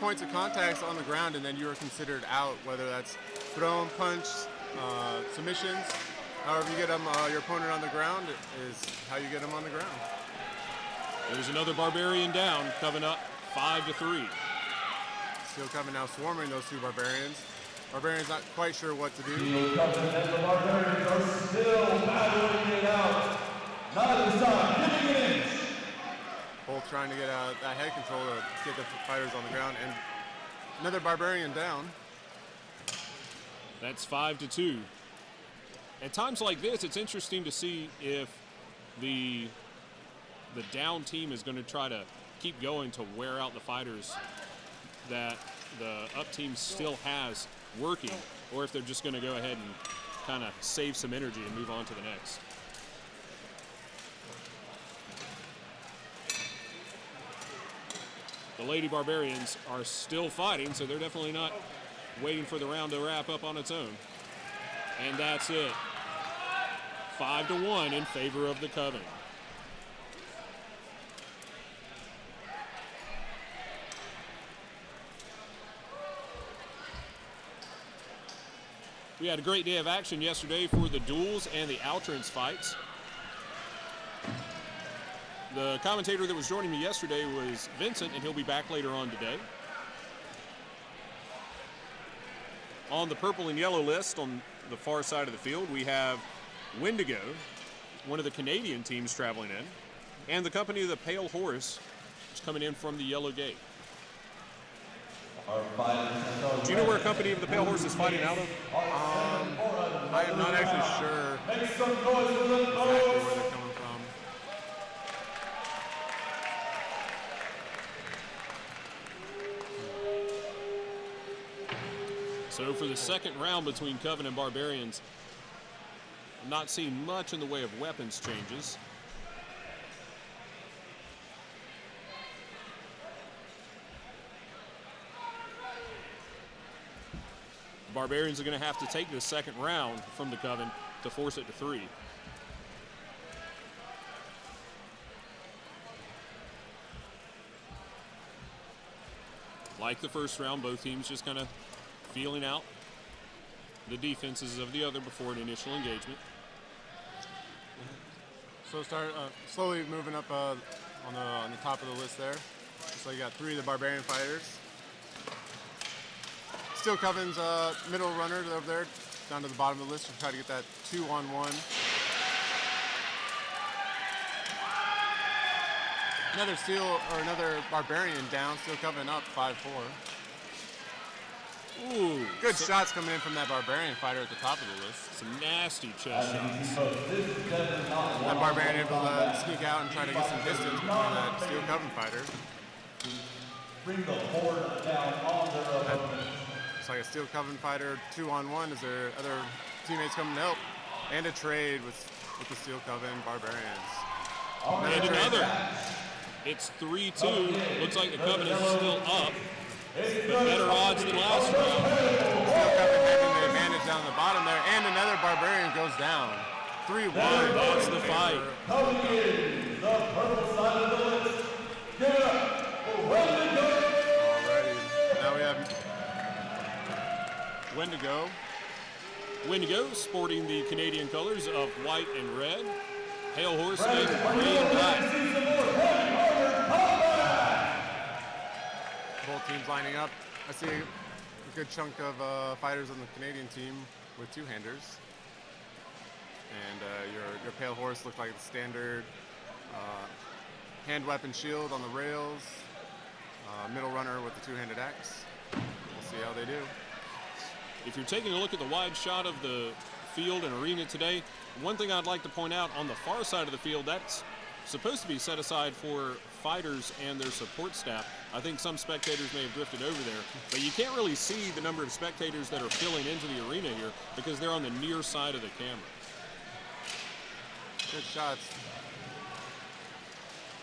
points of contacts on the ground, and then you are considered out, whether that's thrown, punch, submissions. However you get them, your opponent on the ground is how you get them on the ground. There's another Barbarian down, Coven up 5-3. Steel Coven now swarming those two Barbarians. Barbarians not quite sure what to do. Steel Coven and the Barbarians are still battling it out. Neither side giving an inch. Both trying to get that head control to get the fighters on the ground, and another Barbarian down. That's 5-2. At times like this, it's interesting to see if the down team is going to try to keep going to wear out the fighters that the up team still has working, or if they're just going to go ahead and kind of save some energy and move on to the next. The Lady Barbarians are still fighting, so they're definitely not waiting for the round to wrap up on its own. And that's it. 5-1 in favor of the Coven. We had a great day of action yesterday for the duels and the outrance fights. The commentator that was joining me yesterday was Vincent, and he'll be back later on today. On the purple and yellow list on the far side of the field, we have Windigo, one of the Canadian teams traveling in, and the company of the Pale Horse, which is coming in from the Yellow Gate. Do you know where Company of the Pale Horse is fighting out of? I am not actually sure exactly where they're coming from. So for the second round between Coven and Barbarians, I'm not seeing much in the way of weapons changes. The Barbarians are going to have to take this second round from the Coven to force it to 3. Like the first round, both teams just kind of feeling out the defenses of the other before an initial engagement. So start slowly moving up on the top of the list there. So you got 3 of the Barbarian fighters. Steel Coven's middle runner over there, down to the bottom of the list to try to get that 2-on-1. Another Barbarian down. Steel Coven up 5-4. Ooh, good shots coming in from that Barbarian fighter at the top of the list. Some nasty chest shots. That Barbarian able to sneak out and try to get some distance between that Steel Coven fighter. Bring the horde down on their opponent. It's like a Steel Coven fighter 2-on-1. Is there other teammates coming to help? And a trade with the Steel Coven Barbarians. And another. It's 3-2. Looks like the Coven is still up. But better odds than last round. Steel Coven having the advantage down the bottom there. And another Barbarian goes down. 3-1. That's the fight. Coming in the purple side of the list. Give it up for Windigo. Alrighty. Now we have Windigo sporting the Canadian colors of white and red. Pale Horse in green and black. Both teams lining up. I see a good chunk of fighters on the Canadian team with two-handers. And your Pale Horse looked like the standard hand weapon shield on the rails. Middle runner with the two-handed axe. We'll see how they do. If you're taking a look at the wide shot of the field and arena today, one thing I'd like to point out on the far side of the field, that's supposed to be set aside for fighters and their support staff. I think some spectators may have drifted over there, but you can't really see the number of spectators that are filling into the arena here because they're on the near side of the camera. Good shots.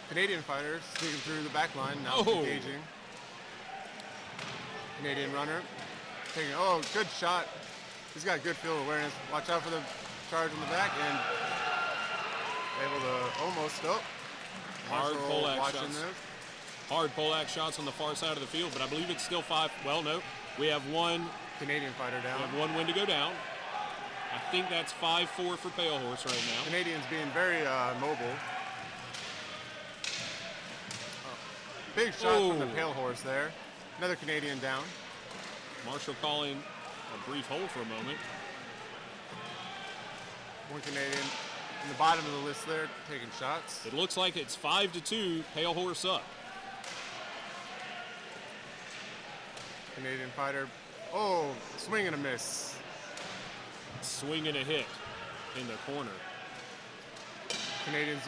Canadian fighters sneaking through the back line, now engaging. Canadian runner. Good shot. He's got good field awareness. Watch out for the charge in the back and able to almost hard pull action shots. hard pole-axe shots on the far side of the field, but I believe it's still 5. Well, no. We have one Canadian fighter down. We have one Windigo down. I think that's 5-4 for Pale Horse right now. Canadians being very mobile. Big shot from the Pale Horse there. Another Canadian down. Marshall calling a brief hold for a moment. One Canadian in the bottom of the list there, taking shots. It looks like it's 5-2, Pale Horse up. Canadian fighter. Oh, swing and a miss. Swing and a hit in the corner. Canadians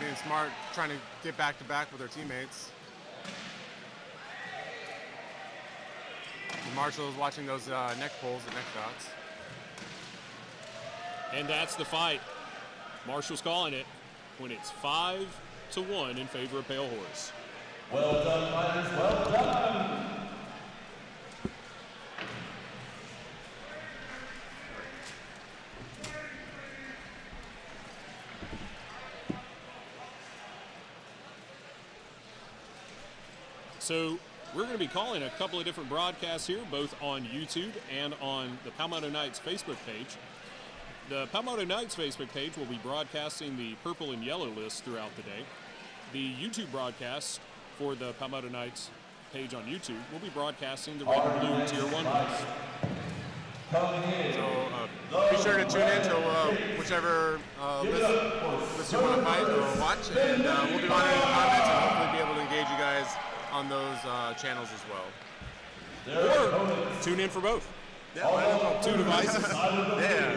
being smart, trying to get back to back with their teammates. The Marshall's watching those neck pulls, the neck shots. And that's the fight. Marshall's calling it when it's 5-1 in favor of Pale Horse. Well done, fighters, well done. So we're going to be calling a couple of different broadcasts here, both on YouTube and on the Palmetto Knights Facebook page. The Palmetto Knights Facebook page will be broadcasting the purple and yellow list throughout the day. The YouTube broadcast for the Palmetto Knights page on YouTube will be broadcasting the red and blue Tier 1 list. So be sure to tune in to whichever list you want to fight or watch, and we'll be monitoring the comments and hopefully be able to engage you guys on those channels as well. Or tune in for both. Yeah, 2 devices. yeah.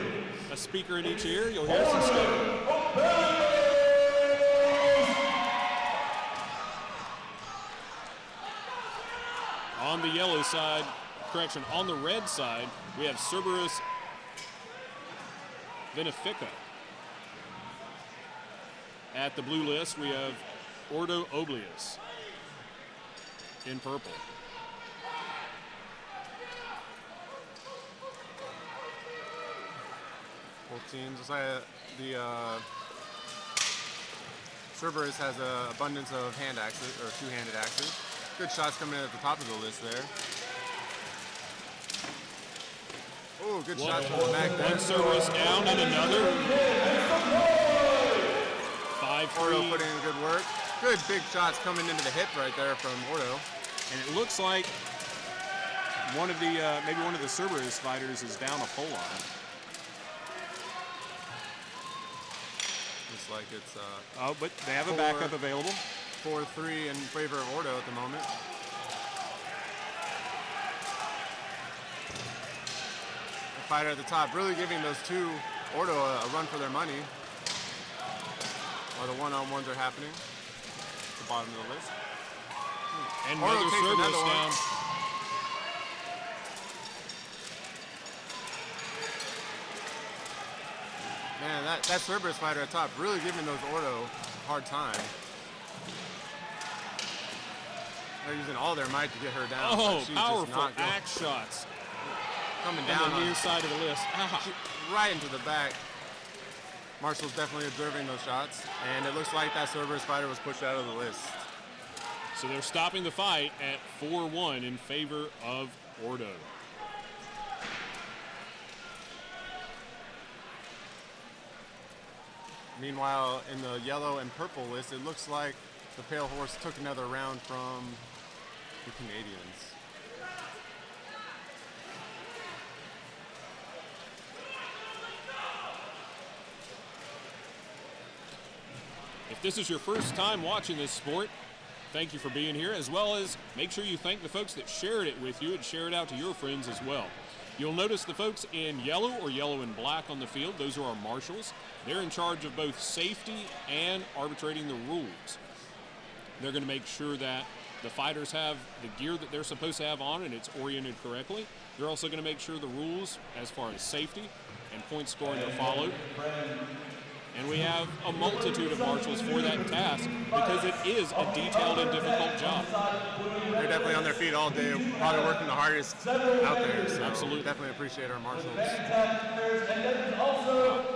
A speaker in each ear, you'll hear us instead. On the yellow side, correction, on the red side, we have Cerberus Benefica. At the blue list, we have Ordo Oblas in purple. Both teams. The Cerberus has an abundance of hand axes, or two-handed axes. Good shots coming in at the top of the list there. Oh, good shots from the back there. One Cerberus down and another. 5-3. Ordo putting in good work. Good big shots coming into the hip right there from Ordo. And it looks like one of the maybe one of the Cerberus fighters is down a pole line. Looks like it's Oh, but they have a backup available. 4-3 in favor of Ordo at the moment. The fighter at the top really giving those two Ordo a run for their money while the one-on-ones are happening at the bottom of the list. And Ordo another takes Cerberus another one. down. Man, that Cerberus fighter at top really giving those Ordo a hard time. They're using all their might to get her down. Oh, She's powerful just not going- axe shots. coming Down down the on near side of the list. right into the back. Marshall's definitely observing those shots, and it looks like that Cerberus fighter was pushed out of the list. So they're stopping the fight at 4-1 in favor of Ordo. Meanwhile, in the yellow and purple list, it looks like the Pale Horse took another round from the Canadians. If this is your first time watching this sport, thank you for being here, as well as make sure you thank the folks that shared it with you and share it out to your friends as well. You'll notice the folks in yellow or yellow and black on the field. Those are our marshals. They're in charge of both safety and arbitrating the rules. They're going to make sure that the fighters have the gear that they're supposed to have on and it's oriented correctly. They're also going to make sure the rules as far as safety and point scoring are followed. And we have a multitude of marshals for that task because it is a detailed and difficult job. They're definitely on their feet all day, probably working the hardest out there. So Absolutely. definitely appreciate our marshals.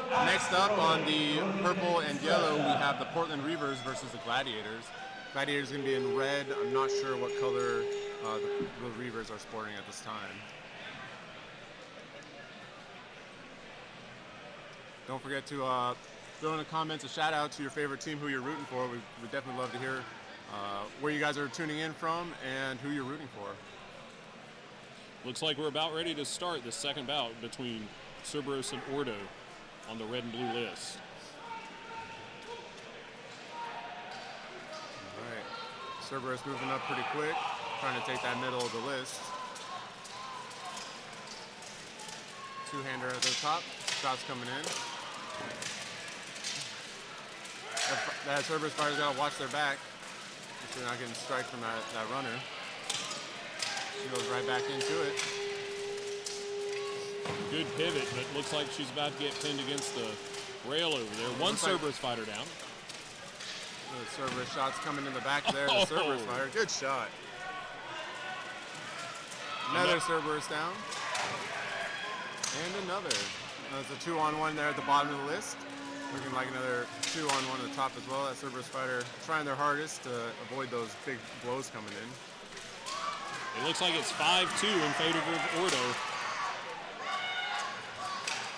Next up on the purple and yellow, we have the Portland Reavers versus the Gladiators. Gladiators is going to be in red. I'm not sure what color the Reavers are sporting at this time. Don't forget to throw in the comments a shout out to your favorite team, who you're rooting for. We'd definitely love to hear where you guys are tuning in from and who you're rooting for. Looks like we're about ready to start the second bout between Cerberus and Ordo on the red and blue list. All right, Cerberus moving up pretty quick, trying to take that middle of the list. Two-hander at the top, shots coming in. That Cerberus fighter's got to watch their back, so they're not getting striked from that runner. She goes right back into it. Good pivot, but looks like she's about to get pinned against the rail over there. One Cerberus fighter down. The Cerberus shots coming in the back there. The Cerberus fighter, good shot. Another Cerberus down. And another. That's a 2-on-1 there at the bottom of the list. Looking like another 2-on-1 at the top as well. That Cerberus fighter trying their hardest to avoid those big blows coming in. It looks like it's 5-2 in favor of Ordo.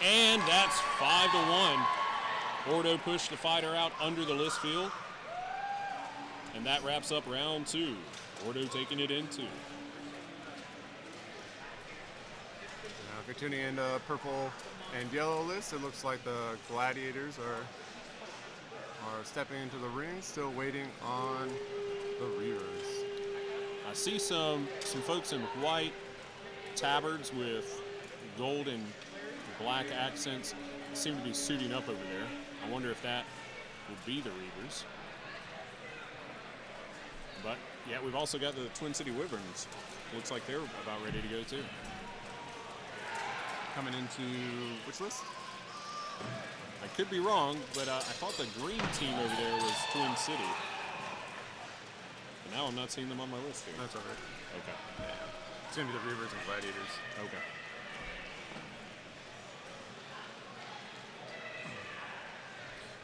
And that's 5-1. Ordo pushed the fighter out under the list field. And that wraps up round 2. Ordo taking it in 2. Now, if you're tuning in to purple and yellow list, it looks like the Gladiators are stepping into the ring, still waiting on the Reavers. I see some folks in white tabards with gold and black accents seem to be suiting up over there. I wonder if that would be the Reavers. But yeah, we've also got the Twin City Wyverns. Looks like they're about ready to go too. Coming into which list? I could be wrong, but I thought the green team over there was Twin City. But now I'm not seeing them on my list here. That's all right. Okay. Yeah. It's going to be the Reavers and Gladiators. Okay.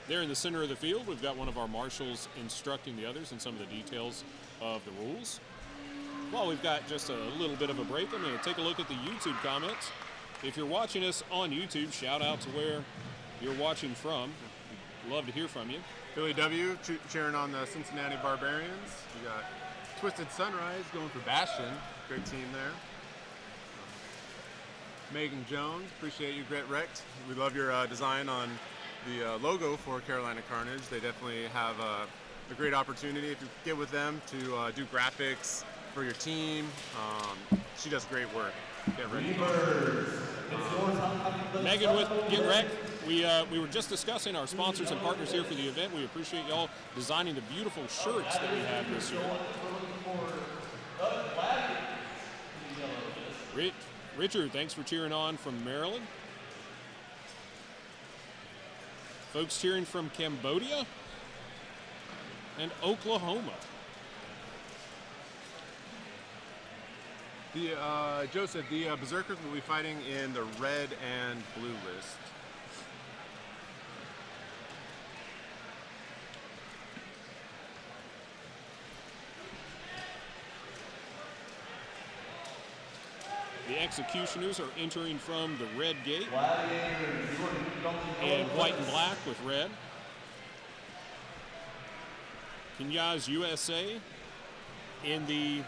There in the center of the field, we've got one of our marshals instructing the others in some of the details of the rules. While we've got just a little bit of a break, I'm going to take a look at the YouTube comments. If you're watching us on YouTube, shout out to where you're watching from. We'd love to hear from you. Billy W. cheering on the Cincinnati Barbarians. We got Twisted Sunrise going for Bastion. Great team there. Megan Jones, appreciate you, Gret Wrecked. We love your design on the logo for Carolina Carnage. They definitely have a great opportunity if you get with them to do graphics for your team. She does great work. Get ready. Megan with Get Wrecked. We were just discussing our sponsors and partners here for the event. We appreciate y'all designing the beautiful shirts that we have this year. Richard, thanks for cheering on from Maryland. Folks cheering from Cambodia and Oklahoma. Joseph, the Berserkers will be fighting in the red and blue list. The Executioners are entering from the red gate and white and black with red. Kenya's USA in the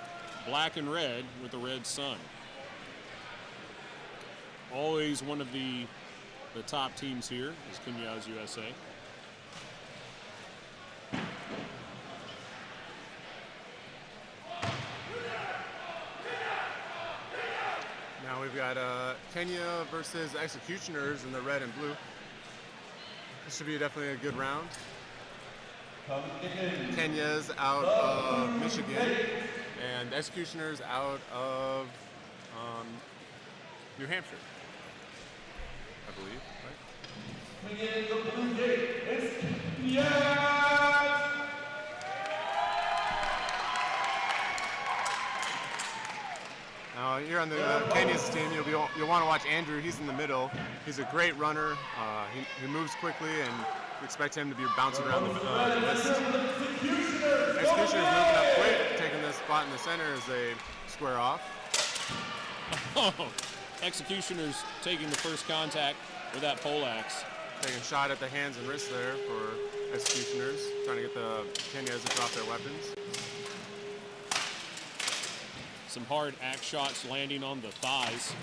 black and red with the red sun. Always one of the top teams here is Kenya's USA. Now we've got Kenya versus Executioners in the red and blue. This should be definitely a good round. Kenya's out of Michigan, and Executioners out of New Hampshire, I believe, right? Coming in the blue gate, it's Yes! Now here on the Kenya's team, you'll want to watch Andrew. He's in the middle. He's a great runner. He moves quickly and expect him to be bouncing around the list. Executioner's moving up quick, taking this spot in the center as they square off. Oh, Executioner's taking the first contact with that poleaxe. Taking a shot at the hands and wrists there for Executioners, trying to get the Kenyas to drop their weapons. Some hard axe shots landing on the thighs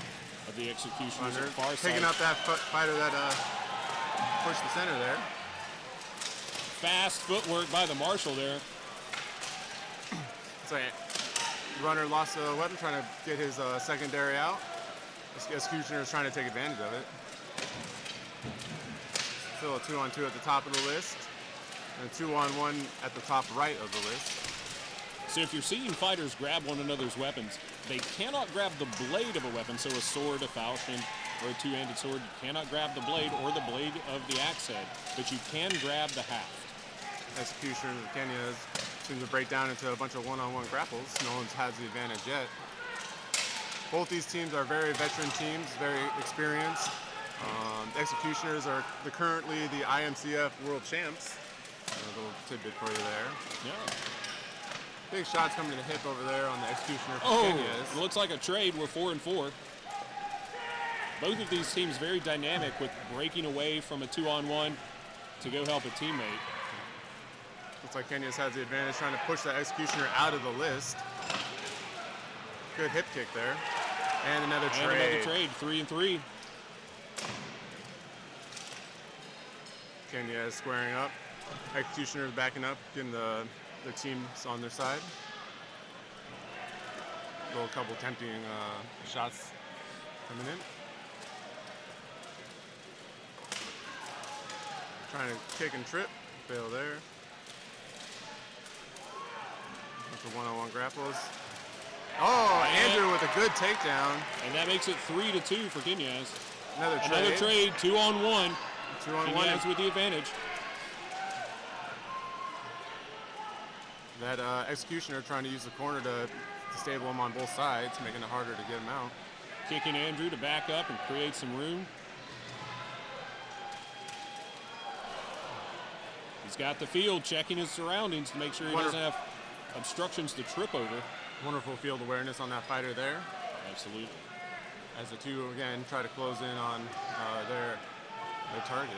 of the Executioners at the far side. Picking up that fighter that pushed the center there. Fast footwork by the Marshal there. So runner lost a weapon, trying to get his secondary out. Executioner is trying to take advantage of it. Still a 2-on-2 at the top of the list, and a 2-on-1 at the top right of the list. So if you're seeing fighters grab one another's weapons, they cannot grab the blade of a weapon, so a sword, a falchion, or a two-handed sword. You cannot grab the blade or the blade of the axe head, but you can grab the haft. Executioners of Kenyas seem to break down into a bunch of one-on-one grapples. No one's had the advantage yet. Both these teams are very veteran teams, very experienced. The Executioners are currently the IMCF World Champs. A little tidbit for you there. Yeah. Big shots coming to the hip over there on the Executioner for Oh, Kenyas. it looks like a trade. We're 4-4. Both of these teams very dynamic with breaking away from a 2-on-1 to go help a teammate. Looks like Kenyas has the advantage, trying to push that Executioner out of the list. Good hip kick there. And another trade. And another trade, 3-3. Kenyas squaring up. Executioners backing up, getting their teams on their side. A couple tempting shots coming in. Trying to kick and trip, fail there. Bunch of one-on-one grapples. Oh, Andrew with a good takedown. And that makes it 3-2 for Kenyas. Another trade. Another trade, 2-on-1. 2-on-1. Kenyas with the advantage. That Executioner trying to use the corner to stable him on both sides, making it harder to get him out. Kicking Andrew to back up and create some room. He's got the field, checking his surroundings to make sure he doesn't have obstructions to trip over. Wonderful field awareness on that fighter there. Absolutely. As the two, again, try to close in on their target.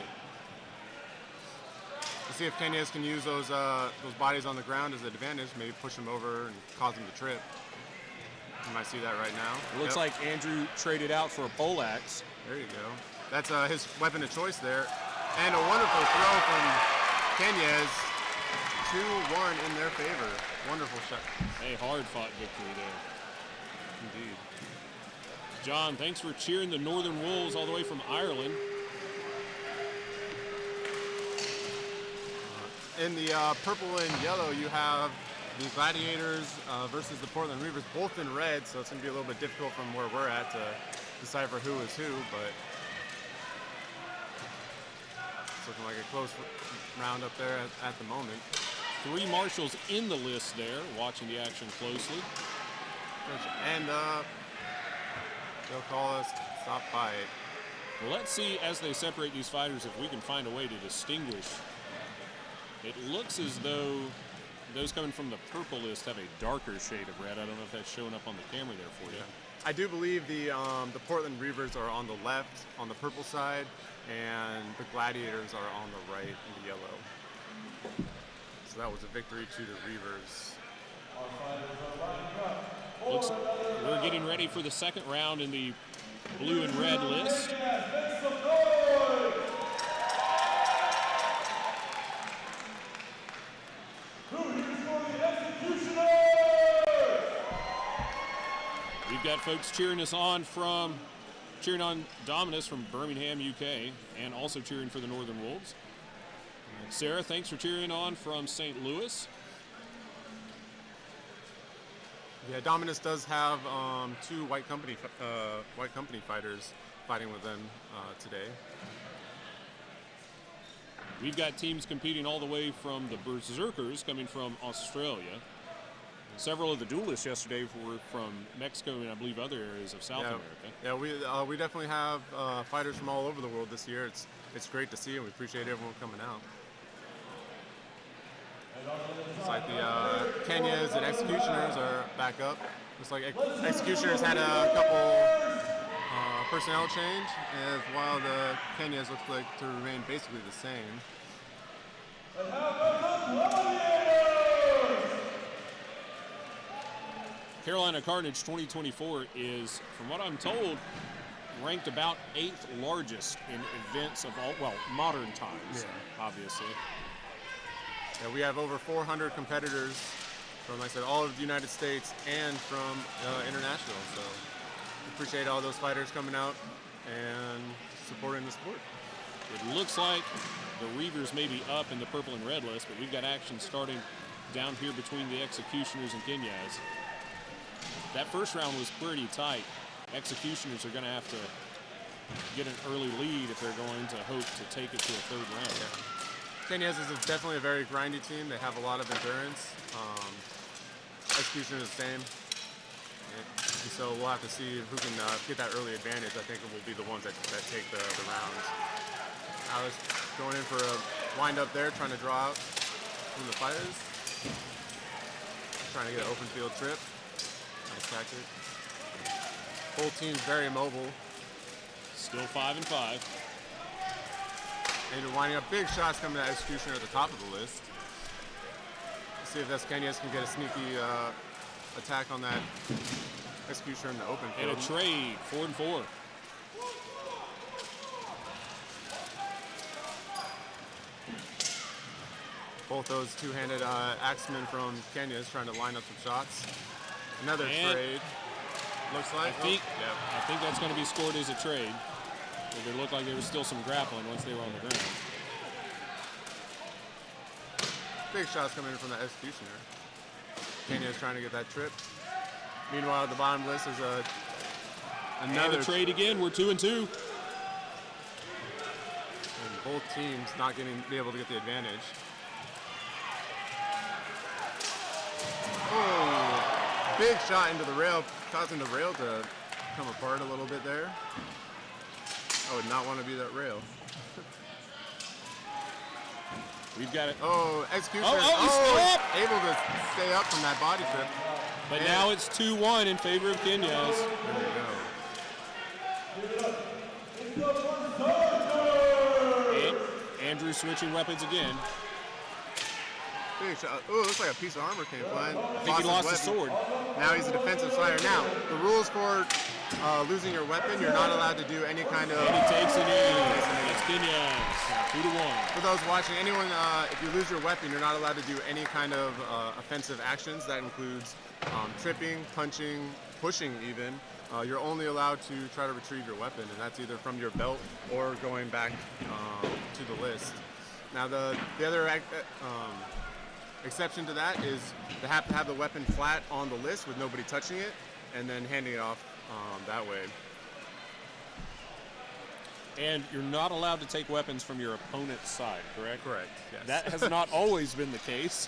Let's see if Kenyas can use those bodies on the ground as an advantage, maybe push them over and cause them to trip. You might see that right now. It looks like Andrew traded out for a poleaxe. There you go. That's his weapon of choice there. And a wonderful throw from Kenyas. 2-1 in their favor. Wonderful shot. A hard-fought victory there. Indeed. John, thanks for cheering the Northern Wolves all the way from Ireland. In the purple and yellow, you have the Gladiators versus the Portland Reavers, both in red, so it's going to be a little bit difficult from where we're at to decipher who is who, but it's looking like a close round up there at the moment. 3 marshals in the list there, watching the action closely. And they'll call us stop fight. Well, let's see as they separate these fighters if we can find a way to distinguish. It looks as though those coming from the purple list have a darker shade of red. I don't know if that's showing up on the camera there for you. I do believe the Portland Reavers are on the left, on the purple side, and the Gladiators are on the right in the yellow. So that was a victory to the Reavers. We're getting ready for the second round in the blue and red list. We've got folks cheering on Dominus from Birmingham, UK, and also cheering for the Northern Wolves. Sarah, thanks for cheering on from St. Louis. Yeah, Dominus does have 2 white company fighters fighting with them today. We've got teams competing all the way from the Berserkers coming from Australia. Several of the duelists yesterday were from Mexico and I believe other areas of South America. Yeah, we definitely have fighters from all over the world this year. It's great to see, and we appreciate everyone coming out. Looks like the Kenyas and Executioners are back up. Looks like Executioners had a couple personnel change, as while the Kenyas looks like to remain basically the same. And how about the Gladiators? Carolina Carnage 2024 is, from what I'm told, ranked about 8th largest in events of all, well, modern times, obviously. Yeah, we have over 400 competitors from, like I said, all of the United States and from international. So we appreciate all those fighters coming out and supporting the sport. It looks like the Reavers may be up in the purple and red list, but we've got action starting down here between the Executioners and Kenyas. That first round was pretty tight. Executioners are going to have to get an early lead if they're going to hope to take it to a third round. Yeah. Kenyas is definitely a very grindy team. They have a lot of endurance. Execution is the same. And so we'll have to see who can get that early advantage. I think it will be the ones that take the rounds. Alex going in for a wind up there, trying to draw out from the fighters. Trying to get an open field trip. Nice tactic. Both teams very mobile. Still 5 and 5. And you're winding up big shots coming at Executioner at the top of the list. Let's see if that's Kenyas can get a sneaky attack on that Executioner in the open field. And a trade, 4 and 4. Both those two-handed axemen from Kenyas trying to line up some shots. Another trade. Looks like. I think that's going to be scored as a trade. It looked like there was still some grappling once they were on the ground. Big shots coming in from the Executioner. Kenya's trying to get that trip. Meanwhile, at the bottom list is another and a trade again. We're 2 and 2. And both teams not be able to get the advantage. Oh, big shot into the rail, causing the rail to come apart a little bit there. I would not want to be that rail. We've got it. Oh, Executioner. He's still up. Able to stay up from that body trip. But now it's 2-1 in favor of Kenyas. There you go. And Andrew switching weapons again. Big shot. Oh, looks like a piece of armor came flying. I think he lost his sword. Now he's a defensive fighter. Now, the rules for losing your weapon, you're not allowed to do any kind of... And he takes it in. It's Kenyas. 2-1. For those watching, anyone, if you lose your weapon, you're not allowed to do any kind of offensive actions. That includes tripping, punching, pushing even. You're only allowed to try to retrieve your weapon, and that's either from your belt or going back to the list. Now, the other exception to that is they have to have the weapon flat on the list with nobody touching it, and then handing it off that way. And you're not allowed to take weapons from your opponent's side, correct? Correct, yes. That has not always been the case.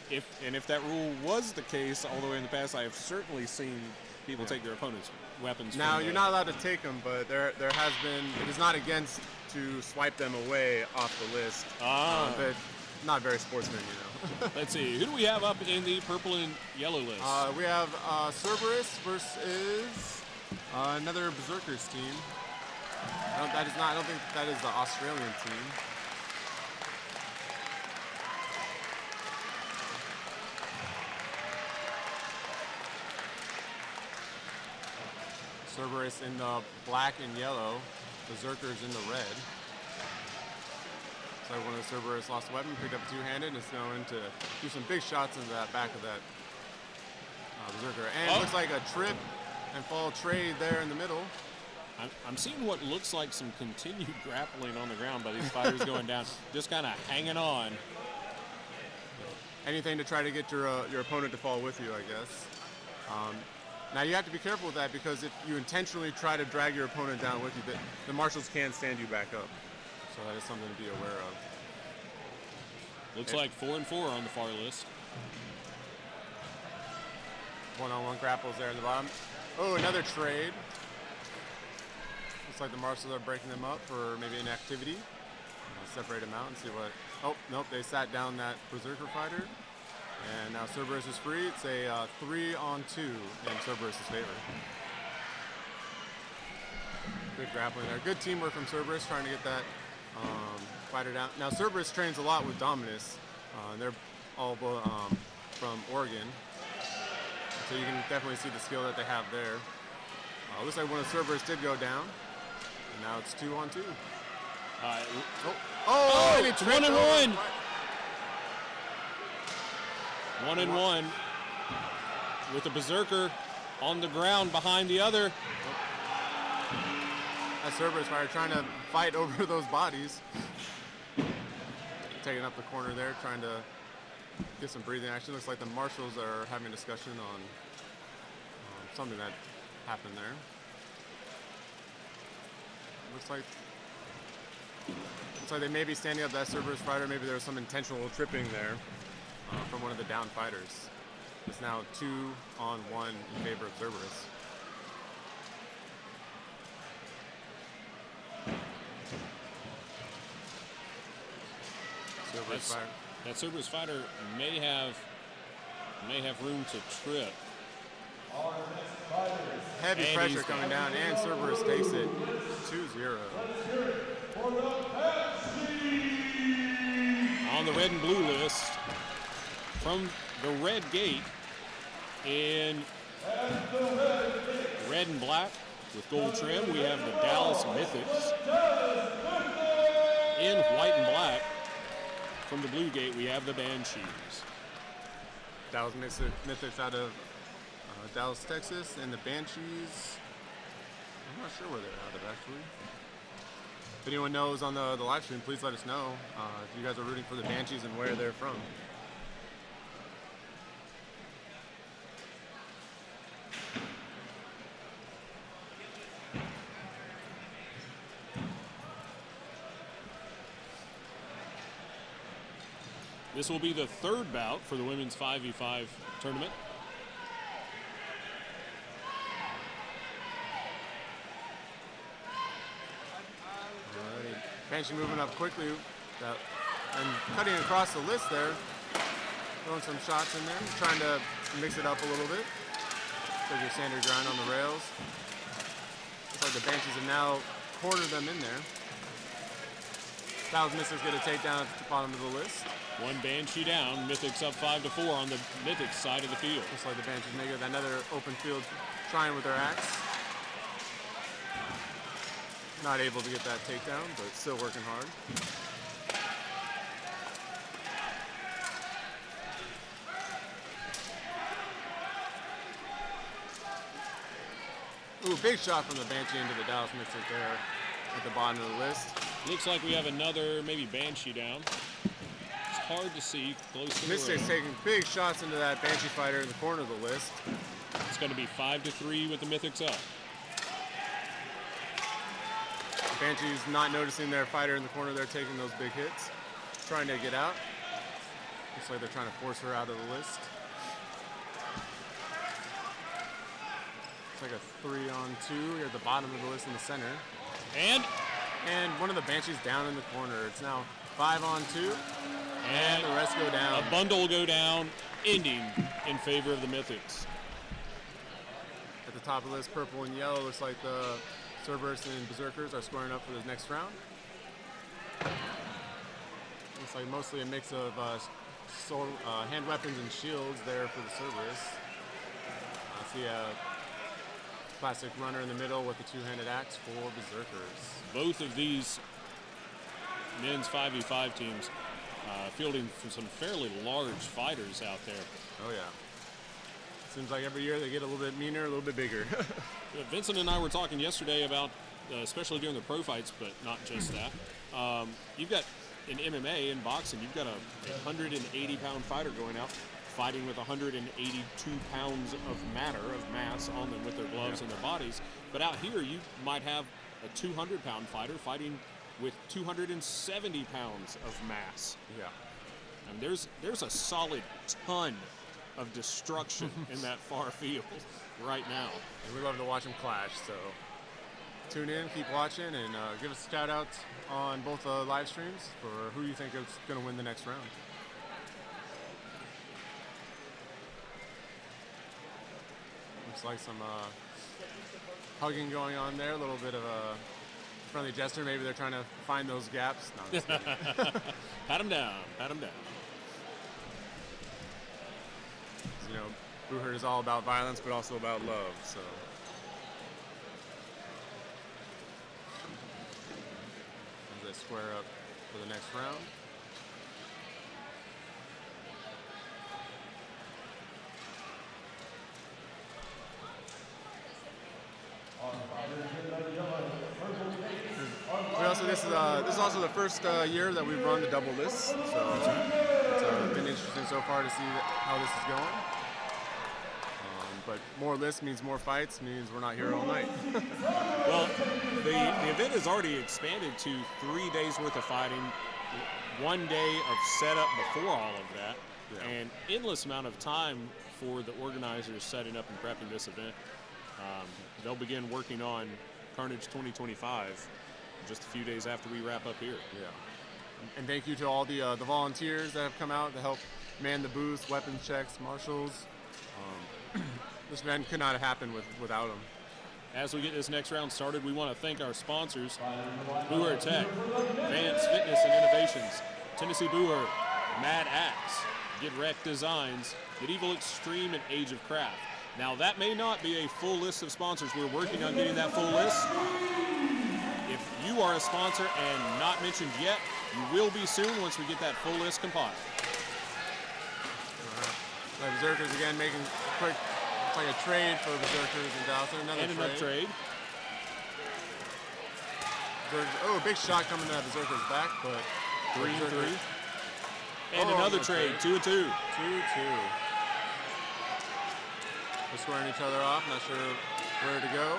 If that rule was the case all the way in the past, I have certainly seen people take their opponent's weapons. Now, you're not allowed to take them, but there has been, it is not against to swipe them away off the list. But not very sportsman, you know. Let's see, who do we have up in the purple and yellow list? We have Cerberus versus another Berserkers team. I don't think that is the Australian team. Cerberus in the black and yellow, Berserkers in the red. So one of the Cerberus lost a weapon, picked up two-handed, and is going to do some big shots in that back of that Berserker. And it looks like a trip and fall trade there in the middle. I'm seeing what looks like some continued grappling on the ground by these fighters going down, just kind of hanging on. Anything to try to get your opponent to fall with you, I guess. Now you have to be careful with that, because if you intentionally try to drag your opponent down with you, the marshals can stand you back up. So that is something to be aware of. Looks like 4 and 4 on the far list. One-on-one grapples there at the bottom. Oh, another trade. Looks like the marshals are breaking them up for maybe inactivity. Separate them out and see what Oh, nope, they sat down that Berserker fighter. And now Cerberus is free. It's a 3-on-2 in Cerberus' favor. Good grappling there. Good teamwork from Cerberus trying to get that fighter down. Now Cerberus trains a lot with Dominus. They're all from Oregon. So you can definitely see the skill that they have there. Looks like one of Cerberus did go down. And now it's 2-on-2. Oh, and it's he 1-and-1. 1-and-1 with the Berserker on the ground behind the other. That Cerberus fighter trying to fight over those bodies. Taking up the corner there, trying to get some breathing action. Looks like the marshals are having a discussion on something that happened there. Looks like they may be standing up that Cerberus fighter. Maybe there was some intentional tripping there from one of the down fighters. It's now 2-on-1 in favor of Cerberus. That Cerberus fighter may have room to trip. Heavy And pressure coming down, and Cerberus takes it 2-0. On the red and blue list, from the red gate in red and black with gold trim, we have the Dallas Mythics. In white and black, from the blue gate, we have the Banshees. Dallas Mythics out of Dallas, Texas, and the Banshees, I'm not sure where they're out of actually. If anyone knows on the live stream, please let us know if you guys are rooting for the Banshees and where they're from. This will be the third bout for the women's 5v5 tournament. Banshee moving up quickly and cutting across the list there. Throwing some shots in there, trying to mix it up a little bit. Take your standard grind on the rails. Looks like the Banshees have now cornered them in there. Dallas Mythics get a takedown at the bottom of the list. One Banshee down, Mythics up 5-4 on the Mythics side of the field. Looks like the Banshees may get another open field trying with their axe. Not able to get that takedown, but still working hard. Ooh, big shot from the Banshee into the Dallas Mythic there at the bottom of the list. Looks like we have another maybe Banshee down. It's hard to see close to the Mythics road. taking big shots into that Banshee fighter in the corner of the list. It's going to be 5-3 with the Mythics up. Banshees not noticing their fighter in the corner. They're taking those big hits, trying to get out. Looks like they're trying to force her out of the list. It's like a 3-on-2 here at the bottom of the list in the center. And one of the Banshees down in the corner. It's now 5-on-2, and the rest go down. A bundle will go down, ending in favor of the Mythics. At the top of the list, purple and yellow, looks like the Cerberus and Berserkers are squaring up for the next round. Looks like mostly a mix of hand weapons and shields there for the Cerberus. I see a classic runner in the middle with a two-handed axe for Berserkers. Both of these men's 5v5 teams fielding from some fairly large fighters out there. Oh yeah. Seems like every year they get a little bit meaner, a little bit bigger. Vincent and I were talking yesterday about, especially during the pro fights, but not just that. You've got in MMA and boxing, you've got a 180-pound fighter going out fighting with 182 pounds of mass on them with their gloves and their bodies. But out here, you might have a 200-pound fighter fighting with 270 pounds of mass. Yeah. And there's a solid ton of destruction in that far field right now. And we love to watch them clash, so tune in, keep watching, and give us a shout out on both live streams for who you think is going to win the next round. Looks like some hugging going on there, a little bit of a friendly gesture. Maybe they're trying to find those gaps. No, I'm just kidding. Pat him down, pat him down. You know, Boo Herd is all about violence, but also about love, so. As they square up for the next round. This is also the first year that we've run the double lists, so it's been interesting so far to see how this is going. But more lists means more fights, means we're not here all night. Well, the event has already expanded to 3 days worth of fighting, 1 day of setup before all of that, and endless amount of time for the organizers setting up and prepping this event. They'll begin working on Carnage 2025 just a few days after we wrap up here. Yeah. And thank you to all the volunteers that have come out to help man the booths, weapons checks, marshals. This event could not have happened without them. As we get this next round started, we want to thank our sponsors, Booher Tech, Vance Fitness and Innovations, Tennessee Booher, Mad Axe, Get Wrecked Designs, Medieval Extreme, and Age of Craft. Now, that may not be a full list of sponsors. We're working on getting that full list. If you are a sponsor and not mentioned yet, you will be soon once we get that full list compiled. Berserkers again making quick, it's like a trade for Berserkers and Dallas. Another trade. Oh, a big shot coming to that Berserker's back, but 3-3. And another trade, 2-2. 2-2. We're squaring each other off, not sure where to go.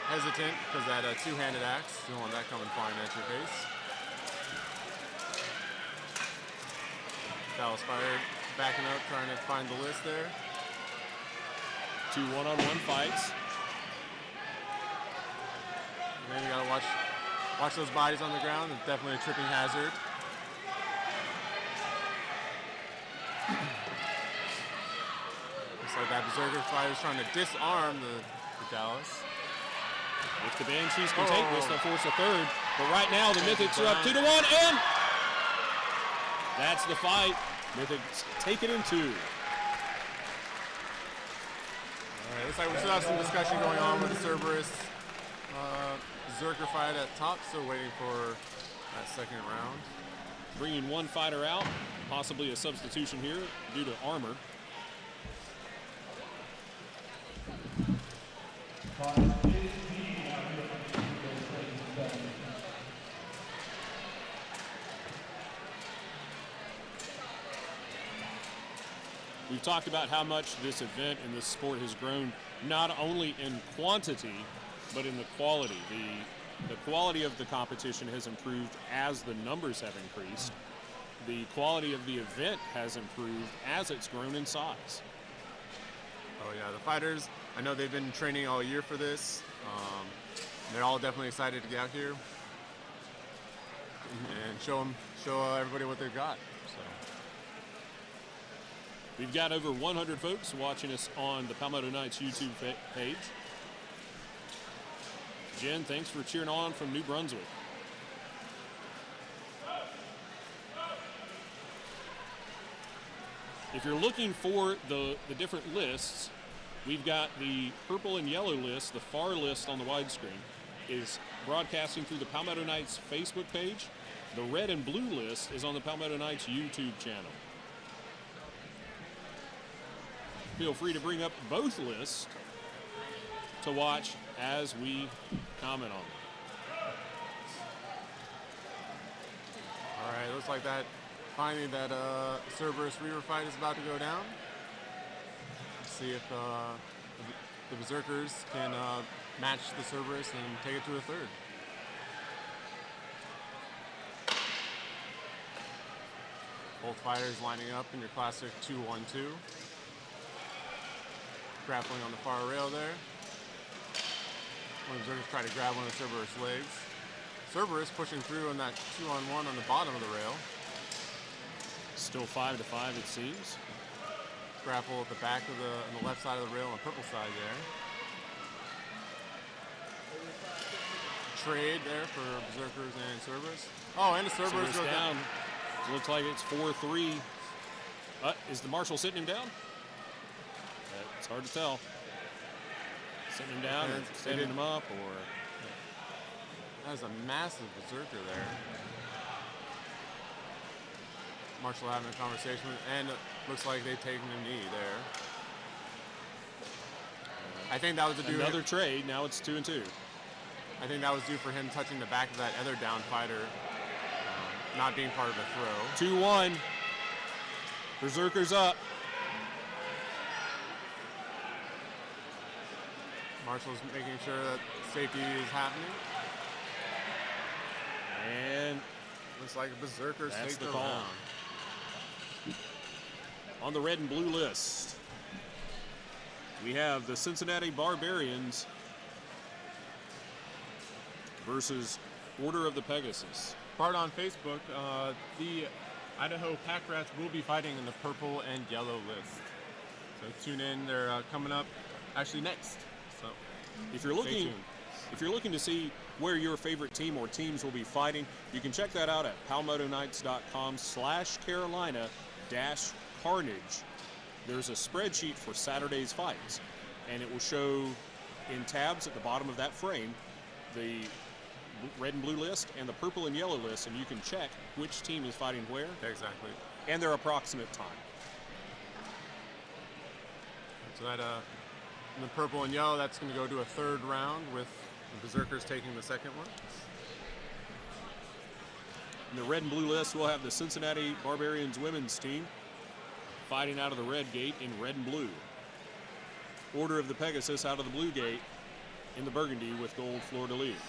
Hesitant, because that two-handed axe, you don't want that coming flying at your face. Dallas fired, backing up, trying to find the list there. 2 one-on-one fights. And then you gotta watch those bodies on the ground. It's definitely a tripping hazard. Looks like that Berserker fighter is trying to disarm the Dallas. If the Banshees can take this, they'll force a third. But right now, the Mythics are up 2-1, and that's the fight. Mythics take it in 2. All right, looks like we still have some discussion going on with the Cerberus Berserker fight at top. Still waiting for that second round. Bringing one fighter out, possibly a substitution here due to armor. We've talked about how much this event and this sport has grown, not only in quantity, but in the quality. The quality of the competition has improved as the numbers have increased. The quality of the event has improved as it's grown in size. Oh yeah, the fighters, I know they've been training all year for this. They're all definitely excited to get out here and show everybody what they've got. So. We've got over 100 folks watching us on the Palmetto Knights YouTube page. Jen, thanks for cheering on from New Brunswick. If you're looking for the different lists, we've got the purple and yellow list. The far list on the widescreen is broadcasting through the Palmetto Knights Facebook page. The red and blue list is on the Palmetto Knights YouTube channel. Feel free to bring up both lists to watch as we comment on them. All right, looks like that finally that Cerberus Reaver fight is about to go down. Let's see if the Berserkers can match the Cerberus and take it to a third. Both fighters lining up in your classic 2-1-2. Grappling on the far rail there. One of the Berserkers try to grab one of Cerberus' legs. Cerberus pushing through on that 2-on-1 on the bottom of the rail. Still 5 to 5, it seems. Grapple at the back of on the left side of the rail on the purple side there. Trade there for Berserkers and Cerberus. Oh, and the Cerberus goes down. Looks like it's 4-3. Is the Marshal sitting him down? It's hard to tell. Sitting him down, or standing him up, or... That is a massive Berserker there. Marshal having a conversation with, and it looks like they've taken a knee there. I think that was a another trade. Now it's 2-2. I think that was due for him touching the back of that other down fighter, not being part of the throw. 2-1. Berserkers up. Marshall's making sure that safety is happening. And looks like Berserkers take the call. round. On the red and blue list, we have the Cincinnati Barbarians versus Order of the Pegasus. Part on Facebook, the Idaho Pack Rats will be fighting in the purple and yellow list. So tune in, they're coming up actually next. So if you're looking to see where your favorite team or teams will be fighting, you can check that out at palmettonights.com/Carolina-Carnage. There's a spreadsheet for Saturday's fights, and it will show in tabs at the bottom of that frame the red and blue list and the purple and yellow list, and you can check which team is fighting where. Exactly. And their approximate time. So that in the purple and yellow, that's going to go to a third round with the Berserkers taking the second one. In the red and blue list, we'll have the Cincinnati Barbarians women's team fighting out of the red gate in red and blue. Order of the Pegasus out of the blue gate in the burgundy with gold fleur-de-lis.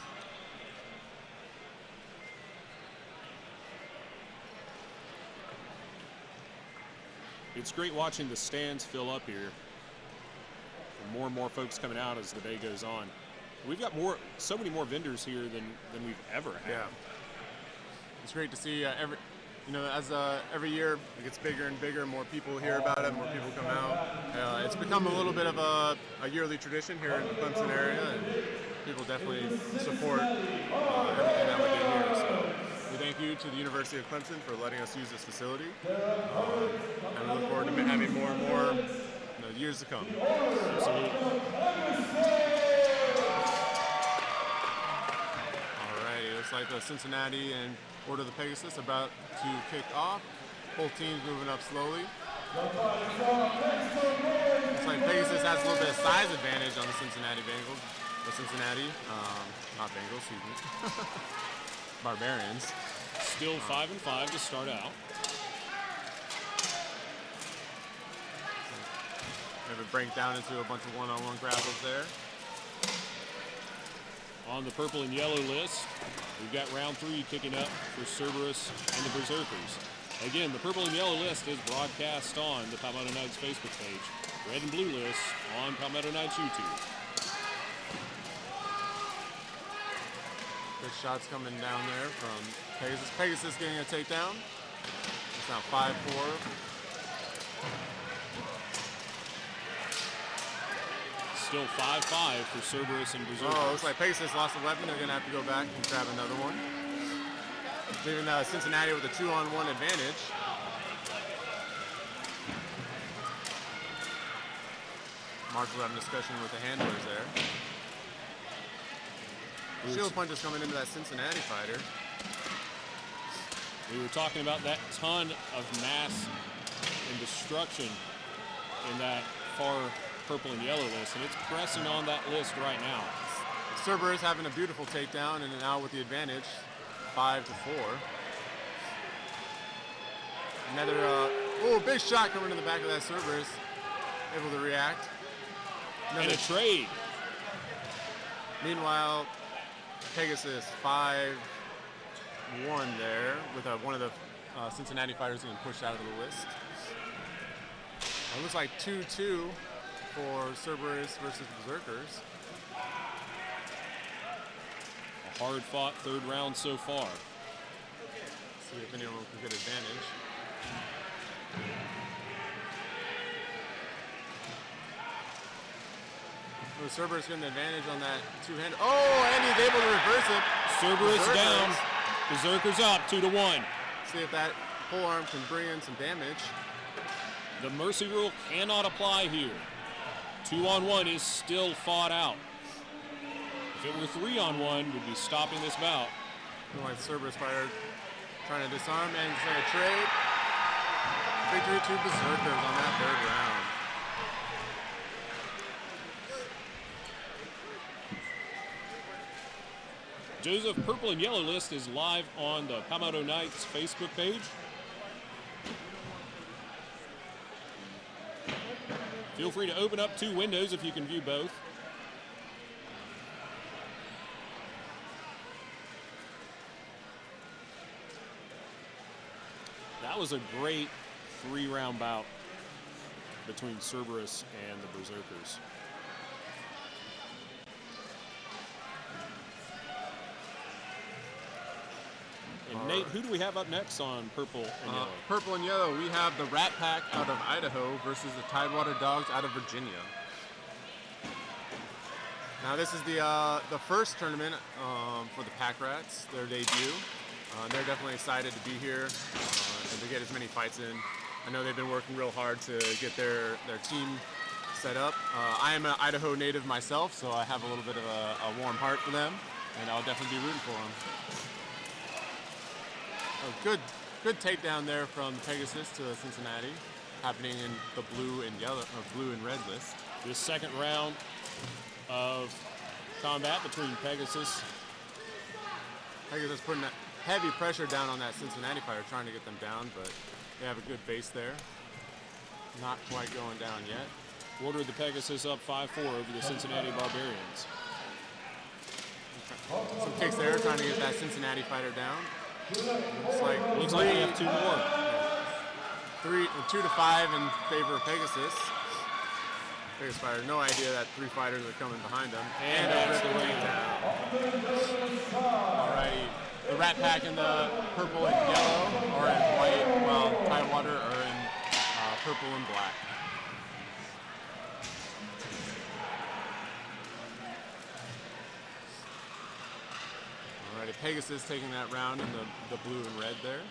It's great watching the stands fill up here. And more and more folks coming out as the day goes on. We've got so many more vendors here than we've ever had. Yeah. It's great to see as every year it gets bigger and bigger, more people hear about it, more people come out. It's become a little bit of a yearly tradition here in the Clemson area, and people definitely support everything that we do here. So we thank you to the University of Clemson for letting us use this facility, and we look forward to having more and more in the years to come. Absolutely. Looks like the Cincinnati and Order of the Pegasus about to kick off. Both teams moving up slowly. Looks like Pegasus has a little bit of size advantage on the Cincinnati Bengals. Not Bengals, excuse me. Barbarians. Still 5-5 to start out. Maybe break down into a bunch of one-on-one grapples there. On the purple and yellow list, we've got round 3 kicking up for Cerberus and the Berserkers. Again, the purple and yellow list is broadcast on the Palmetto Knights Facebook page. Red and blue list on Palmetto Knights YouTube. Good shots coming down there from Pegasus. Pegasus getting a takedown. It's now 5-4. Still 5-5 for Cerberus and Berserkers. Oh, looks like Pegasus lost a weapon. They're going to have to go back and grab another one. Leaving Cincinnati with a 2-on-1 advantage. Marshall having a discussion with the handlers there. Shield punches coming into that Cincinnati fighter. We were talking about that ton of mass and destruction in that far purple and yellow list, and it's pressing on that list right now. Cerberus having a beautiful takedown, and now with the advantage, 5-4. Another big shot coming in the back of that Cerberus, able to react. And a trade. Meanwhile, Pegasus 5-1 there with one of the Cincinnati fighters getting pushed out of the list. It looks like 2-2 for Cerberus versus Berserkers. Hard fought third round so far. See if anyone can get advantage. Oh, Cerberus getting the advantage on that two-handed. Oh, and he's able to reverse it. Cerberus Berserkers down. Berserkers up 2-1. See if that pole arm can bring in some damage. The mercy rule cannot apply here. 2-on-1 is still fought out. If it were 3-on-1, we'd be stopping this bout. Like Cerberus fighter trying to disarm and set a trade. Victory to Berserkers on that third round. Joseph, Purple and Yellow list is live on the Palmetto Knights Facebook page. Feel free to open up 2 windows if you can view both. That was a great 3-round bout between Cerberus and the Berserkers. And Nate, who do we have up next on Purple and Yellow? Purple and Yellow, we have the Rat Pack out of Idaho versus the Tidewater Dogs out of Virginia. Now this is the first tournament for the Pack Rats, their debut. They're definitely excited to be here and to get as many fights in. I know they've been working real hard to get their team set up. I am an Idaho native myself, so I have a little bit of a warm heart for them, and I'll definitely be rooting for them. Oh, good takedown there from Pegasus to Cincinnati, happening in the blue and red list. This second round of combat between Pegasus. Pegasus putting that heavy pressure down on that Cincinnati fighter, trying to get them down, but they have a good base there. Not quite going down yet. Order the Pegasus up 5-4 over the Cincinnati Barbarians. Some kicks there, trying to get that Cincinnati fighter down. Looks like we have 2 more. 2-5 in favor of Pegasus. Pegasus fighter, no idea that 3 fighters are coming behind them. And that's the way down. Alrighty, the Rat Pack in the purple and yellow, or in white, while Tidewater are in purple and black. Alrighty, Pegasus taking that round in the blue and red there.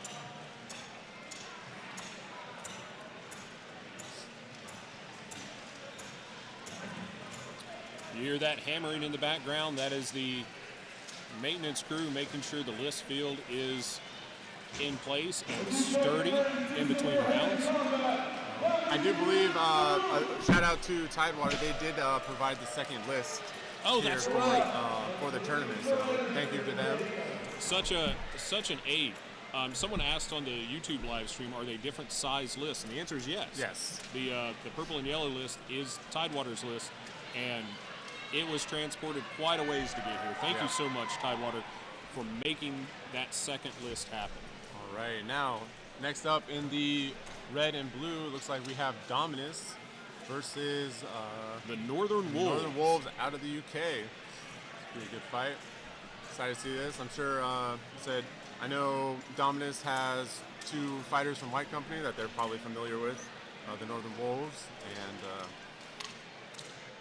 You hear that hammering in the background? That is the maintenance crew making sure the list field is in place and sturdy in between rounds. I do believe, shout out to Tidewater, they did provide the second list. Oh, that's right. For the tournament, so thank you to them. Such an aid. Someone asked on the YouTube live stream, are they different size lists? And the answer is yes. Yes. The purple and yellow list is Tidewater's list, and it was transported quite a ways to get here. Thank you so much, Tidewater, for making that second list happen. All right, now, next up in the red and blue, looks like we have Dominus versus the Northern Wolves. Northern Wolves out of the UK. It's a pretty good fight. Excited to see this. I'm sure, I know Dominus has 2 fighters from White Company that they're probably familiar with, the Northern Wolves, and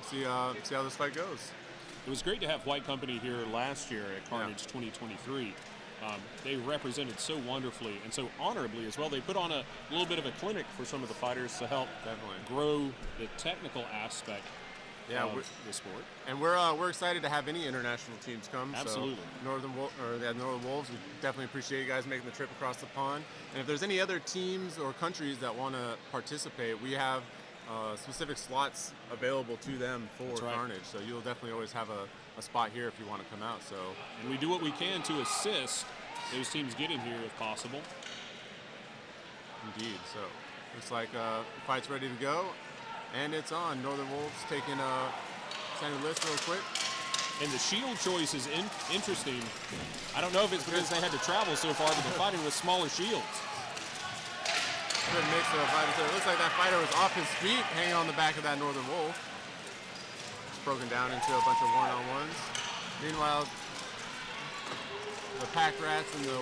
see how this fight goes. It was great to have White Company here last year at Carnage 2023. They represented so wonderfully and so honorably as well. They put on a little bit of a clinic for some of the fighters to help grow the technical aspect of the sport. And we're excited to have any international teams come. Absolutely. So Northern Wolves, we definitely appreciate you guys making the trip across the pond. And if there's any other teams or countries that want to participate, we have specific slots available to them for Carnage. So you'll definitely always have a spot here if you want to come out. So, and we do what we can to assist those teams getting here if possible. Indeed. So looks like the fight's ready to go, and it's on. Northern Wolves taking a center list real quick. And the shield choice is interesting. I don't know if it's because they had to travel so far, but they're fighting with smaller shields. Good mix of fighters. It looks like that fighter was off his feet, hanging on the back of that Northern Wolf. It's broken down into a bunch of one-on-ones. Meanwhile, the Pack Rats and the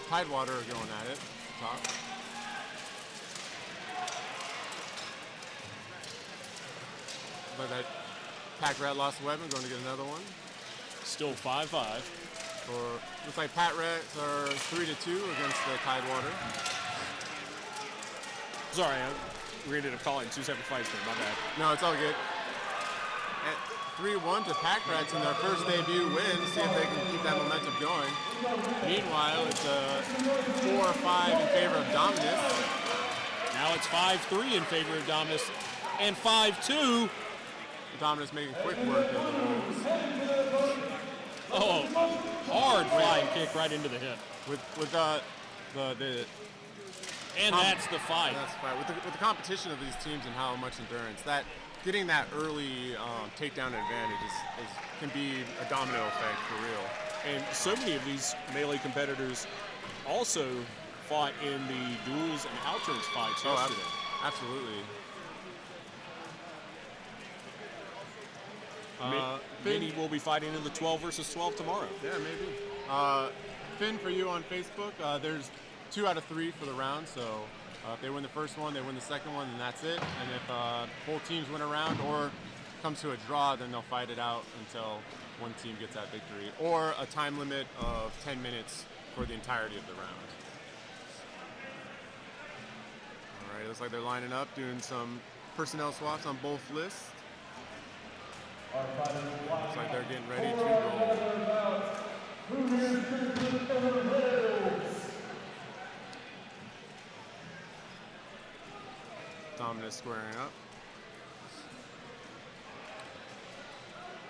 Tidewater are going at it. Top. But that Pack Rat lost a weapon, going to get another one. Still 5-5. Looks like Pack Rats are 3-2 against the Tidewater. Sorry, we ended up calling 2 separate fights there. My bad. No, it's all good. At 3-1 to Pack Rats in their first debut win. See if they can keep that momentum going. Meanwhile, it's 4-5 in favor of Dominus. Now it's 5-3 in favor of Dominus, and 5-2. Dominus making quick work of the Wolves. Oh, hard flying kick right into the hip. And that's the fight. That's the fight. With the competition of these teams and how much endurance, that getting that early takedown advantage can be a domino effect for real. And so many of these melee competitors also fought in the duels and outturns fights yesterday. Absolutely. Many will be fighting in the 12 versus 12 tomorrow. Yeah, maybe. Finn, for you on Facebook, there's 2 out of 3 for the round, so if they win the first one, they win the second one, and that's it. And if both teams win a round or comes to a draw, then they'll fight it out until one team gets that victory, or a time limit of 10 minutes for the entirety of the round. All right, looks like they're lining up, doing some personnel swaps on both lists. Looks like they're getting ready to roll. Dominus squaring up.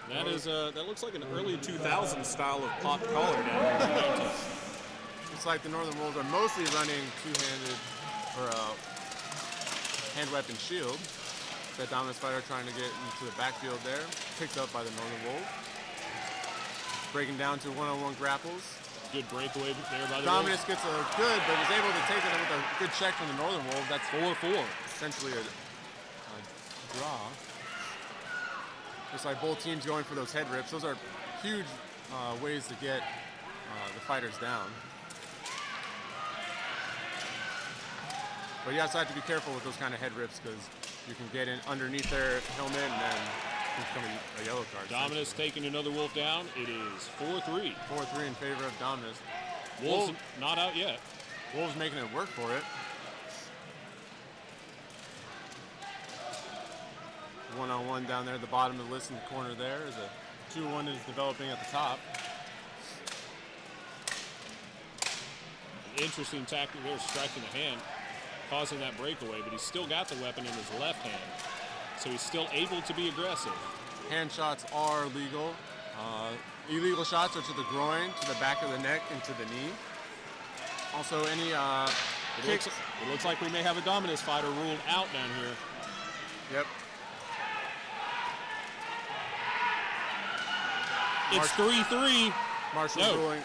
That is that looks like an early 2000s style of pop collar down here in the 90s. Looks like the Northern Wolves are mostly running two-handed or hand weapon shield. That Dominus fighter trying to get into the backfield there. Picked up by the Northern Wolves. Breaking down to one-on-one grapples. Good breakaway there by the Dominus gets a good, but is able to take it with a good check from the Northern Wolves. That's 4-4. Essentially a draw. Looks like both teams going for those head rips. Those are huge ways to get the fighters down. But you also have to be careful with those kind of head rips because you can get in underneath their helmet and then become a yellow card. Dominus taking another wolf down. It is 4-3. 4-3 in favor of Dominus. Wolves not out yet. Wolves making it work for it. One-on-one down there at the bottom of the list in the corner there. The 2-1 is developing at the top. An interesting tactic there, striking the hand, causing that breakaway, but he's still got the weapon in his left hand, so he's still able to be aggressive. Hand shots are legal. Illegal shots are to the groin, to the back of the neck, and to the knee. Also, any kicks. It looks like we may have a Dominus fighter ruled out down here. Yep. It's 3-3. Marshall's ruling.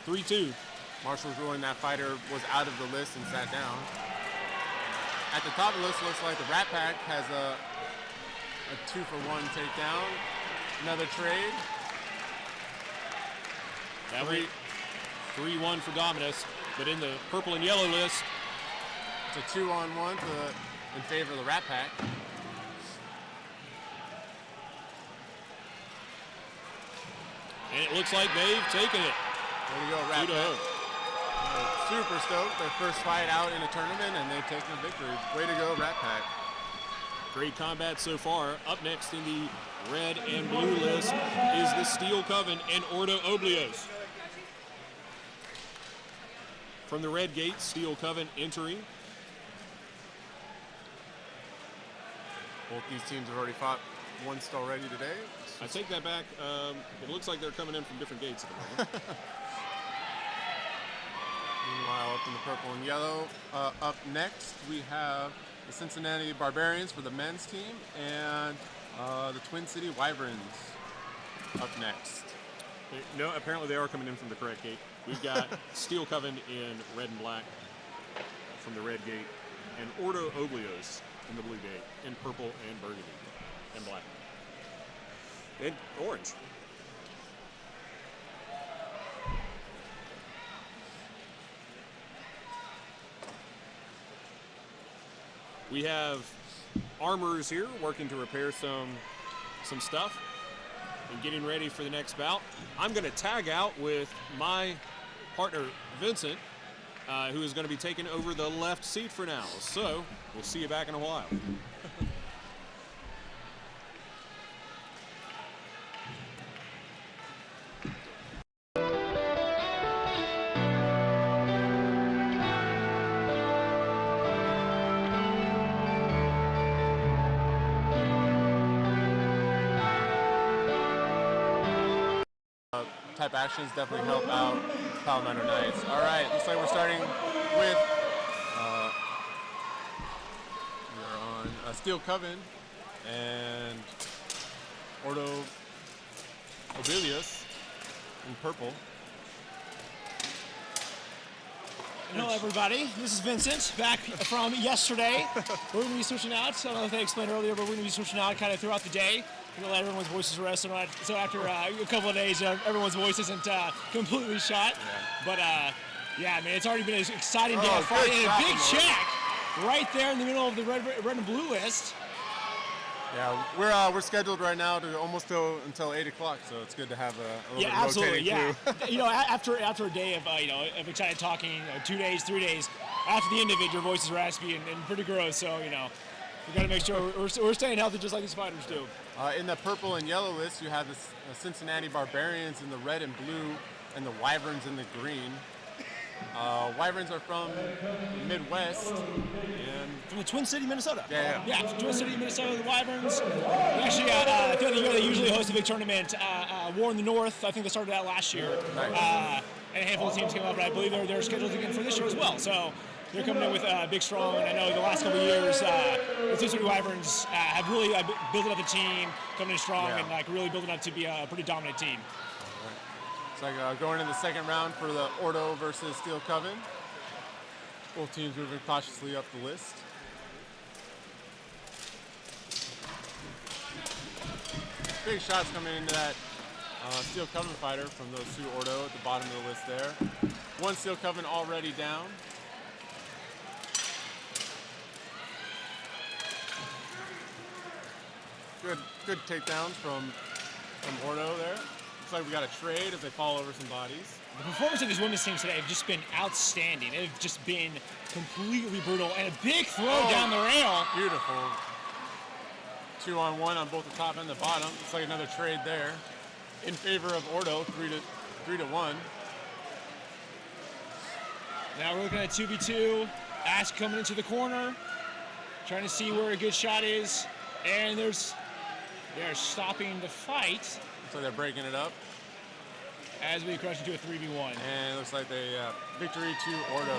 3-2. Marshall's ruling that fighter was out of the list and sat down. At the top of the list, looks like the Rat Pack has a 2-for-1 takedown. Another trade. That went 3-1 for Dominus, but in the purple and yellow list, it's a 2-on-1 in favor of the Rat Pack. And it looks like they've taken it. There you go, Rat Pack. Super stoked. Their first fight out in a tournament, and they've taken a victory. Way to go, Rat Pack. Great combat so far. Up next in the red and blue list is the Steel Coven and Ordo Oblas. From the red gate, Steel Coven entering. Both these teams have already fought once already today. I take that back. It looks like they're coming in from different gates at the moment. Meanwhile, up in the purple and yellow, up next we have the Cincinnati Barbarians for the men's team and the Twin City Wyverns up next. No, apparently they are coming in from the correct gate. We've got Steel Coven in red and black from the red gate, and Ordo Oblas in the blue gate, in purple and burgundy and black. And orange. We have armorers here working to repair some stuff and getting ready for the next bout. I'm going to tag out with my partner, Vincent, who is going to be taking over the left seat for now. So we'll see you back in a while. Type actions definitely help out Palomino Knights. All right, looks like we're starting with we're on Steel Coven and Ordo Oblas in purple. Hello everybody, this is Vincent, back from yesterday. We're going to be switching out, so I don't know if I explained earlier, but we're going to be switching out kind of throughout the day. You know, let everyone's voices rest, so after a couple of days, everyone's voice isn't completely shot. Yeah. But yeah, man, it's already been an exciting day of fighting, and a big check right there in the middle of the red and blue list. Yeah, we're scheduled right now to almost go until 8 o'clock, so it's good to have a little rotating crew. You know, after a day of of excited talking, 2 days, 3 days, after the end of it, your voice is raspy and pretty gross. So you know, we got to make sure we're staying healthy, just like these fighters do. In the purple and yellow list, you have the Cincinnati Barbarians in the red and blue, and the Wyverns in the green. Wyverns are from the Midwest. And from the Twin City, Minnesota. Yeah, from Twin City, Minnesota, the Wyverns. Actually, throughout the year, they usually host a big tournament, War in the North. I think they started that last year. Nice. And a handful of teams came up, but I believe they're scheduled again for this year as well. So they're coming in with big, strong. And I know the last couple of years, the Twin City Wyverns have really built up the team, coming in strong, and like really building up to be a pretty dominant team. It's like going in the second round for the Ordo versus Steel Coven. Both teams moving cautiously up the list. Big shots coming into that Steel Coven fighter from those two Ordo at the bottom of the list there. One Steel Coven already down. Good takedowns from Ordo there. Looks like we got a trade as they fall over some bodies. The performance of these women's teams today have just been outstanding. They've just been completely brutal, and a big throw down the rail. Beautiful. 2-on-1 on both the top and the bottom. Looks like another trade there in favor of Ordo, 3-1. Now we're looking at 2v2. Ash coming into the corner, trying to see where a good shot is, and they're stopping the fight. So they're breaking it up. As we crush into a 3v1. And it looks like they victory to Ordo.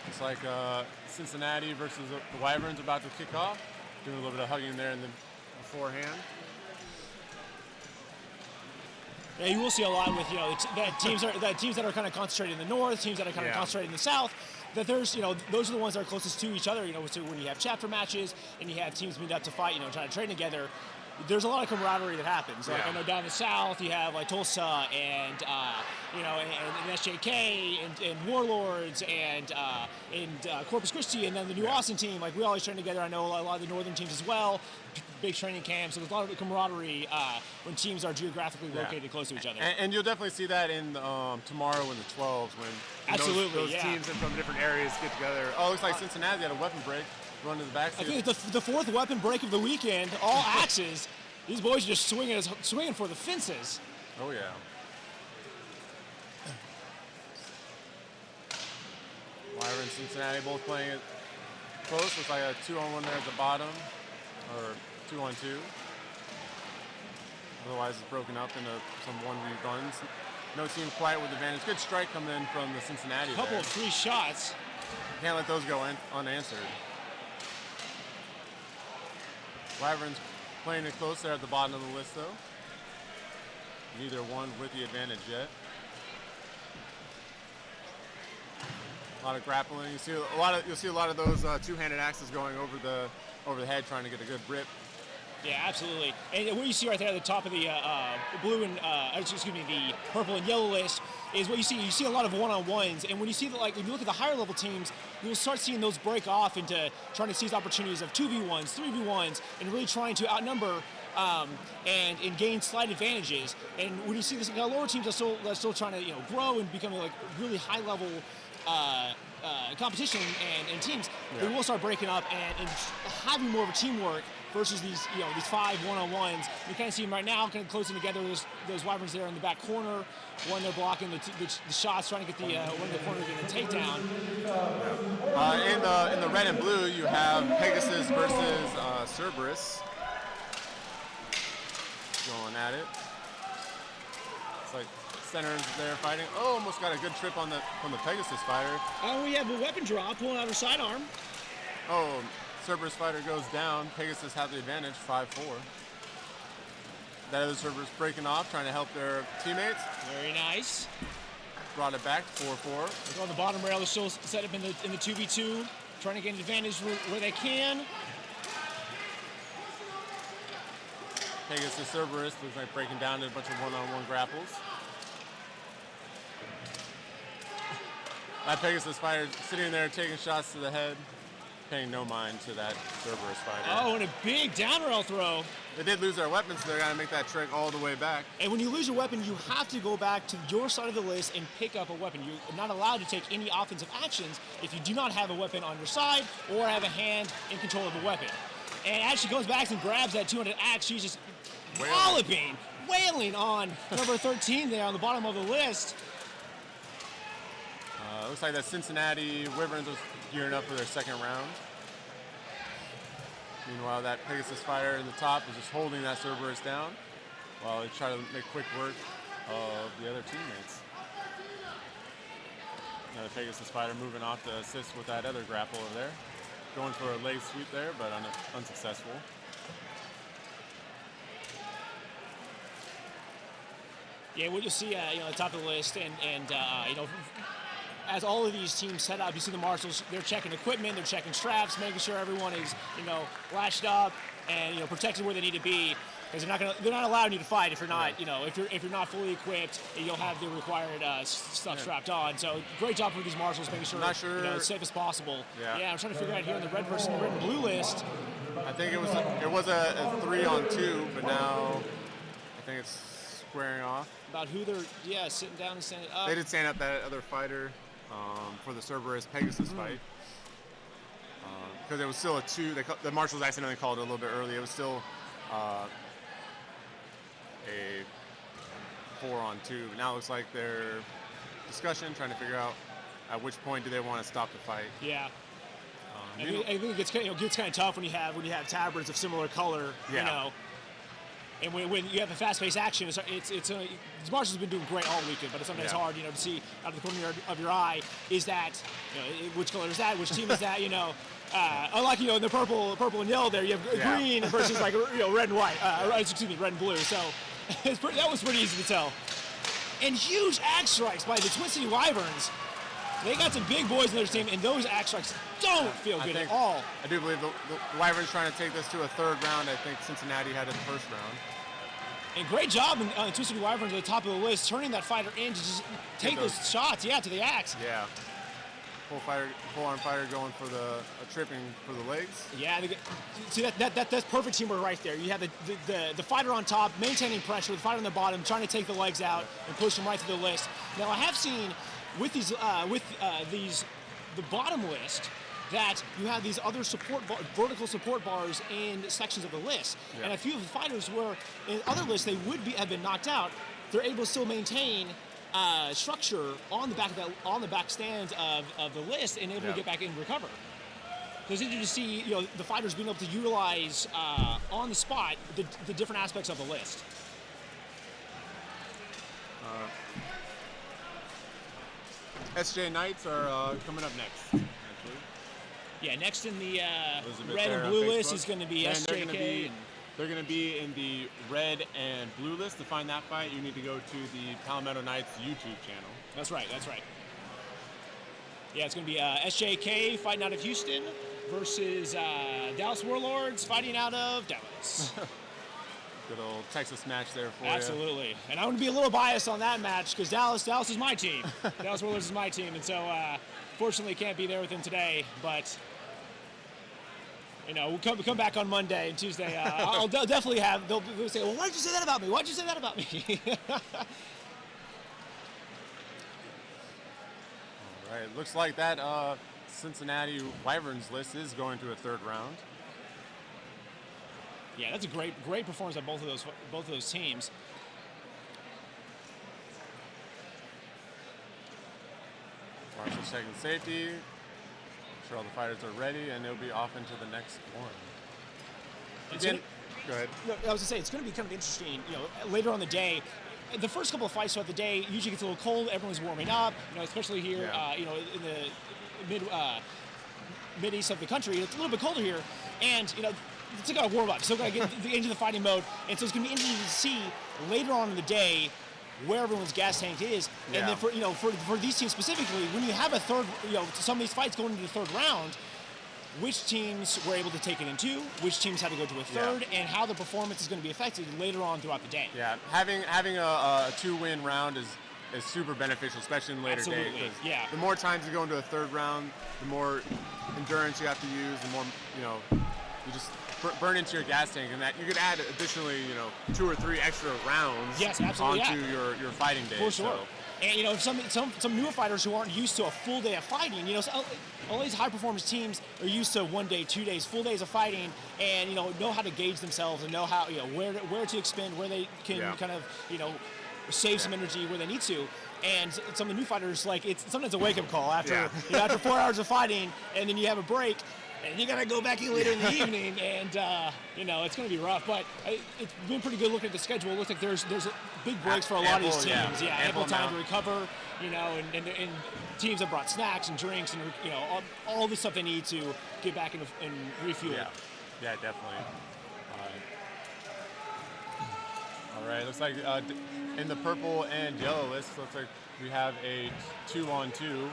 It's like Cincinnati versus the Wyverns about to kick off. Doing a little bit of hugging there in the beforehand. Yeah, you will see a lot with teams that are kind of concentrated in the north, teams that are kind of concentrated in the south. That there's, those are the ones that are closest to each other. So when you have chapter matches and you have teams meet up to fight, trying to train together, there's a lot of camaraderie that happens. Like I know down in the south, you have like Tulsa and and SJK and Warlords and Corpus Christi, and then the New Austin team. Like we always train together. I know a lot of the northern teams as well. Big training camps. So there's a lot of camaraderie when teams are geographically located close to each other. And you'll definitely see that in tomorrow in the 12s when those teams from different areas get together. Oh, it looks like Cincinnati had a weapon break. Run to the back. I think it's the fourth weapon break of the weekend. All axes. These boys are just swinging for the fences. Oh yeah. Wyvern and Cincinnati both playing it close. Looks like a 2-on-1 there at the bottom, or 2-on-2. Otherwise, it's broken up into some 1v1s. No team quite with advantage. Good strike coming in from the Cincinnati. A couple of free shots. Can't let those go unanswered. Wyverns playing it close there at the bottom of the list, though. Neither one with the advantage yet. A lot of grappling. You'll see a lot of those two-handed axes going over the head, trying to get a good rip Yeah, absolutely. And what you see right there at the top of the blue and the purple and yellow list is what you see. You see a lot of one-on-ones, and when you see if you look at the higher level teams, you'll start seeing those break off into trying to seize opportunities of 2v1s, 3v1s, and really trying to outnumber and gain slight advantages. And when you see this, lower teams are still trying to grow and become really high level competition and teams. They will start breaking up and having more of a teamwork versus these 5 one-on-ones. You kind of see them right now, kind of closing together. Those Wyverns there in the back corner. One, they're blocking the shots, trying to get one in the corner getting a takedown. In the red and blue, you have Pegasus versus Cerberus going at it. It's like centers there fighting. Oh, almost got a good trip from the Pegasus fighter. Oh, we have a weapon drop pulling out her sidearm. Oh. Cerberus fighter goes down. Pegasus have the advantage, 5-4. That other Cerberus breaking off, trying to help their teammates. Very nice. Brought it back, 4-4. They're on the bottom rail. They're still set up in the 2v2, trying to gain advantage where they can. Pegasus Cerberus looks like breaking down to a bunch of one-on-one grapples. That Pegasus fighter sitting there taking shots to the head. Paying no mind to that Cerberus fighter. Oh, and a big down rail throw. They did lose their weapons, so they're going to make that trek all the way back. And when you lose your weapon, you have to go back to your side of the list and pick up a weapon. You're not allowed to take any offensive actions if you do not have a weapon on your side or have a hand in control of a weapon. And as she goes back and grabs that 200 axe, she's just wailing on number 13 there on the bottom of the list. Looks like that Cincinnati Wyverns was gearing up for their second round. Meanwhile, that Pegasus fighter in the top is just holding that Cerberus down while they try to make quick work of the other teammates. Another Pegasus fighter moving off to assist with that other grapple over there. Going for a leg sweep there, but unsuccessful. Yeah, what you'll see, at the top of the list, and as all of these teams set up, you see the marshals, they're checking equipment, they're checking straps, making sure everyone is, lashed up and, protected where they need to be. Because they're not allowing you to fight if you're not, if you're not fully equipped, you'll have the required stuff strapped on. So great job for these marshals, making sure, as safe as possible. Yeah, I'm trying to figure out here on the red versus the red and blue list. I think it was a 3-on-2, but now I think it's squaring off. About who they're, sitting down and standing up. They did stand up that other fighter for the Cerberus Pegasus fight. Because it was still a 2. The marshals accidentally called it a little bit early. It was still a 4-on-2. But now it looks like they're discussion, trying to figure out at which point do they want to stop the fight. Yeah. I think it gets kind of tough when you have tabards of similar color. And when you have a fast-paced action, the marshals have been doing great all weekend, but it's sometimes hard, to see out of the corner of your eye is that, which color is that, which team is that, unlike, in the purple and yellow there, you have green versus red and white, red and blue. So that was pretty easy to tell. And huge axe strikes by the Twin City Wyverns. They got some big boys in their team, and those axe strikes don't feel good at all. I do believe the Wyverns trying to take this to a third round. I think Cincinnati had it the first round. And great job on Twin City Wyverns at the top of the list, turning that fighter in to just take those shots, to the axe. Yeah. Full arm fighter going for the tripping for the legs. Yeah, see that's perfect teamwork right there. You have the fighter on top maintaining pressure, the fighter on the bottom trying to take the legs out and push them right through the list. Now I have seen with these the bottom list that you have these other vertical support bars in sections of the list, and a few of the fighters were in other lists they have been knocked out. They're able to still maintain structure on the back stands of the list and able to get back and recover. So it's interesting to see the fighters being able to utilize on the spot the different aspects of the list. SJ Knights are coming up next, actually. Yeah, next in the red and blue list is going to be SJK. They're going to be in the red and blue list. To find that fight, you need to go to the Palmetto Knights YouTube channel. That's right. Yeah, it's going to be SJK fighting out of Houston versus Dallas Warlords, fighting out of Dallas. Good old Texas match there for you. Absolutely. And I'm going to be a little biased on that match because Dallas is my team. Dallas Warlords is my team. And so, fortunately, can't be there with them today. But, we'll come back on Monday and Tuesday. I'll definitely have, they'll say, well, why did you say that about me? Why did you say that about me? All right, looks like that Cincinnati Wyverns list is going to a third round. Yeah, that's a great performance by both of those teams. Marshall checking safety. Make sure all the fighters are ready, and they'll be off into the next one. Again, go ahead. I was going to say, it's going to be kind of interesting, later on the day. The first couple of fights throughout the day usually gets a little cold. Everyone's warming up, especially here, in the mid-east of the country. It's a little bit colder here, and, it's still got to warm up. Still got to get into the fighting mode. And so it's going to be interesting to see later on in the day where everyone's gas tank is. Yeah. And then for these teams specifically, when you have a third, some of these fights going into the third round, which teams were able to take it in two, which teams had to go to a third, and how the performance is going to be affected later on throughout the day. Yeah, having a 2-win round is super beneficial, especially in later days. Yeah. The more times you go into a third round, the more endurance you have to use, the more you just burn into your gas tank, and that you could add additionally 2 or 3 extra rounds onto your fighting day. For sure. And some newer fighters who aren't used to a full day of fighting, all these high performance teams are used to 1 day, 2 days, full days of fighting, and know how to gauge themselves and know how where to expend, where they can kind of save some energy where they need to. And some of the new fighters, it's sometimes a wake up call after after 4 hours of fighting, and then you have a break. And you got to go back in later in the evening, and it's going to be rough. But it's been pretty good looking at the schedule. It looks like there's big breaks for a lot of these teams. Yeah, ample time to recover. And teams have brought snacks and drinks and all the stuff they need to get back and refuel. Yeah, definitely. All right, looks like in the purple and yellow list, looks like we have a 2-on-2.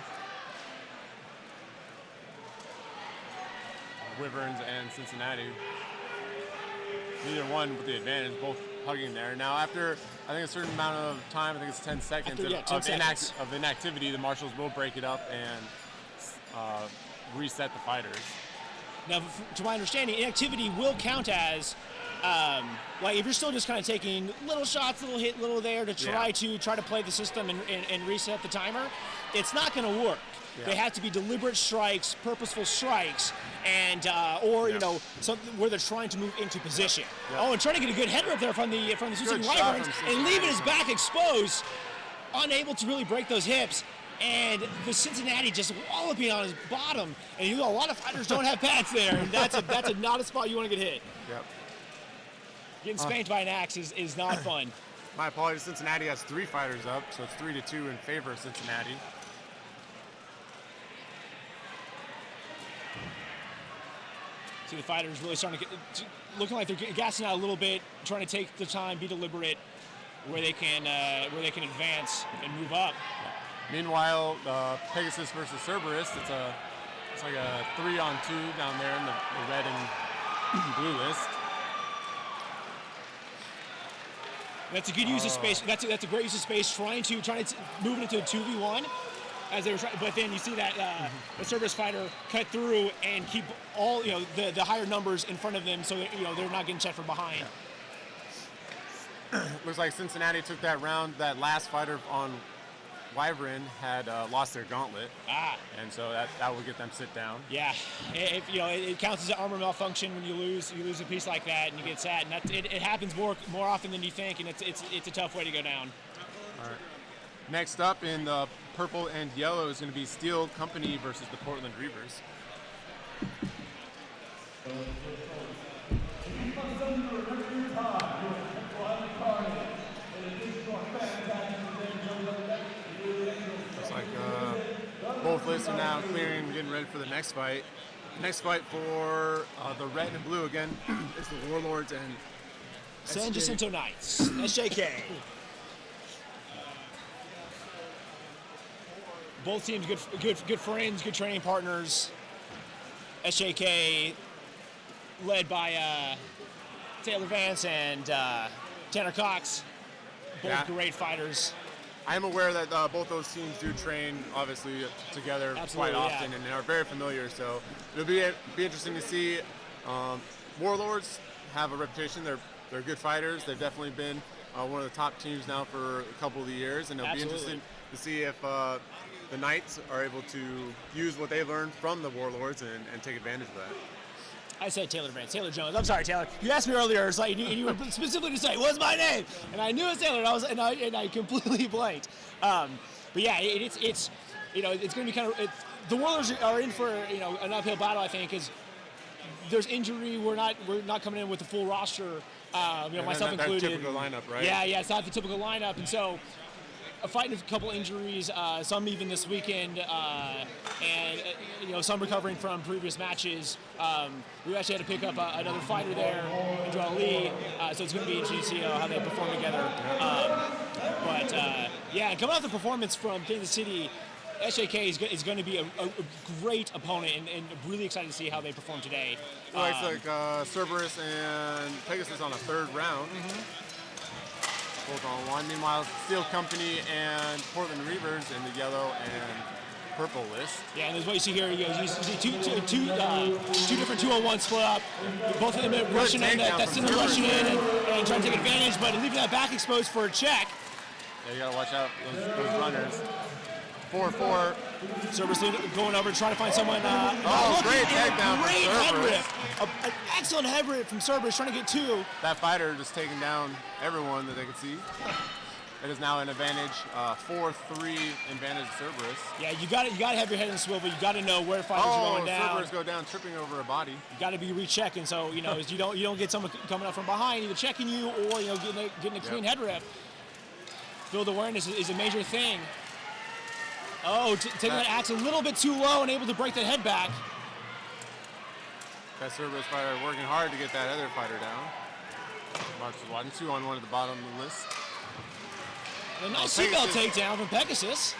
Wyverns and Cincinnati. Neither one with the advantage, both hugging there. Now, after I think a certain amount of time, I think it's 10 seconds, of inactivity, the marshals will break it up and reset the fighters. Now, to my understanding, inactivity will count as if you're still just kind of taking little shots, little hit, little there to try to play the system and reset the timer. It's not going to work. Yeah. They have to be deliberate strikes, purposeful strikes, and something where they're trying to move into position. Yeah. Oh, and trying to get a good header up there from the Cincinnati Wyverns, and leaving his back exposed, unable to really break those hips, and the Cincinnati just walloping on his bottom. And a lot of fighters don't have pads there, and that's not a spot you want to get hit. Yep. Getting spanked by an axe is not fun. My apologies. Cincinnati has 3 fighters up, so it's 3-2 in favor of Cincinnati. See the fighters really starting to looking like they're gassing out a little bit, trying to take the time, be deliberate, where they can advance and move up. Meanwhile, Pegasus versus Cerberus, it's like a 3-on-2 down there in the red and blue list. That's a good use of space. That's a great use of space. Trying to move it into a 2v1. As they were trying, but then you see that the Cerberus fighter cut through and keep all the higher numbers in front of them, so that, they're not getting checked from behind. Looks like Cincinnati took that round. That last fighter on Wyvern had lost their gauntlet, and so that would get them sit down. Yeah, it counts as an armor malfunction when you lose a piece like that and you get sat, and it happens more often than you think, and it's a tough way to go down. All right. Next up in the purple and yellow is going to be Steel Company versus the Portland Reavers. Looks like both lists are now clearing, getting ready for the next fight. Next fight for the red and blue again is the Warlords and San Jacinto Knights, SJK. Both teams good friends, good training partners. SJK, led by Taylor Vance and Tanner Cox, both great fighters. I am aware that both those teams do train, obviously, together quite often and are very familiar. So it'll be interesting to see. Warlords have a reputation. They're good fighters. They've definitely been one of the top teams now for a couple of years, and it'll be interesting to see if the Knights are able to use what they learned from the Warlords and take advantage of that. I said Taylor Vance, Taylor Jones. I'm sorry, Taylor. You asked me earlier, it's like, and you were specifically to say, what's my name? And I knew it was Taylor, and I completely blanked. But yeah, it's going to be kind of the Warlords are in for an uphill battle, I think, because there's injury. We're not coming in with the full roster. Myself included. That typical lineup, right? Yeah, it's not the typical lineup, and so. Fighting a couple injuries, some even this weekend, and some recovering from previous matches. We actually had to pick up another fighter there, Joel Lee, so it's going to be interesting to see how they perform together. And coming off the performance from Kansas City, SJK is going to be a great opponent, and really excited to see how they perform today. It's like Cerberus and Pegasus on a third round. Both on one. Meanwhile, Steel Company and Portland Reavers in the yellow and purple list. Yeah, and that's what you see here. You see two different 201 split up. Both of them rushing in. That's in rushing in and trying to take advantage, but leaving that back exposed for a check. Yeah, you gotta watch out those runners. 4-4. Cerberus going over, trying to find someone. Great takedown from head Cerberus. rip. An excellent head rip from Cerberus, trying to get two. That fighter just taking down everyone that they could see. It is now an advantage, 4-3 advantage to Cerberus. Yeah, you got to have your head in the swivel. You got to know where fighters are going down. Cerberus go down, tripping over a body. You got to be rechecking, so you don't get someone coming up from behind, either checking you or getting a clean head rip. Field awareness is a major thing. Taking that axe a little bit too low and able to break that head back. That Cerberus fighter working hard to get that other fighter down. Marks is watching 2-on-1 at the bottom of the list. A nice seatbelt takedown from Pegasus.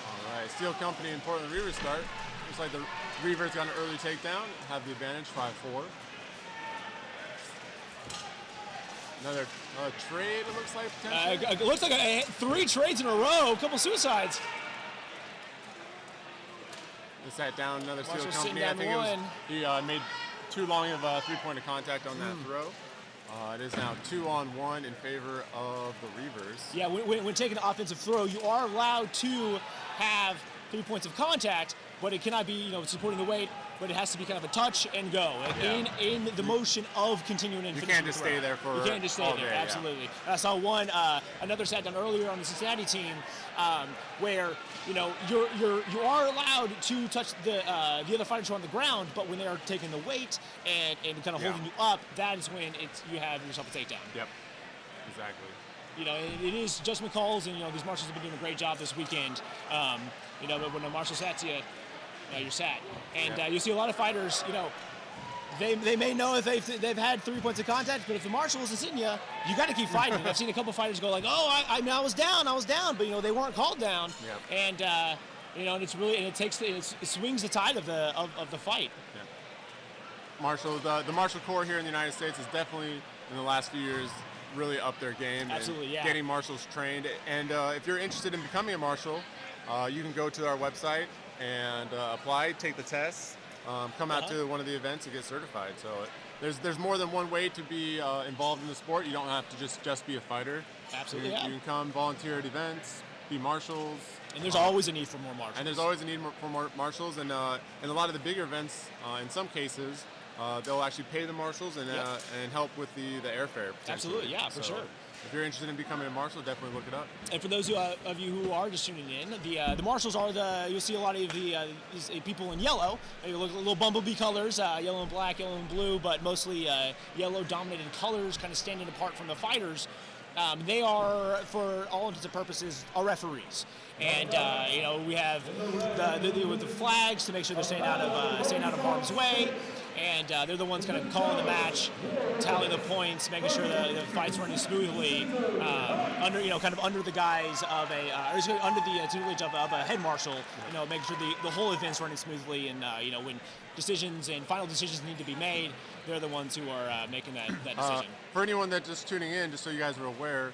All right, Steel Company and Portland Reavers start. Looks like the Reavers got an early takedown, have the advantage, 5-4. Another trade, it looks like, potentially. It looks like 3 trades in a row, a couple suicides. They sat down another Steel Marshall's Company. sitting down one. He made too long of a three-point of contact on that throw. It is now 2-on-1 in favor of the Reavers. Yeah, when taking an offensive throw, you are allowed to have 3 points of contact, but it cannot be, supporting the weight, but it has to be kind of a touch and go in the motion of continuing and finishing. You can't just stay there for all day. You can't just stay there, absolutely. Yeah. I saw another sat down earlier on the Cincinnati team where you are allowed to touch the other fighters who are on the ground, but when they are taking the weight and kind of holding you up, that is when you have yourself a takedown. Yep, exactly. It is Justin McCall's, and these marshals have been doing a great job this weekend. But when a marshal sats you, you're sat, and you see a lot of fighters. They may know if they've had 3 points of contact, but if the marshal isn't sitting you, you got to keep fighting. I've seen a couple fighters go like, I was down, but they weren't called down, and and it's really it swings the tide of the fight. Yeah. Marshal, the martial corps here in the United States is definitely in the last few years really up their game. Absolutely, and getting marshals trained. And if you're interested in becoming a marshal, you can go to our website and apply, take the tests, come out to one of the events and get certified. So there's more than one way to be involved in the sport. You don't have to just be a fighter. Absolutely, you can come volunteer at events, be marshals. And there's always a need for more marshals. And there's always a need for more marshals. And a lot of the bigger events, in some cases, they'll actually pay the marshals and help with the airfare. People, for sure. If you're interested in becoming a marshal, definitely look it up. And for those of you who are just tuning in, the marshals are you'll see a lot of these people in yellow, maybe little bumblebee colors, yellow and black, yellow and blue, but mostly yellow-dominated colors, kind of standing apart from the fighters. They are, for all intents and purposes, our referees. And we have with the flags to make sure they're staying out of harm's way. and they're the ones kind of calling the match, tallying the points, making sure the fight's running smoothly, under kind of under the guise of under the tutelage of a head marshal, making sure the whole event's running smoothly, and when decisions and final decisions need to be made, they're the ones who are making that decision. For anyone that's just tuning in, just so you guys are aware,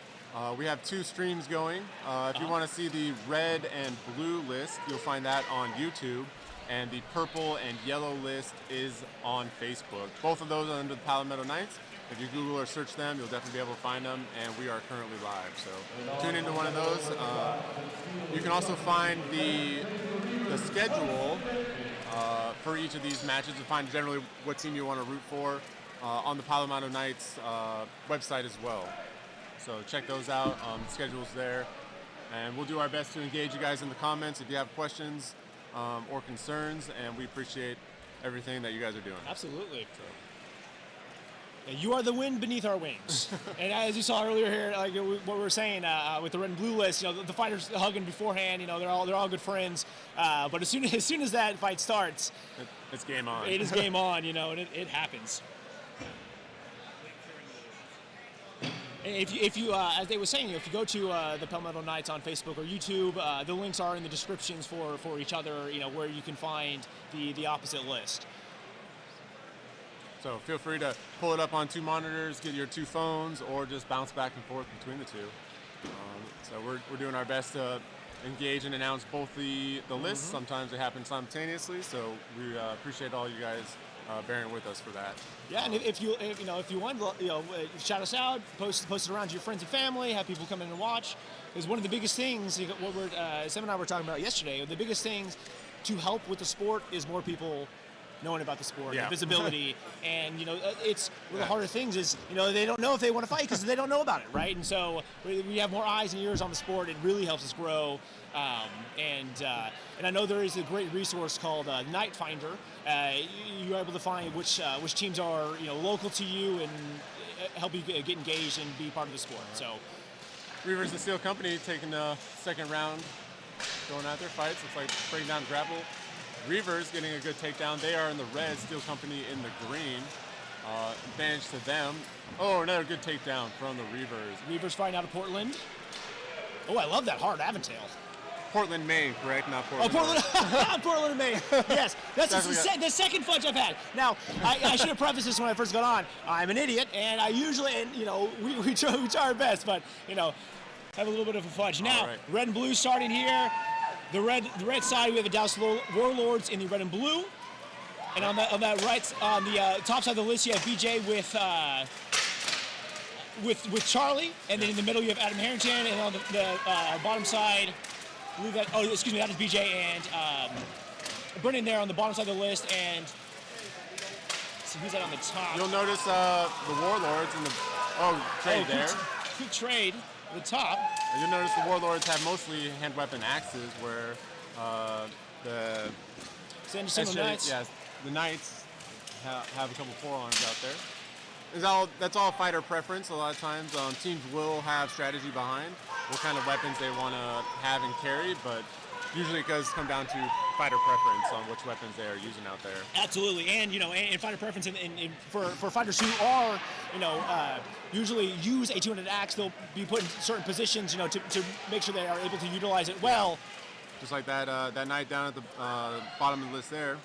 we have 2 streams going. If you want to see the red and blue list, you'll find that on YouTube, and the purple and yellow list is on Facebook. Both of those are under the Palmetto Knights. If you Google or search them, you'll definitely be able to find them, and we are currently live. So tune into one of those. You can also find the schedule for each of these matches to find generally what team you want to root for on the Palmetto Knights website as well. So check those out. The schedule's there. And we'll do our best to engage you guys in the comments if you have questions or concerns, and we appreciate everything that you guys are doing. Absolutely. Yeah, you are the wind beneath our wings. And as you saw earlier here, like what we were saying with the red and blue list, the fighters hugging beforehand, they're all good friends. But as soon as that fight starts, it's game on. It is game on, and it happens. If you as they were saying, if you go to the Palmetto Knights on Facebook or YouTube, the links are in the descriptions for each other, where you can find the opposite list. So feel free to pull it up on 2 monitors, get your 2 phones, or just bounce back and forth between the 2. So we're doing our best to engage and announce both the lists. Sometimes they happen simultaneously, so we appreciate all you guys bearing with us for that. Yeah, and if you want, shout us out, post it around to your friends and family, have people come in and watch. Is one of the biggest things. What Sam and I were talking about yesterday. The biggest things to help with the sport is more people knowing about the sport, the visibility, and it's one of the harder things is they don't know if they want to fight because they don't know about it, right? And so we have more eyes and ears on the sport. It really helps us grow, and I know there is a great resource called Night Finder. You're able to find which teams are local to you and help you get engaged and be part of the sport. So, Reavers the Steel Company taking the second round, going out their fights. Looks like breaking down grapple. Reavers getting a good takedown. They are in the red, Steel Company in the green. Advantage to them. Oh, another good takedown from the Reavers. Reavers fighting out of Portland. Oh, I love that hard Aventail. Portland, Maine, correct? Not Portland. Oh, Portland, Portland, Maine. Yes, that's the second fudge I've had. Now, I should have prefaced this when I first got on. I'm an idiot, and I usually, we try our best, but have a little bit of a fudge. Now, right. Red and blue starting here. The red side, we have the Dallas Warlords in the red and blue, and on that right, on the top side of the list, you have BJ with Charlie, and then in the middle you have Adam Harrington, and on the bottom side, I believe that is BJ and Brennan there on the bottom side of the list, and so who's that on the top? You'll notice the Warlords in the trade there. Quick trade. The top. You'll notice the Warlords have mostly hand weapon axes, where the Knights. Yes, the Knights have a couple forearms out there. That's all fighter preference. A lot of times, teams will have strategy behind what kind of weapons they want to have and carry, but usually it does come down to fighter preference on which weapons they are using out there. Absolutely, and and fighter preference, and for fighters who are usually use a two-handed axe, they'll be put in certain positions to make sure they are able to utilize it well. Just like that knight down at the bottom of the list there.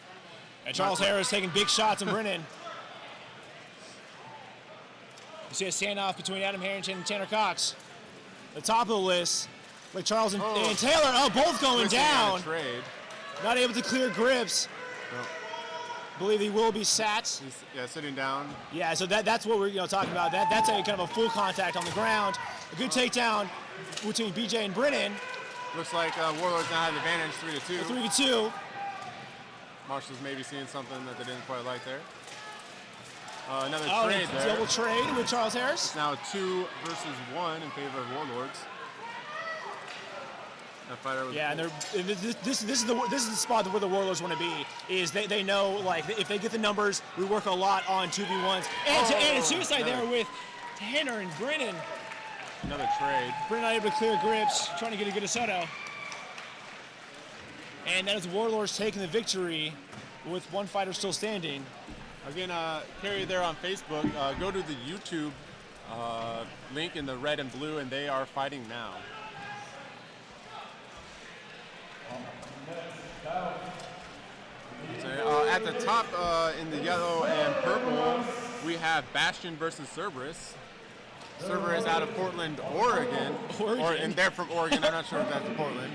And Charles Harris taking big shots on Brennan. You see a standoff between Adam Harrington and Tanner Cox. The top of the list, like Charles and Taylor, both going down. Trade. Not able to clear grips. No. Believe he will be sat. He's sitting down. Yeah, so that's what we're talking about. That's a kind of a full contact on the ground. A good takedown between BJ and Brennan. Looks like Warlords now have advantage, 3-2. 3-2. Marshall's maybe seeing something that they didn't quite like there. Another Oh, trade there. Double trade with Charles Harris. It's now 2 versus 1 in favor of Warlords. That fighter was this is the spot where the Warlords want to be. Is they know, like, if they get the numbers, we work a lot on 2v1s. And a suicide there with Tanner and Brennan. Another trade. Brennan not able to clear grips, trying to get a good Soto. And that is Warlords taking the victory with one fighter still standing. Again, Carrie there on Facebook, go to the YouTube link in the red and blue, and they are fighting now. So, at the top in the yellow and purple, we have Bastion versus Cerberus. Cerberus out of Portland, Oregon. And they're from Oregon. I'm not sure if that's Portland,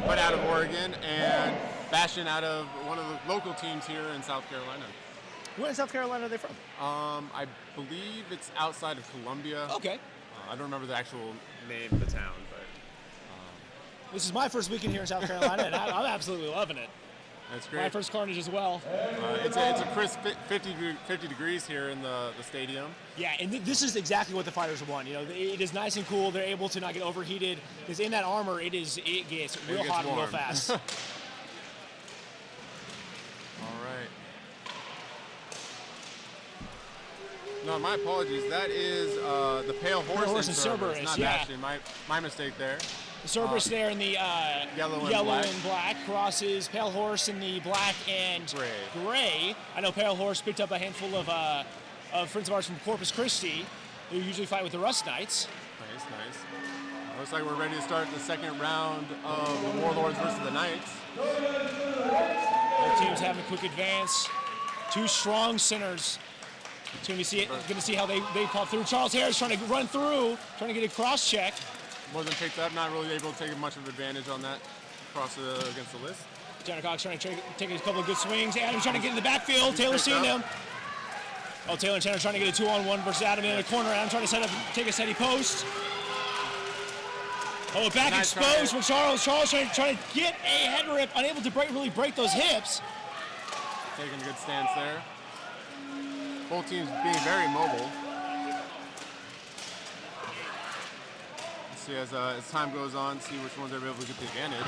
but out of Oregon. And Bastion out of one of the local teams here in South Carolina. Where in South Carolina are they from? I believe it's outside of Columbia. Okay. I don't remember the actual name of the town, but This is my first weekend here in South Carolina, and I'm absolutely loving it. that's great. My first Carnage as well. It's a crisp 50 degrees here in the stadium. Yeah, and this is exactly what the fighters want. You know, it is nice and cool. They're able to not get overheated because in that armor, it gets real hot and real fast. All right. No, my apologies. That is the Pale Horse and Cerberus, Cerberus, not yeah. Bastion. My mistake there. The Cerberus there in the yellow and black crosses Pale Horse in the black and gray. I know Pale Horse picked up a handful of friends of ours from Corpus Christi who usually fight with the Rust Knights. Nice. Looks like we're ready to start the second round of the Warlords versus the Knights. Both teams having a quick advance. Two strong centers. Going to see how they pop through. Charles Harris trying to run through, trying to get a cross check. More than picked up, not really able to take much of advantage on that cross against the list. Jenna Cox trying to take a couple of good swings. Adam's trying to get in the backfield. Taylor seeing him. Oh, Taylor and Chandler trying to get a 2-on-1 versus Adam in the corner. Adam trying to take a steady post. Oh, back Nice exposed from Charles. Charles trying to get a head rip, unable to really break those hips. Taking a good stance there. Both teams being very mobile. Let's see as time goes on, see which ones are able to get the advantage.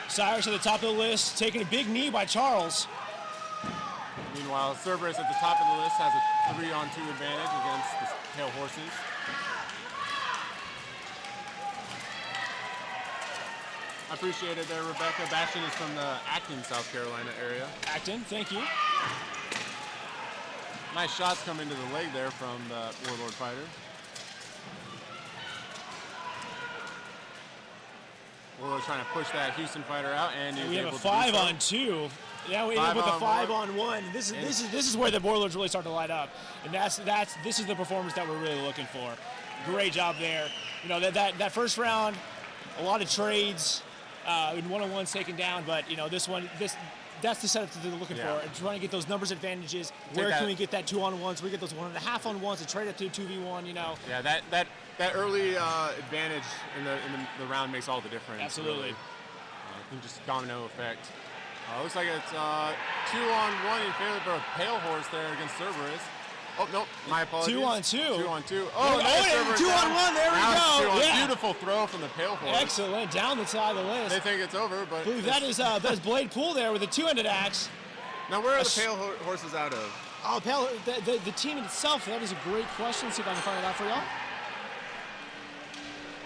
Cyrus at the top of the list, taking a big knee by Charles. Meanwhile, Cerberus at the top of the list has a 3-on-2 advantage against the Pale Horses. I appreciate it there, Rebecca. Bastion is from the Acton, South Carolina area. Acton, thank you. Nice shots come into the leg there from the Warlord fighter. Warlord trying to push that Houston fighter out, and we have a 5-on-2. Yeah, we end up with a 5-on-1. This is where the Warlords really start to light up, and this is the performance that we're really looking for. Great job there. You know that first round, a lot of trades, in one-on-ones taken down, but you know that's the setup that they're looking for, and trying to get those numbers advantages. Where can we get that 2-on-1s? We get those 1.5-on-1s and trade up to 2v1. You know. Yeah, that early advantage in the round makes all the difference. Absolutely. Really. Just domino effect. Looks like it's 2-on-1 in favor of Pale Horse there against Cerberus. Oh, no, my apologies. 2-on-2. 2-on-2. Oh, nice Cerberus. 2-on-1, there we go. Yeah. Beautiful throw from the Pale Horse. Excellent, down the side of the list. They think it's over, but... I believe that is Blade Pool there with a two-handed axe. Now, where are the Pale Horses out of? Oh, the team itself, that is a great question. Let's see if I can find it out for y'all.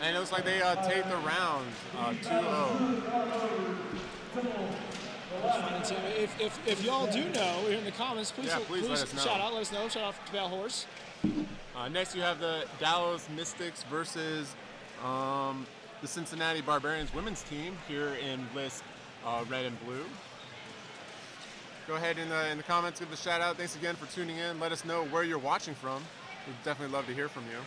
And it looks like they take the round 2-0. If y'all do know in the comments, please let us know. Shout out to Pale Horse. Next, you have the Dallas Mythics versus the Cincinnati Barbarians women's team here in list red and blue. Go ahead in the comments, give the shout out. Thanks again for tuning in. Let us know where you're watching from. We'd definitely love to hear from you.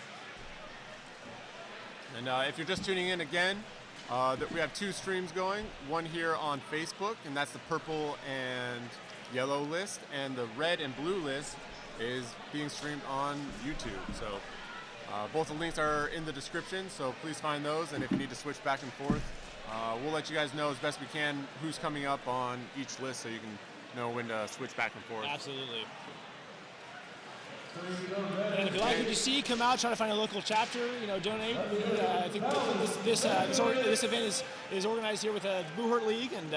And if you're just tuning in again, we have two streams going. One here on Facebook, and that's the purple and yellow list, and the red and blue list is being streamed on YouTube. So both the links are in the description, so please find those, and if you need to switch back and forth, we'll let you guys know as best we can who's coming up on each list so you can know when to switch back and forth. Absolutely. And if you like what you see, come out, try to find a local chapter, donate. I think this event is organized here with the Boohurt League, and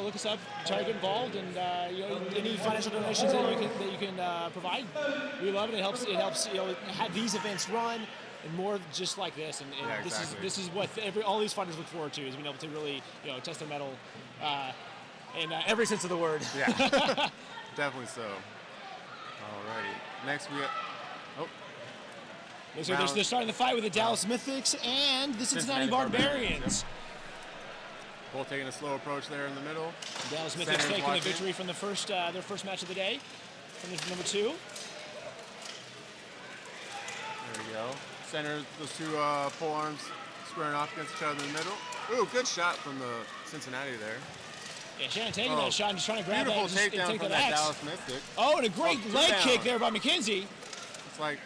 look us up, try to get involved, and any financial donations that you can provide, we love it. It helps have these events run and more just like this, and exactly. this is what all these fighters look forward to, is being able to really test their mettle in every sense of the word. Yeah. Definitely so. Alrighty. Next we got. Oh. Looks like they're starting the fight with the Dallas Mythics and the Cincinnati Barbarians. Yep. Both taking a slow approach there in the middle. Dallas Mythics taking the victory from the first their first match of the day. From number 2. There we go. Center, those two pole arms squaring off against each other in the middle. Ooh, good shot from the Cincinnati there. Yeah, Shannon taking that shot and just trying to grab that and takedown take from that that X. Dallas Mystic. Oh, and a great leg kick there by McKenzie. It's like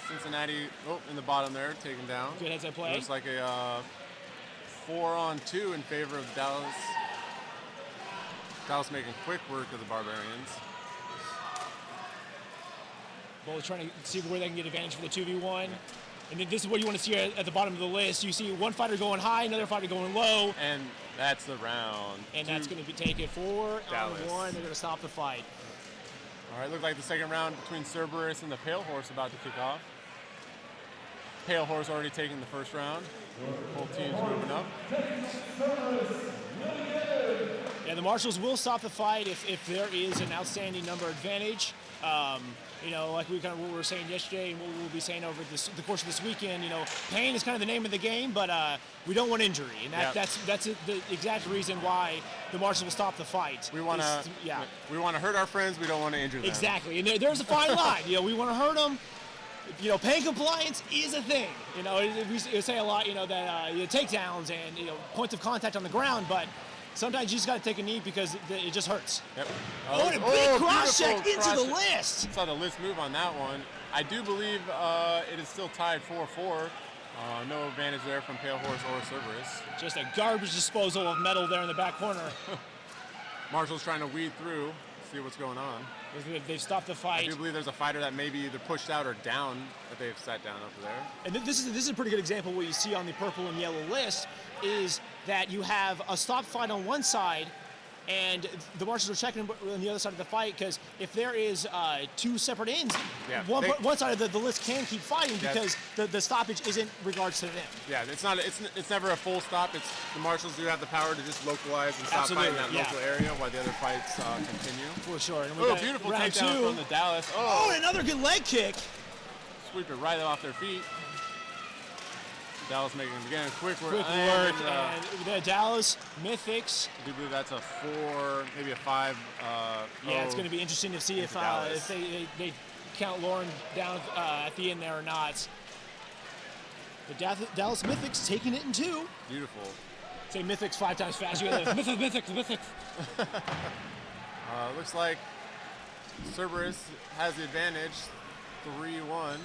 Cincinnati, in the bottom there, taken down. Good heads up play. Looks like a 4-on-2 in favor of Dallas. Dallas making quick work of the Barbarians. Both trying to see where they can get advantage for the 2v1. And then this is what you want to see at the bottom of the list. You see one fighter going high, another fighter going low. And that's the round. And that's going to be taken 4-on-1. They're going to stop the fight. All right, looks like the second round between Cerberus and the Pale Horse about to kick off. Pale Horse already taking the first round. Both teams moving up. Yeah, the Marshals will stop the fight if there is an outstanding number advantage. You know, like what we were saying yesterday, and what we'll be saying over the course of this weekend. You know, pain is kind of the name of the game, but we don't want injury, and that's the exact reason why the Marshals will stop the fight. We want to hurt our friends. We don't want to injure them. Exactly, and there's a fine line. You know, we want to hurt them. You know, pain compliance is a thing. You know, we say a lot. You know that takedowns and points of contact on the ground, but sometimes you just got to take a knee because it just hurts. Yep. And a big cross-check into the list. Saw the list move on that one. I do believe it is still tied 4-4. No advantage there from Pale Horse or Cerberus. Just a garbage disposal of metal there in the back corner. Marshall's trying to weed through, see what's going on. They've stopped the fight. I do believe there's a fighter that may be either pushed out or down that they've sat down up there. And this is a pretty good example of what you see on the purple and yellow list is that you have a stop fight on one side and the Marshals are checking on the other side of the fight because if there is two separate ends, one side of the list can keep fighting because the stoppage isn't regards to them. Yeah, it's never a full stop. It's the Marshals do have the power to just localize and stop fighting in that local area while the other fights continue. For sure. And beautiful takedown from the Dallas. Oh, and another good leg kick. Sweep it right off their feet. Dallas making it again. Quick work. And the Dallas Mythics. I do believe that's a 4, maybe a 5. It's going to be interesting to see if they count Lauren down at the end there or not. The Dallas Mythics taking it in 2. Beautiful. Say Mythics 5 times fast. You got Mythics. Looks like Cerberus has the advantage, 3-1,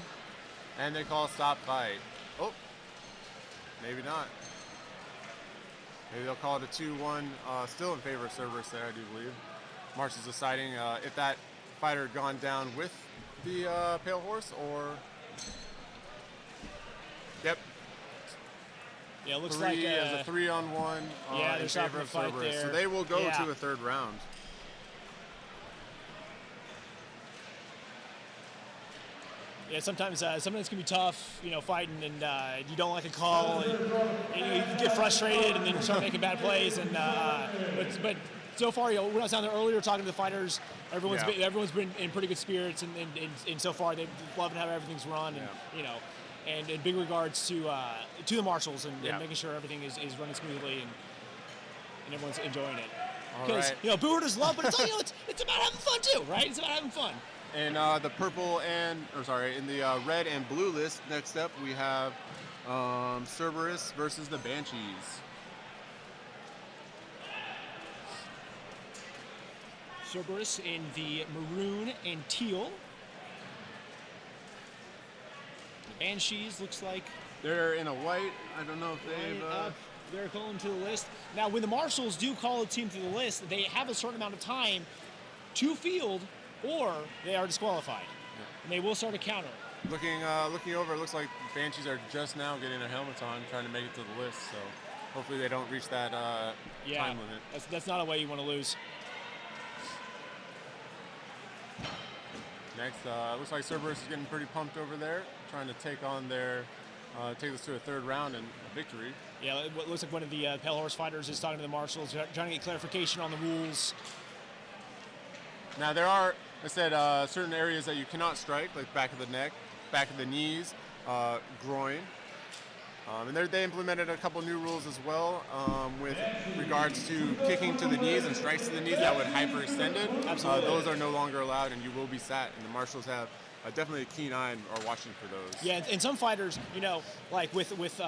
and they call a stop fight. Oh. Maybe not. Maybe they'll call it a 2-1, still in favor of Cerberus there, I do believe. Marsh is deciding if that fighter had gone down with the Pale Horse or... Yep. Yeah, it looks like... It's a 3-on-1 in favor of Cerberus. So they will go to a third round. Yeah, sometimes it can be tough, fighting, and you don't like a call, and you get frustrated, and then start making bad plays. And but so far, when I was down there earlier talking to the fighters, everyone's been in pretty good spirits, and so far they're loving how everything's run, and and big regards to the Marshals and making sure everything is running smoothly and everyone's enjoying it. Because booers love, but it's about having fun too, right? It's about having fun. And the purple in the red and blue list, next up we have Cerberus versus the Banshees. Cerberus in the maroon and teal. The Banshees looks like they're in a white. I don't know if they've... They're calling to the list. Now, when the Marshals do call a team to the list, they have a certain amount of time to field or they are disqualified. And they will start a counter. Looking over, it looks like the Banshees are just now getting their helmets on, trying to make it to the list. So hopefully they don't reach that time limit. That's not a way you want to lose. Next, looks like Cerberus is getting pretty pumped over there, trying to take on take this to a third round and a victory. Yeah, it looks like one of the Pale Horse fighters is talking to the Marshals, trying to get clarification on the rules. Now there are, I said, certain areas that you cannot strike, like back of the neck, back of the knees, groin. And they implemented a couple new rules as well with regards to kicking to the knees and strikes to the knees that would hyperextend it. Absolutely. Those are no longer allowed, and you will be sat. And the marshals have definitely a keen eye and are watching for those. Yeah, and some fighters, like with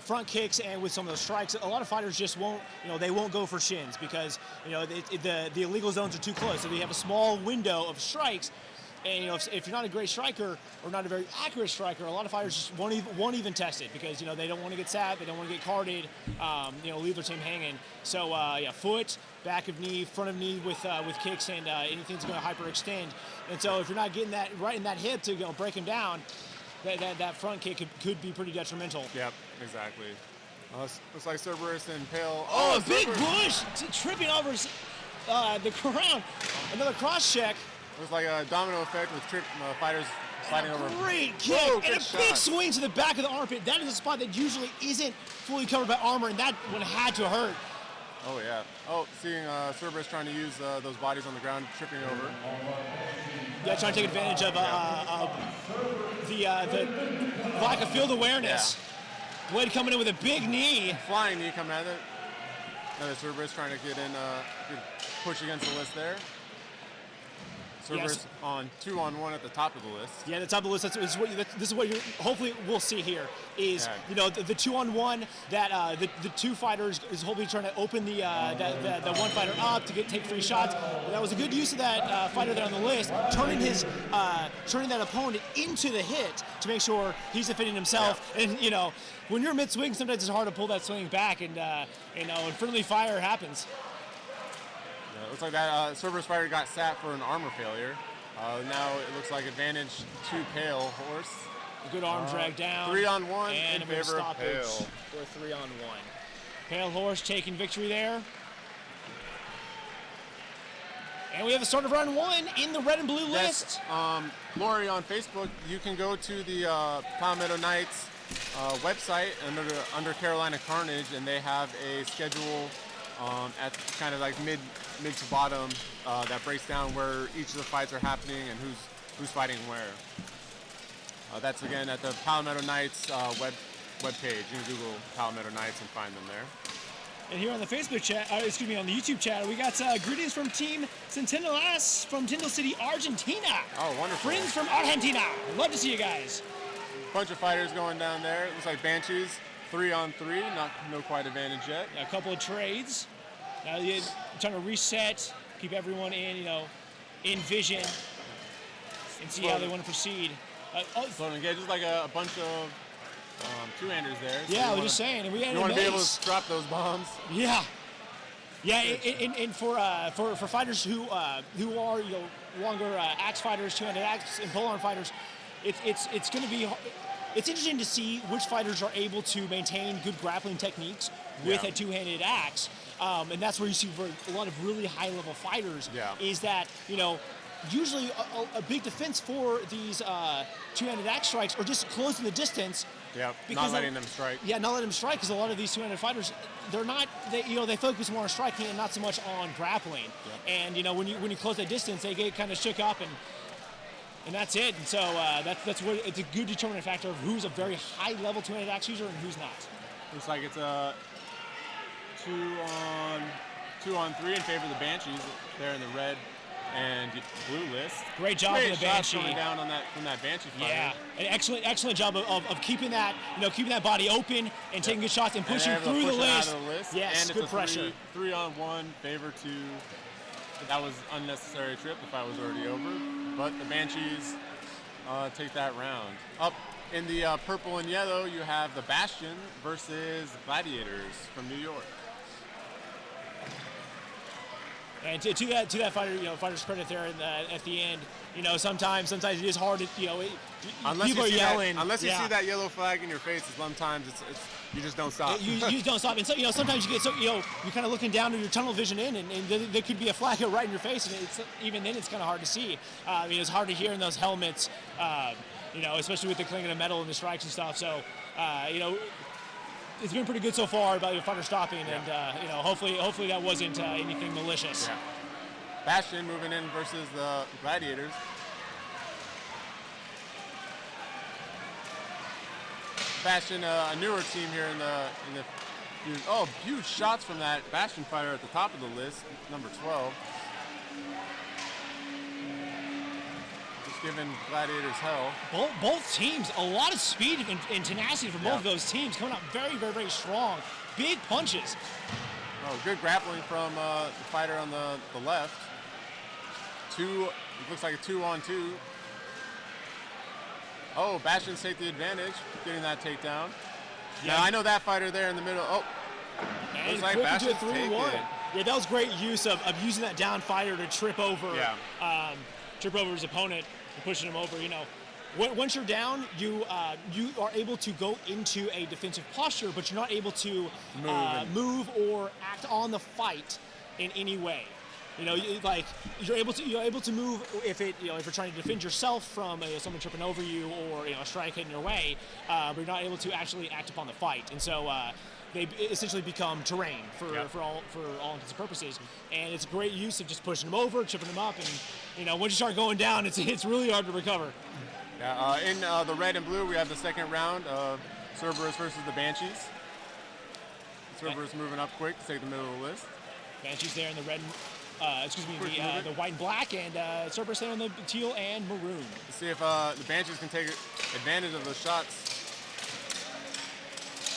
front kicks and with some of those strikes, a lot of fighters just won't, they won't go for shins because, the illegal zones are too close. So they have a small window of strikes. And if you're not a great striker or not a very accurate striker, a lot of fighters just won't even test it because they don't want to get sat, they don't want to get carded, leave their team hanging. So foot, back of knee, front of knee with kicks, and anything's going to hyperextend. And so if you're not getting that right in that hip to break him down, that front kick could be pretty detrimental. Yep, exactly. Looks like Cerberus and Pale. Oh, a big push, tripping over the ground. Another cross check. Looks like a domino effect with fighters sliding over. Great kick, and a big swing to the back of the armpit. That is a spot that usually isn't fully covered by armor, and that one had to hurt. Oh, yeah. Oh, seeing Cerberus trying to use those bodies on the ground, tripping over. Yeah, trying to take advantage of the lack of field awareness. Yeah. Blade coming in with a big knee. Flying knee coming at it. Another Cerberus trying to get in, good push against the list there. Cerberus on 2-on-1 at the top of the list. Yeah, the top of the list. This is what you hopefully we'll see here is the 2-on-1 that the two fighters is hopefully trying to open the one fighter up to take free shots. But that was a good use of that fighter there on the list, turning that opponent into the hit to make sure he's defending himself. Yeah. And when you're mid swing, sometimes it's hard to pull that swing back, and friendly fire happens. It looks like that Cerberus fighter got sat for an armor failure. Now it looks like advantage to Pale Horse. A good arm drag down. 3-on-1 and in favor of Pale. For 3-on-1. Pale Horse taking victory there. And we have the start of round 1 in the red and blue list. Lori on Facebook, you can go to the Palmetto Knights website under Carolina Carnage, and they have a schedule at kind of like mid to bottom that breaks down where each of the fights are happening and who's fighting where. That's again at the Palmetto Knights web page. You can Google Palmetto Knights and find them there. And here on the Facebook chat, on the YouTube chat, we got greetings from Team Centenalas from Tindal City, Argentina. Oh, wonderful. Friends from Argentina. Love to see you guys. Bunch of fighters going down there. It looks like Banshees, 3-on-3, no quite advantage yet. A couple of trades. Now you're trying to reset, keep everyone in vision, and see how they want to proceed. So engage just like a bunch of two-handers there. So yeah, I was just saying. We you want to be able to drop those bombs. Yeah. Yeah, and for fighters who are longer axe fighters, two-handed axe and polearm fighters, it's going to be. It's interesting to see which fighters are able to maintain good grappling techniques with a two-handed axe. And that's where you see for a lot of really high-level fighters is that, usually a big defense for these two-handed axe strikes are just closing the distance. Yeah, not letting them strike. Yeah, not letting them strike because a lot of these two-handed fighters, they focus more on striking and not so much on grappling. Yep. And, when you close that distance, they get kind of shook up and that's it. And so that's what it's a good determinant factor of who's a very high-level two-handed axe user and who's not. Looks like it's a 2-on-3 in favor of the Banshees there in the red and blue list. Great job from the Banshee. Coming down on from that Banshee fighter. Yeah, an excellent job of keeping that keeping that body open and taking good shots and pushing through the list. Yes, and good pressure. 3-on-1 favor to. That was unnecessary trip. The fight was already over, but the Banshees take that round. Up in the purple and yellow, you have the Bastion versus Gladiators from New York. And to that fighter, fighter's credit there at the end. Sometimes it is hard to, unless people you are yelling. Unless you see that yellow flag in your face, sometimes it's you just don't stop. You just don't stop. And so, sometimes you get you're kind of looking down to your tunnel vision in, and there could be a flag right in your face, and even then it's kind of hard to see. It's hard to hear in those helmets, especially with the clinging of metal and the strikes and stuff. So, it's been pretty good so far about your fighter stopping, and hopefully that wasn't anything malicious. Yeah. Bastion moving in versus the Gladiators. Bastion, a newer team here in the oh, huge shots from that Bastion fighter at the top of the list, number 12. Just giving Gladiators hell. Both teams, a lot of speed and tenacity from both of those teams, coming out very, very, very strong. Big punches. Oh, good grappling from the fighter on the left. It looks like a 2-on-2. Oh, Bastions take the advantage, getting that takedown. Yeah, I know that fighter there in the middle. Oh, and looks like quick into a Bastions take 3-1. it. Yeah, that was great use of using that down fighter to trip over his opponent and pushing him over. You know, once you're down, you are able to go into a defensive posture, but you're not able to move or act on the fight in any way. You know, you're able to move if you're trying to defend yourself from someone tripping over you or a strike hitting your way, but you're not able to actually act upon the fight, and so they essentially become terrain for all intents and purposes. And it's a great use of just pushing them over, tripping them up, and once you start going down, it's really hard to recover. Yeah, in the red and blue, we have the second round of Cerberus versus the Banshees. Cerberus moving up quick to take the middle of the list. Banshees there in the red. The white and black, and Cerberus there in the teal and maroon. Let's see if the Banshees can take advantage of those shots.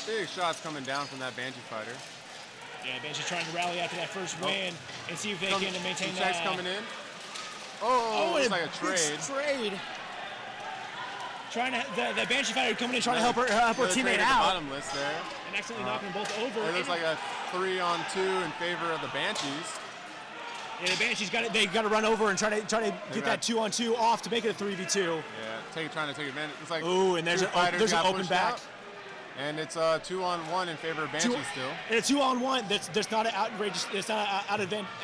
Big shots coming down from that Banshee fighter. Yeah, Banshees trying to rally after that first win and see if they can maintain that. Checks coming in. Oh, it's like a trade. Trying to the Banshee fighter coming in, trying to help her teammate out. Bottom list there. And accidentally knocking them both over. It looks like a 3-on-2 in favor of the Banshees. Yeah, the Banshees got to run over and try to get that 2-on-2 off to make it a 3v2. Yeah, trying to take advantage. It's like and there's an open back. Out, and it's a 2-on-1 in favor of Banshee still. And a 2-on-1. That's not outrageous. It's not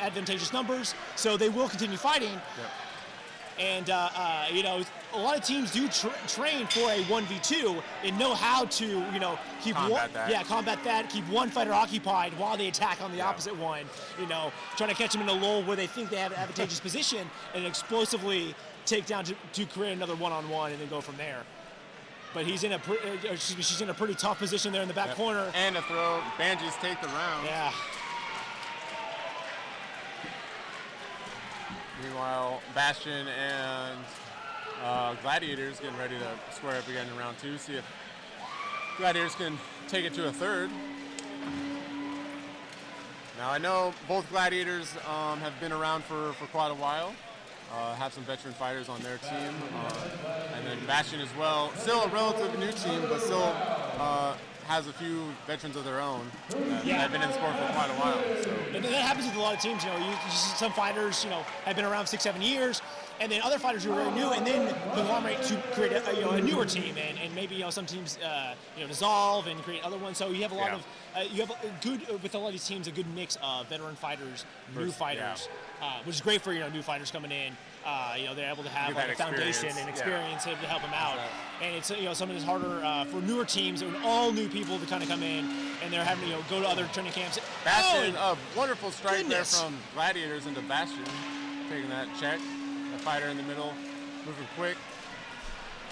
advantageous numbers, so they will continue fighting. Yep. And a lot of teams do train for a 1v2 and know how to keep combat that, keep one fighter occupied while they attack on the opposite one. Trying to catch them in a lull where they think they have an advantageous position and explosively take down to create another one-on-one and then go from there. But she's in a pretty tough position there in the back corner. And a throw. Banshees take the round. Yeah. Meanwhile, Bastion and Gladiators getting ready to square up again in round 2. See if Gladiators can take it to a third. Now I know both Gladiators have been around for quite a while. Have some veteran fighters on their team. And then Bastion as well. Still a relatively new team, but still has a few veterans of their own that have been in the sport for quite a while. So. And that happens with a lot of teams. You see some fighters, have been around 6-7 years, and then other fighters who are very new, and then conglomerate to create a newer team, and maybe some teams dissolve and create other ones. So you have a lot of with a lot of these teams, a good mix of veteran fighters, new fighters, which is great for new fighters coming in. They're able to have a foundation and experience to help them out. And it's some of it's harder for newer teams and all new people to kind of come in, and they're having to go to other training camps. Bastion, a wonderful strike there from Gladiators into Bastion, taking that check. The fighter in the middle, moving quick.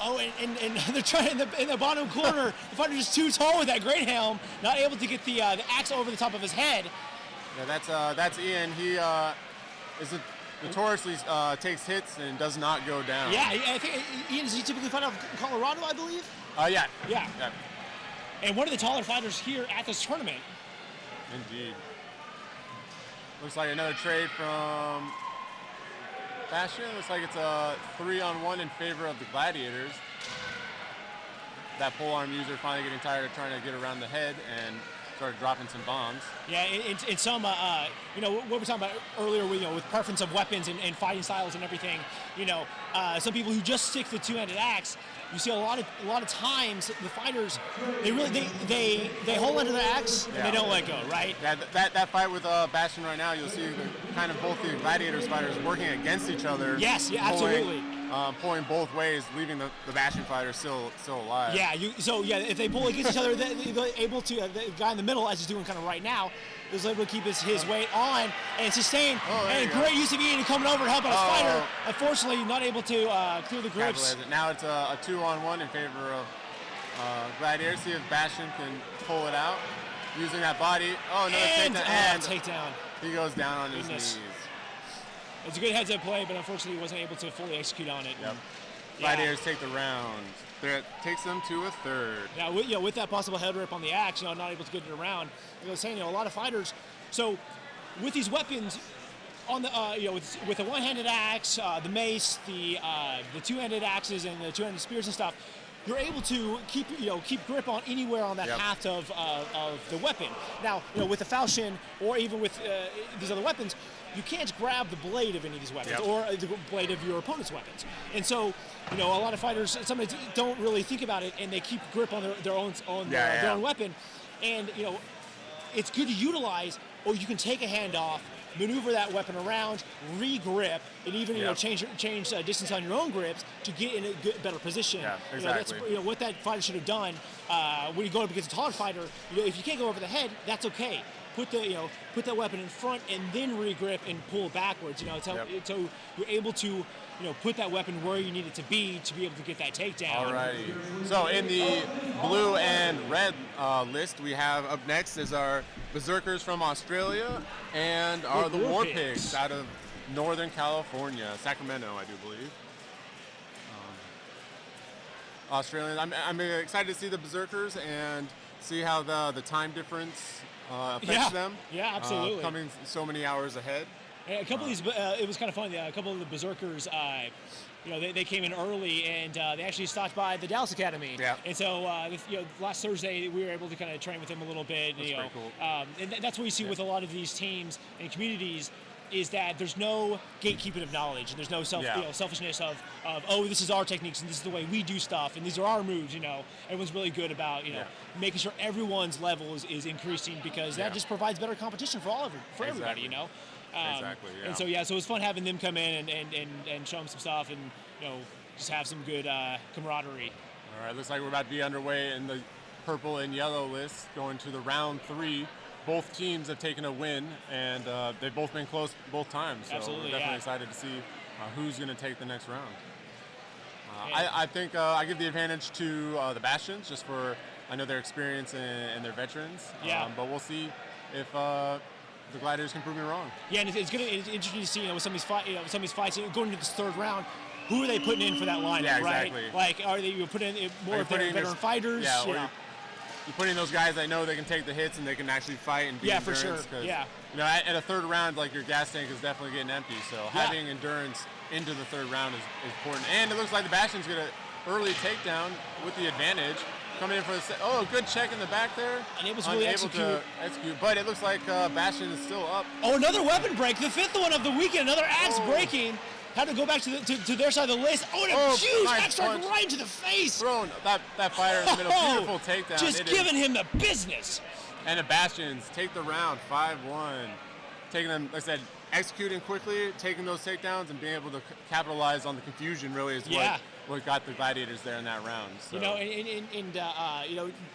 Oh, and they're trying in the bottom corner. The fighter is too tall with that great helm, not able to get the axe over the top of his head. Yeah, that's Ian. He notoriously takes hits and does not go down. Yeah, I think Ian, does he typically fight out of Colorado, I believe? Yeah. And one of the taller fighters here at this tournament. Indeed. Looks like another trade from Bastion. Looks like it's a 3-on-1 in favor of the Gladiators. That polearm user finally getting tired of trying to get around the head and started dropping some bombs. Yeah, in some, what we were talking about earlier with preference of weapons and fighting styles and everything, some people who just stick to the two-handed axe, you see a lot of times the fighters, they hold onto their axe and they don't let go, right? Yeah, that fight with Bastion right now, you'll see both the Gladiators fighters working against each other. Yes, yeah, absolutely. pulling both ways, leaving the Bastion fighter still alive. Yeah, if they pull against each other, they're able to, the guy in the middle, as he's doing kind of right now, is able to keep his weight on and sustain. And great use of Ian coming over to help out his fighter. Unfortunately, not able to clear the grips. Now it's a 2-on-1 in favor of Gladiators. See if Bastion can pull it out using that body. Oh, another takedown. He goes down on his knees. It's a good heads-up play, but unfortunately he wasn't able to fully execute on it. Yep. Gladiators take the round. That takes them to a third. Yeah, with that possible head rip on the axe, not able to get it around. I was saying, a lot of fighters. So with these weapons, on the with the one-handed axe, the mace, the two-handed axes, and the two-handed spears and stuff, you're able to keep grip on anywhere on that path of the weapon. Now, with the falchion or even with these other weapons, you can't grab the blade of any of these weapons or the blade of your opponent's weapons. And so, a lot of fighters sometimes don't really think about it, and they keep grip on their own weapon. And it's good to utilize, or you can take a hand off, maneuver that weapon around, re-grip, and even change distance on your own grips to get in a better position. Yeah, exactly. That's what that fighter should have done when you go up against a taller fighter. If you can't go over the head, that's okay. Put that weapon in front and then re-grip and pull backwards. So you're able to put that weapon where you need it to be able to get that takedown. Alrighty. So in the blue and red list, we have up next is our Berserkers from Australia and the War Pigs out of Northern California, Sacramento, I do believe. Australians. I'm excited to see the Berserkers and see how the time difference affects them. Yeah, absolutely. Coming so many hours ahead. And a couple of these, it was kind of fun. A couple of the Berserkers, they came in early and they actually stopped by the Dallas Academy. Yeah. And so, last Thursday we were able to kind of train with them a little bit. That's pretty cool. And that's what you see with a lot of these teams and communities, is that there's no gatekeeping of knowledge, and there's no selfishness of this is our techniques and this is the way we do stuff and these are our moves. Everyone's really good about making sure everyone's level is increasing, because that just provides better competition for everybody. Exactly. Yeah. And so so it was fun having them come in and show them some stuff and just have some good camaraderie. All right, looks like we're about to be underway in the purple and yellow list, going to the round 3. Both teams have taken a win, and they've both been close both times. So Absolutely, we're definitely excited to see who's going to take the next round. I think I give the advantage to the Bastions, just for I know their experience and their veterans. Yeah. But we'll see if the Gladiators can prove me wrong. Yeah, and it's interesting to see with some of these fights going into this third round. Who are they putting in for that lineup, yeah, right? Exactly. Like, are they putting in more of their veteran fighters? Yeah, or you put in those guys that know they can take the hits and they can actually fight and be endurance. For sure. Yeah. At a third round, like, your gas tank is definitely getting empty. So having endurance into the third round is important. And it looks like the Bastion's get an early takedown with the advantage. Coming in for the good check in the back there. And it was really able to execute, but it looks like Bastion is still up. Oh, another weapon break, the 5th one of the weekend, another axe breaking. Had to go back to their side of the list. Oh, and a huge axe strike right into the face. Thrown that fire in the middle. Beautiful takedown. Just giving him the business. And the Bastions take the round 5-1. Taking them, like I said, executing quickly, taking those takedowns, and being able to capitalize on the confusion really is what got the Gladiators there in that round. So.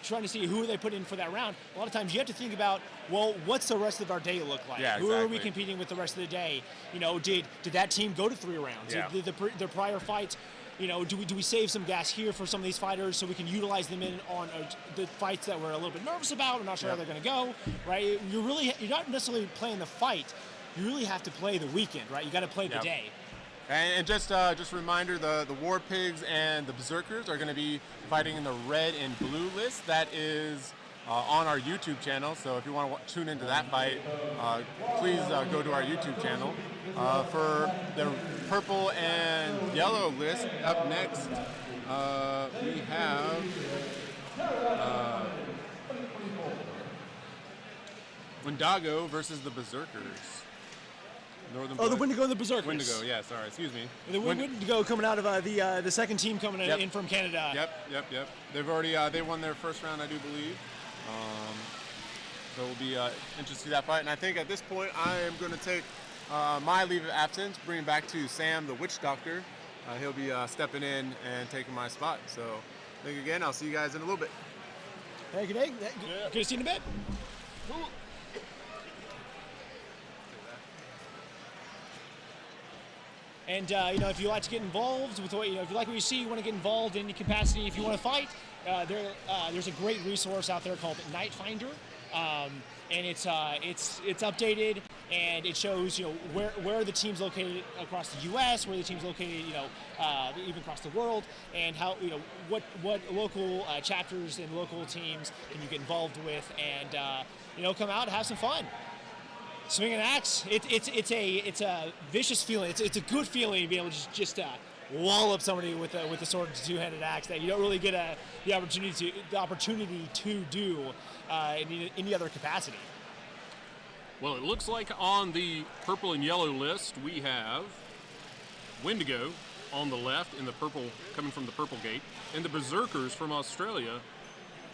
Trying to see who they put in for that round. A lot of times you have to think about, well, what's the rest of our day look like? Yeah, Who are we competing with the rest of the day? Did that team go to 3 rounds? Yeah. Did their prior fights, do we save some gas here for some of these fighters so we can utilize them on the fights that we're a little bit nervous about? We're not sure how they're going to go, right? You're not necessarily playing the fight. You really have to play the weekend, right? You got to play the day. And just a reminder, the War Pigs and the Berserkers are going to be fighting in the red and blue list. That is on our YouTube channel. So if you want to tune into that fight, please go to our YouTube channel. For the purple and yellow list, up next we have Windigo versus the Berserkers. The Windigo and the Berserkers. Windigo, yeah, sorry, excuse me. The Windigo coming out of the second team coming in from Canada. Yep. They've already they won their first round, I do believe. So we'll be interested to see that fight. And I think at this point I am going to take my leave of absence, bring it back to Sam, the Witch Doctor, he'll be stepping in and taking my spot. So thank you again. I'll see you guys in a little bit. Hey, good day. Good to see you in a bit. And if you like to get involved with what if you like what you see, you want to get involved in any capacity. If you want to fight, there's a great resource out there called Night Finder, and it's updated and it shows where the team's located across the U.S., where the team's located even across the world, and how what local chapters and local teams can you get involved with, and come out and have some fun. Swing an axe, it's a vicious feeling. It's a good feeling to be able to just wallop somebody with a sword and two-handed axe that you don't really get the opportunity to do in any other capacity. Well, it looks like on the purple and yellow list we have Windigo on the left in the purple, coming from the purple gate, and the Berserkers from Australia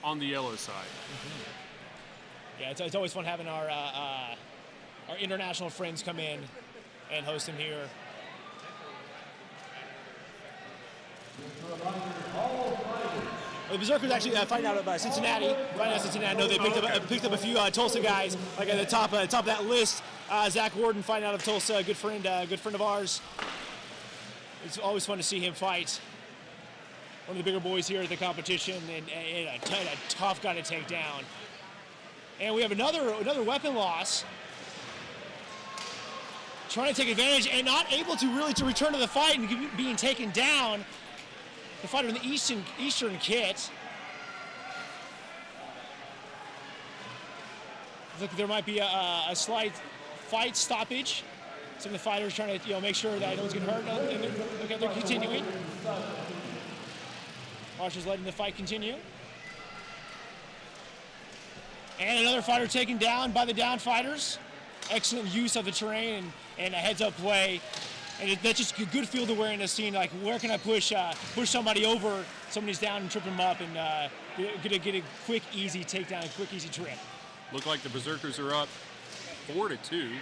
on the yellow side. Mm-hmm. Yeah, it's always fun having our international friends come in and host them here. The Berserkers actually find out about Cincinnati. I know they picked up a few Tulsa guys, like at the top of that list. Zach Warden find out of Tulsa, a good friend of ours. It's always fun to see him fight. One of the bigger boys here at the competition, and a tough guy to take down. And we have another weapon loss. Trying to take advantage and not able to return to the fight and being taken down. The fighter in the Eastern kit. Looks like there might be a slight fight stoppage. Some of the fighters trying to make sure that no one's getting hurt. Okay, they're continuing. Marsha's letting the fight continue. And another fighter taken down by the down fighters. Excellent use of the terrain and a heads-up play. And that's just good field awareness, seeing like where can I push somebody over, somebody's down and trip them up, and get a quick, easy takedown, a quick, easy trip. Look like the Berserkers are up 4-2.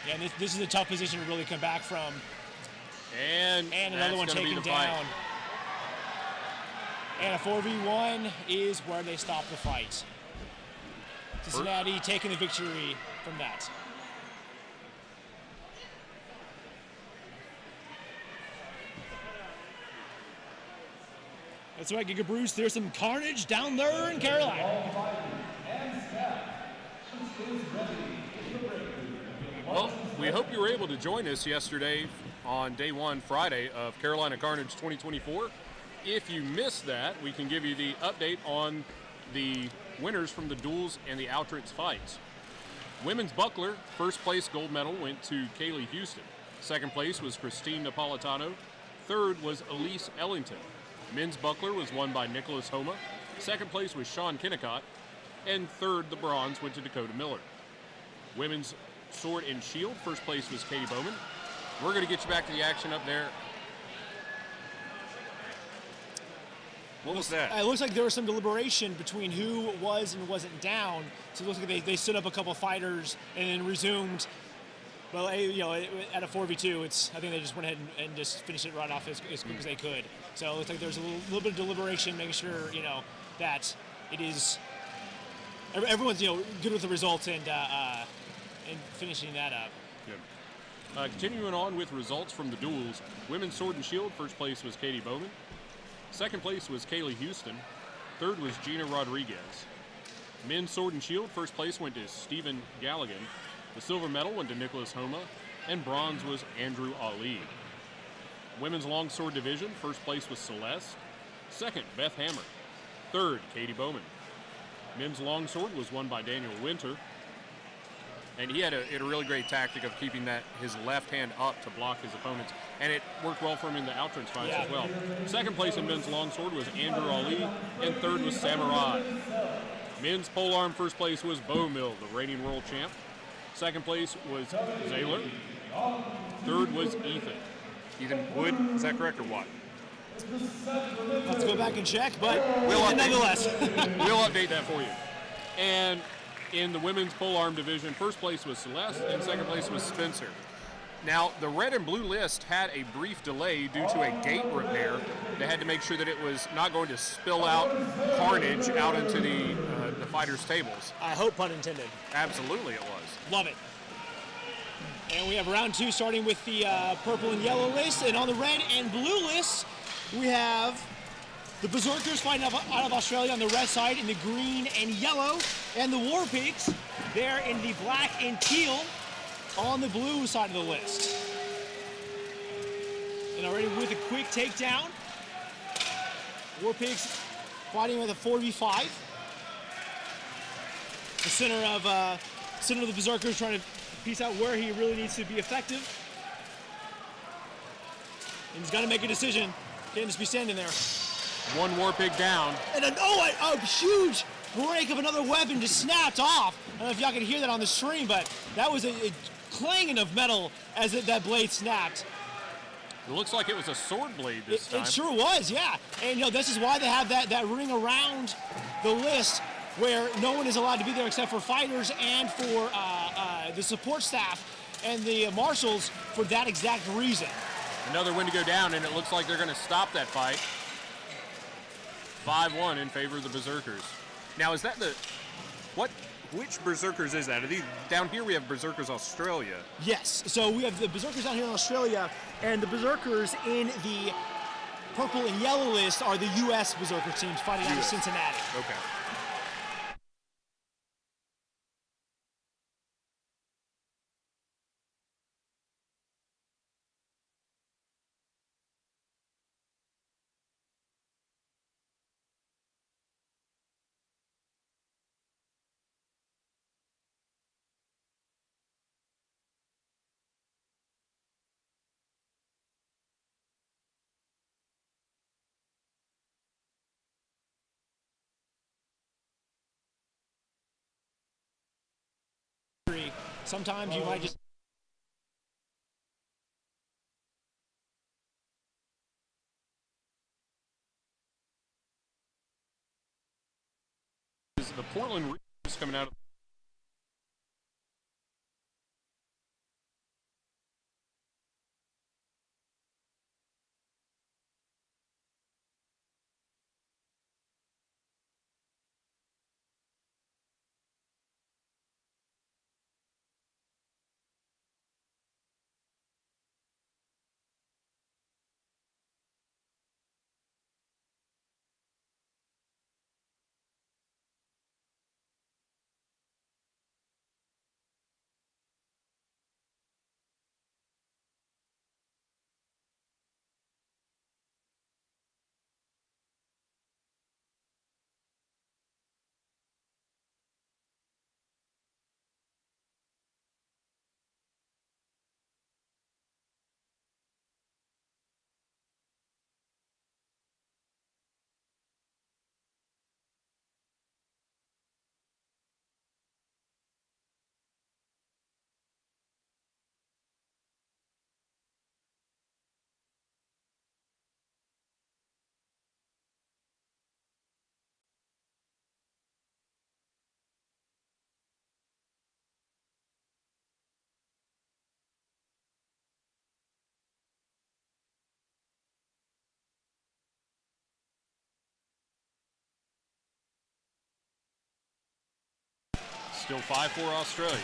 Yeah, and this is a tough position to really come back from. And another one taken down. And a 4v1 is where they stop the fight. Cincinnati taking the victory from that. That's right, Giga Bruce. There's some carnage down there in Carolina. Well, we hope you were able to join us yesterday on day one, Friday, of Carolina Carnage 2024. If you missed that, we can give you the update on the winners from the duels and the outrance fights. Women's buckler, first place gold medal went to Kaylee Houston. Second place was Christine Napolitano. Third was Elise Ellington. Men's buckler was won by Nicholas Homa. Second place was Sean Kennicott. And third, the bronze, went to Dakota Miller. Women's sword and shield, first place was Katie Bowman. We're going to get you back to the action up there. What was that? It looks like there was some deliberation between who was and wasn't down. So it looks like they stood up a couple fighters and then resumed. Well, at a 4v2, I think they just went ahead and just finished it right off as quick as they could. So it looks like there's a little bit of deliberation, making sure that it is everyone's good with the results and finishing that up. Good. Continuing on with results from the duels, women's sword and shield, first place was Katie Bowman. Second place was Kaylee Houston. Third was Gina Rodriguez. Men's sword and shield, first place went to Stephen Galligan. The silver medal went to Nicholas Homa, and bronze was Andrew Ali. Women's longsword division, first place was Celeste. Second, Beth Hammer. Third, Katie Bowman. Men's longsword was won by Daniel Winter. And he had a really great tactic of keeping his left hand up to block his opponents, and it Worked well for him in the outrance fights as well. Second place in men's longsword was Andrew Ali, and third was Samurai. Men's polearm, first place was Bo Mill, the reigning world champ. Second place was Zaylor. Third was Ethan. Ethan Wood, is that correct or what? Let's go back and check, but nonetheless. We'll update that for you. And in the women's polearm division, first place was Celeste, and second place was Spencer. Now, the red and blue list had a brief delay due to a gate repair. They had to make sure that it was not going to spill out carnage out into the fighters' tables. I hope, pun intended. Absolutely it was. Love it. And we have round 2 starting with the purple and yellow list. And on the red and blue lists, we have the Berserkers fighting out of Australia on the red side in the green and yellow. And the War Pigs, they're in the black and teal on the blue side of the list. And already with a quick takedown, War Pigs fighting with a 4v5. The center of the Berserkers trying to piece out where he really needs to be effective. And he's got to make a decision. Can't just be standing there. One War Pig down. And a huge break of another weapon just snapped off. I don't know if y'all can hear that on the stream, but that was a clanging of metal as that blade snapped. It looks like it was a sword blade this time. It sure was, yeah. And this is why they have that ring around the list where no one is allowed to be there except for fighters and for the support staff and the marshals for that exact reason. Another Windigo down, and it looks like they're going to stop that fight. 5-1 in favor of the Berserkers. Now, is that which Berserkers is that? Are these, down here we have Berserkers Australia. Yes, so we have the Berserkers down here in Australia, and the Berserkers in the purple and yellow list are the U.S. Berserker teams fighting out of Cincinnati. Okay. Sometimes you might just the Portland Reavers coming out of still 5-4 Australia.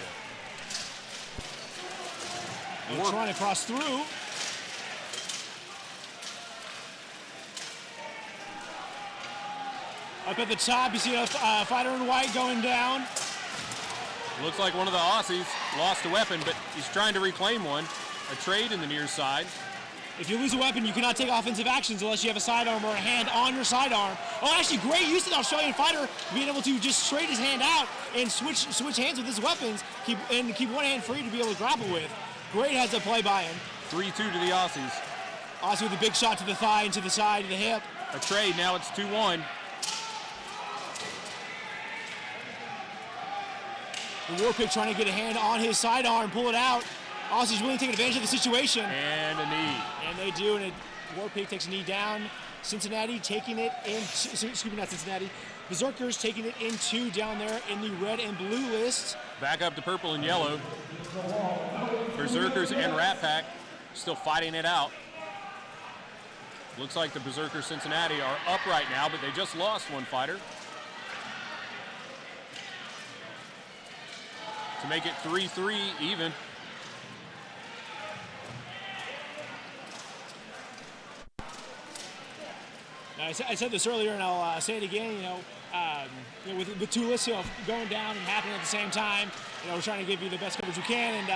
they're trying to cross through. Up at the top, you see a fighter in white going down. Looks like one of the Aussies lost a weapon, but he's trying to reclaim one. A trade in the near side. If you lose a weapon, you cannot take offensive actions unless you have a sidearm or a hand on your sidearm. Oh, actually, great use of the Australian fighter being able to just straight his hand out and switch hands with his weapons, keep one hand free to be able to grapple with. Great heads up play by him. 3-2 to the Aussies. Aussie with a big shot to the thigh and to the side of the hip. A trade, now it's 2-1. The Warpig trying to get a hand on his sidearm, pull it out. Aussie's really taking advantage of the situation. And a knee. And they do, and Warpig takes a knee down. Cincinnati taking it in, excuse me, not Cincinnati. Berserkers taking it in 2 down there in the red and blue list. Back up to purple and yellow. Berserkers and Rat Pack still fighting it out. Looks like the Berserkers Cincinnati are up right now, but they just lost one fighter. To make it 3-3 even. Now, I said this earlier, and I'll say it again. With 2 lists going down and happening at the same time, we're trying to give you the best coverage we can.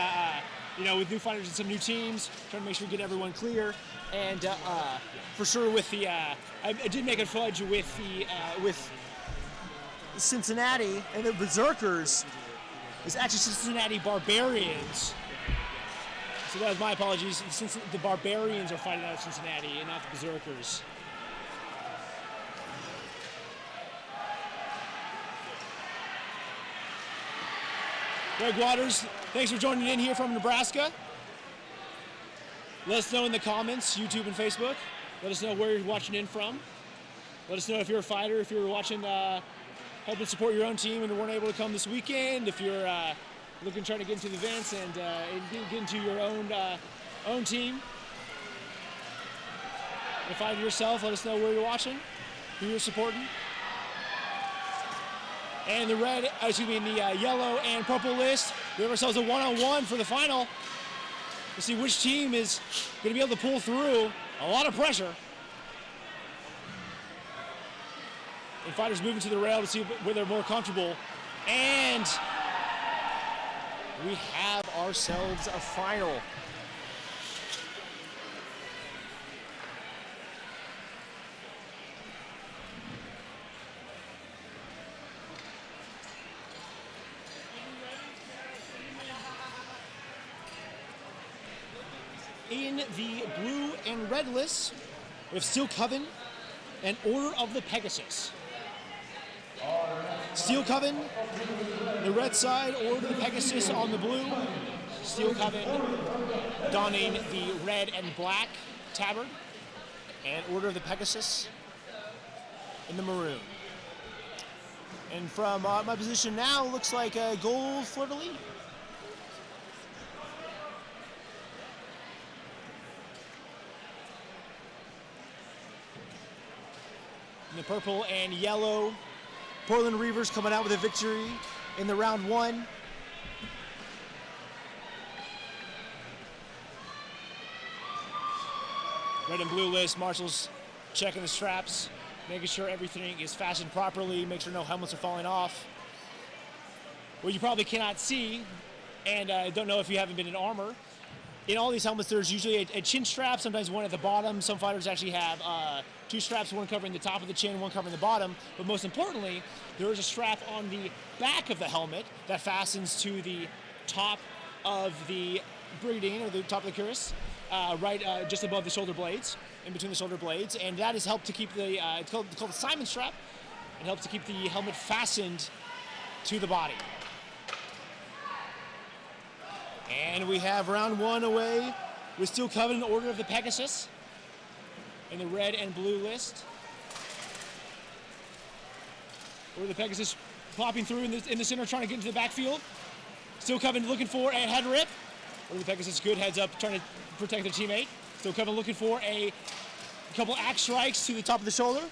And with new fighters and some new teams, trying to make sure we get everyone clear. And for sure, with the I did make a fudge with the with Cincinnati and the Berserkers. It's actually Cincinnati Barbarians. So that was my apologies. Since the Barbarians are fighting out of Cincinnati and not the Berserkers. Greg Waters, thanks for joining in here from Nebraska. Let us know in the comments, YouTube and Facebook. Let us know where you're watching in from. Let us know if you're a fighter, if you're watching, helping support your own team and weren't able to come this weekend. If you're looking, trying to get into the events and get into your own team. If find yourself, let us know where you're watching, who you're supporting. And the in the yellow and purple list, we have ourselves a one-on-one for the final. We'll see which team is going to be able to pull through. A lot of pressure. And fighters moving to the rail to see where they're more comfortable. And we have ourselves a final. In the blue and red lists, we have Steel Coven and Order of the Pegasus. Steel Coven, the red side, Order of the Pegasus on the blue. Steel Coven donning the red and black tabard, and Order of the Pegasus in the maroon. And from my position now, looks like a gold fleur-de-lis. In the purple and yellow, Portland Reavers coming out with a victory in the round 1. Red and blue list, marshals checking the straps, making sure everything is fastened properly, make sure no helmets are falling off. What you probably cannot see, and I don't know if you haven't been in armor, in all these helmets there's usually a chin strap, sometimes one at the bottom. Some fighters actually have 2 straps, one covering the top of the chin, one covering the bottom. But most importantly, there is a strap on the back of the helmet that fastens to the top of the brigandine, or the top of the cuirass, just above the shoulder blades, in between the shoulder blades. And that has helped to keep the, it's called the Simon strap. It helps to keep the helmet fastened to the body. And we have round 1 away with Steel Coven and Order of the Pegasus in the red and blue list. Order of the Pegasus popping through in the center, trying to get into the backfield. Steel Coven looking for a head rip. Order of the Pegasus, good heads up, trying to protect their teammate. Steel Coven looking for a couple axe strikes to the top of the shoulder.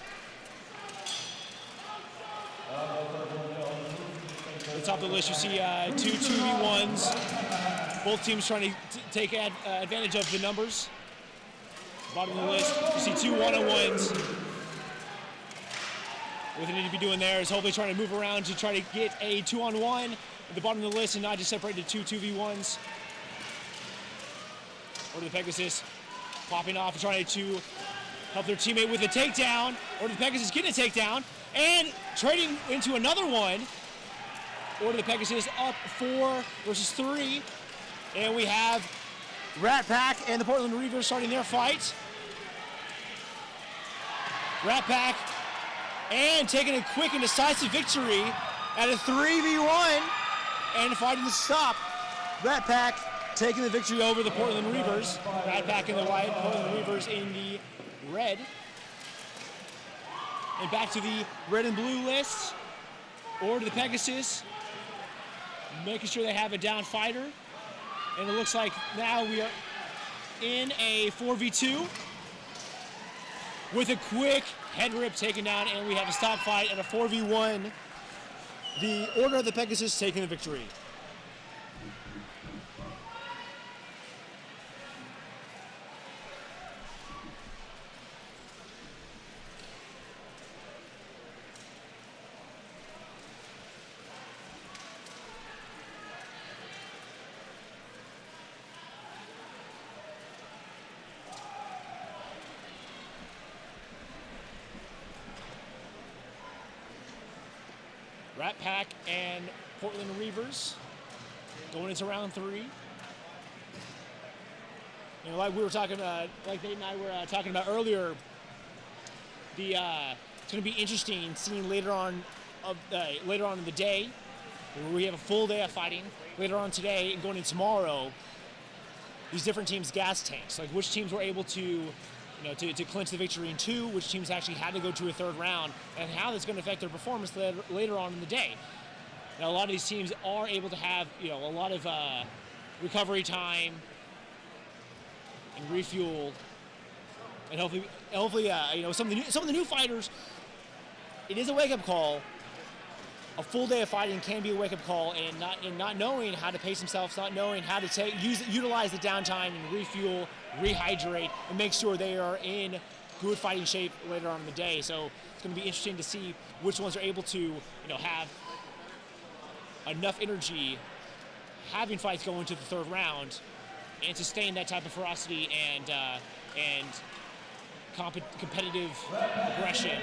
At the top of the list, you see 2 2v1s. Both teams trying to take advantage of the numbers. Bottom of the list, you see 2 1-on-1s. What they need to be doing there is hopefully trying to move around to try to get a 2-on-1 at the bottom of the list and not just separate to 2 2v1s. Order the Pegasus popping off and trying to help their teammate with a takedown. Order the Pegasus getting a takedown and trading into another one. Order the Pegasus up 4 versus 3. And we have Rat Pack and the Portland Reavers starting their fight. Rat Pack and taking a quick and decisive victory at a 3v1 and fighting to stop. Rat Pack taking the victory over the Portland Reavers. Rat Pack in the white, Portland Reavers in the red. And back to the red and blue list. Ordo the Pegasus, making sure they have a down fighter. And it looks like now we are in a 4v2 with a quick head rip taken down, and we have a stop fight and a 4v1. The Order of the Pegasus taking the victory. Rat Pack and Portland Reavers going into round 3. You know, like we were talking, like Nate and I were talking about earlier, it's going to be interesting seeing later on in the day, where we have a full day of fighting. Later on today and going into tomorrow, these different teams' gas tanks, like which teams were able to to clinch the victory in 2, which teams actually had to go to a 3rd round, and how that's going to affect their performance later on in the day. Now, a lot of these teams are able to have, a lot of recovery time and refuel, and hopefully, some of the new fighters. It is a wake-up call. A full day of fighting can be a wake-up call, and not knowing how to pace themselves, not knowing how to utilize the downtime and refuel, rehydrate, and make sure they are in good fighting shape later on in the day. So it's going to be interesting to see which ones are able to, have enough energy, having fights go into the 3rd round, and sustain that type of ferocity and competitive aggression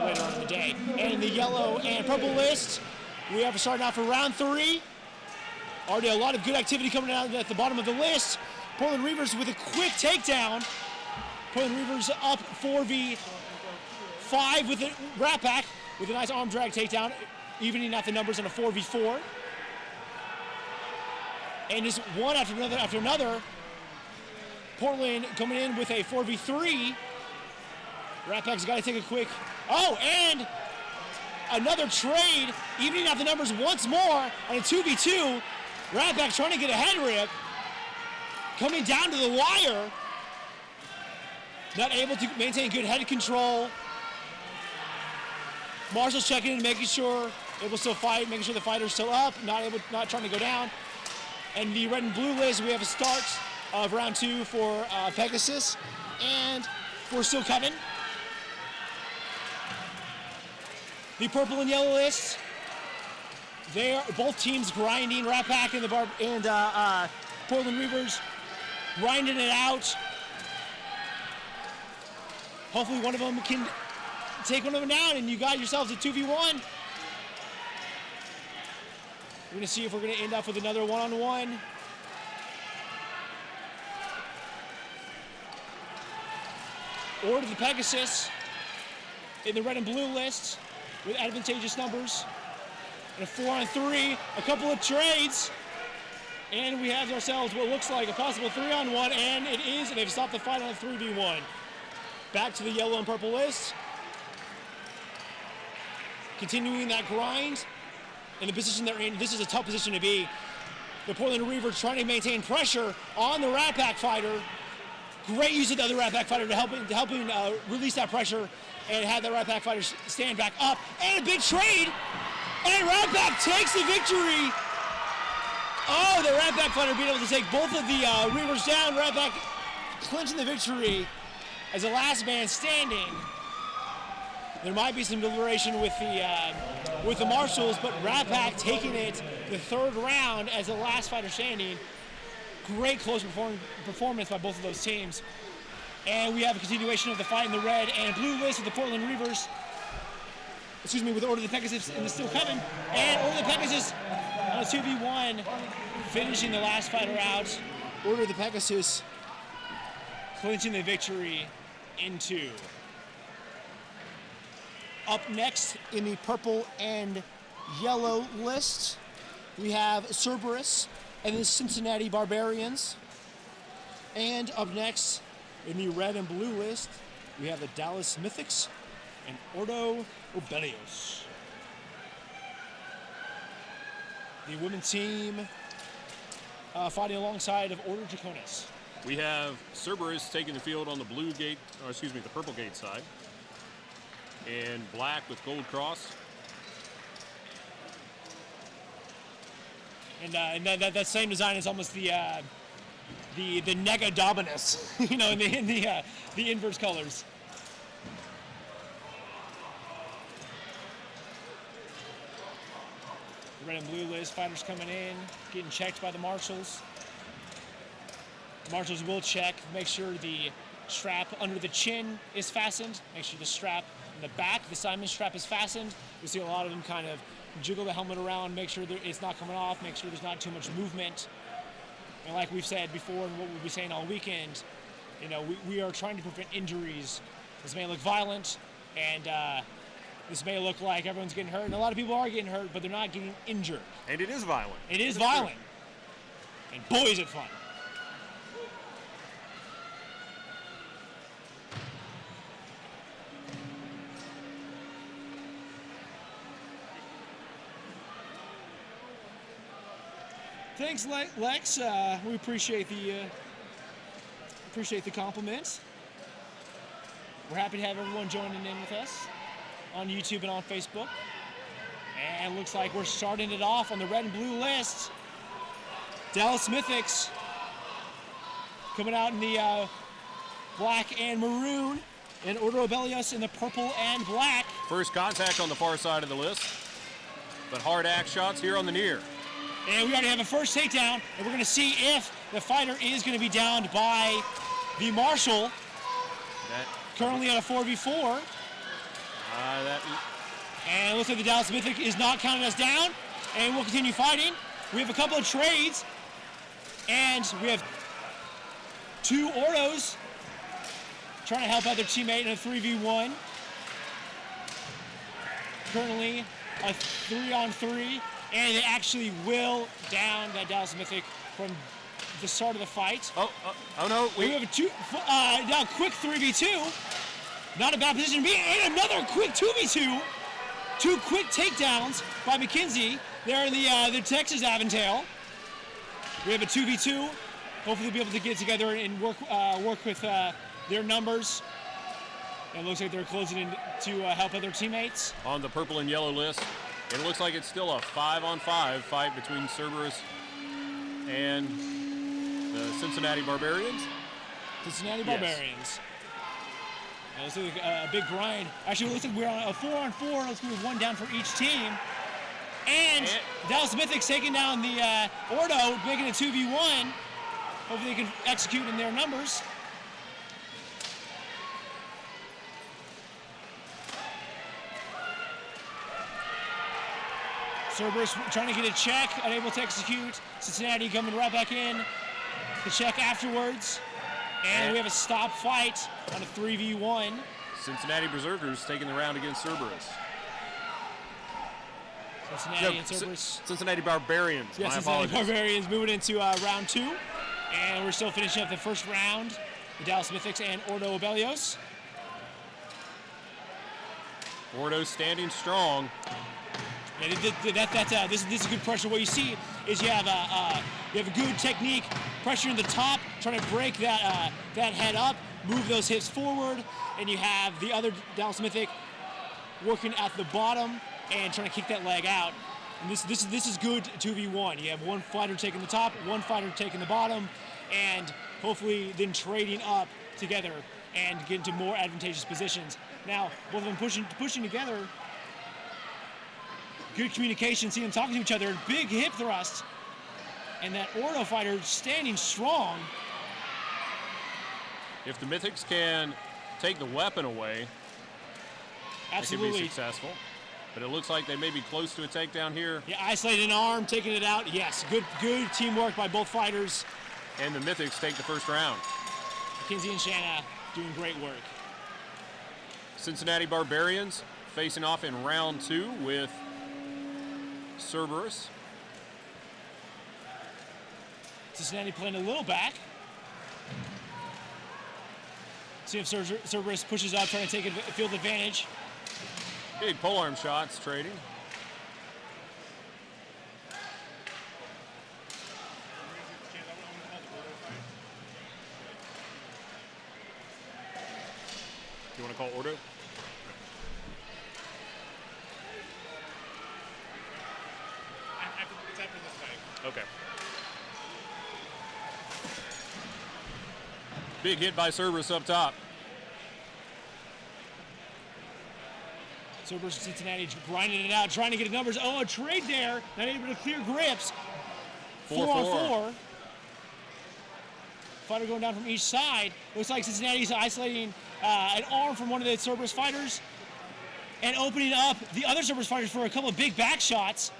later on in the day. And in the yellow and purple list, we have starting out for round 3. Already a lot of good activity coming out at the bottom of the list. Portland Reavers with a quick takedown. Portland Reavers up 4v5 with a Rat Pack with a nice arm drag takedown, evening out the numbers in a 4v4. And just one after another. Portland coming in with a 4v3. Rat Pack's got to take a quick. Oh, and another trade, evening out the numbers once more on a 2v2. Rat Pack trying to get a head rip. Coming down to the wire. Not able to maintain good head control. Marshall's checking in, making sure it will still fight, making sure the fighter's still up, not trying to go down. And the red and blue list, we have a start of round 2 for Pegasus and for still Coven. The purple and yellow list, they are both teams grinding. Rat Pack and Portland Reavers grinding it out. Hopefully one of them can take one of them down, and you got yourselves a 2v1. We're going to see if we're going to end up with another one-on-one. Ordo the Pegasus in the red and blue list with advantageous numbers. And a 4-on-3, a couple of trades. And we have ourselves what looks like a possible 3-on-1, and it is, and they've stopped the fight on a 3v1. Back to the yellow and purple list. Continuing that grind. In the position they're in, this is a tough position to be. The Portland Reavers trying to maintain pressure on the Rat Pack fighter. Great use of the other Rat Pack fighter to help him release that pressure and have the Rat Pack fighter stand back up. And a big trade. And Rat Pack takes the victory. Oh, the Rat Pack fighter being able to take both of the Reavers down. Rat Pack clinching the victory as the last man standing. There might be some deliberation with the marshals, but Rat Pack taking it the 3rd round as the last fighter standing. Great close performance by both of those teams. And we have a continuation of the fight in the red and blue list with the Portland Reavers. Excuse me, with Ordo the Pegasus in the still Coven. And Ordo the Pegasus on a 2v1, finishing the last fighter out. Ordo the Pegasus clinching the victory in 2. Up next in the purple and yellow list, we have Cerberus and the Cincinnati Barbarians. And up next, in the red and blue list, we have the Dallas Mythics and Ordo Oblas. The women's team fighting alongside of Order Draconis. We have Cerberus taking the field on the blue gate, or excuse me, the purple gate side. In black with gold cross. And that same design is almost the Nega Dominus, you know, in the inverse colors. The red and blue list fighters coming in, getting checked by the marshals. Marshals will check, make sure the strap under the chin is fastened, make sure the strap in the back, the Simon strap, is fastened. We see a lot of them kind of jiggle the helmet around, make sure that it's not coming off, make sure there's not too much movement. And like we've said before and what we'll be saying all weekend, you know, we are trying to prevent injuries. This may look violent, and this may look like everyone's getting hurt, and a lot of people are getting hurt, but they're not getting injured. And it is violent. It is violent. And boy, is it fun. Thanks, Lex. We appreciate the compliments. We're happy to have everyone joining in with us on YouTube and on Facebook. And it looks like we're starting it off on the red and blue list. Dallas Mythics coming out in the black and maroon, and Ordo Oblas in the purple and black. First contact on the far side of the list, but hard axe shots here on the near. And we already have a first takedown, and we're going to see if the fighter is going to be downed by the marshal. Currently at a 4v4. And it looks like the Dallas Mythic is not counting us down, and we'll continue fighting. We have a couple of trades, and we have two Ordos trying to help out their teammate in a 3v1. Currently a 3-on-3. And they actually will down that Dallas Mythic from the start of the fight. Oh no. We have a now quick 3v2. Not a bad position to be in. And another quick 2v2. Two quick takedowns by McKenzie there in the Texas Aventail. We have a 2v2. Hopefully we'll be able to get together and work with their numbers. And it looks like they're closing in to help other teammates. On the purple and yellow list. It looks like it's still a 5-on-5 fight between Cerberus and the Cincinnati Barbarians. Cincinnati Barbarians. It looks like a big grind. Actually, it looks like we're on a 4-on-4. Let's go with one down for each team. And Dallas Mythics taking down the Ordo, making it 2v1. Hopefully they can execute in their numbers. Cerberus trying to get a check, unable to execute. Cincinnati coming right back in to check afterwards. And we have a stop fight on a 3v1. Cincinnati Berserkers taking the round against Cerberus. Cincinnati and Cerberus. Cincinnati Barbarians. Yeah, My Cincinnati apologies. Barbarians moving into round 2. And we're still finishing up the first round. The Dallas Mythics and Ordo Oblas. Ordo standing strong. Yeah, this is good pressure. What you see is you have a good technique, pressure in the top, trying to break that head up, move those hips forward, and you have the other Dallas Mythic working at the bottom and trying to kick that leg out. And this is good 2v1. You have one fighter taking the top, one fighter taking the bottom, and hopefully then trading up together and get into more advantageous positions. Now, both of them pushing together. Good communication, see them talking to each other, big hip thrust. And that Ordo fighter standing strong. If the Mythics can take the weapon away, absolutely, they can be successful. But it looks like they may be close to a takedown here. Yeah, isolated an arm, taking it out. Yes, good teamwork by both fighters. And the Mythics take the first round. McKenzie and Shanna doing great work. Cincinnati Barbarians facing off in round 2 with Cerberus. Cincinnati playing a little back. See if Cerberus pushes up, trying to take field advantage. Big polearm shots trading. You want to call Ordo? It's after this fight. Okay. Big hit by Cerberus up top. Cerberus and Cincinnati grinding it out, trying to get numbers. Oh, a trade there. Not able to clear grips. 4 on 4. Fighter going down from each side. Looks like Cincinnati's isolating an arm from one of the Cerberus fighters and opening up the other Cerberus fighters for a couple of big back shots.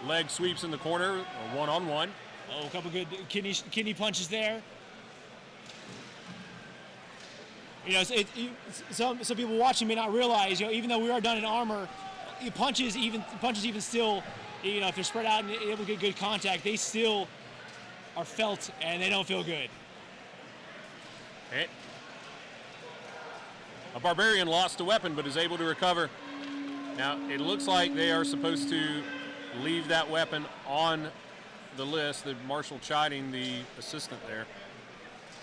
Leg sweeps in the corner, a one-on-one. Oh, a couple good kidney punches there. You know, some people watching may not realize, you know, even though we are done in armor, punches even still, you know, if they're spread out and able to get good contact, they still are felt and they don't feel good. Hey. A Barbarian lost a weapon but is able to recover. Now, it looks like they are supposed to leave that weapon on the list. The Marshal chiding the assistant there.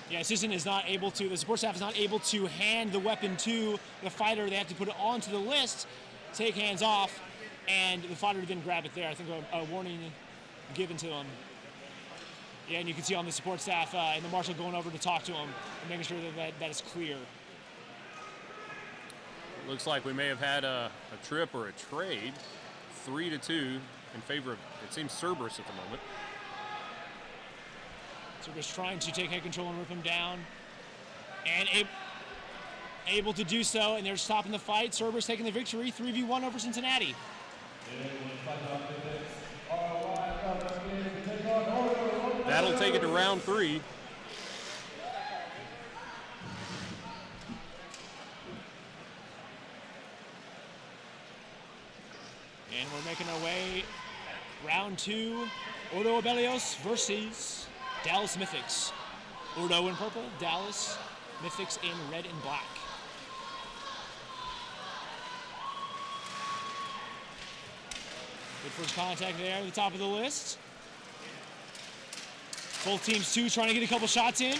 Yeah, assistant is not able to, the support staff is not able to hand the weapon to the fighter. They have to put it onto the list, take hands off, and the fighter then grab it there. I think a warning given to them. Yeah, and you can see on the support staff and the Marshal going over to talk to him and making sure that is clear. Looks like we may have had a trip or a trade. 3-2 in favor of, it seems, Cerberus at the moment. Cerberus trying to take head control and rip him down. And able to do so, and they're stopping the fight. Cerberus taking the victory, 3v1 over Cincinnati. That'll take it to round 3. And we're making our way round 2. Ordo Oblas versus Dallas Mythics. Ordo in purple, Dallas Mythics in red and black. Good first contact there at the top of the list. Both teams too trying to get a couple shots in.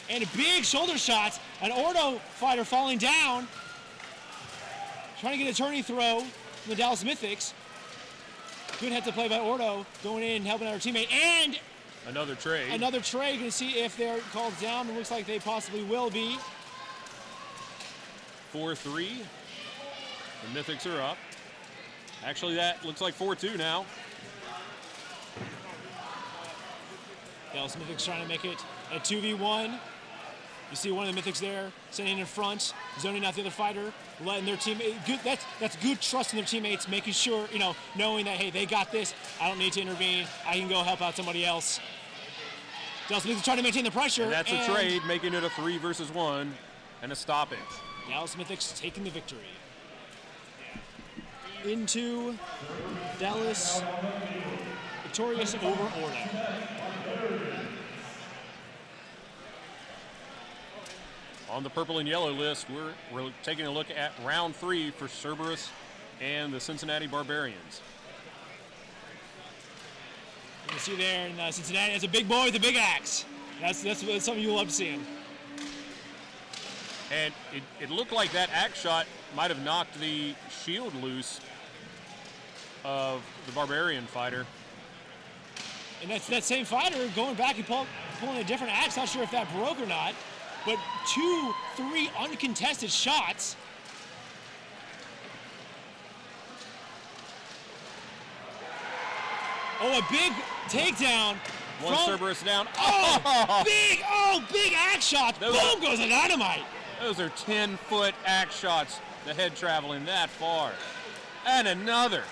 And a big shoulder shot. An Ordo fighter falling down. Trying to get a turning throw from the Dallas Mythics. Good head to play by Ordo, going in and helping out our teammate. And another trade. Another trade. Going to see if they're called down. It looks like they possibly will be. 4-3. The Mythics are up. Actually, that looks like 4-2 now. Dallas Mythics trying to make it a 2v1. You see one of the Mythics there, sitting in front, zoning out the other fighter, letting their teammate. That's good trust in their teammates, making sure, you know, knowing that, hey, they got this. I don't need to intervene. I can go help out somebody else. Dallas Mythics trying to maintain the pressure. And that's a trade, making it a 3 versus 1 and a stoppage. Dallas Mythics taking the victory. Into Dallas, victorious over Ordo. On the purple and yellow list, we're taking a look at round 3 for Cerberus and the Cincinnati Barbarians. You can see there in Cincinnati, it's a big boy with a big axe. That's something you'll love seeing. And it looked like that axe shot might have knocked the shield loose of the Barbarian fighter. And that's that same fighter going back and pulling a different axe. Not sure if that broke or not. But 2-3 uncontested shots. Oh, a big takedown. One Cerberus down. Big axe shot. Boom goes the dynamite. Those are 10-foot axe shots. The head traveling that far. And another.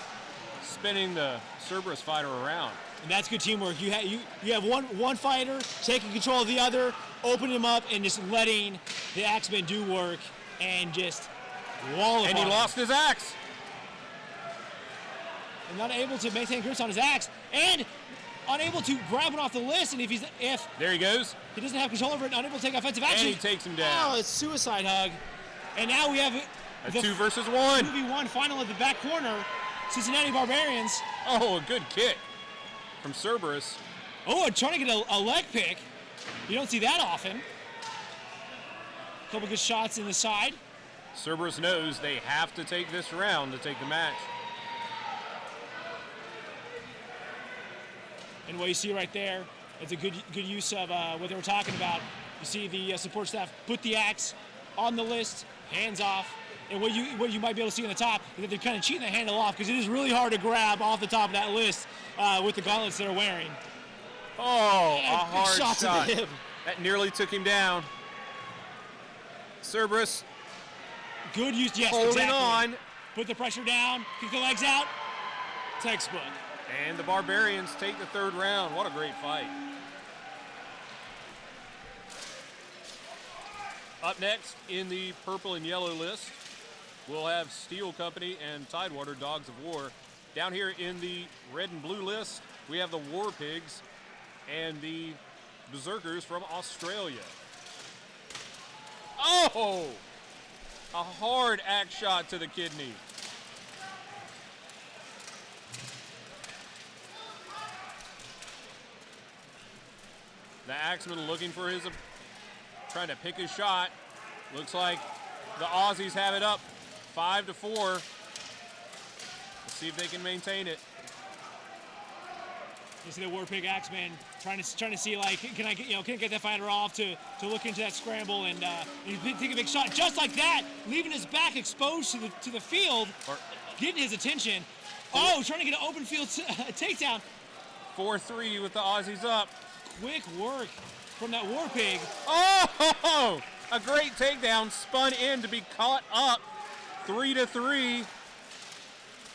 Spinning the Cerberus fighter around. And that's good teamwork. You have one fighter taking control of the other, opening him up, and just letting the axeman do work and just wall him. And he lost his axe. And not able to maintain grips on his axe. and unable to grab one off the list. And if There he goes. he doesn't have control over it, unable to take offensive action. And he takes him down. Oh, it's suicide hug. And now we have A the 2 versus 1. 2v1 final at the back corner. Cincinnati Barbarians. Oh, a good kick from Cerberus. Oh, trying to get a leg pick. You don't see that often. A couple good shots in the side. Cerberus knows they have to take this round to take the match. And what you see right there, it's a good use of what they were talking about. You see the support staff put the axe on the list, hands off. And what you might be able to see on the top is that they're kind of cheating the handle off because it is really hard to grab off the top of that list with the gauntlets they're wearing. Oh, And a hard shots to shot. the hip. That nearly took him down. Cerberus Good use, yes, holding exactly. on. Put the pressure down, kick the legs out. Textbook. And the Barbarians take the 3rd round. What a great fight. Up next in the purple and yellow list, we'll have Steel Company and Tidewater Dogs of War. Down here in the red and blue list, we have the War Pigs and the Berserkers from Australia. Oh! A hard axe shot to the kidney. The Axeman looking for his, trying to pick his shot. Looks like the Aussies have it up 5-4. Let's see if they can maintain it. You see the War Pig Axeman trying to see, like, can I get that fighter off to look into that scramble and take a big shot just like that, leaving his back exposed to the field, getting his attention. Oh, trying to get an open field takedown. 4-3 with the Aussies up. Quick work from that War Pig. Oh, a great takedown, spun in to be caught up. 3-3.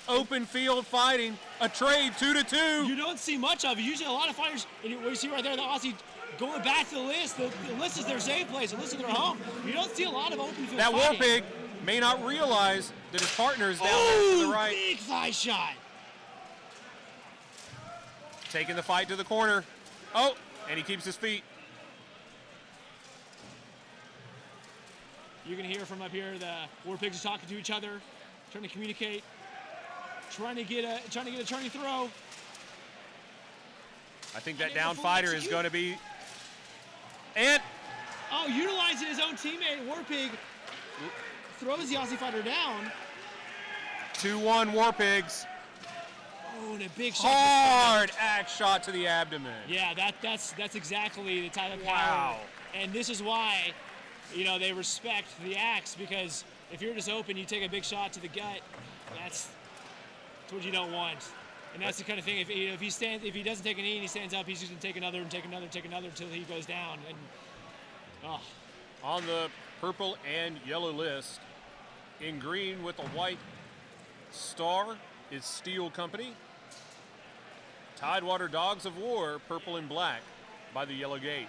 Open field fighting. A trade, 2-2. You don't see much of it. Usually a lot of fighters, and what you see right there, the Aussie going back to the list. The list is their safe place. The list is their home. You don't see a lot of open field That fighting. War Pig may not realize that his partner is down there to the right. Big thigh shot. Taking the fight to the corner. Oh, and he keeps his feet. You can hear from up here the War Pigs are talking to each other, trying to communicate, trying to get a turning throw. I think that down fighter is going to be. And Oh, utilizing his own teammate, War Pig throws the Aussie fighter down. 2-1 War Pigs. Oh, and a big shot. Hard axe shot to the abdomen. Yeah, that's exactly the type of power. Wow. And this is why, they respect the axe, because if you're just open, you take a big shot to the gut. That's what you don't want. And that's the kind of thing. If he doesn't take a knee and he stands up, he's just gonna take another and take another until he goes down. And On the purple and yellow list, in green with a white star is Steel Company. Tidewater Dogs of War, purple and black by the yellow gate.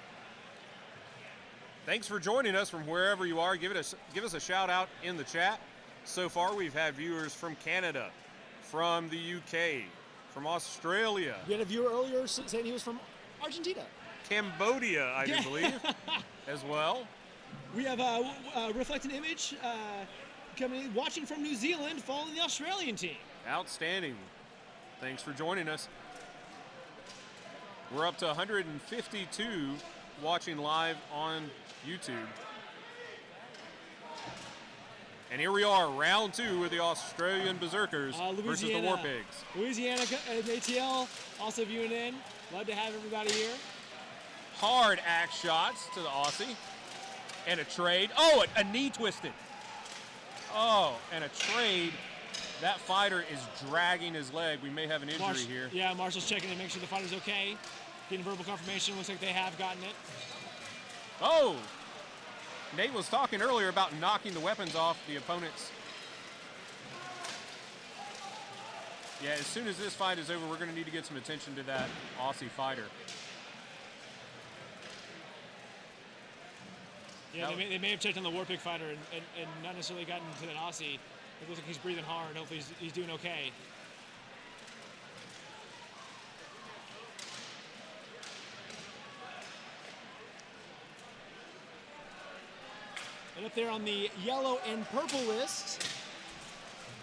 Thanks for joining us from wherever you are. Give us a shout out in the chat. So far, we've had viewers from Canada, from the UK, from Australia, we had a viewer earlier saying he was from Argentina. Cambodia, I do believe, as well. We have Reflected Image watching from New Zealand, following the Australian team. Outstanding. Thanks for joining us. We're up to 152 watching live on YouTube. And here we are, round 2 with the Australian Berserkers versus the War Pigs. Louisiana and ATL also viewing in. Love to have everybody here. Hard axe shots to the Aussie. And a trade. Oh, a knee twisted. Oh, and a trade. That fighter is dragging his leg. We may have an injury here. Yeah, Marshall's checking to make sure the fighter's okay. Getting verbal confirmation. Looks like they have gotten it. Oh! Nate was talking earlier about knocking the weapons off the opponents. Yeah, as soon as this fight is over, we're going to need to get some attention to that Aussie fighter. Yeah, they may have checked on the War Pig fighter and not necessarily gotten to that Aussie. It looks like he's breathing hard. Hopefully he's doing okay. And up there on the yellow and purple list,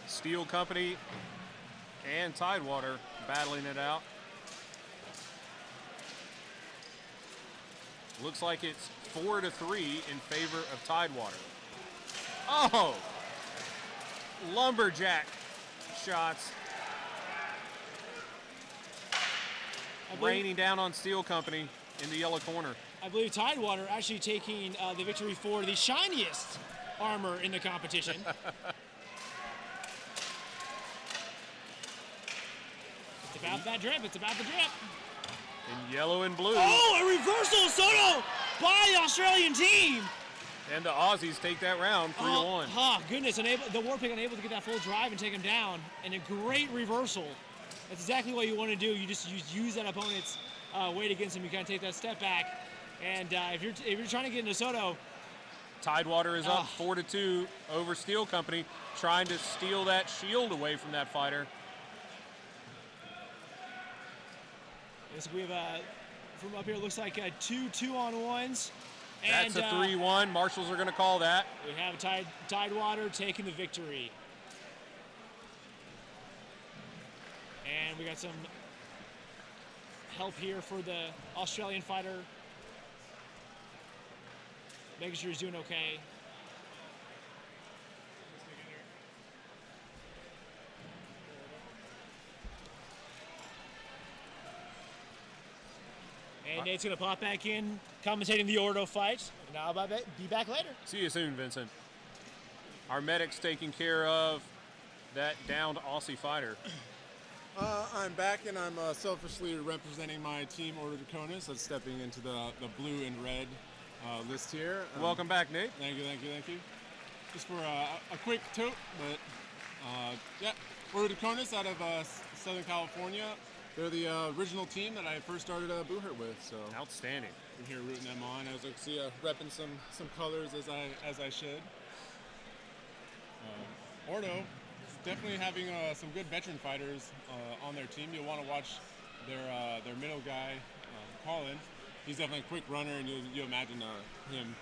Steel Company and Tidewater battling it out. Looks like it's 4-3 in favor of Tidewater. Oh! Lumberjack shots. Raining down on Steel Company in the yellow corner. I believe Tidewater actually taking the victory for the shiniest armor in the competition. It's about that drip. It's about the drip. In yellow and blue. Oh, a reversal Soto by the Australian team. And the Aussies take that round 3-1. Oh, goodness. The Warpig unable to get that full drive and take him down. And a great reversal. That's exactly what you want to do. You just use that opponent's weight against him. You kind of take that step back. And if you're trying to get into Soto, Tidewater is up 4-2 over Steel Company, trying to steal that shield away from that fighter. So we have from up here, it looks like 2 2-on-1s. That's a 3-1. Marshals are going to call that. We have Tidewater taking the victory. And we got some help here for the Australian fighter. Making sure he's doing okay. And Nate's going to pop back in, commentating the Ordo fight. And I'll be back later. See you soon, Vincent. Our medic's taking care of that downed Aussie fighter. I'm back, and I'm selfishly representing my team, Ordo Draconis. That's stepping into the blue and red list here. Welcome back, Nate. Thank you. Just for a quick tote, but yeah, Ordo Draconis out of Southern California. They're the original team that I first started Boohurt with. So Outstanding. I'm here rooting them on. As you can see, repping some colors as I should. Ordo definitely having some good veteran fighters on their team. You'll want to watch their middle guy, Colin. He's definitely a quick runner, and you imagine him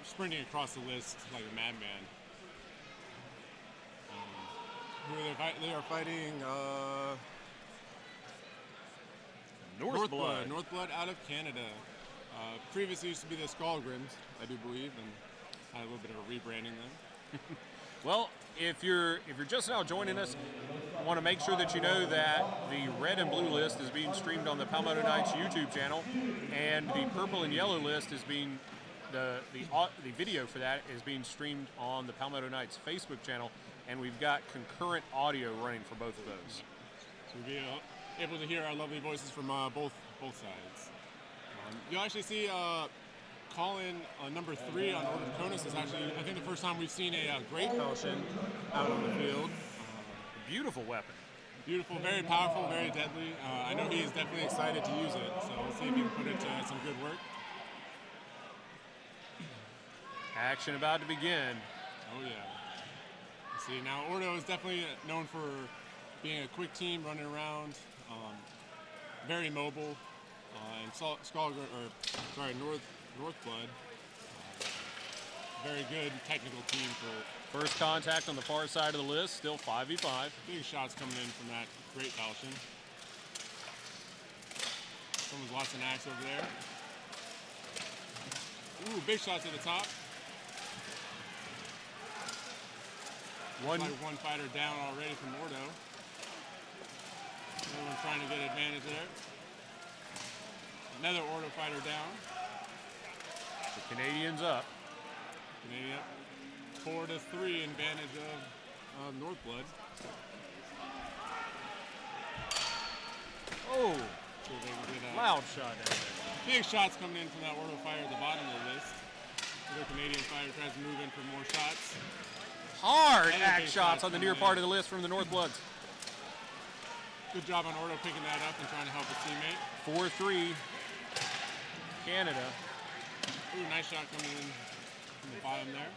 sprinting across the list like a madman. They are fighting Northblood out of Canada. Previously used to be the Skullgrims, I do believe, and had a little bit of a rebranding then. Well, if you're just now joining us, I want to make sure that you know that the red and blue list is being streamed on the Palmetto Knights YouTube channel, and the purple and yellow list is being the video for that is being streamed on the Palmetto Knights Facebook channel, and we've got concurrent audio running for both of those. So we'll be able to hear our lovely voices from both sides. You'll actually see Colin number 3 on Ordo Draconis is actually, I think, the first time we've seen a Great Falchion out on the field. Beautiful weapon. Beautiful, very powerful, very deadly. I know he's definitely excited to use it, so we'll see if he can put it to some good work. Action about to begin. Oh yeah. Let's see, now Ordo is definitely known for being a quick team, running around, very mobile, and Northblood, very good technical team for First contact on the far side of the list, still 5v5. big shots coming in from that Great Falchion. Someone's lost an axe over there. Ooh, big shots at the top. One fighter down already from Ordo. Everyone trying to get advantage there. Another Ordo fighter down. The Canadians up. Canadian 4-3 advantage of Northblood. Oh, So they can get, loud shot down there. big shots coming in from that Ordo fighter at the bottom of the list. The Canadian fighter tries to move in for more shots. Hard And axe big shots shots on the coming near in. part of the list from the Northbloods. Good job on Ordo picking that up and trying to help his teammate. 4-3, Canada. Ooh, nice shot coming in from the bottom there.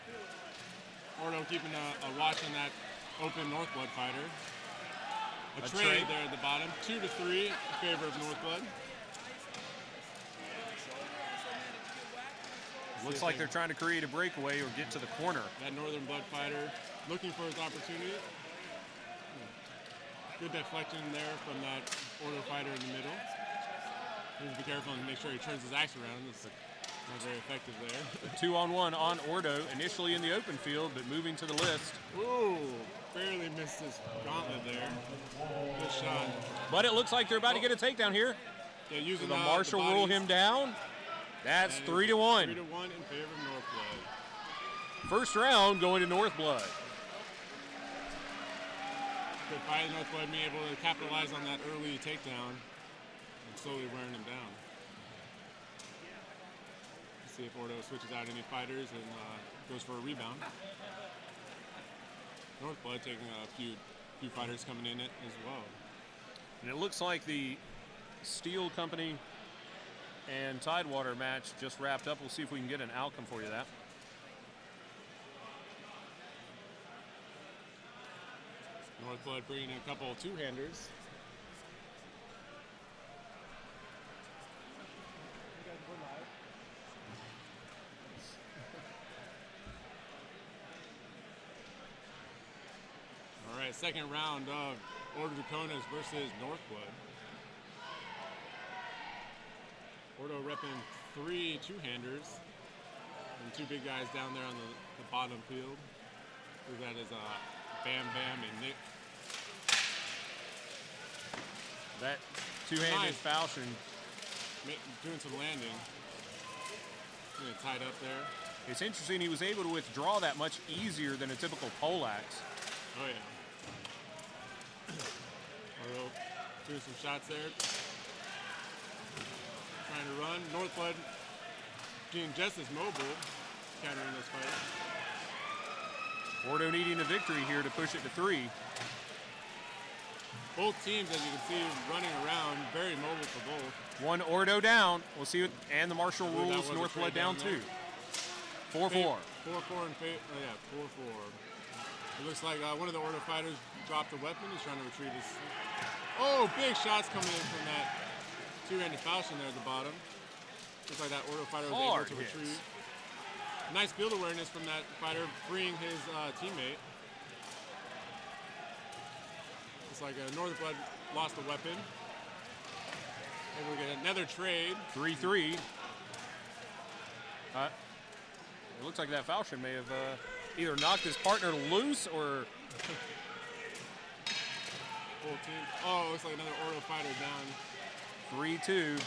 Ordo keeping a watch on that open Northblood fighter. A trade there at the bottom. 2-3 in favor of Northblood. Looks like they're trying to create a breakaway or get to the corner. That Northern Blood fighter looking for his opportunity. Good deflection there from that Ordo fighter in the middle. He needs to be careful and make sure he turns his axe around. It's not very effective there. A 2-on-1 on Ordo, initially in the open field, but moving to the list. Ooh, barely missed his gauntlet there. Good shot. But it looks like they're about to get a takedown here. Yeah, using the Marshal rule him down. That's 3-1. 3-1 in favor of Northblood. First round going to Northblood. Good fight, Northblood being able to capitalize on that early takedown and slowly wearing him down. Let's see if Ordo switches out any fighters and goes for a rebound. Northblood taking a few fighters coming in it as well. And it looks like the Steel Company and Tidewater match just wrapped up. We'll see if we can get an outcome for you that. Northblood bringing in a couple of two-handers. All right, second round of Ordo Draconis versus Northblood. Ordo repping 3 two-handers and 2 big guys down there on the bottom field. That is Bam Bam and Nick. That two-handed Nice. falchion. Doing some landing. Tied up there. It's interesting he was able to withdraw that much easier than a typical poleaxe. Oh yeah. Ordo doing some shots there. Trying to run. Northblood being just as mobile, countering those fighters. Ordo needing a victory here to push it to 3. Both teams, as you can see, running around, very mobile for both. One Ordo down. We'll see. And the Marshal Ooh, that rules was a Northblood trade down down there. 2. 4-4. 4-4 in favor. Oh yeah, 4-4. It looks like one of the Ordo fighters dropped a weapon. He's trying to retrieve his. Oh, big shots coming in from that two-handed falchion there at the bottom. Looks like that Ordo fighter was Hard able to hits. retrieve. Nice field awareness from that fighter, freeing his teammate. It's like Northblood lost a weapon. Maybe we'll get another trade. 3-3. It looks like that falchion may have either knocked his partner loose or... Full team. Oh, looks like another Ordo fighter down. 3-2.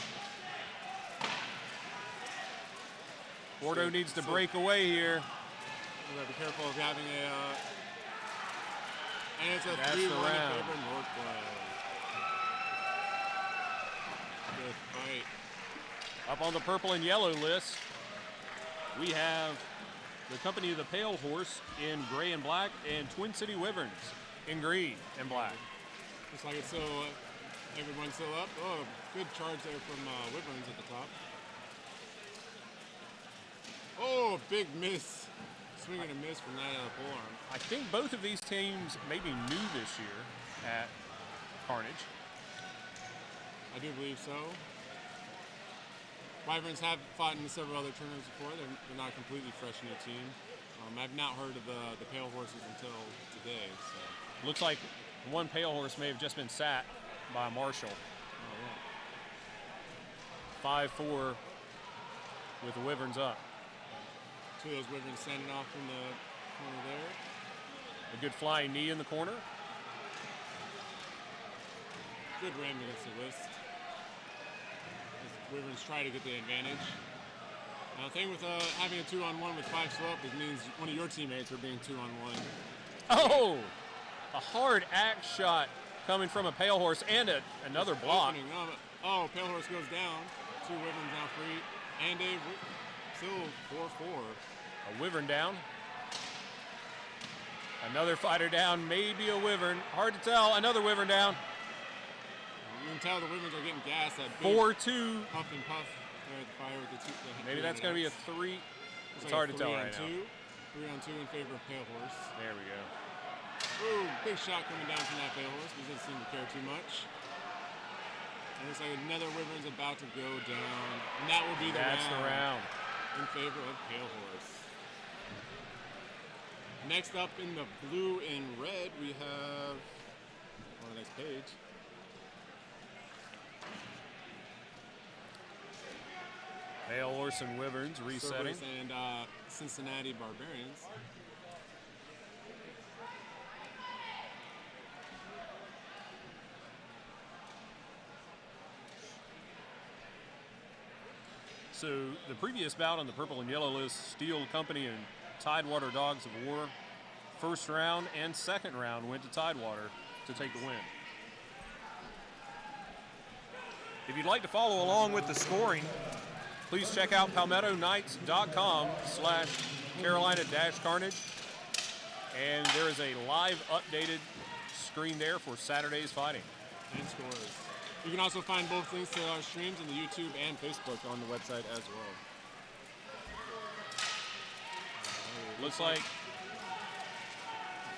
Ordo needs to break away here. You gotta be careful of having a. And it's a 3-1 That's the in round. favor of Northblood. Good fight. Up on the purple and yellow list, we have the Company of the Pale Horse in gray and black, and Twin City Wyverns in green and black. Looks like it's still. Everyone's still up. Oh, good charge there from Wyverns at the top. Oh, big miss. Swing and a miss from that forearm. I think both of these teams may be new this year at Carnage. I do believe so. Wyverns have fought in several other tournaments before. They're not a completely fresh new team. I've not heard of the Pale Horses until today. So. Looks like one Pale Horse may have just been sat by a Marshal. Oh, yeah. 5-4 with the Wyverns up. 2 of those Wyverns standing off in the corner there. A good flying knee in the corner. Good ram against the wrist. As Wyverns try to get the advantage. Now, the thing with having a 2-on-1 with 5 slow-up, it means one of your teammates are being 2-on-1. Oh! A hard axe shot coming from a Pale Horse and another block. Opening up. Oh, Pale Horse goes down. 2 Wyverns now free. And still 4-4. A Wyvern down. Another fighter down, maybe a Wyvern. Hard to tell. Another Wyvern down. You can tell the Wyverns are getting gassed. That big 4-2. puff and puff there at the fire with the two. Maybe that's going to be a 3. It's hard to tell right now. 3-on-2 in favor of Pale Horse. There we go. Ooh, big shot coming down from that Pale Horse. He doesn't seem to care too much. And looks like another Wyvern's about to go down. And that will be the round. That's the round. in favor of Pale Horse. Next up in the blue and red, we have on the next page. Pale Horse and Wyverns resetting. Cerberus and Cincinnati Barbarians. So the previous bout on the purple and yellow list, Steel Company and Tidewater Dogs of War. First round and second round went to Tidewater to take the win. If you'd like to follow along with the scoring, please check out palmettoknights.com/Carolina-Carnage. And there is a live updated screen there for Saturday's fighting. And scores. You can also find both links to our streams on the YouTube and Facebook on the website as well. Looks like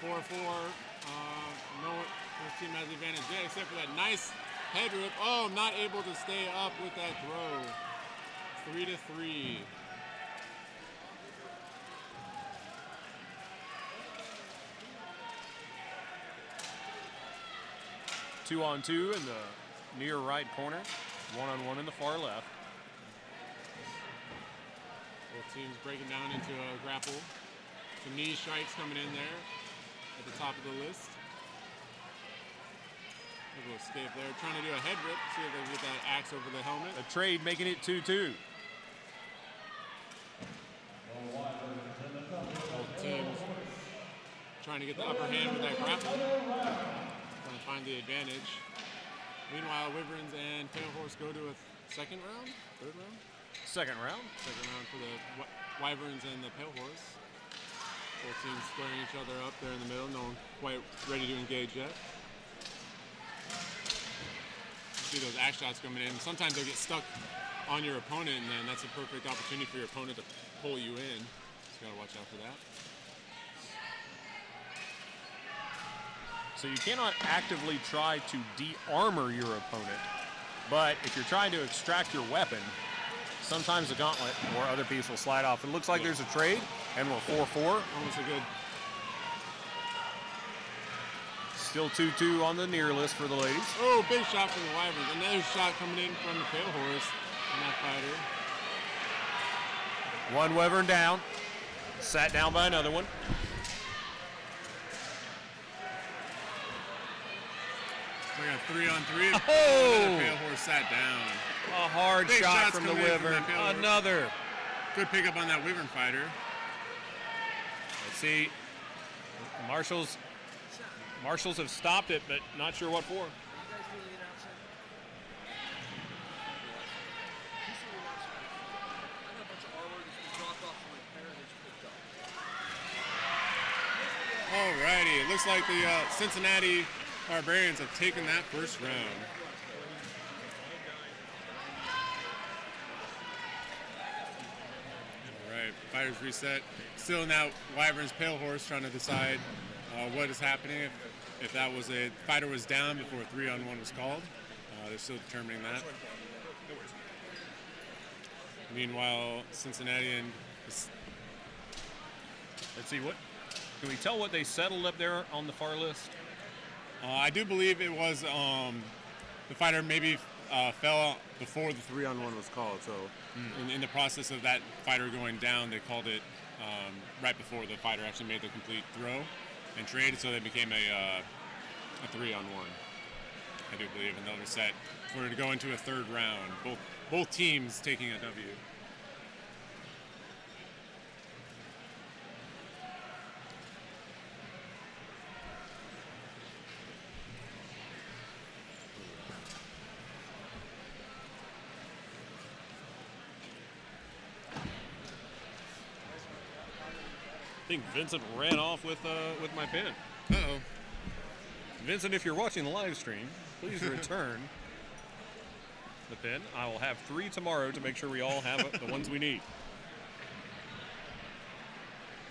4-4. No first team has the advantage there, except for that nice head rip. Oh, not able to stay up with that throw. 3-3. Two-on-two in the near right corner, one-on-one in the far left. Both teams breaking down into a grapple. Some knee strikes coming in there at the top of the list. A little escape there, trying to do a head rip, see if they can get that axe over the helmet. A trade making it 2-2. Both teams trying to get the upper hand with that grapple. Trying to find the advantage. Meanwhile, Wyverns and Pale Horse go to a second round? Third round? Second round. Second round for the Wyverns and the Pale Horse. Both teams squaring each other up there in the middle. No one quite ready to engage yet. You see those axe shots coming in. Sometimes they'll get stuck on your opponent, and then that's a perfect opportunity for your opponent to pull you in. Just gotta watch out for that. So you cannot actively try to de-armor your opponent, but if you're trying to extract your weapon, sometimes the gauntlet or other piece will slide off. It looks like there's a trade, and we're 4-4. Almost a good. Still 2-2 on the near list for the ladies. Oh, big shot from the Wyverns. Another shot coming in from the Pale Horse on that fighter. One Wyvern down, sat down by another one. So we got 3-on-3. Oh! Another Pale Horse sat down. A hard Big shot shots from the coming in from Wyvern. that Pale Horse. Another. Good pickup on that Wyvern fighter. Let's see. Marshals have stopped it, but not sure what for. Alrighty, it looks like the Cincinnati Barbarians have taken that first round. Alright, fighters reset. Still now Wyverns Pale Horse trying to decide what is happening. If that was a fighter was down before 3-on-1 was called. They're still determining that. Meanwhile, Cincinnati and Let's see, what can we tell what they settled up there on the far list? I do believe it was the fighter maybe fell before the 3-on-1 was called. So in the process of that fighter going down, they called it right before the fighter actually made the complete throw and trade. So they became a 3-on-1. I do believe, and they'll reset for it to go into a third round. Both teams taking a W. I think Vincent ran off with my pen. Uh-oh. Vincent, if you're watching the live stream, please return the pen. I will have 3 tomorrow to make sure we all have the ones we need.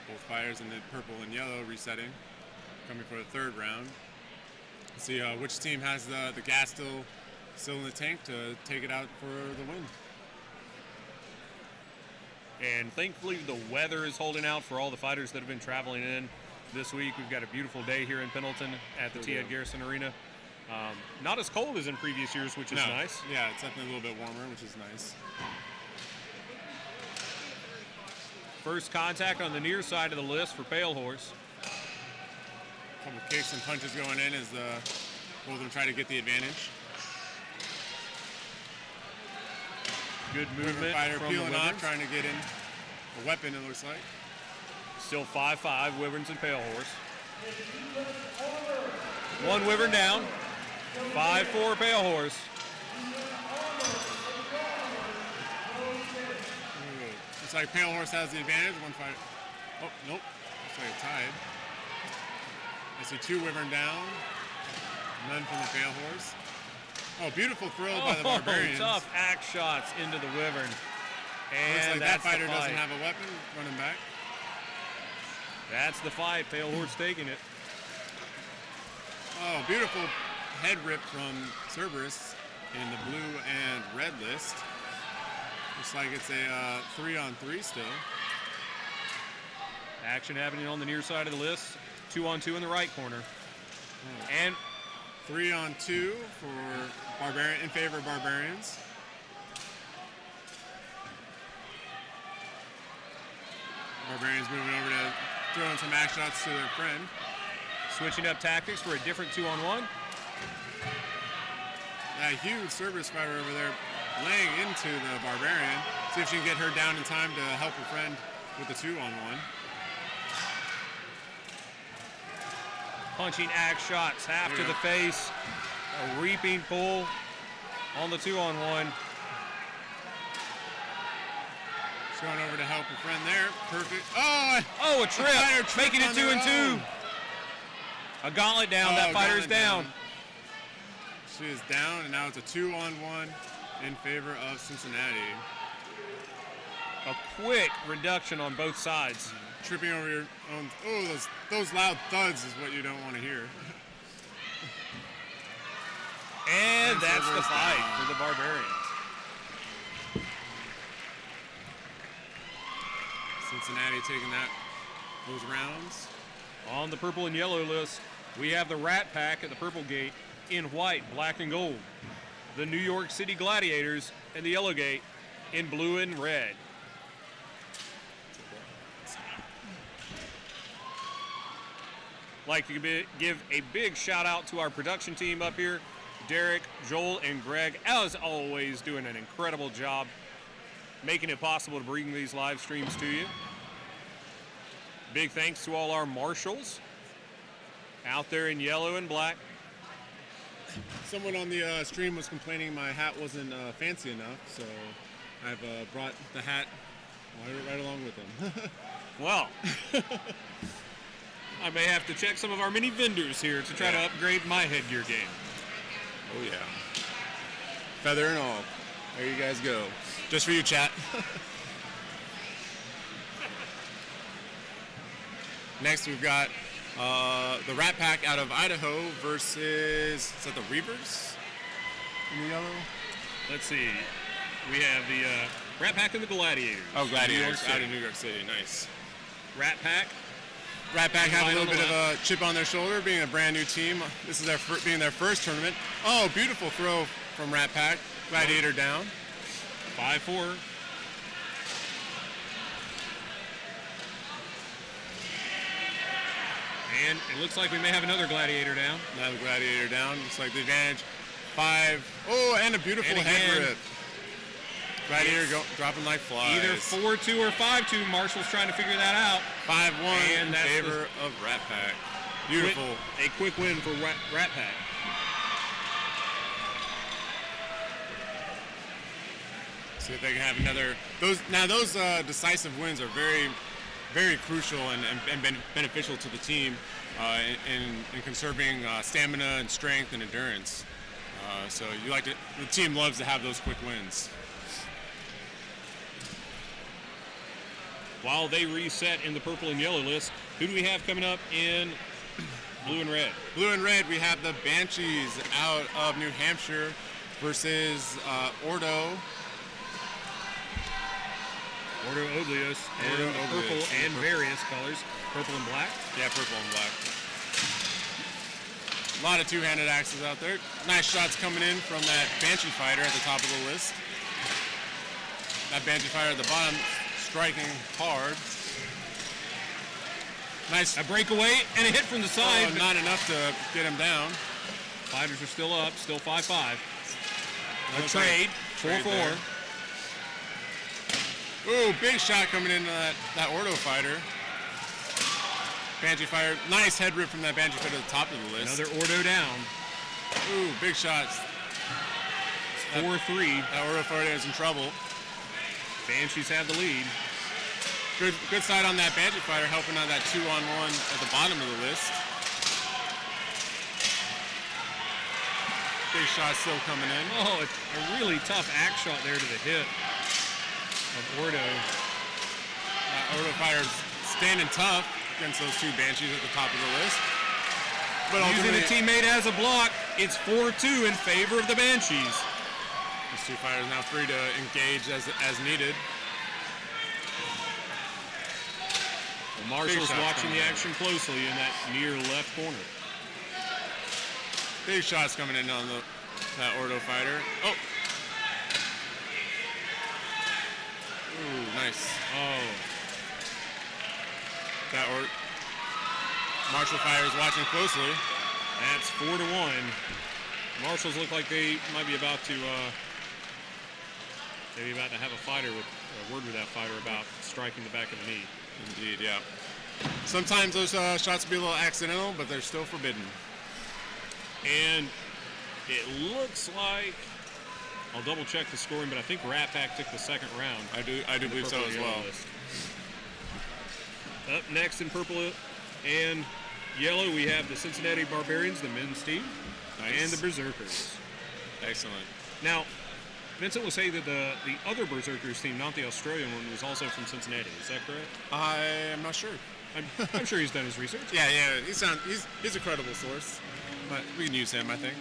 Both fighters in the purple and yellow resetting, coming for the third round. Let's see which team has the gas still in the tank to take it out for the win. And thankfully, the weather is holding out for all the fighters that have been traveling in this week. We've got a beautiful day here in Pendleton at the Garrison Arena. Not as cold as in previous years, which is nice. Yeah, it's definitely a little bit warmer, which is nice. First contact on the near side of the list for Pale Horse. A couple of kicks and punches going in as both of them try to get the advantage. Good movement Fighter from peeling the off, Wyverns. trying to get in a weapon, it looks like. Still 5-5, Wyverns and Pale Horse. One Wyvern down. 5-4 Pale Horse. Looks like Pale Horse has the advantage. One fighter. Oh, nope. Looks like a tied. I see 2 Wyvern down. None from the Pale Horse. Oh, beautiful throw by the Barbarians. Tough axe shots into the Wyvern. And Looks like that's that fighter the fight. doesn't have a weapon, running back. That's the fight. Pale Horse taking it. Oh, beautiful head rip from Cerberus in the blue and red list. Looks like it's a 3-on-3 still. Action happening on the near side of the list. 2-on-2 in the right corner. And 3-on-2 for Barbarian in favor of Barbarians. Barbarians moving over to throwing some axe shots to their friend. switching up tactics for a different 2-on-1. That huge Cerberus fighter over there laying into the Barbarian. See if she can get her down in time to help her friend with the 2-on-1. Punching axe shots, half to the face, a reaping pull on the 2-on-1. She's going over to help her friend there. Perfect. Oh, a trip, making it 2-2. A gauntlet down, that fighter's down. She is down, and now it's a 2-on-1 in favor of Cincinnati. A quick reduction on both sides. Tripping over your own. Oh, those loud thuds is what you don't want to hear. And that's the fight for the Barbarians. Cincinnati taking those rounds. On the purple and yellow list, we have the Rat Pack at the purple gate in white, black, and gold. The New York City Gladiators and the yellow gate in blue and red. Like to give a big shout out to our production team up here, Derek, Joel, and Greg, as always, doing an incredible job making it possible to bring these live streams to you. Big thanks to all our marshals out there in yellow and black. Someone on the stream was complaining my hat wasn't fancy enough, so I've brought the hat right along with them. Well, I may have to check some of our mini vendors here to try to upgrade my headgear game. Oh yeah. Feather and all. There you guys go. Just for you, chat. Next we've got the Rat Pack out of Idaho versus, is that the Reavers in the yellow? Let's see. We have the Rat Pack and the Gladiators. Oh, Gladiators out of New York City. Nice. Rat Pack. Rat Pack have a little bit of a chip on their shoulder, being a brand new team. This is being their first tournament. Oh, beautiful throw from Rat Pack. Gladiator down. 5-4. And it looks like we may have another Gladiator down. Another Gladiator down. Looks like the advantage. 5. Oh, and a beautiful head rip. Gladiator dropping like flies. Either 4-2 or 5-2. Marshall's trying to figure that out. 5-1 in favor of Rat Pack. Beautiful. A quick win for Rat Pack. See if they can have another. Those decisive wins are very, very crucial and beneficial to the team in conserving stamina and strength and endurance. So the team loves to have those quick wins. While they reset in the purple and yellow list, who do we have coming up in blue and red? Blue and red, we have the Banshees out of New Hampshire versus Ordo. Ordo Oblas and Ordo purple Oblas. and various colors, purple and black. Yeah, purple and black. A lot of two-handed axes out there. Nice shots coming in from that Banshee fighter at the top of the list. That Banshee fighter at the bottom, striking hard. Nice. A breakaway and a hit from the side. Not enough to get him down. Fighters are still up, still 5-5. A Looks trade, like 4-4. Ooh, big shot coming into that Ordo fighter. Banshee fighter, nice head rip from that Banshee fighter at the top of the list. Another Ordo down. Ooh, big shots. 4-3. That Ordo fighter is in trouble. Banshees have the lead. Good side on that Banshee fighter, helping out that 2-on-1 at the bottom of the list. Big shot still coming in. Oh, it's a really tough axe shot there to the hip of Ordo. Ordo fighter's standing tough against those two Banshees at the top of the list. But Using a ultimately, teammate as a block, it's 4-2 in favor of the Banshees. these two fighters now free to engage as needed. The Marshall's shots watching coming the in. action closely in that near left corner. Big shots coming in on that Ordo fighter. Oh! Ooh, nice. Oh, That Marshall fighter is watching closely. that's 4-1. Marshalls look like they might be about to have a fighter with a word with that fighter about striking the back of the knee. Indeed, yeah. Sometimes those shots will be a little accidental, but they're still forbidden. And it looks like, I'll double check the scoring, but I think Rat Pack took the second round. I do believe so as well. Up next in purple and yellow, we have the Cincinnati Barbarians, the men's team, Nice. and the Berserkers. Excellent. Now, Vincent will say that the other Berserkers team, not the Australian one, was also from Cincinnati. Is that correct? I am not sure. I'm sure he's done his research. Yeah, he's a credible source, but we can use him, I think.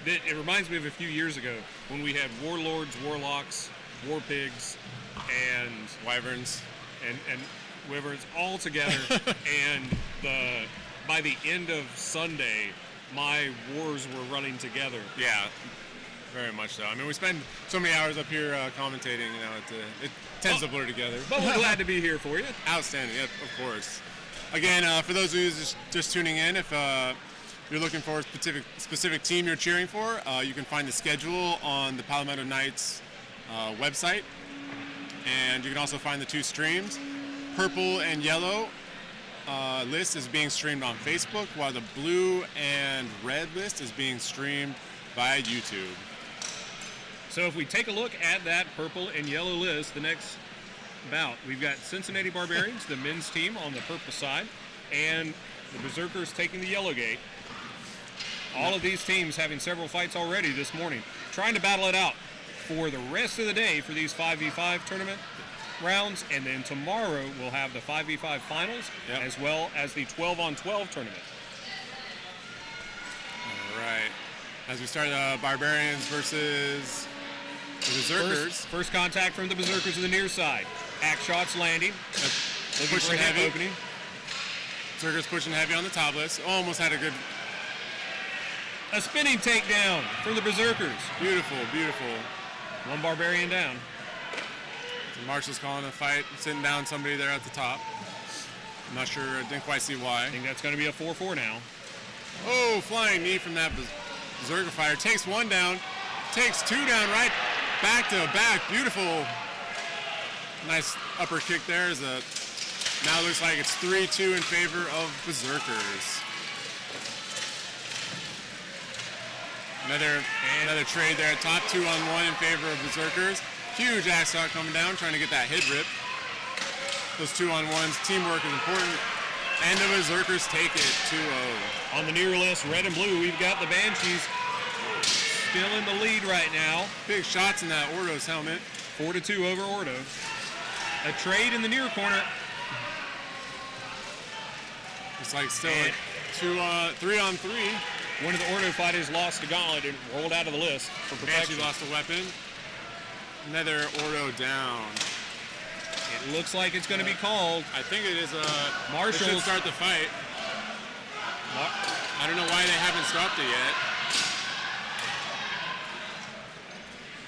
It reminds me of a few years ago when we had Warlords, Warlocks, War Pigs, and Wyverns. and Wyverns all together, and by the end of Sunday, my wars were running together. Yeah, very much so. I mean, we spend so many hours up here commentating, it tends to blur together. But we're glad to be here for you. Outstanding, yeah, of course. Again, for those of you just tuning in, if you're looking for a specific team you're cheering for, you can find the schedule on the Palmetto Knights website. And you can also find the two streams. Purple and yellow list is being streamed on Facebook, while the blue and red list is being streamed via YouTube. So if we take a look at that purple and yellow list, the next bout, we've got Cincinnati Barbarians, the men's team on the purple side, and the Berserkers taking the yellow gate. All of these teams having several fights already this morning, trying to battle it out for the rest of the day for these 5v5 tournament rounds, and then tomorrow we'll have the 5v5 finals, as well as the 12-on-12 tournament. All right. As we start Barbarians versus the Berserkers. First contact from the Berserkers to the near side. Axe shots landing. Looking Pushing for a hip heavy. opening. Berserkers pushing heavy on the top list. Almost had a good, A spinning takedown from the Berserkers. beautiful, beautiful. One Barbarian down. So Marshall's calling a fight, sitting down somebody there at the top. I'm not sure, didn't quite see why. I think that's going to be a 4-4 now. Oh, flying knee from that Berserker fighter. Takes one down, takes two down, right back to back. Beautiful. Nice upper kick there. Now looks like it's 3-2 in favor of Berserkers. Another trade there at top, 2-on-1 in favor of Berserkers. Huge axe shot coming down, trying to get that hit rip. Those 2-on-1s, teamwork is important. And the Berserkers take it 2-0. On the near list, red and blue, we've got the Banshees still in the lead right now. Big shots in that Ordo's helmet. 4-2 over Ordo. A trade in the near corner. It's like still a 3-on-3. One of the Ordo fighters lost the gauntlet and rolled out of the list for protection. Banshee lost a weapon. Another Ordo down. It looks like it's going to be called. I think it is Marshals. They should start the fight. I don't know why they haven't stopped it yet.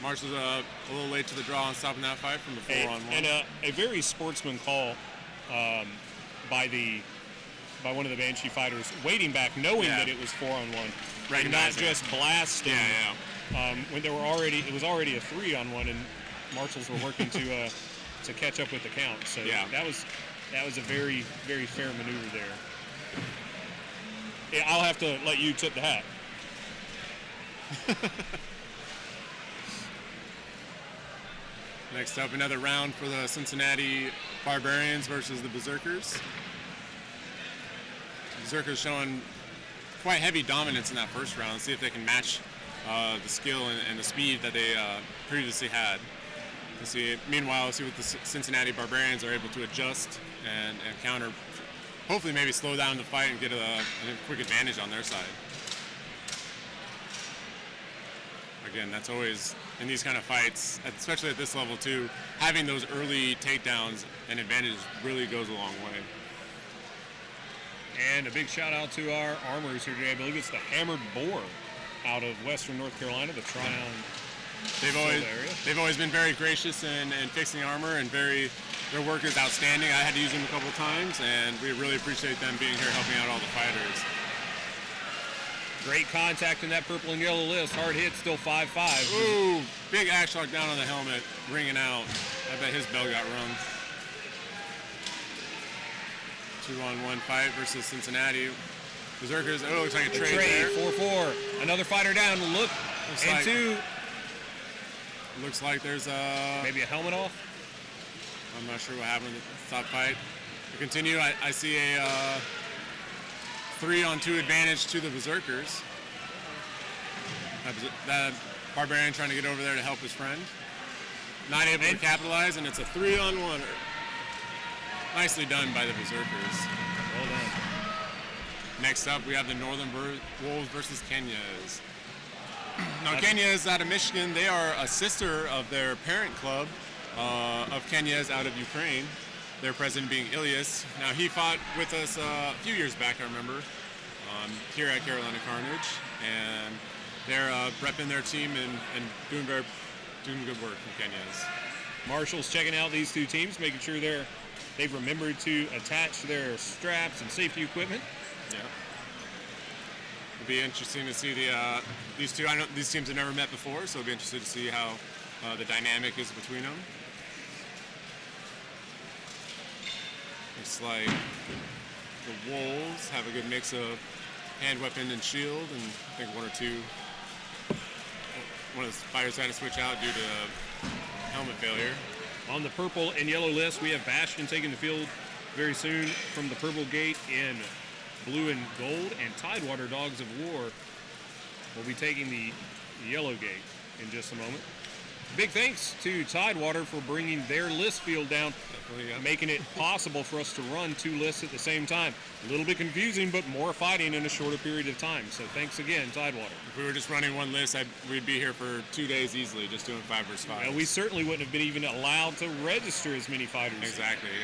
Marshall's a little late to the draw on stopping that fight from the 4-on-1. And a very sportsman call by one of the Banshee fighters, waiting back, knowing that it was 4-on-1, and not just blasting. When it was already a 3-on-1, and Marshals were working to catch up with the count. So that was a very, very fair maneuver there. Yeah, I'll have to let you tip the hat. Next up, another round for the Cincinnati Barbarians versus the Berserkers. Berserkers showing quite heavy dominance in that first round. Let's see if they can match the skill and the speed that they previously had. Let's see. Meanwhile, let's see what the Cincinnati Barbarians are able to adjust and counter. Hopefully, maybe slow down the fight and get a quick advantage on their side. Again, that's always, in these kind of fights, especially at this level too, having those early takedowns and advantages really goes a long way. And a big shout out to our armorers here today. I believe it's the Hammered Boar out of Western North Carolina, the Tryon. They've always been very gracious in fixing armor, and their work is outstanding. I had to use them a couple of times, and we really appreciate them being here helping out all the fighters. Great contact in that purple and yellow list. Hard hit, still 5-5. Ooh, big axe shock down on the helmet, ringing out. I bet his bell got rung. 2-on-1 fight versus Cincinnati. Berserkers, oh, looks like a trade there. 4-4. Another fighter down. Looks like, two. Looks like there's maybe a helmet off. I'm not sure what happened in the top fight. To continue, I see a 3-on-2 advantage to the Berserkers. That Barbarian trying to get over there to help his friend. Not able to capitalize, and it's a 3-on-1. Nicely done by the Berserkers. Well done. Next up, we have the Northern Wolves versus Kenyas. Now, Kenyas out of Michigan, they are a sister of their parent club of Kenyas out of Ukraine. Their president being Ilias. Now, he fought with us a few years back, I remember, here at Carolina Carnage. And they're repping their team and doing good work from Kenyas. Marshall's checking out these two teams, making sure they've remembered to attach their straps and safety equipment. Yeah. It'll be interesting to see these two. I know these teams have never met before, so it'll be interesting to see how the dynamic is between them. Looks like the Wolves have a good mix of hand weapon and shield, and I think one of the fighters had to switch out due to helmet failure. On the purple and yellow list, we have Bastion taking the field very soon from the purple gate in blue and gold, and Tidewater Dogs of War will be taking the yellow gate in just a moment. Big thanks to Tidewater for bringing their list field down, making it possible for us to run two lists at the same time. A little bit confusing, but more fighting in a shorter period of time. So thanks again, Tidewater. If we were just running one list, we'd be here for 2 days easily, just doing 5 versus 5. And we certainly wouldn't have been even allowed to register as many fighters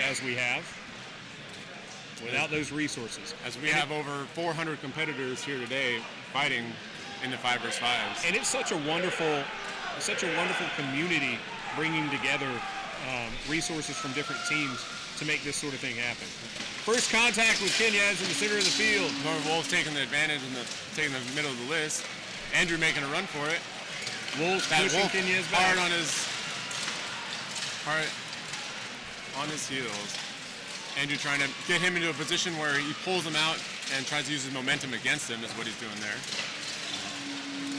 as we have without those resources. As we have over 400 competitors here today fighting in the 5 versus 5s. And it's such a wonderful community, bringing together resources from different teams to make this sort of thing happen. First contact with Kenyas in the center of the field. Northern Wolves taking the advantage and taking the middle of the list. Andrew making a run for it. Wolves pushing Kenyas back. Hard on his heels. Andrew trying to get him into a position where he pulls him out and tries to use his momentum against him is what he's doing there.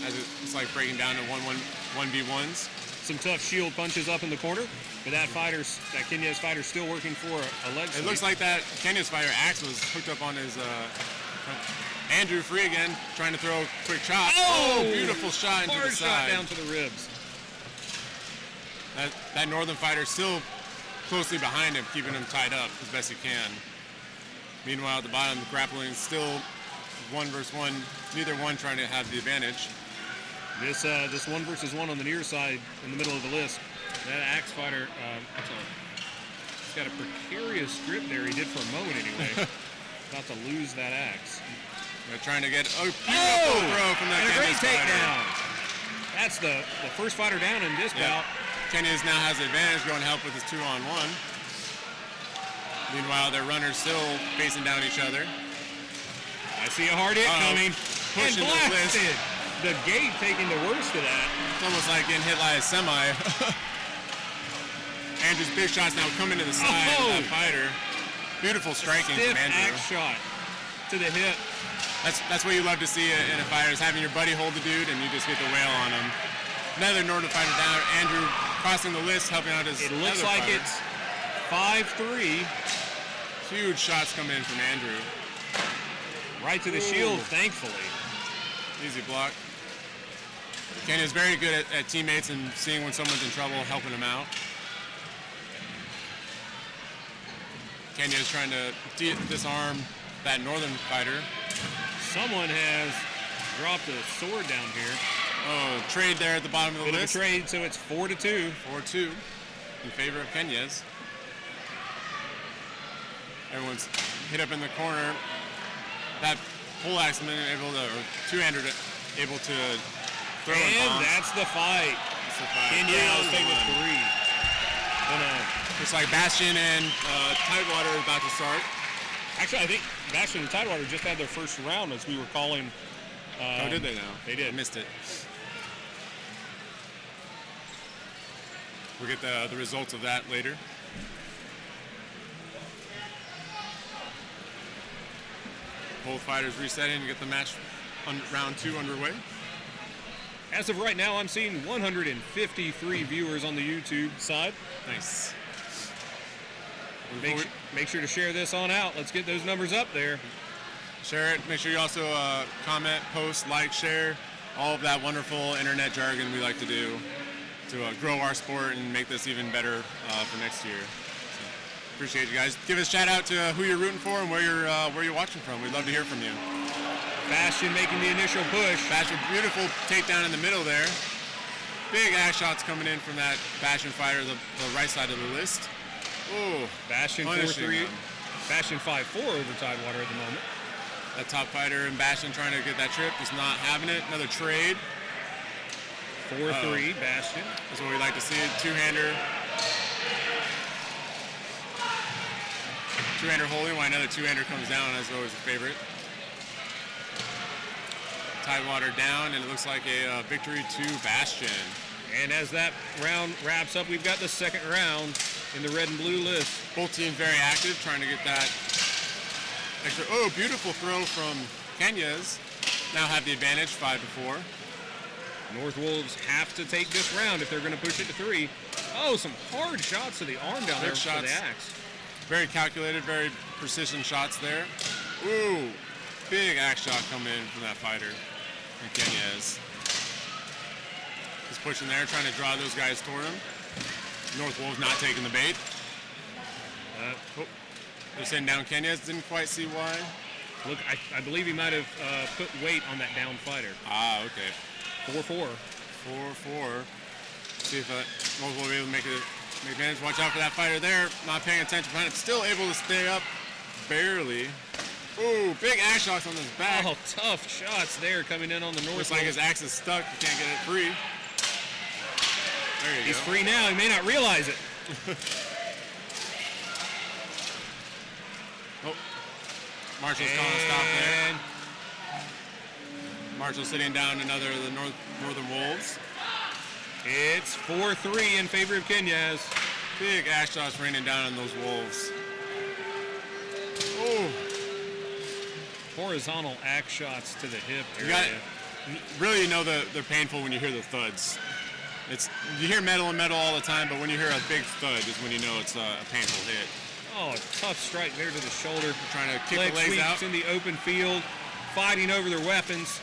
As it's like breaking down to 1v1s. Some tough shield punches up in the corner, but that Kenyas fighter still working for a leg sweep. It looks like that Kenyas fighter axe was hooked up on his Andrew free again, trying to throw a quick shot. Oh, beautiful shot into the side. Hard shot down to the ribs. That Northern fighter still closely behind him, keeping him tied up as best he can. Meanwhile, at the bottom, the grappling is still 1 versus 1. Neither one trying to have the advantage. This 1 versus 1 on the near side in the middle of the list That axe fighter, he's got a precarious grip there. He did for a moment anyway. About to lose that axe. They're trying to get a beautiful throw from that and a great Kenya's fighter. takedown. That's the first fighter down in this bout. Kenya's now has the advantage going to help with his 2-on-1. Meanwhile, their runners still facing down each other. I see a hard hit coming. Pushing and the list. blasted. The gate taking the worst of that. It's almost like getting hit by a semi. Andrew's big shots now coming to the side of that fighter. Beautiful striking Stiff from Andrew. axe shot to the hip. That's what you love to see in a fighter, is having your buddy hold the dude and you just get the wail on him. Another Northern fighter down. Andrew crossing the list, helping out his It looks other like fighter. it's 5-3. Huge shots coming in from Andrew. Right to the shield, thankfully. Easy block. Kenya's very good at teammates and seeing when someone's in trouble, helping them out. Kenya's trying to disarm that Northern fighter. Someone has dropped a sword down here. Oh, trade there at the bottom of the Bit of a list. trade, so it's 4-2. 4-2 in favor of Kenya's. Everyone's hit up in the corner. That pole axeman able to, or two-hander able to throw in And bombs. that's the fight. That's the fight. Kenya will stay with 3. Looks like Bastion and Tidewater are about to start. Actually, I think Bastion and Tidewater just had their first round, as we were calling. Oh, did they now? They did. I missed it. We'll get the results of that later. Both fighters resetting to get the match on round 2 underway. As of right now, I'm seeing 153 viewers on the YouTube side. Nice. Make sure to share this on out. Let's get those numbers up there. Share it. Make sure you also comment, post, like, share, all of that wonderful internet jargon we like to do to grow our sport and make this even better for next year. So, appreciate you guys. Give us a shout out to who you're rooting for and where you're watching from. We'd love to hear from you. Bastion making the initial push. Bastion, beautiful takedown in the middle there. Big axe shots coming in from that Bastion fighter, the right side of the list. Oh, Bastion 4-3. Bastion 5-4 over Tidewater at the moment. That top fighter and Bastion trying to get that trip, just not having it. Another trade. 4-3, Bastion. That's what we like to see. Two-hander. Two-hander holding while another two-hander comes down. That's always a favorite. Tidewater down, and it looks like a victory to Bastion. And as that round wraps up, we've got the second round in the red and blue list. Both teams very active, trying to get that extra. Oh, beautiful throw from Kenya's. Now have the advantage, 5-4. North Wolves have to take this round if they're going to push it to 3. Oh, some hard shots to the arm down there for the axe. Very calculated, very precision shots there. Ooh, big axe shot coming in from that fighter. And Kenya's. He's pushing there, trying to draw those guys toward him. North Wolves not taking the bait. They're sitting down Kenya's. Didn't quite see why. Look, I believe he might have put weight on that down fighter. Ah, okay. 4-4. 4-4. See if North will be able to make advantage. Watch out for that fighter there. Not paying attention behind him. Still able to stay up. Barely. Ooh, big axe shots on his back. Oh, tough shots there coming in on the North. Looks like his axe is stuck. You can't get it free. There you go. He's free now. He may not realize it. Oh, Marshall's calling a stop there. Marshall sitting down another of the Northern Wolves. It's 4-3 in favor of Kenya's. Big axe shots raining down on those Wolves. Oh. Horizontal axe shots to the hip area. Really, you know they're painful when you hear the thuds. You hear metal and metal all the time, but when you hear a big thud is when you know it's a painful hit. Oh, a tough strike there to the shoulder. Trying to kick Leg the legs sweeps out. in the open field, fighting over their weapons.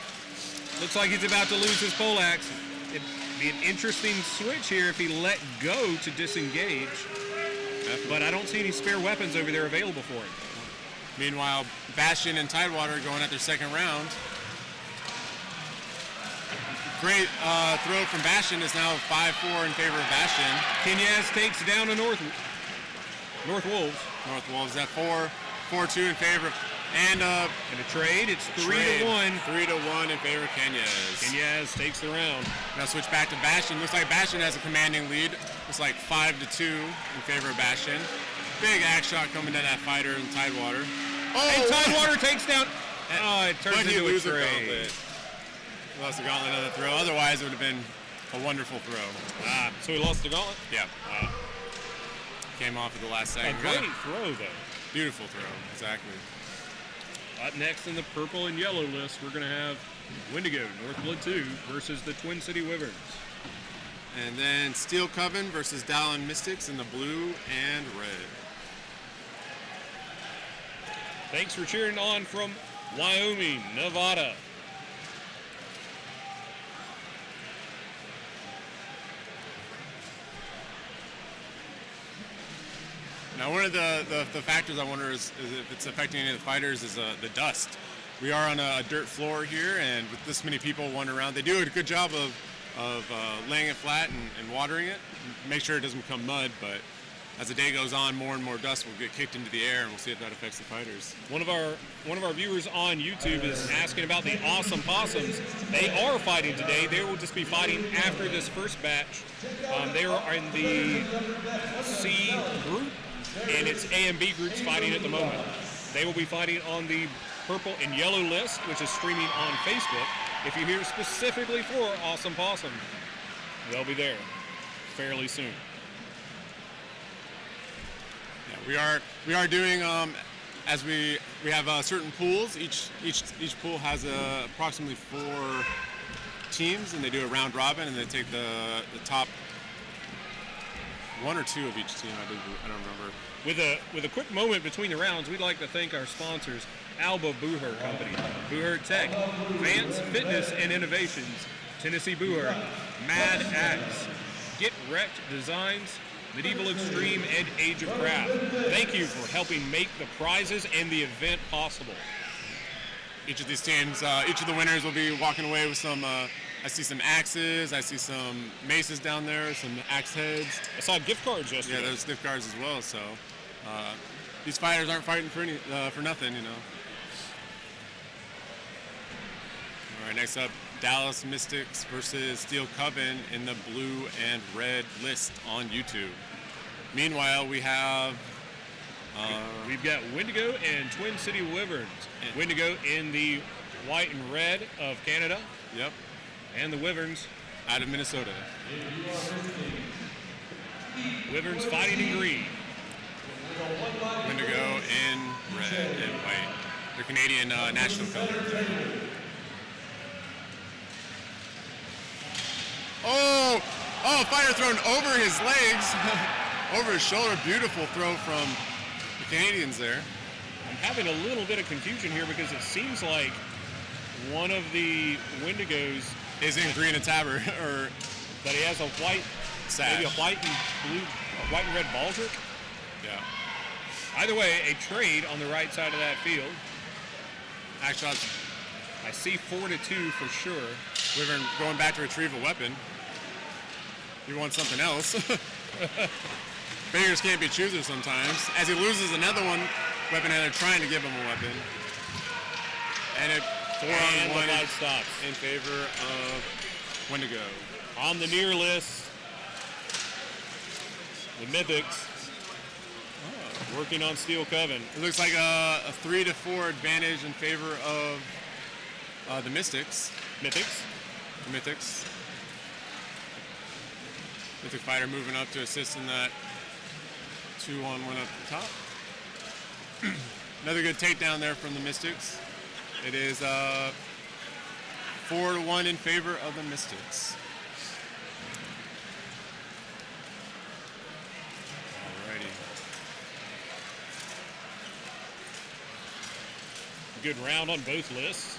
Looks like he's about to lose his poleaxe. It'd be an interesting switch here if he let go to disengage. Definitely. But I don't see any spare weapons over there available for him. Meanwhile, Bastion and Tidewater going at their second round. Great throw from Bastion is now 5-4 in favor of Bastion. Kenyaz takes down a North Wolves. North Wolves at 4-2 in favor of, and a trade, it's 3-1. 3-1 in favor of Kenyaz. Kenyaz takes the round. Now switch back to Bastion. Looks like Bastion has a commanding lead. It's like 5-2 in favor of Bastion. Big axe shot coming to that fighter in Tidewater. Oh, and Tidewater takes down. Oh, it turns into a trade. He lost the gauntlet on the throw. Otherwise, it would have been a wonderful throw. So he lost the gauntlet? Yeah. Came off at the last second. A great throw, though. Beautiful throw, exactly. Up next in the purple and yellow list, we're going to have Windigo, Northblood 2 versus the Twin City Wyverns. And then Steel Coven versus Dallin Mystics in the blue and red. Thanks for cheering on from Wyoming, Nevada. Now, one of the factors I wonder is if it's affecting any of the fighters is the dust. We are on a dirt floor here, and with this many people wandering around, they do a good job of laying it flat and watering it, make sure it doesn't become mud, but as the day goes on, more and more dust will get kicked into the air, and we'll see if that affects the fighters. One of our viewers on YouTube is asking about the Awesome Possums. They are fighting today. They will just be fighting after this first batch. They are in the C group, and it's A and B groups fighting at the moment. They will be fighting on the purple and yellow list, which is streaming on Facebook. If you're here specifically for Awesome Possum, they'll be there fairly soon. Yeah, we are doing as we have certain pools. Each pool has approximately 4 teams, and they do a round robin, and they take the top 1 or 2 of each team. I don't remember. With a quick moment between the rounds, we'd like to thank our sponsors, Alba Booher Company, Booher Tech, Vance Fitness and Innovations, Tennessee Booher, Mad Axe, Get Wrecked Designs, Medieval Extreme, and Age of Craft. Thank you for helping make the prizes and the event possible. Each of these teams, each of the winners will be walking away with some, I see some axes, I see some maces down there, some axe heads. I saw gift cards yesterday. Yeah, there's gift cards as well, so these fighters aren't fighting for nothing, you know. All right, next up, Dallas Mystics versus Steel Coven in the blue and red list on YouTube. Meanwhile, we have... we've got Windigo and Twin City Wyverns. Windigo in the white and red of Canada. Yep. And the Wyverns out of Minnesota. Wyverns fighting in green. Windigo in red and white. They're Canadian national colors. Oh, fighter thrown over his legs, over his shoulder. Beautiful throw from the Canadians there. I'm having a little bit of confusion here because it seems like one of the Windigos is in green and tabard, or that he has a white sash. Maybe a white and blue, a white and red baldric. Yeah. Either way, a trade on the right side of that field. Axe shots. I see 4-2 for sure. Wyvern going back to retrieve a weapon. You want something else. Beggars can't be choosers sometimes. As he loses another one, weapon header trying to give him a weapon. And it 4-on-1 fight stops in favor of Windigo. On the near list, the Mythics working on Steel Coven. It looks like a 3-4 advantage in favor of the Mystics. Mythics. Mythics. Mythic fighter moving up to assist in that 2-on-1 up the top. Another good takedown there from the Mystics. It is 4-1 in favor of the Mystics. Alrighty. Good round on both lists.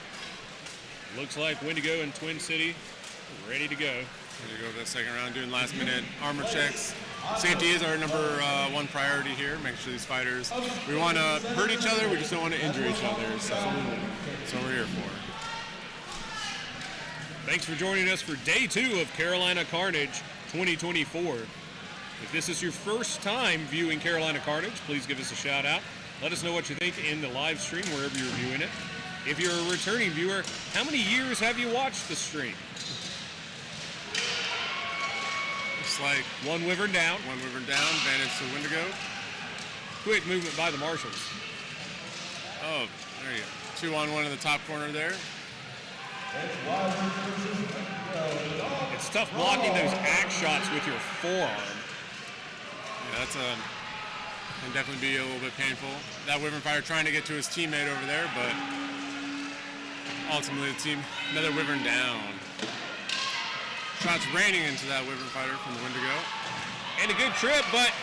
Looks like Windigo and Twin City are ready to go. Ready to go for that second round, doing last minute armor checks. Safety is our number 1 priority here. Making sure these fighters, we want to hurt each other, we just don't want to injure each other. So that's what we're here for. Thanks for joining us for Day 2 of Carolina Carnage 2024. If this is your first time viewing Carolina Carnage, please give us a shout out. Let us know what you think in the live stream wherever you're viewing it. If you're a returning viewer, how many years have you watched the stream? It's like One Wyvern down. one Wyvern down, advantage to Windigo. Quick movement by the Marshals. Oh, there you go. 2-on-1 in the top corner there. It's tough blocking those axe shots with your forearm. Yeah, that's can definitely be a little bit painful. That Wyvern fighter trying to get to his teammate over there, but ultimately the team, another Wyvern down. Shots raining into that Wyvern fighter from the Windigo. And a good trip, but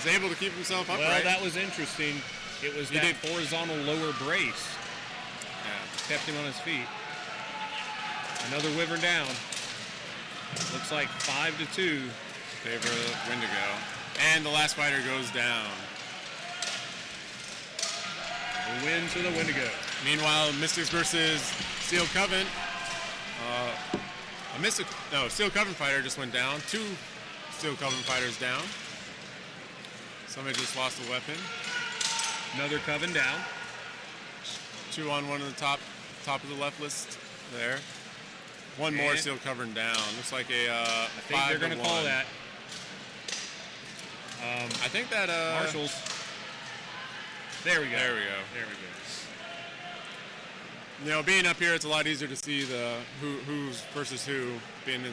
He's able to keep himself well, upright. that was interesting. It was that horizontal lower brace. Yeah. Kept him on his feet. Another Wyvern down. Looks like 5-2. Favor of Windigo. And the last fighter goes down. A win to the Windigo. Meanwhile, Mythics versus Steel Coven. Steel Coven fighter just went down. 2 Steel Coven fighters down. Somebody just lost a weapon. Another Coven down. 2-on-1 in the top of the left list there. One more Steel Coven down. Looks like a I think they're going to call that. I think that Marshals. There we go. There we go. There we go. You know, being up here, it's a lot easier to see the who's versus who. Being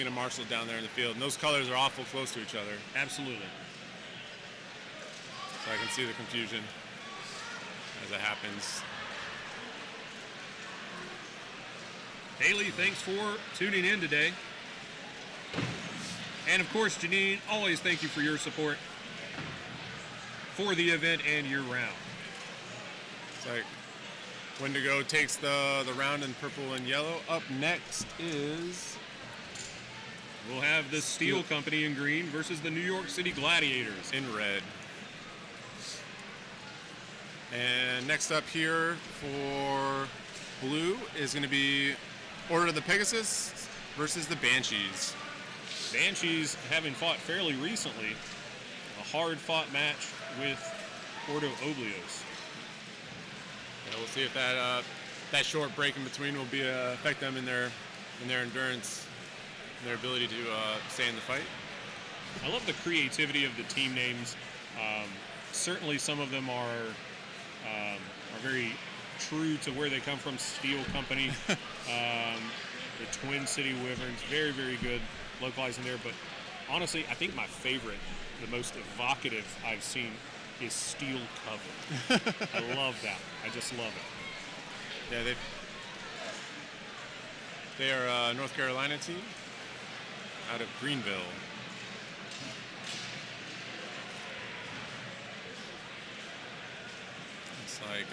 a marshal down there in the field, and those colors are awful close to each other. Absolutely. So I can see the confusion as it happens. Haley, thanks for tuning in today. And of course, Janine, always thank you for your support for the event and year round. It's like Windigo takes the round in purple and yellow. Up next is We'll have the Steel Company in green versus the New York City Gladiators in red. And next up here for blue is going to be Order of the Pegasus versus the Banshees. Banshees having fought fairly recently, a hard-fought match with Ordo Oblas. Yeah, we'll see if that short break in between will affect them in their endurance, and their ability to stay in the fight. I love the creativity of the team names. Certainly, some of them are very true to where they come from. Steel Company, the Twin City Wyverns, very, very good localizing there. But honestly, I think my favorite, the most evocative I've seen, is Steel Coven. I love that. I just love it. Yeah, they are a North Carolina team out of Greenville. It's like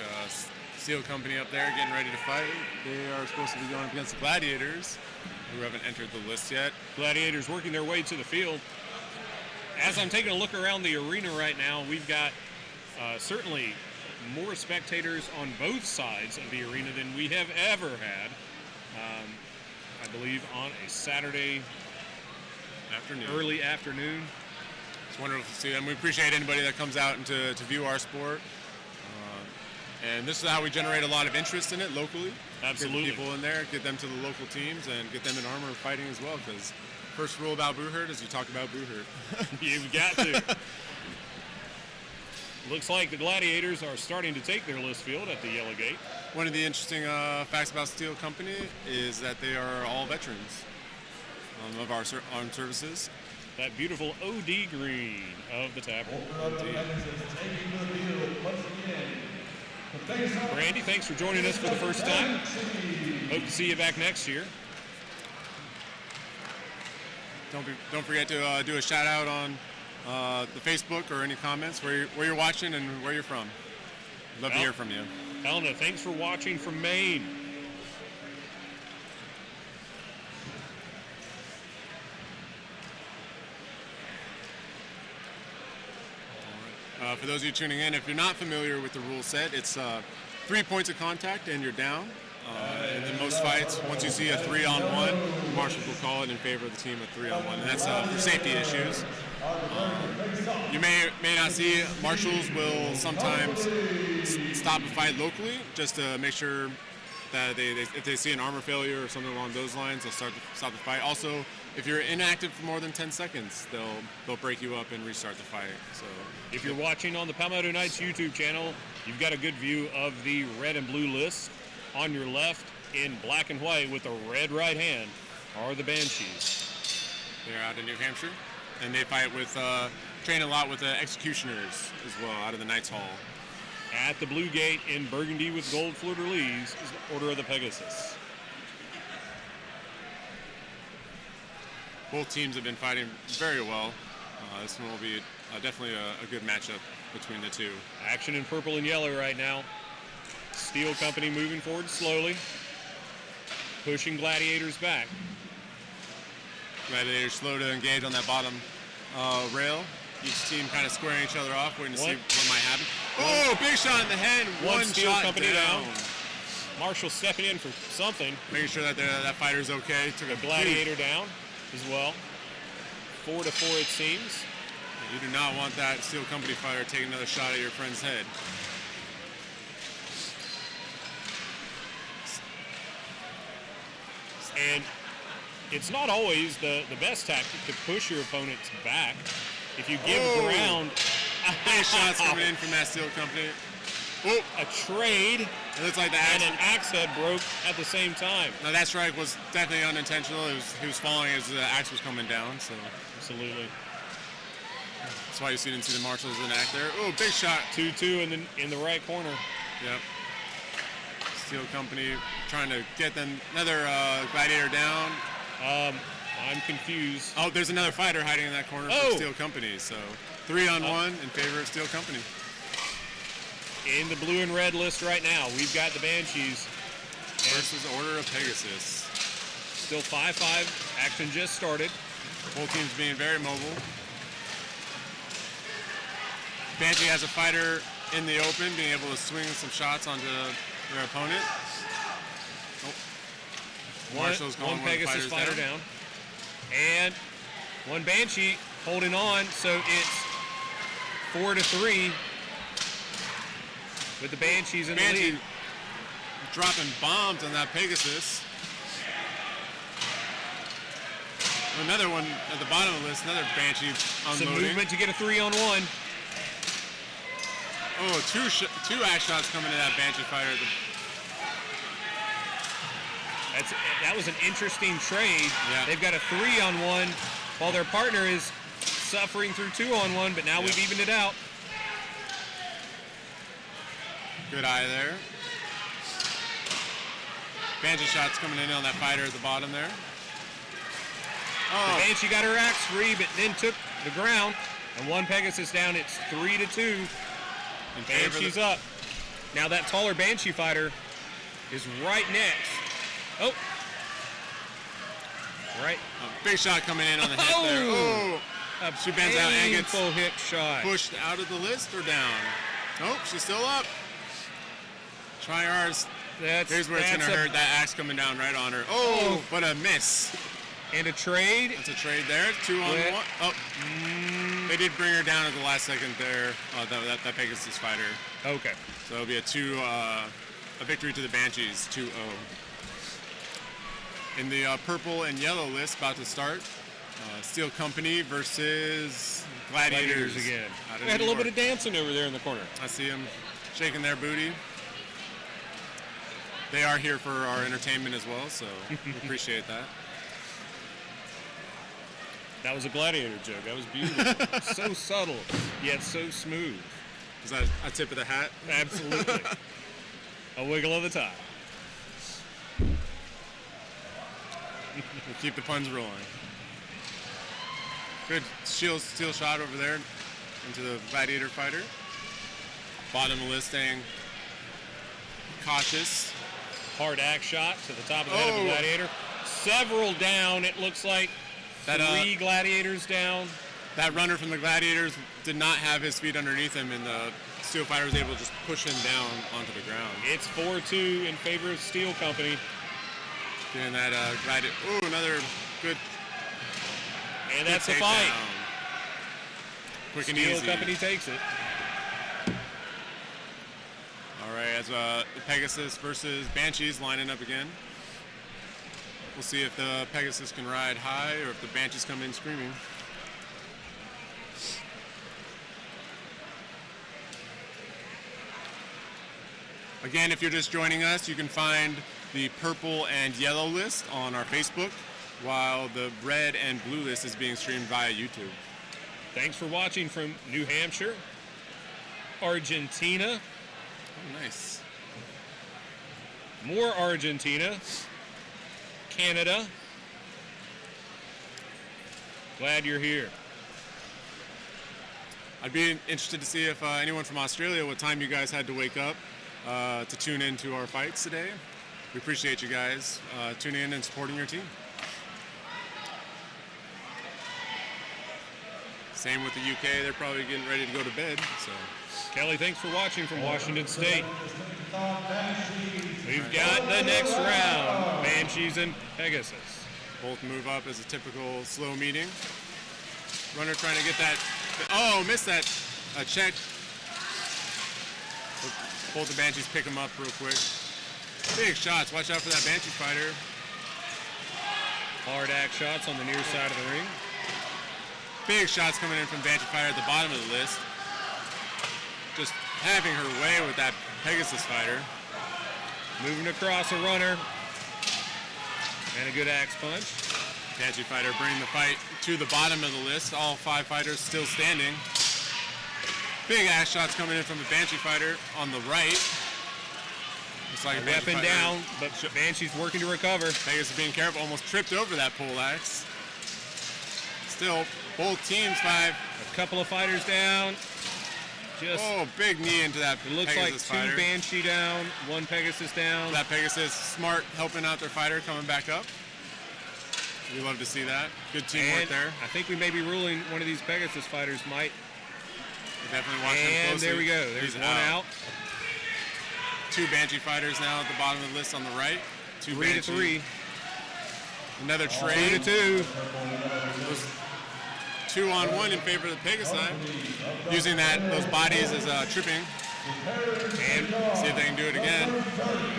Steel Company up there getting ready to fight. They are supposed to be going up against the Gladiators, who haven't entered the list yet. Gladiators working their way to the field. As I'm taking a look around the arena right now, we've got certainly more spectators on both sides of the arena than we have ever had. I believe on a Saturday early afternoon. It's wonderful to see them. We appreciate anybody that comes out and to view our sport. And this is how we generate a lot of interest in it locally. Absolutely. Get people in there, get them to the local teams, and get them in armor fighting as well, because first rule about Boo Herd is you talk about Boo Herd. You've got to. Looks like the Gladiators are starting to take their list field at the Yellow Gate. One of the interesting facts about Steel Company is that they are all veterans of our armed services. That beautiful OD green of the tavern. Randy, thanks for joining us for the first time. Hope to see you back next year. Don't forget to do a shout out on the Facebook or any comments where you're watching and where you're from. Love to hear from you. Helena, thanks for watching from Maine. For those of you tuning in, if you're not familiar with the rule set, it's 3 points of contact and you're down. In most fights, once you see a 3-on-1, marshals will call it in favor of the team at 3-on-1, and that's for safety issues. You may not see, marshals will sometimes stop a fight locally just to make sure that if they see an armor failure or something along those lines, they'll stop the fight. Also, if you're inactive for more than 10 seconds, they'll break you up and restart the fight. So if you're watching on the Palmetto Knights YouTube channel, you've got a good view of the red and blue list. On your left, in black and white with a red right hand, are the Banshees. They're out in New Hampshire, and they fight with, train a lot with the Executioners as well, out of the Knights Hall. At the blue gate in burgundy with gold fleur-de-lis is the Order of the Pegasus. Both teams have been fighting very well. This one will be definitely a good matchup between the two. Action in purple and yellow right now. Steel Company moving forward slowly, pushing Gladiators back. Gladiators slow to engage on that bottom rail. Each team kind of squaring each other off, waiting to see what might happen. Oh, big shot in the head. One Steel shot Company down. Marshall stepping in for something. Making sure that that fighter's okay. Took A Gladiator down as well. 4-4 it seems. You do not want that Steel Company fighter taking another shot at your friend's head. And it's not always the best tactic to push your opponents back. If you give ground, big shots coming in from that Steel Company. Oh, a trade, it looks like the and axe. an axe head broke at the same time. Now that strike was definitely unintentional. He was falling as the axe was coming down. So Absolutely. that's why you didn't see the marshals in act there. Oh, big shot. 2-2 in the right corner. Yep. Steel Company trying to get another Gladiator down. I'm confused. Oh, there's another fighter hiding in that corner for Steel Company. So 3-on-1 in favor of Steel Company. In the blue and red list right now, we've got the Banshees Versus Order of Pegasus. Still 5-5. Action just started. Both teams being very mobile. Banshee has a fighter in the open, being able to swing some shots onto their opponent. Marshall's calling one Pegasus of the fighters fighter down. And one Banshee holding on, so it's 4-3 with the Banshees in the Banshee lead. dropping bombs on that Pegasus. Another one at the bottom of the list, another Banshee Some unloading. movement to get a 3-on-1. Oh, two axe shots coming to that Banshee fighter. That was an interesting trade. Yeah. They've got a 3-on-1 while their partner is suffering through 2-on-1, but now we've evened it out. Good eye there. Banshee shots coming in on that fighter at the bottom there. The Banshee got her axe free, but then took the ground. And one Pegasus down, it's 3-2. And Banshee's up. Now that taller Banshee fighter is right next. Oh. Right. Big shot coming in on the head there. Oh. She bends out and gets full hip shot. pushed out of the list or down. Nope, she's still up. Try ours. Here's where it's going to hurt. That axe coming down right on her. Oh, but a miss. And a trade. That's a trade there. 2-on-1. Oh, they did bring her down at the last second there. That Pegasus fighter. Okay. So it'll be a victory to the Banshees, 2-0. In the purple and yellow list, about to start, Steel Company versus Gladiators again. out of We had a New little bit York. of dancing over there in the corner. I see them shaking their booty. They are here for our entertainment as well, so we appreciate that. That was a Gladiator joke. That was beautiful. So subtle, yet so smooth. Is that a tip of the hat? Absolutely. A wiggle of the tie. We'll keep the puns rolling. Good steel shot over there into the Gladiator fighter. Bottom of the list staying cautious. Hard axe shot to the top of the head of the Gladiator. Several down, it looks like. Three Gladiators down. That runner from the Gladiators did not have his feet underneath him in the Steel Fighter was able to just push him down onto the ground. It's 4-2 in favor of Steel Company. Getting that Gladiator. Ooh, another good. And that's the takedown. fight. Quick and Steel easy. Company takes it. All right, as Pegasus versus Banshees lining up again. We'll see if the Pegasus can ride high or if the Banshees come in screaming. Again, if you're just joining us, you can find the purple and yellow list on our Facebook, while the red and blue list is being streamed via YouTube. Thanks for watching from New Hampshire, Argentina, Oh, nice. more Argentina, Canada. Glad you're here. I'd be interested to see if anyone from Australia, what time you guys had to wake up to tune in to our fights today. We appreciate you guys tuning in and supporting your team. Same with the UK, they're probably getting ready to go to bed. So Kelly, thanks for watching from Washington State. We've got the next round, Banshees and Pegasus. both move up as a typical slow meeting. Runner trying to get that. Oh, missed that check. Both the Banshees pick him up real quick. Big shots. Watch out for that Banshee fighter. Hard axe shots on the near side of the ring. Big shots coming in from Banshee fighter at the bottom of the list. Just having her way with that Pegasus fighter. Moving across a runner. And a good axe punch. Banshee fighter bringing the fight to the bottom of the list. All 5 fighters still standing. Big axe shots coming in from the Banshee fighter on the right. Looks like a Banshee Weapon fighter. down, but Banshee's working to recover. Pegasus being careful, almost tripped over that pole axe. Still, both teams 5. A couple of fighters down. Just Oh, big knee into that it looks Pegasus like 2 fighter. Banshee down, 1 Pegasus down. That Pegasus, smart, helping out their fighter, coming back up. We love to see that. Good teamwork And there. I think we may be ruling one of these Pegasus fighters might. We're definitely watching them And closely. there we go. There's He's one out. 2 Banshee fighters now at the bottom of the list on the right. 2 3 to Banshee. 3. Another 3 trade. to 2. 2-on-1 in favor of the Pegasus. Using those bodies as tripping. And See if they can do it again.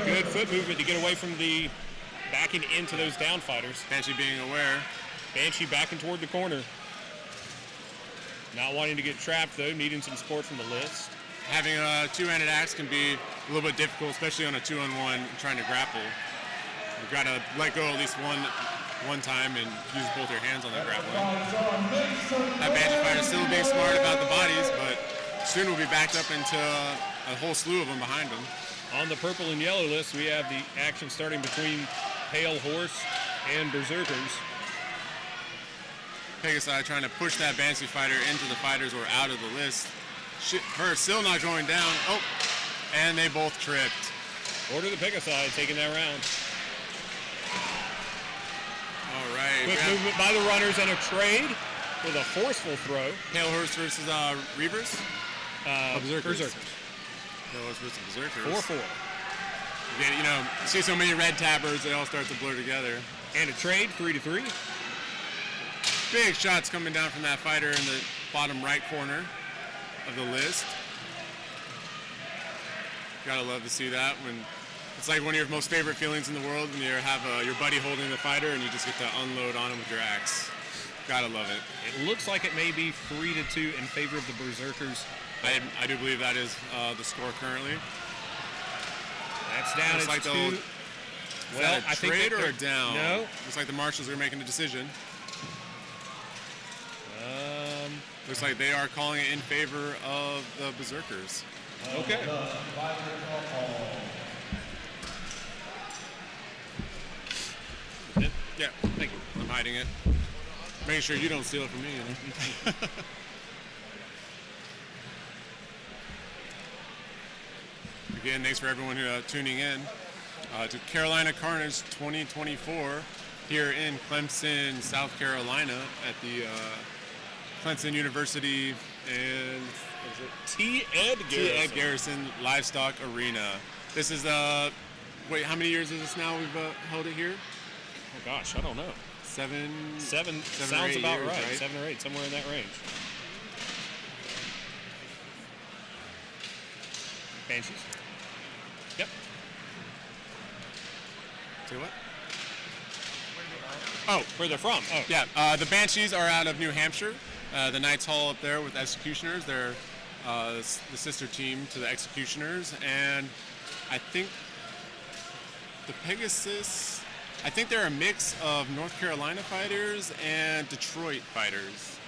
good foot movement to get away from the backing into those down fighters. Banshee being aware. Banshee backing toward the corner. Not wanting to get trapped though, needing some support from the list. Having a 2-handed axe can be a little bit difficult, especially on a 2-on-1 trying to grapple. You've got to let go at least one time and use both your hands on the grappling. That Banshee fighter is still being smart about the bodies, but soon will be backed up into a whole slew of them behind him. On the purple and yellow list, we have the action starting between Pale Horse and Berserkers. Pegasus trying to push that Banshee fighter into the fighters or out of the list. Her still not going down. Oh, and they both tripped. Order the Pegasus taking that round. All right. Quick movement by the runners and a trade with a forceful throw. Pale Horse versus Reavers. Berserkers. Pale Horse versus Berserkers. 4-4. You know, you see so many red tabbers, they all start to blur together. And a trade, 3 to 3. Big shots coming down from that fighter in the bottom right corner of the list. Gotta love to see that when it's like one of your most favorite feelings in the world when you have your buddy holding the fighter and you just get to unload on him with your axe. Gotta love it. It looks like it may be 3 to 2 in favor of the Berserkers. I do believe that is the score currently. That's down Looks at like 2. they'll- Well, Is that a I think trade that or a down? No. Looks like the marshals are making a decision. Looks like they are calling it in favor of the Berserkers. Okay. Yeah, thank you. I'm hiding it. Making sure you don't steal it from me. You know? Again, thanks for everyone who tuning in to Carolina Carnage 2024 here in Clemson, South Carolina at the Clemson University and T. Ed T. Garrison. Ed Garrison Livestock Arena. This is wait, how many years is this now we've held it here? Oh gosh, I don't know. Seven Sounds or 8 about years, right. 7 or 8, somewhere in that range. Banshees. Yep. Say what? Oh, where they're from. Oh, Yeah, the Banshees are out of New Hampshire. The Knights Hall up there with Executioners. They're the sister team to the Executioners. And I think the Pegasus, I think they're a mix of North Carolina fighters and Detroit fighters,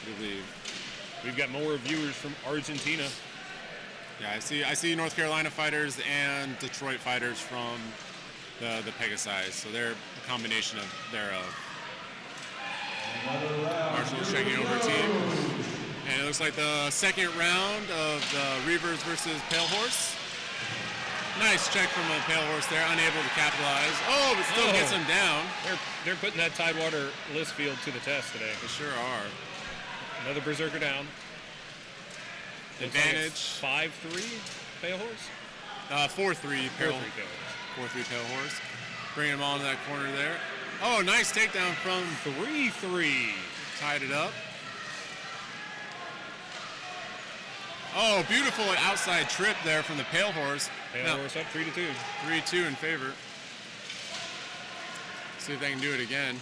I believe. we've got more viewers from Argentina. Yeah, I see North Carolina fighters and Detroit fighters from the Pegasi, so they're a combination of thereof. Marshall's checking over team. And it looks like the second round of the Reavers versus Pale Horse. Nice check from the Pale Horse there, unable to capitalize. Oh, but still gets him down. They're putting that Tidewater list field to the test today. They sure are. Another Berserker down. Advantage. 5-3 Pale Horse? 4-3 Pale Pale 4-3 Pale Horse. 4-3 Pale Horse. Bringing him on to that corner there. Oh, nice takedown from 3-3. tied it up. Oh, beautiful outside trip there from the Pale Horse. Pale Now, Horse up 3-2. 3-2 in favor. See if they can do it again.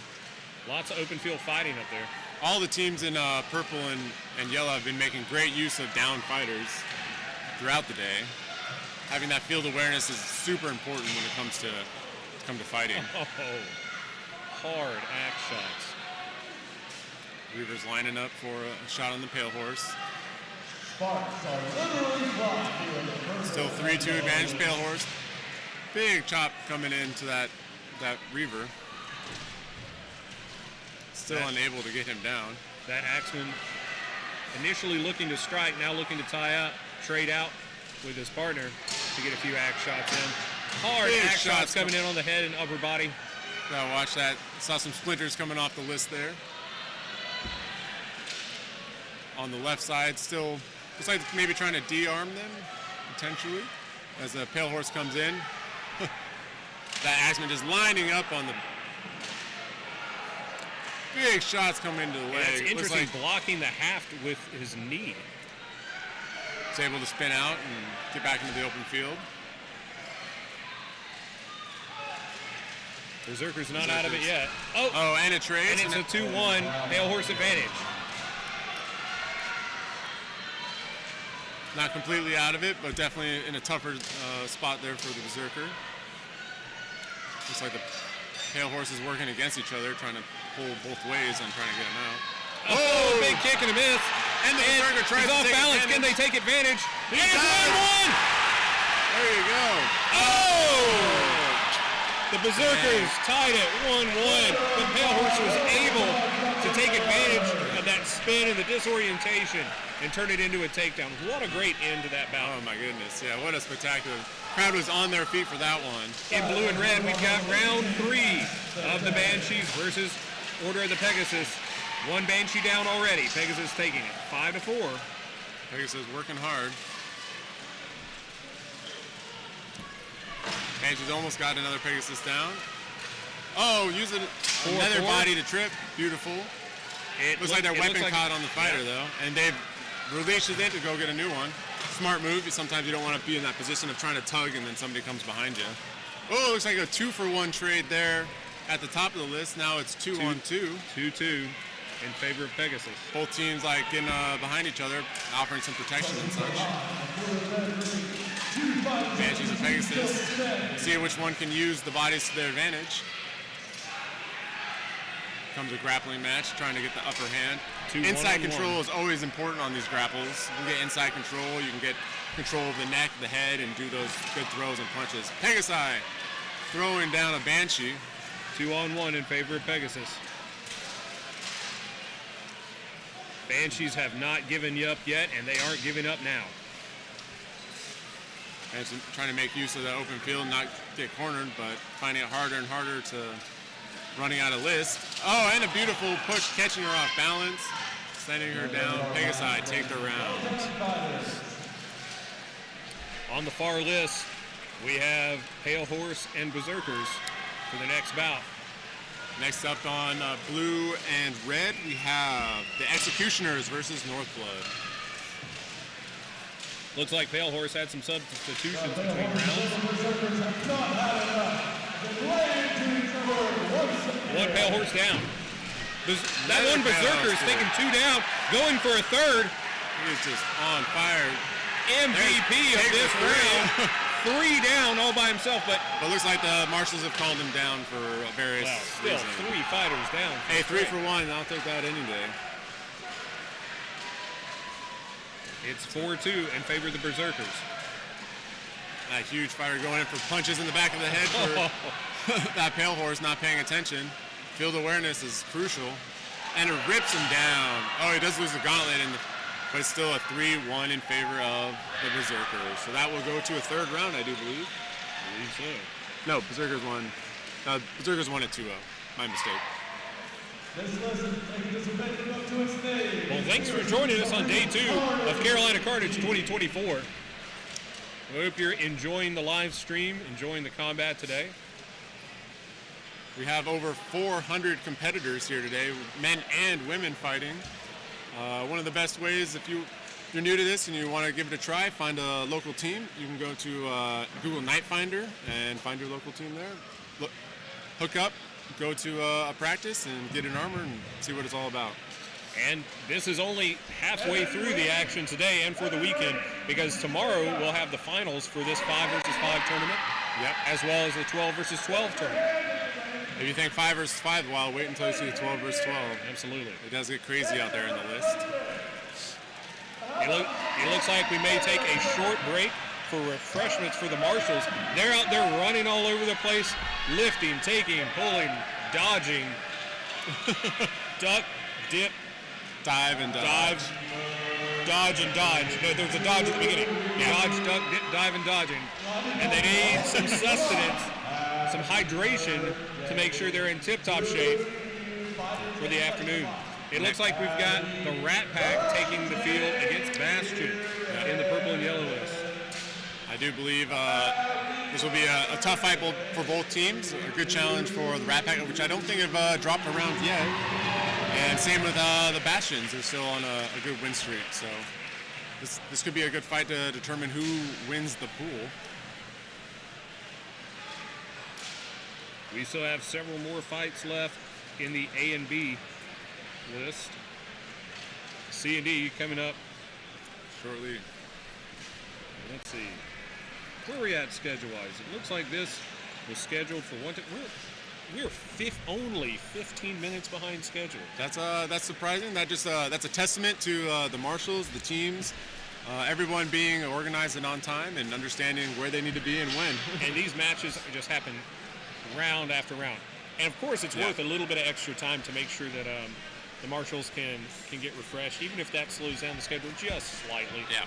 Lots of open field fighting up there. All the teams in purple and yellow have been making great use of down fighters throughout the day. Having that field awareness is super important when it comes to fighting. Oh, hard axe shots. Reavers lining up for a shot on the Pale Horse. Sparks are literally flying here in the first. Still 3-2 advantage Pale Horse. Big chop coming into that Reaver. Still unable to get him down. That Axeman initially looking to strike, now looking to trade out with his partner to get a few axe shots in. Hard Big axe shots shots coming in on the head and upper body. Gotta watch that. Saw some splinters coming off the list there. On the left side, still looks like maybe trying to de-arm them, potentially, as the Pale Horse comes in. That Axeman just lining up on the big shots coming into the leg. Yeah, it's Looks interesting, like blocking the haft with his knee. he's able to spin out and get back into the open field. Berserker's not out of it yet. Oh, Oh, and a trade. and it's a 2-1 Pale Horse advantage. Not completely out of it, but definitely in a tougher spot there for the Berserker. Looks like the Pale Horse is working against each other, trying to pull both ways and trying to get him out. Oh, big kick and a miss. And the Berserker tries He's to off take balance. Can they advantage. take advantage? He And does. 1-1. There you go. Oh! The Berserkers tied it 1-1. The Pale Horse was able to take advantage of that spin and the disorientation and turn it into a takedown. What a great end to that bout. Oh my goodness, yeah, what a spectacular. Crowd was on their feet for that one. In blue and red, we've got round 3 of the Banshees versus Order of the Pegasus. One Banshee down already. Pegasus taking it 5-4. Pegasus working hard. Banshees almost got another Pegasus down. Oh, using another 4-4. body to trip. Beautiful. Looks like their weapon caught on the fighter though, and they've released it to go get a new one. Smart move. Sometimes you don't want to be in that position of trying to tug and then somebody comes behind you. Oh, looks like a 2-for-1 trade there at the top of the list. Now it's 2-on-2. 2-2 in favor of Pegasus. Both teams like getting behind each other, offering some protection and such. Banshees and Pegasus. See which one can use the bodies to their advantage. Comes a grappling match, trying to get the upper hand. Inside control is always important on these grapples. You can get inside control, you can get control of the neck, the head, and do those good throws and punches. Pegasi throwing down a Banshee. 2-on-1 in favor of Pegasus. Banshees have not given you up yet, and they aren't giving up now. And trying to make use of the open field, not get cornered, but finding it harder and harder to running out of list. Oh, and a beautiful push, catching her off balance. Sending her down. Pegasus take the round. On the far list, we have Pale Horse and Berserkers for the next bout. Next up on blue and red, we have the Executioners versus Northblood. Looks like Pale Horse had some substitutions between rounds. One Pale Horse down. That one Berserker is taking 2 down, going for a third. He is just on fire. MVP of this round. 3 down all by himself, but looks like the marshals have called him down for various still reasons. 3 fighters down. Hey, 3 for 1. I'll take that any day. It's 4-2 in favor of the Berserkers. That huge fighter going in for punches in the back of the head for that Pale Horse not paying attention. Field awareness is crucial. And it rips him down. Oh, he does lose the gauntlet, but it's still a 3-1 in favor of the Berserkers. So that will go to a third round, I do believe. I believe so. No, Berserkers won. Berserkers won at 2-0. My mistake. Well, thanks for joining us on day 2 of Carolina Carnage 2024. I hope you're enjoying the live stream, enjoying the combat today. We have over 400 competitors here today, men and women fighting. One of the best ways, if you're new to this and you want to give it a try, find a local team. You can go to Google Night Finder and find your local team there. Hook up, go to a practice and get an armor and see what it's all about. And this is only halfway through the action today and for the weekend, because tomorrow we'll have the finals for this 5 versus 5 tournament, as well as the 12 versus 12 tournament. If you think 5 versus 5, well, wait until you see the 12 versus 12. Absolutely. It does get crazy out there in the list. It looks like we may take a short break for refreshments for the marshals. They're out there running all over the place, lifting, taking, pulling, dodging, duck, dip, dive and dodge. Dodge and dodge. No, there's a dodge at the beginning. Dodge, duck, dip, dive, and dodging. And they need some sustenance, some hydration to make sure they're in tip-top shape for the afternoon. It looks like we've got the Rat Pack taking the field against Bastion in the purple and yellow list. I do believe this will be a tough fight for both teams. A good challenge for the Rat Pack, which I don't think have dropped a round yet. And same with the Bastions. They're still on a good win streak. So this could be a good fight to determine who wins the pool. We still have several more fights left in the A and B list. C and D coming up shortly. Let's see. Where are we at schedule-wise? It looks like this was scheduled for one. We're only 15 minutes behind schedule. That's surprising. That's a testament to the marshals, the teams, everyone being organized and on time and understanding where they need to be and when. And these matches just happen round after round. And of course, it's worth a little bit of extra time to make sure that the marshals can get refreshed, even if that slows down the schedule just slightly. Yeah.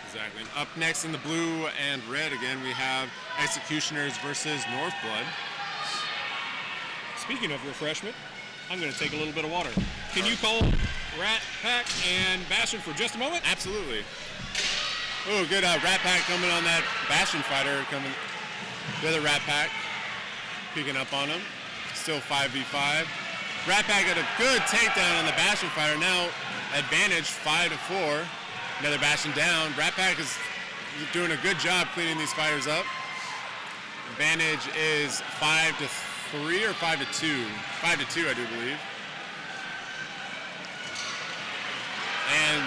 Exactly. Up next in the blue and red again, we have Executioners versus Northblood. Speaking of refreshment, I'm going to take a little bit of water. Can you call Rat Pack and Bastion for just a moment? Absolutely. Oh, good Rat Pack coming on that Bastion fighter. Coming, the other Rat Pack peeking up on him. Still 5v5. Rat Pack got a good takedown on the Bastion fighter. Now advantage 5-4. Another Bastion down. Rat Pack is doing a good job cleaning these fighters up. Advantage is 5-3 or 5-2. 5-2, I do believe. And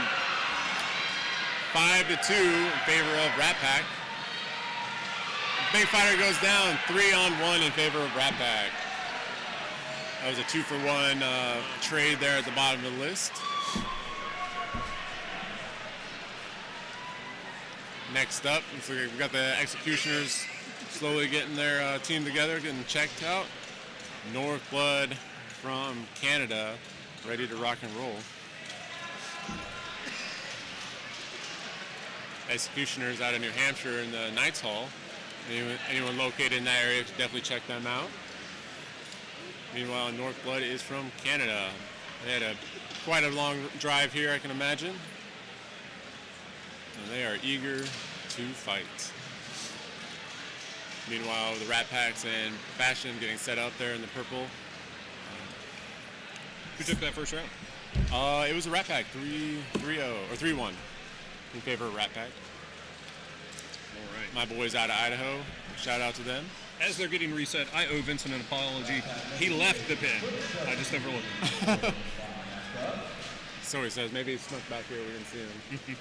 5-2 in favor of Rat Pack. Big fighter goes down. 3-on-1 in favor of Rat Pack. That was a 2-for-1 trade there at the bottom of the list. Next up, looks like we've got the Executioners slowly getting their team together, getting checked out. Northblood from Canada, ready to rock and roll. Executioners out of New Hampshire in the Knights Hall. Anyone located in that area should definitely check them out. Meanwhile, Northblood is from Canada. They had a quite a long drive here, I can imagine. And they are eager to fight. Meanwhile, the Rat Packs and Bastion getting set up there in the purple. Who took that first round? It was a Rat Pack, 3-0 or 3-1 in favor of Rat Pack. All right. My boys out of Idaho, shout out to them. As they're getting reset, I owe Vincent an apology. He left the pin. I just overlooked him. So he says, maybe he snuck back here, we didn't see him.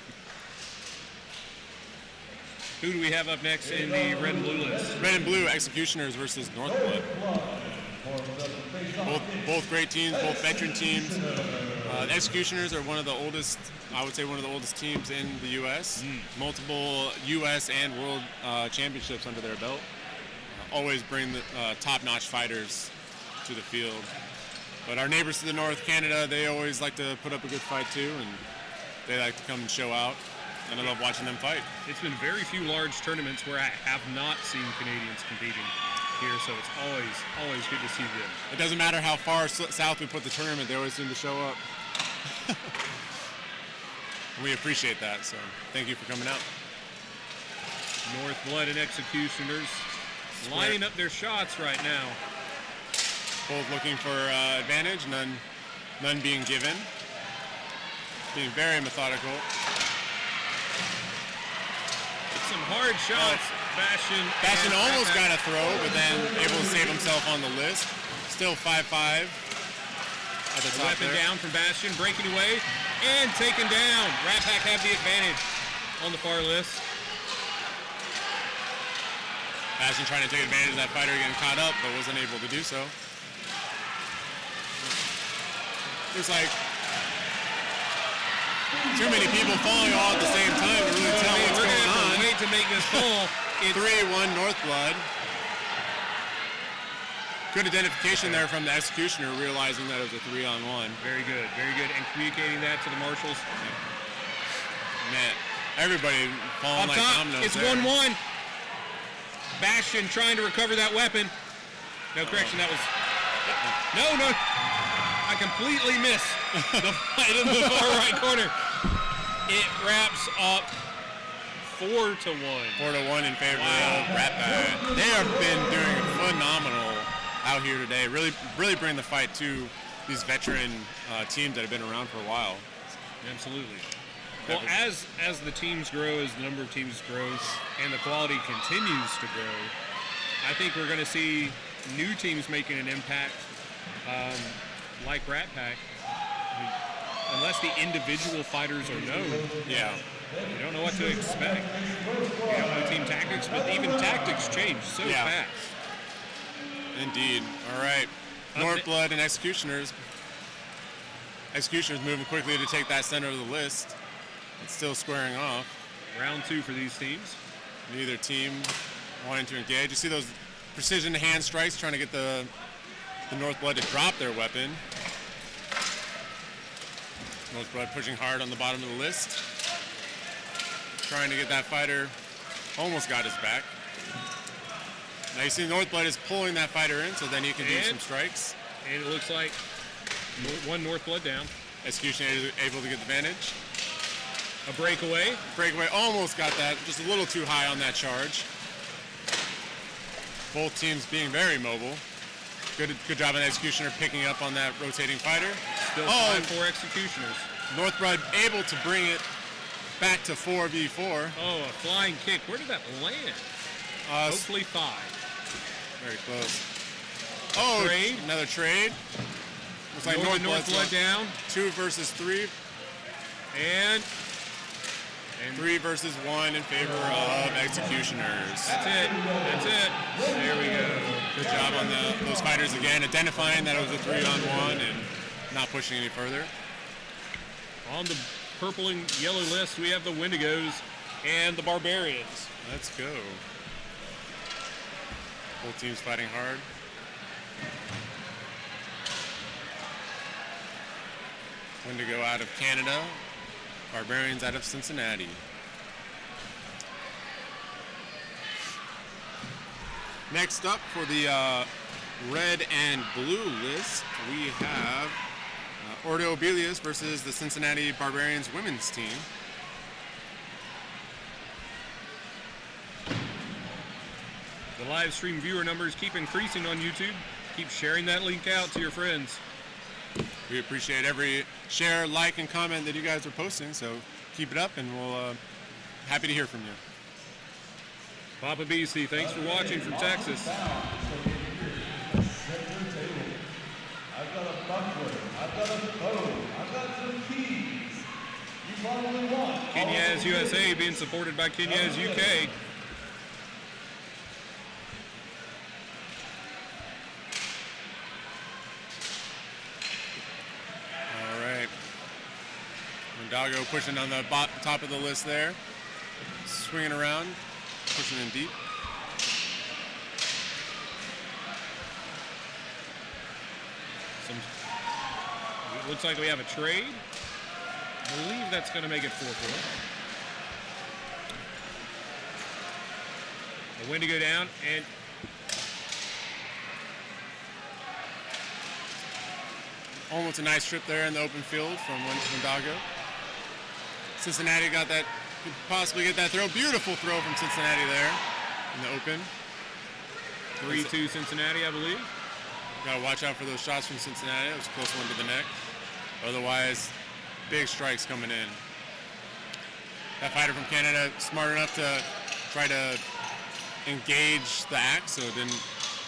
Who do we have up next in the red and blue list? Red and blue, Executioners versus Northblood. Both great teams, both veteran teams. The Executioners are one of the oldest, I would say one of the oldest teams in the U.S. Multiple U.S. and World Championships under their belt. Always bring the top-notch fighters to the field. But our neighbors to the north, Canada, they always like to put up a good fight too, and they like to come and show out. And I love watching them fight. It's been very few large tournaments where I have not seen Canadians competing here, so it's always good to see them. It doesn't matter how far south we put the tournament, they always seem to show up. We appreciate that, so thank you for coming out. Northblood and Executioners lining up their shots right now. Both looking for advantage, none being given. Being very methodical. Some hard shots. Bastion almost got a throw, but then able to save himself on the list. Still 5-5 at the top. Weapon there. down from Bastion, breaking away and taken down. Rat Pack have the advantage on the far list. Bastion trying to take advantage of that fighter getting caught up, but wasn't able to do so. Looks like too many people falling all at the same time to really tell what's going on. Wait to make this call. 3-1 Northblood. Good identification there from the Executioner, realizing that it was a 3-on-1. Very good, and communicating that to the marshals. Man, everybody falling Up like top, dominoes. it's there. 1-1. Bastion trying to recover that weapon. No, correction, that was... No. I completely missed the fight in the far right corner. It wraps up 4-1. 4-1 in favor of Rat Pack. They have been doing phenomenal out here today. Really bring the fight to these veteran teams that have been around for a while. Absolutely. Well, as the teams grow, as the number of teams grows, and the quality continues to grow, I think we're going to see new teams making an impact, like Rat Pack. I mean, unless the individual fighters are known, Yeah. you don't know what to expect. You don't know team tactics, but even tactics change so fast. Indeed. All right. Northblood and Executioners. Executioners moving quickly to take that center of the list. It's still squaring off. Round 2 for these teams. Neither team wanting to engage. You see those precision hand strikes trying to get the Northblood to drop their weapon. Northblood pushing hard on the bottom of the list. Trying to get that fighter. Almost got his back. Now you see Northblood is pulling that fighter in so then he can do some strikes. And it looks like one Northblood down. Execution able to get the advantage. A breakaway. Breakaway almost got that, just a little too high on that charge. Both teams being very mobile. Good job on Executioner picking up on that rotating fighter. Still 5-4 Executioners. Northblood able to bring it back to 4v4. Oh, a flying kick. Where did that land? Hopefully 5. Very close. Oh, Trade. Another trade. Looks like Northblood down. 2 versus 3. And 3 versus 1 in favor of Executioners. That's it. There we go. Good job on those fighters again, identifying that it was a 3-on-1 and not pushing any further. On the purple and yellow list, we have the Windigos and the Barbarians. Let's go. Both teams fighting hard. Windigo out of Canada. Barbarians out of Cincinnati. Next up for the red and blue list, we have Ordo Oblas versus the Cincinnati Barbarians women's team. The live stream viewer numbers keep increasing on YouTube. Keep sharing that link out to your friends. We appreciate every share, like, and comment that you guys are posting, so keep it up, and we'll happy to hear from you. Papa BC, thanks for watching from Texas. I've got a buckler, I've got a bow, I've got some keys. You probably want. Kenyaz USA being supported by Kenyaz UK. All right. Windigo pushing on the top of the list there. Swinging around, pushing in deep. It looks like we have a trade. I believe that's going to make it 4-4. The Windigo down, and Almost a nice trip there in the open field from Windigo. Cincinnati got that, could possibly get that throw. Beautiful throw from Cincinnati there in the open. 3-2 Cincinnati, I believe. Got to watch out for those shots from Cincinnati. It was a close one to the neck. Otherwise, big strikes coming in. That fighter from Canada, smart enough to try to engage the axe so it didn't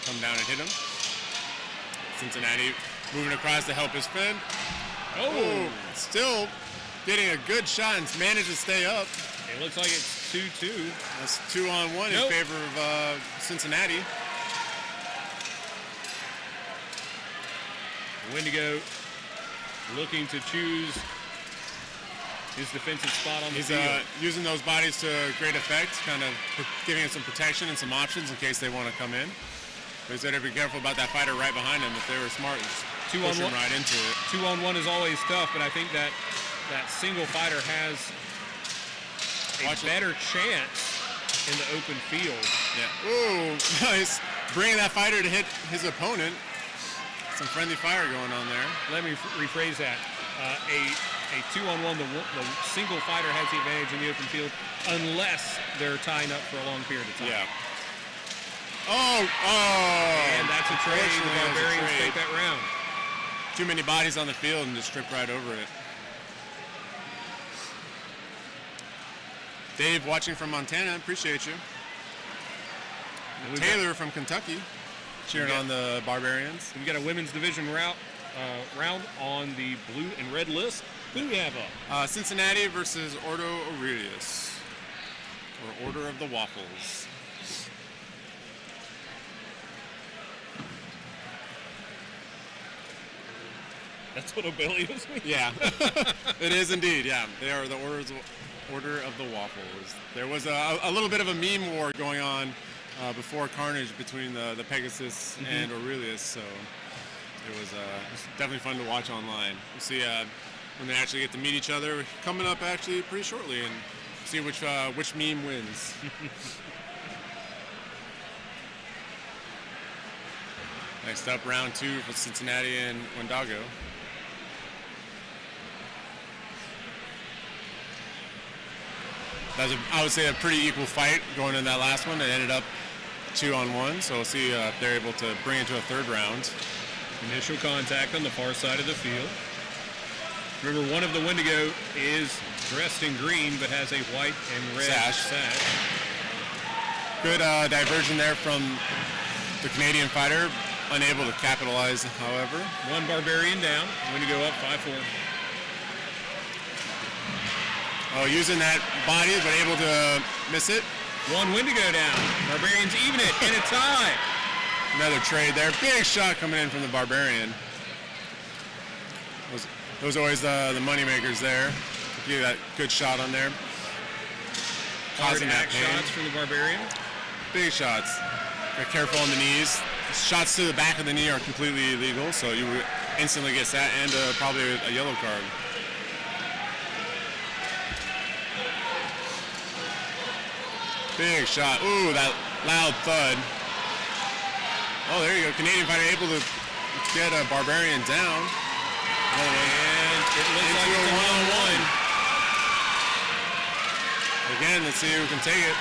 come down and hit him. Cincinnati moving across to help his friend. Oh, still getting a good shot and managed to stay up. It looks like it's 2-2. That's 2-on-1 in favor of Cincinnati. Windigo looking to choose his defensive spot on the He's field. using those bodies to great effect, kind of giving it some protection and some options in case they want to come in. But he's got to be careful about that fighter right behind him. If they were smart, just push him right into it. 2-on-1 is always tough, but I think that single fighter has a better chance in the open field. Yeah. Ooh, nice. Bringing that fighter to hit his opponent. Some friendly fire going on there. Let me rephrase that. A 2-on-1, the single fighter has the advantage in the open field unless they're tying up for a long period of time. Yeah. Oh! And that's a trade. The Barbarians take that round. Too many bodies on the field and just tripped right over it. Dave, watching from Montana, appreciate you. Taylor from Kentucky, cheering on the Barbarians. We've got a women's division round on the blue and red list. Who do we have up? Cincinnati versus Ordo Aurelius, or Order of the Waffles. That's what Obelius means? Yeah, it is indeed, yeah. They are the Order of the Waffles. There was a little bit of a meme war going on before Carnage between the Pegasus and Aurelius, so it was definitely fun to watch online. We'll see when they actually get to meet each other coming up actually pretty shortly and see which meme wins. Next up, round 2 for Cincinnati and Windigo. That was, I would say, a pretty equal fight going in that last one. It ended up 2-on-1, so we'll see if they're able to bring it to a third round. Initial contact on the far side of the field. Remember, one of the Windigo is dressed in green but has a white and red sash. Good diversion there from the Canadian fighter. Unable to capitalize, however. One Barbarian down. Windigo up 5-4. Oh, using that body, but able to miss it. One Windigo down. Barbarians even it in a tie. Another trade there. Big shot coming in from the Barbarian. Those are always the money makers there. Give that good shot on there. Causing that pain. Shots from the Barbarian. Big shots. Be careful on the knees. Shots to the back of the knee are completely illegal, so you would instantly get that and probably a yellow card. Big shot. Ooh, that loud thud. Oh, there you go. Canadian fighter able to get a Barbarian down. And it looks like it's a one-on-one. Again, let's see who can take it.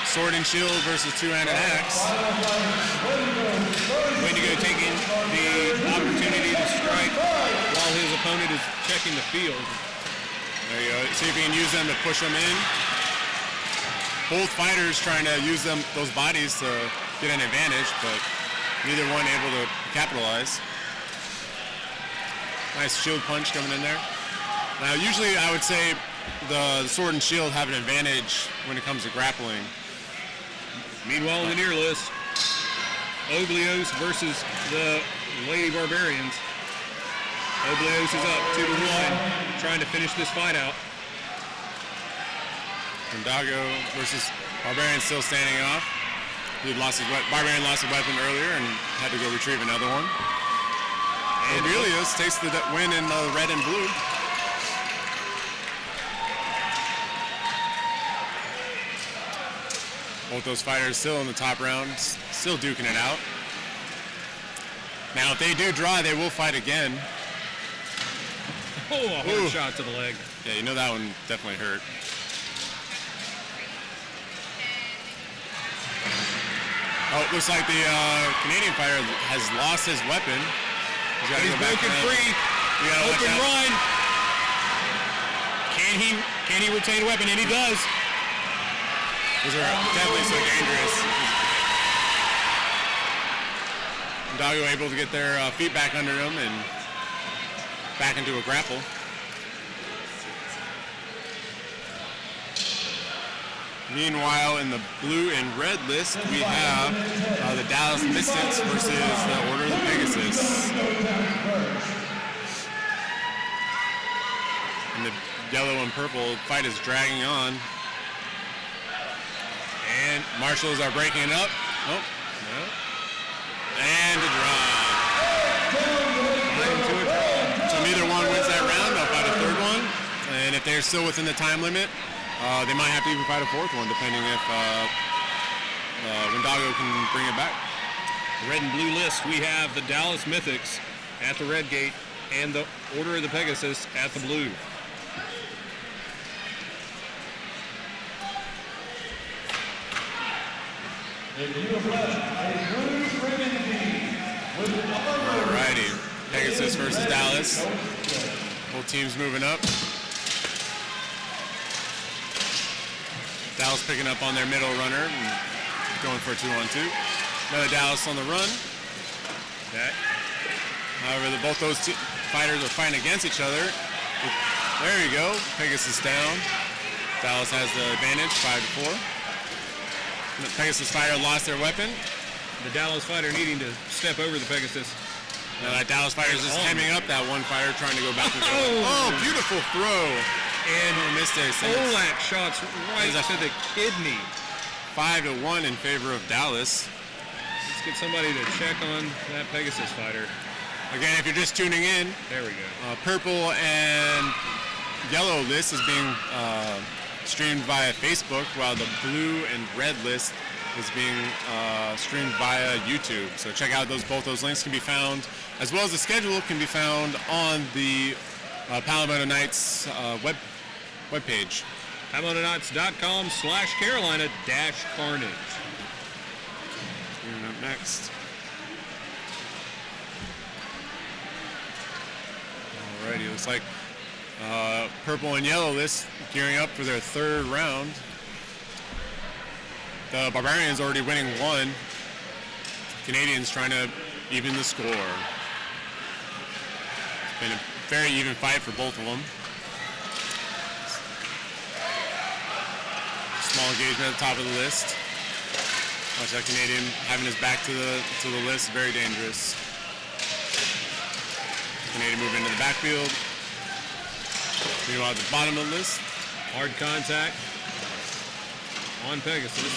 Sword and shield versus two-handed axe. Windigo taking the opportunity to strike while his opponent is checking the field. There you go. See if you can use them to push them in. Both fighters trying to use those bodies to get an advantage, but neither one able to capitalize. Nice shield punch coming in there. Now, usually I would say the sword and shield have an advantage when it comes to grappling. Meanwhile, in the near list, Oblas versus the Lady Barbarians. Oblas is up 2-1, trying to finish this fight out. Windigo versus Barbarian still standing off. Barbarian lost his weapon earlier and had to go retrieve another one. And Oblas takes the win in red and blue. Both those fighters still in the top round, still duking it out. Now, if they do draw, they will fight again. Oh, a hard shot to the leg. Yeah, you know that one definitely hurt. Oh, it looks like the Canadian fighter has lost his weapon. He's got to go back broken now. free. Open run. Can he retain weapon? And he does. Those are definitely so dangerous. Windigo able to get their feet back under them and back into a grapple. Meanwhile, in the blue and red list, we have the Dallas Mythics versus the Order of the Pegasus. And the yellow and purple fight is dragging on. And marshals are breaking it up. Oh, no. And a draw. So neither one wins that round. They'll fight a third one. And if they're still within the time limit, they might have to even fight a fourth one, depending if Windigo can bring it back. Red and blue list, we have the Dallas Mythics at the red gate and the Order of the Pegasus at the blue. Alrighty, Pegasus versus Dallas. Both teams moving up. Dallas picking up on their middle runner and going for a 2-on-2. Another Dallas on the run. However, both those fighters are fighting against each other. There you go. Pegasus down. Dallas has the advantage, 5-4. The Pegasus fighter lost their weapon. The Dallas fighter needing to step over the Pegasus. Now that Dallas fighter is just hemming up that one fighter trying to go back and forth. Oh, beautiful throw. And Olak shots right to the kidney. 5-1 in favor of Dallas. Let's get somebody to check on that Pegasus fighter. Again, if you're just tuning in, there we go. Purple and yellow list is being streamed via Facebook, while the blue and red list is being streamed via YouTube. So check out both those links can be found, as well as the schedule can be found on the Palomino Knights webpage. PalominoKnights.com/Carolina-Carnage. And up next. Alrighty, looks like purple and yellow list gearing up for their third round. The Barbarians already winning one. Canadians trying to even the score. It's been a very even fight for both of them. Small engagement at the top of the list. Watch that Canadian having his back to the list, very dangerous. Canadian moving into the backfield. Meanwhile, at the bottom of the list. Hard contact on Pegasus.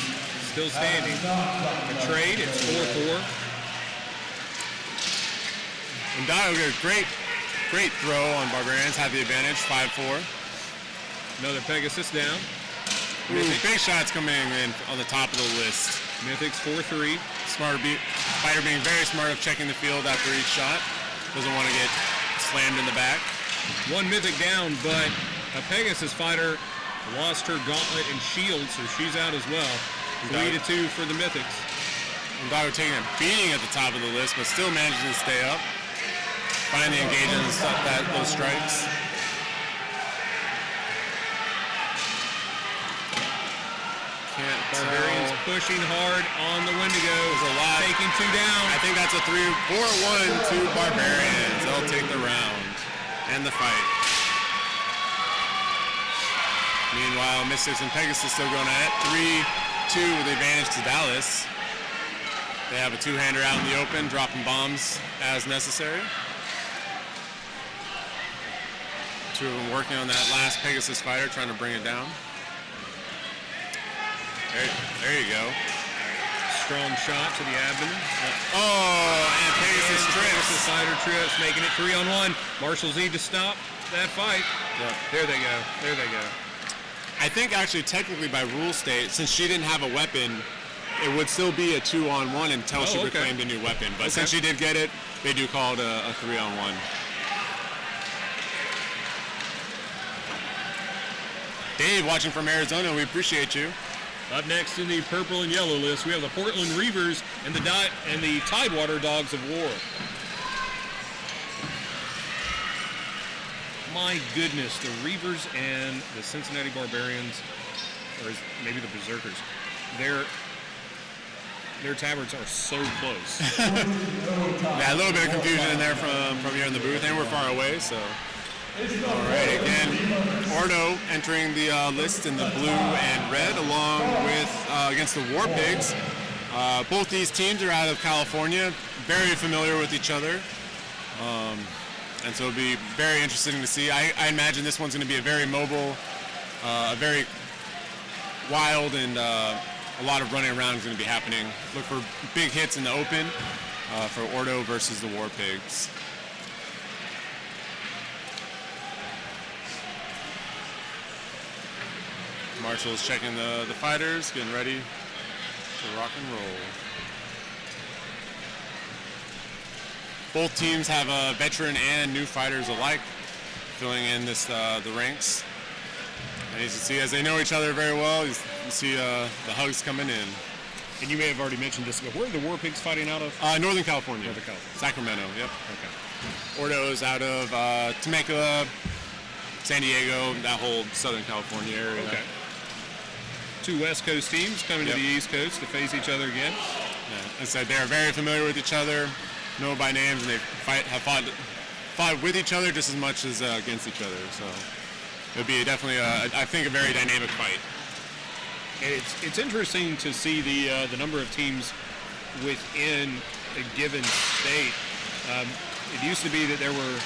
Still standing. A trade, it's 4-4. And Dio got a great throw on Barbarians, have the advantage, 5-4. Another Pegasus down. Big shots coming in on the top of the list. Mythics 4-3. Fighter being very smart of checking the field after each shot. Doesn't want to get slammed in the back. One Mythic down, but a Pegasus fighter lost her gauntlet and shield, so she's out as well. 3-2 for the Mythics. Windigo taking a beating at the top of the list, but still managing to stay up. Finally engaging in those strikes. Barbarians pushing hard on the Windigo. There's a lot. Taking 2 down. I think that's a 4-1 to Barbarians. They'll take the round and the fight. Meanwhile, Mythics and Pegasus still going at it. 3-2 with the advantage to Dallas. They have a two-hander out in the open, dropping bombs as necessary. Two of them working on that last Pegasus fighter, trying to bring it down. There you go. Strong shot to the abdomen. Oh, and Pegasus trips. Pegasus fighter trips, making it 3-on-1. Marshals need to stop that fight. Yep. There they go. There they go. I think actually technically by rule state, since she didn't have a weapon, it would still be a 2-on-1 until she reclaimed a new weapon. But since she did get it, they do call it a 3-on-1. Dave, watching from Arizona, we appreciate you. Up next in the purple and yellow list, we have the Portland Reavers and the Tidewater Dogs of War. My goodness, the Reavers and the Cincinnati Barbarians, or maybe the Berserkers, their tabards are so close. Yeah, a little bit of confusion in there from here in the booth, and we're far away, so. All right, again, Ordo entering the list in the blue and red, along with against the War Pigs. Both these teams are out of California, very familiar with each other, and so it'll be very interesting to see. I imagine this one's going to be a very mobile, a very wild, and a lot of running around is going to be happening. Look for big hits in the open for Ordo versus the War Pigs. Marshall's checking the fighters, getting ready to rock and roll. Both teams have veteran and new fighters alike filling in the ranks. And as you see, as they know each other very well, you see the hugs coming in. And you may have already mentioned this, but where are the War Pigs fighting out of? Northern California. Northern California. Sacramento, yep. Okay. Ordo's out of Temecula, San Diego, that whole Southern California area. Okay. Two West Coast teams coming to the East Coast to face each other again. Yeah. As I said, they're very familiar with each other, know by names, and they have fought with each other just as much as against each other. So it'll be definitely, I think, a very dynamic fight. It's interesting to see the number of teams within a given state. It used to be that there were,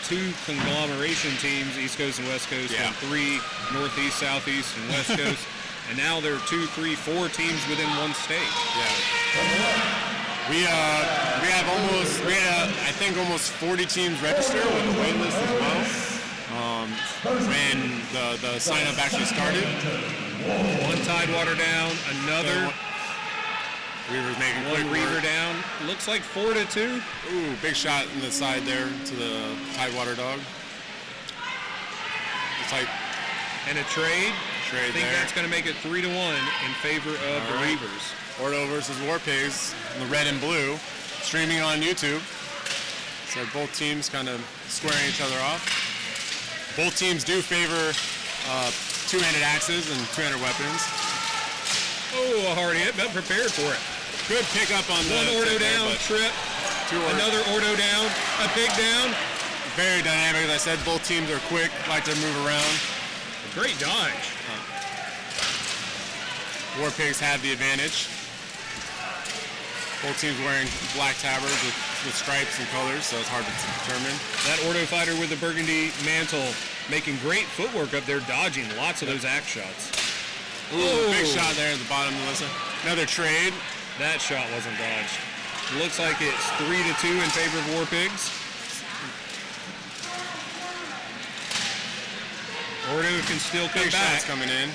two conglomeration teams, East Coast and West Coast, and 3 Northeast, Southeast, and West Coast. And now there are 2, 3, 4 teams within one state. Yeah. We have I think almost 40 teams registered with the wait list as well. When the sign up actually started. One Tidewater down, another. Reavers making quick One Reaver work. down. Looks like 4-2. Ooh, big shot in the side there to the Tidewater dog. It's like And a trade. I think there. that's going to make it 3-1 in favor of the Reavers. Ordo versus War Pigs in the red and blue, streaming on YouTube. So both teams kind of squaring each other off. Both teams do favor two-handed axes and two-handed weapons. Oh, a hard hit, but prepared for it. Good pickup on the One Ordo down, trip. Another Ordo down, a pig down. Very dynamic, as I said. Both teams are quick, like to move around. A great dodge. War Pigs have the advantage. Both teams wearing black tabards with stripes and colors, so it's hard to determine. That Ordo fighter with the burgundy mantle making great footwork up there, dodging lots of those axe shots. Ooh, big shot there at the bottom, Melissa. Another trade. That shot wasn't dodged. Looks like it's 3-2 in favor of War Pigs. Ordo can still come Big back. shots coming in.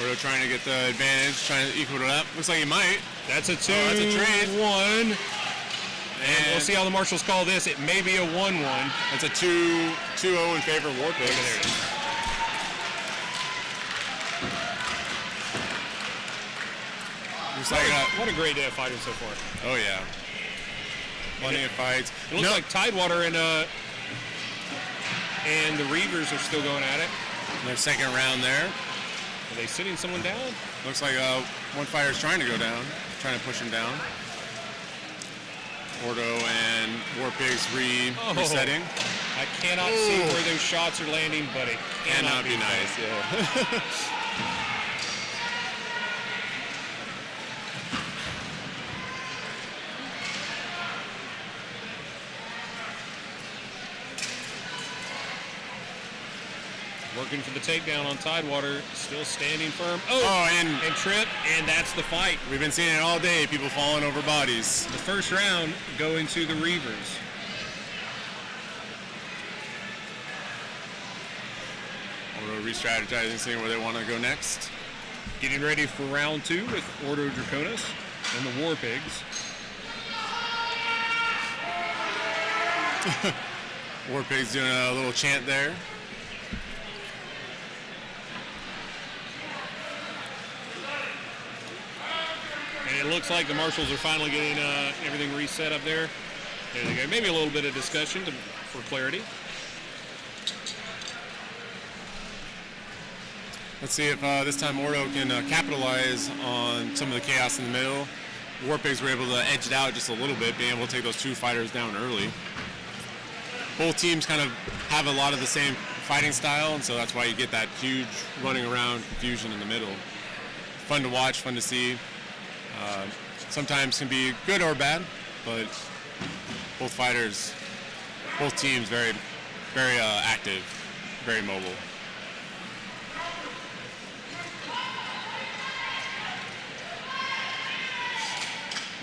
Ordo trying to get the advantage, trying to equal it up. Looks like he might. That's a 2. That's a trade. 1. And we'll see how the marshals call this. It may be a 1-1. It's a 2-0 in favor of War Pigs. There it is. Looks like What a great day of fighting so far. oh yeah, plenty of fights. It looks like Tidewater and the Reavers are still going at it. Their second round there. Are they sitting someone down? Looks like one fighter's trying to go down, trying to push him down. Ordo and War Pigs resetting. I cannot see where those shots are landing, but it Cannot be nice. Yeah. Working for the takedown on Tidewater, still standing firm. And trip, and that's the fight. we've been seeing it all day. People falling over bodies. The first round going to the Reavers. Ordo re-strategizing, seeing where they want to go next. Getting ready for round 2 with Ordo Draconis and the War Pigs. War Pigs doing a little chant there. And it looks like the marshals are finally getting everything reset up there. There they go. Maybe a little bit of discussion for clarity. Let's see if this time Ordo can capitalize on some of the chaos in the middle. War Pigs were able to edge it out just a little bit, being able to take those two fighters down early. Both teams kind of have a lot of the same fighting style, and so that's why you get that huge running around confusion in the middle. Fun to watch, fun to see. Sometimes can be good or bad, but both teams very, very active, very mobile.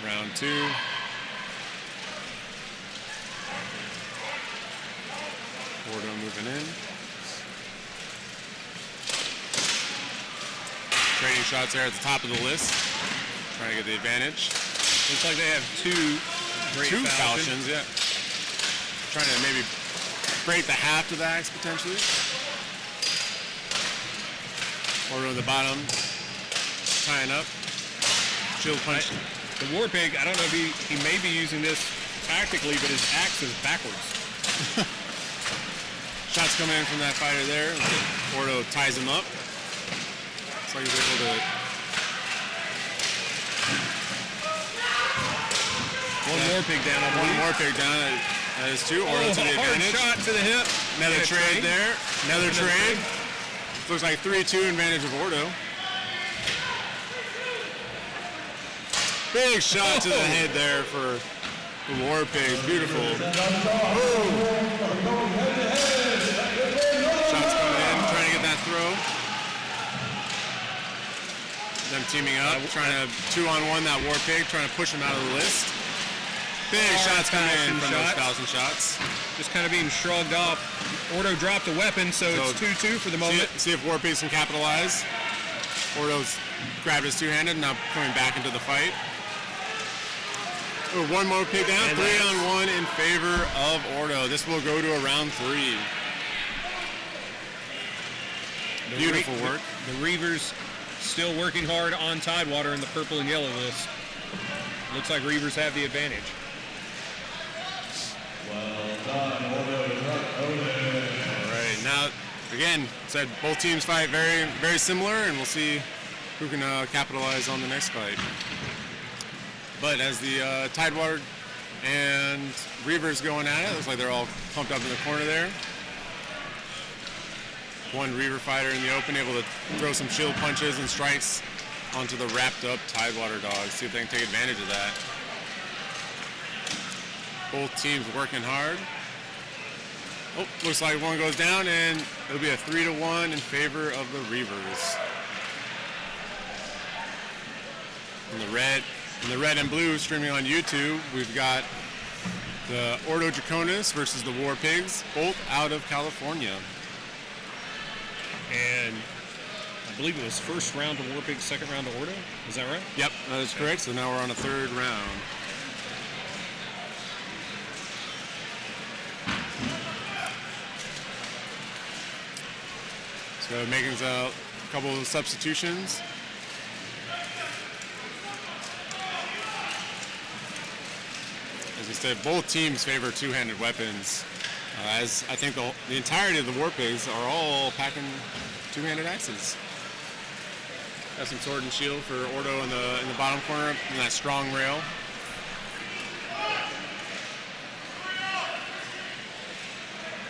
Round 2. Ordo moving in. Trading shots there at the top of the list. Trying to get the advantage. Looks like they have two great falchions, yeah. Trying to maybe break the haft of the axe potentially. Ordo on the bottom. Tying up. Shield punch. The War Pig, I don't know if he may be using this tactically, but his axe is backwards. Shots coming in from that fighter there. Ordo ties him up. Looks like he's able to. One War Pig down. One War Pig down. That is 2. Ordo to the hard advantage. shot to the hip. Another trade there. Another trade. trade. Looks like 3-2 advantage of Ordo. Big shot to the head there for the War Pigs. Beautiful. Shots coming in, trying to get that throw. Them teaming up, trying to 2-on-1 that War Pig, trying to push him out of the list. Big shots coming in from those thousand shots. Just kind of being shrugged off. Ordo dropped a weapon, so it's 2-2 for the moment. See if War Pigs can capitalize. Ordo's grabbed his two-handed, now coming back into the fight. Ooh, one more pig down, 3-on-1 in favor of Ordo. This will go to a round 3. Beautiful work. The Reavers still working hard on Tidewater in the purple and yellow list. Looks like Reavers have the advantage. Well done, Ordo. All right, now, again, said both teams fight very, very similar, and we'll see who can capitalize on the next fight. But as the Tidewater and Reavers going at it, looks like they're all pumped up in the corner there. One Reaver fighter in the open, able to throw some shield punches and strikes onto the wrapped up Tidewater dogs. See if they can take advantage of that. Both teams working hard. Oh, looks like one goes down, and it'll be a 3-1 in favor of the Reavers. In the red and blue streaming on YouTube, we've got the Ordo Draconis versus the War Pigs, both out of California. And I believe it was first round to War Pig, second round to Ordo. Is that right? Yep, that is correct. So now we're on a third round. So making a couple of substitutions. As I said, both teams favor two-handed weapons. As I think the entirety of the war pigs are all packing two-handed axes. Got some sword and shield for Ordo in the bottom corner, and that strong rail.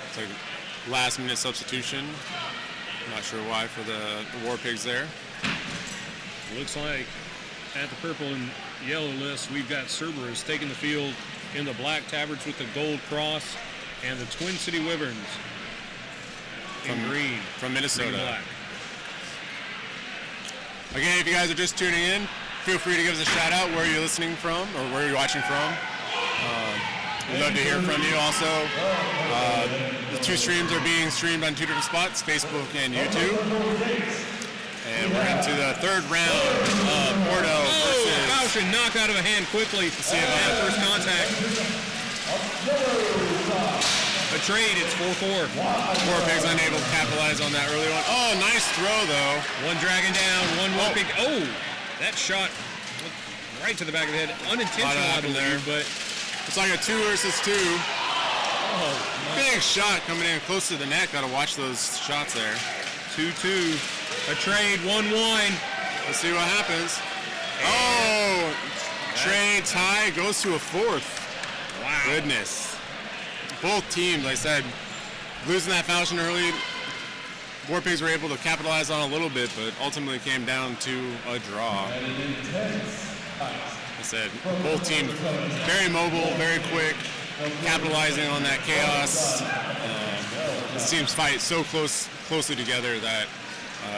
It's like last-minute substitution. Not sure why for the war pigs there. Looks like at the purple and yellow list, we've got Cerberus taking the field in the black tabards with the gold cross, and the Twin City Wyverns in green. From Minnesota. Green and black. Again, if you guys are just tuning in, feel free to give us a shout out where you're listening from or where you're watching from. We'd love to hear from you also. The two streams are being streamed on two different spots, Facebook and YouTube. And we're into the third round of Ordo versus... Bouts knocked out of a hand quickly. See if I first contact. A trade, it's 4-4. War pigs unable to capitalize on that early one. Oh, nice throw though. One dragon down, one war pig. Oh, that shot right to the back of the head. Unintentional, I believe, but it's like a 2 versus 2. oh, Big shot coming in close to the net. Got to watch those shots there. 2-2. A trade, 1-1. Let's see what happens. Oh, trade tie goes to a fourth. Wow. Goodness. Both teams, like I said, losing that falchion early. War pigs were able to capitalize on a little bit, but ultimately came down to a draw. I said, both teams very mobile, very quick, capitalizing on that chaos. These teams fight so closely together that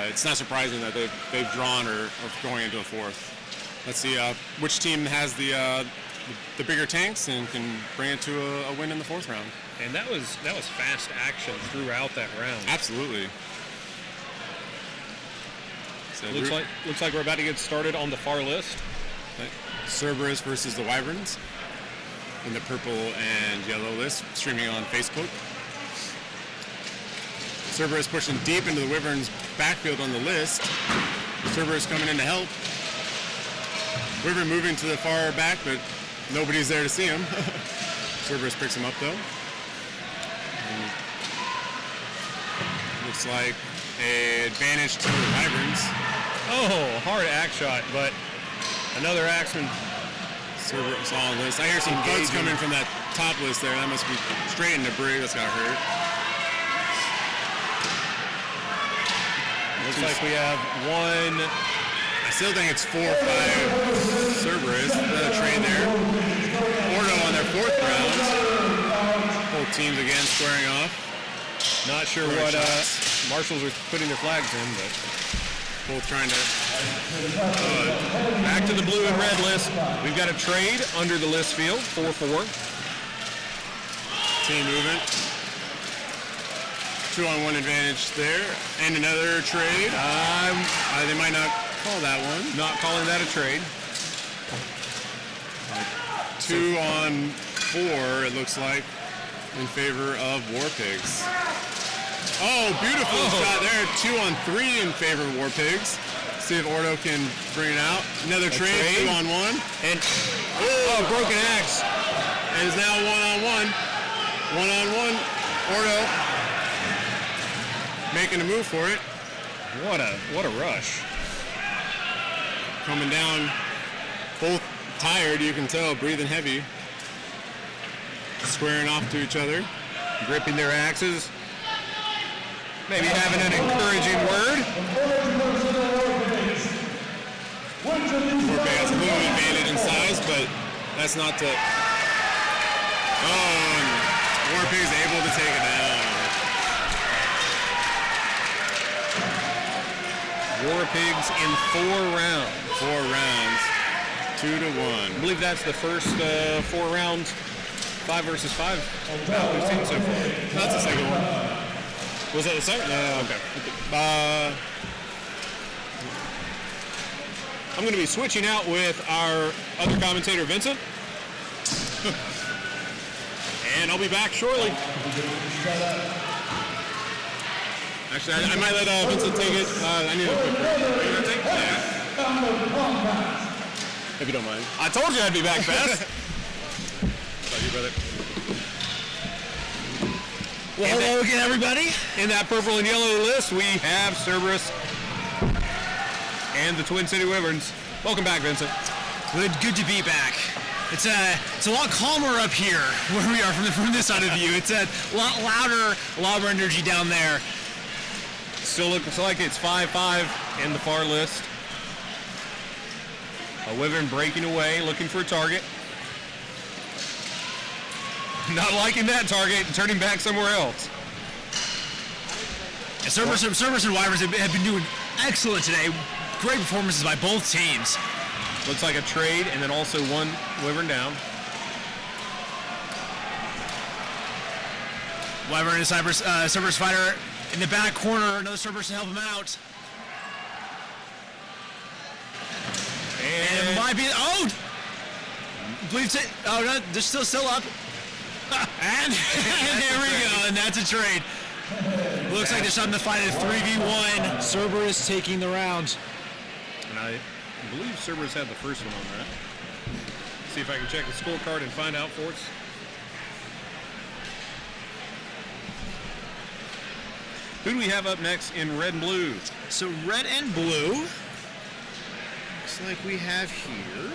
it's not surprising that they've drawn or going into a fourth. Let's see which team has the bigger tanks and can bring it to a win in the fourth round. And that was fast action throughout that round. Absolutely. So Looks like we're about to get started on the far list. Cerberus versus the Wyverns in the purple and yellow list, streaming on Facebook. Cerberus pushing deep into the Wyverns' backfield on the list. Cerberus coming in to help. Wyvern moving to the far back, but nobody's there to see him. Cerberus picks him up though. And looks like an advantage to the Wyverns. Oh, hard axe shot, but another axeman. Cerberus on the list. I hear some bugs coming from that top list there. That must be straight into Brig. That's got hurt. Looks like we have one. I still think it's 4-5 Cerberus. Another trade there. Ordo on their fourth round. Both teams again squaring off. Not sure what marshals are putting their flags in, but both trying to... back to the blue and red list. We've got a trade under the list field, 4-4. Team movement. 2-on-1 advantage there. And another trade. They might not call that one. Not calling that a trade. 2-on-4, it looks like, in favor of War Pigs. Oh, beautiful shot there. 2-on-3 in favor of War Pigs. See if Ordo can bring it out. Another trade. 2-on-1. And broken axe. And is now 1-on-1. 1-on-1. Ordo making a move for it. What a rush. Coming down, both tired, you can tell, breathing heavy. Squaring off to each other. Gripping their axes. Maybe having an encouraging word. Warpig has a little advantage in size, but that's not to... Oh, and Warpig is able to take it down. War Pigs in 4 rounds. 4 rounds. 2-1. I believe that's the first 4 rounds, 5 versus 5 battle we've seen so far. That's the second one. Was that the second? No, okay. I'm going to be switching out with our other commentator, Vincent. And I'll be back shortly. Actually, I might let Vincent take it. I need a quick break. Are you going to take it? Yeah. If you don't mind. I told you I'd be back fast. Love you, brother. Well, hello again, everybody. In that purple and yellow list, we have Cerberus and the Twin City Wyverns. Welcome back, Vincent. Good to be back. It's a lot calmer up here where we are from this side of the view. It's a lot louder, a lot more energy down there. Still looks like it's 5-5 in the far list. A Wyvern breaking away, looking for a target. Not liking that target and turning back somewhere else. And Cerberus and Wyverns have been doing excellent today. Great performances by both teams. Looks like a trade, and then also one Wyvern down. Wyvern and Cerberus fighter in the back corner. Another Cerberus to help him out. And it might be. Oh! Oh no, they're still up. And there we go, and that's a trade. Looks like they're starting to fight at 3v1. Cerberus taking the round. And I believe Cerberus had the first one on that. See if I can check the scorecard and find out for us. Who do we have up next in red and blue? So red and blue. Looks like we have here.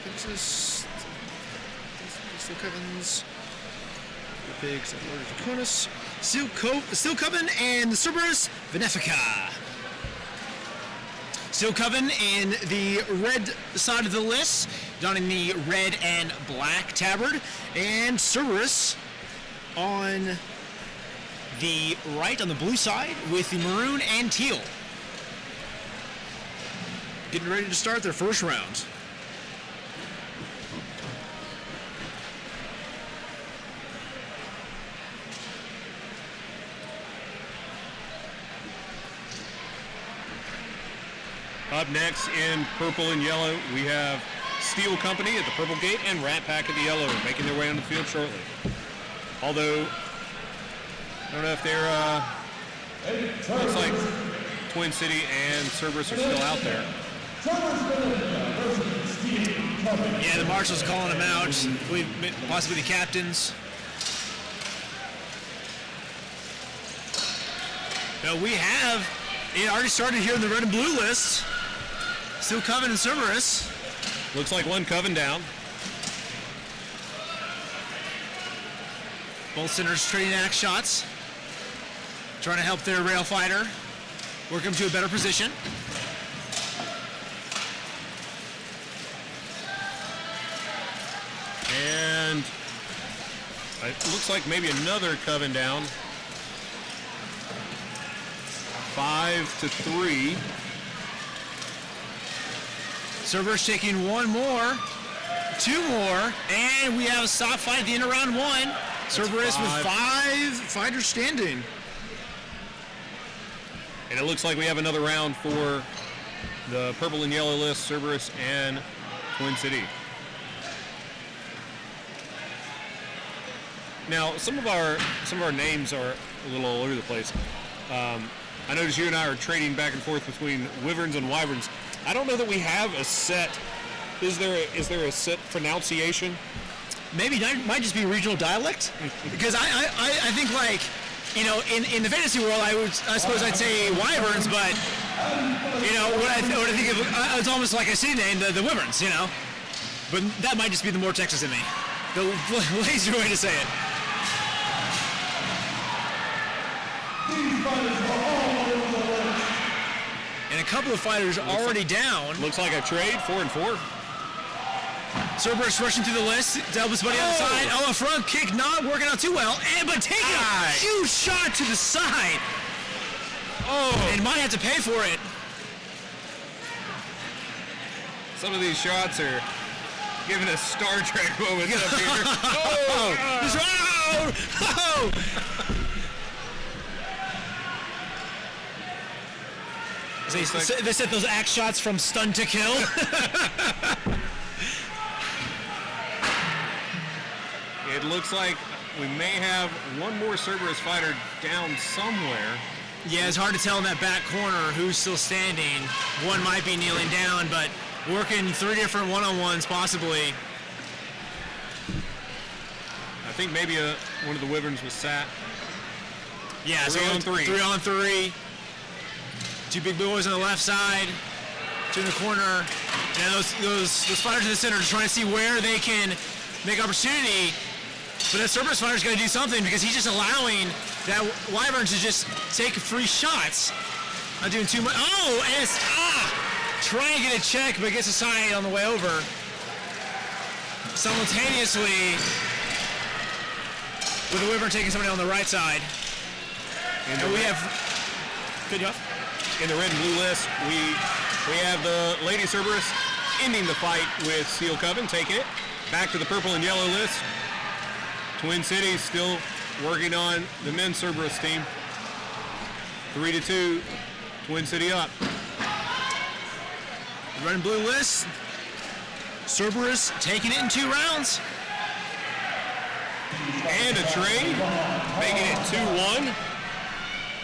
Pegasus. Steel Covens. The Pigs and Lord of Draconis. Steel Coven and the Cerberus Venefica. Steel Coven in the red side of the list, donning the red and black tabard, and Cerberus on the right on the blue side with the maroon and teal. Getting ready to start their first round. Up next in purple and yellow, we have Steel Company at the purple gate and Rat Pack at the yellow, making their way on the field shortly. Although, I don't know if they're, looks like Twin City and Cerberus are still out there. Yeah, the marshal's calling them out, possibly the captains. Now we have, it already started here in the red and blue list. Still Coven and Cerberus. Looks like one Coven down. Both centers trading axe shots. Trying to help their rail fighter work him to a better position. And it looks like maybe another Coven down. 5-3. Cerberus taking one more, two more, and we have a stop fight at the end of round one. Cerberus with 5 fighters standing. And it looks like we have another round for the purple and yellow list, Cerberus and Twin City. Now, some of our names are a little all over the place. I noticed you and I are trading back and forth between Wyverns and Wyverns. I don't know that we have a set. Is there a set pronunciation? Maybe that might just be regional dialect. Because I think, like, you know, in the fantasy world, I suppose I'd say Wyverns, but you know what I think of, it's almost like a city name, the Wyverns, you know. But that might just be the more Texas in me, the lazier way to say it. And a couple of fighters already down. Looks like a trade, 4-4. Cerberus rushing through the list to help his buddy on the side. Oh, a front kick not working out too well. But taking a huge shot to the side. Oh, and might have to pay for it. Some of these shots are giving us Star Trek moments up here. Oh! They set those axe shots from stun to kill. It looks like we may have one more Cerberus fighter down somewhere. Yeah, it's hard to tell in that back corner who's still standing. One might be kneeling down, but working 3 different one-on-ones possibly. I think maybe one of the Wyverns was sat. Yeah, 3 on 3. 3 on 3. 2 big boys on the left side, 2 in the corner. And those fighters in the center are trying to see where they can make opportunity. But that Cerberus fighter's got to do something because he's just allowing that Wyvern to just take free shots. Not doing too much. Oh, and it's trying to get a check, but gets a side on the way over. Simultaneously, with the Wyvern taking somebody on the right side. And we have. Good job. In the red and blue list, we have the Lady Cerberus ending the fight with Steel Coven, taking it. Back to the purple and yellow list. Twin Cities still working on the men's Cerberus team. 3-2, Twin City up. Red and blue list. Cerberus taking it in 2 rounds. And a trade, making it 2-1,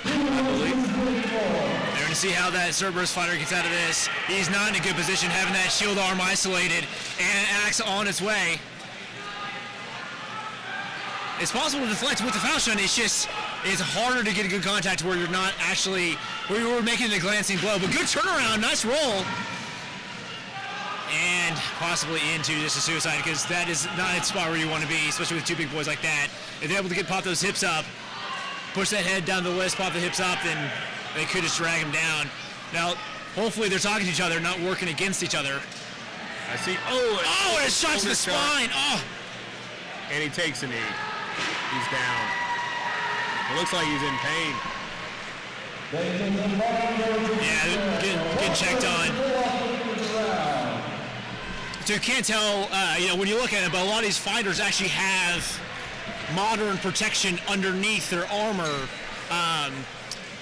I believe. They're going to see how that Cerberus fighter gets out of this. He's not in a good position, having that shield arm isolated, and an axe on its way. It's possible to deflect with the falchion. It's harder to get a good contact where you're not actually, where you're making a glancing blow. But good turnaround, nice roll. And possibly into just a suicide, because that is not a spot where you want to be, especially with 2 big boys like that. If they're able to pop those hips up, push that head down the list, pop the hips up, then they could just drag him down. Now, hopefully they're talking to each other, not working against each other. I see. And a shot to the spine. Oh. And he takes a knee. He's down. It looks like he's in pain. Yeah, getting checked on. So you can't tell, when you look at it, but a lot of these fighters actually have modern protection underneath their armor.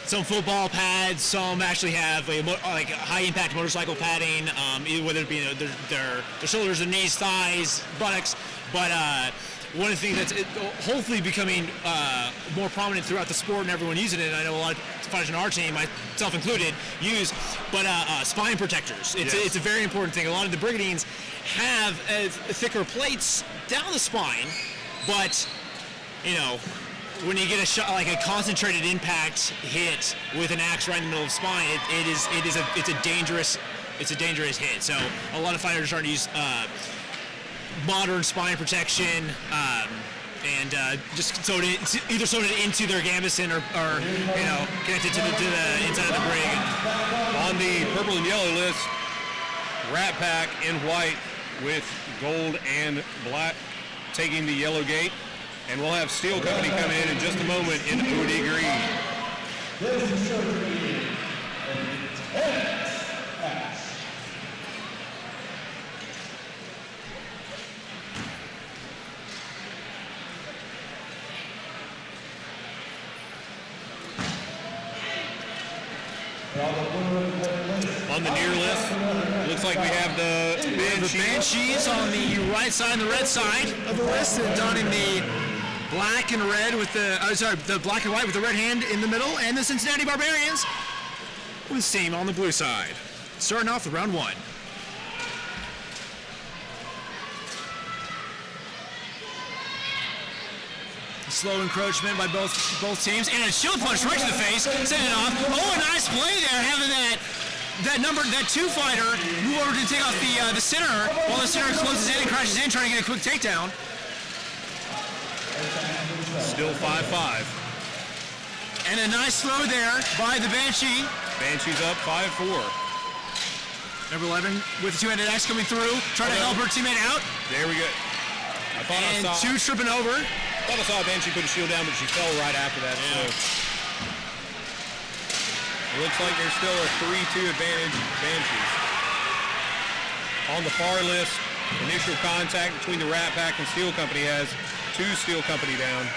Some football pads, some actually have a high-impact motorcycle padding, whether it be their shoulders and knees, thighs, buttocks. But one of the things that's hopefully becoming more prominent throughout the sport and everyone using it, and I know a lot of fighters on our team, myself included, use, but spine protectors. It's a very important thing. A lot of the Brigadines have thicker plates down the spine, but, when you get a shot, like a concentrated impact hit with an axe right in the middle of the spine, it's a dangerous hit. So a lot of fighters are starting to use modern spine protection, and just either sewed it into their gambeson or connected to the inside of the brig. On the purple and yellow list, Rat Pack in white with gold and black taking the yellow gate. And we'll have Steel Company come in just a moment in OD green. This is Cerberus. On the near list, looks like we have the Banshees on the right side and the red side of the list, and donning the black and red with the black and white with the red hand in the middle, and the Cincinnati Barbarians with same on the blue side. Starting off with round 1. Slow encroachment by both teams, and a shield punch right to the face, setting it off. Oh, a nice play there, having that 2 fighter move over to take off the center, while the center closes in and crashes in, trying to get a quick takedown. Still 5-5. And a nice throw there by the Banshee. Banshee's up 5-4. Number 11 with the 2-handed axe coming through, trying to help her teammate out. There we go. I thought and I saw 2 tripping over. I thought I saw a Banshee put a shield down, but she fell right after that. Yeah. So it looks like there's still a 3-2 advantage Banshees. On the far list, initial contact between the Rat Pack and Steel Company has 2 Steel Company down.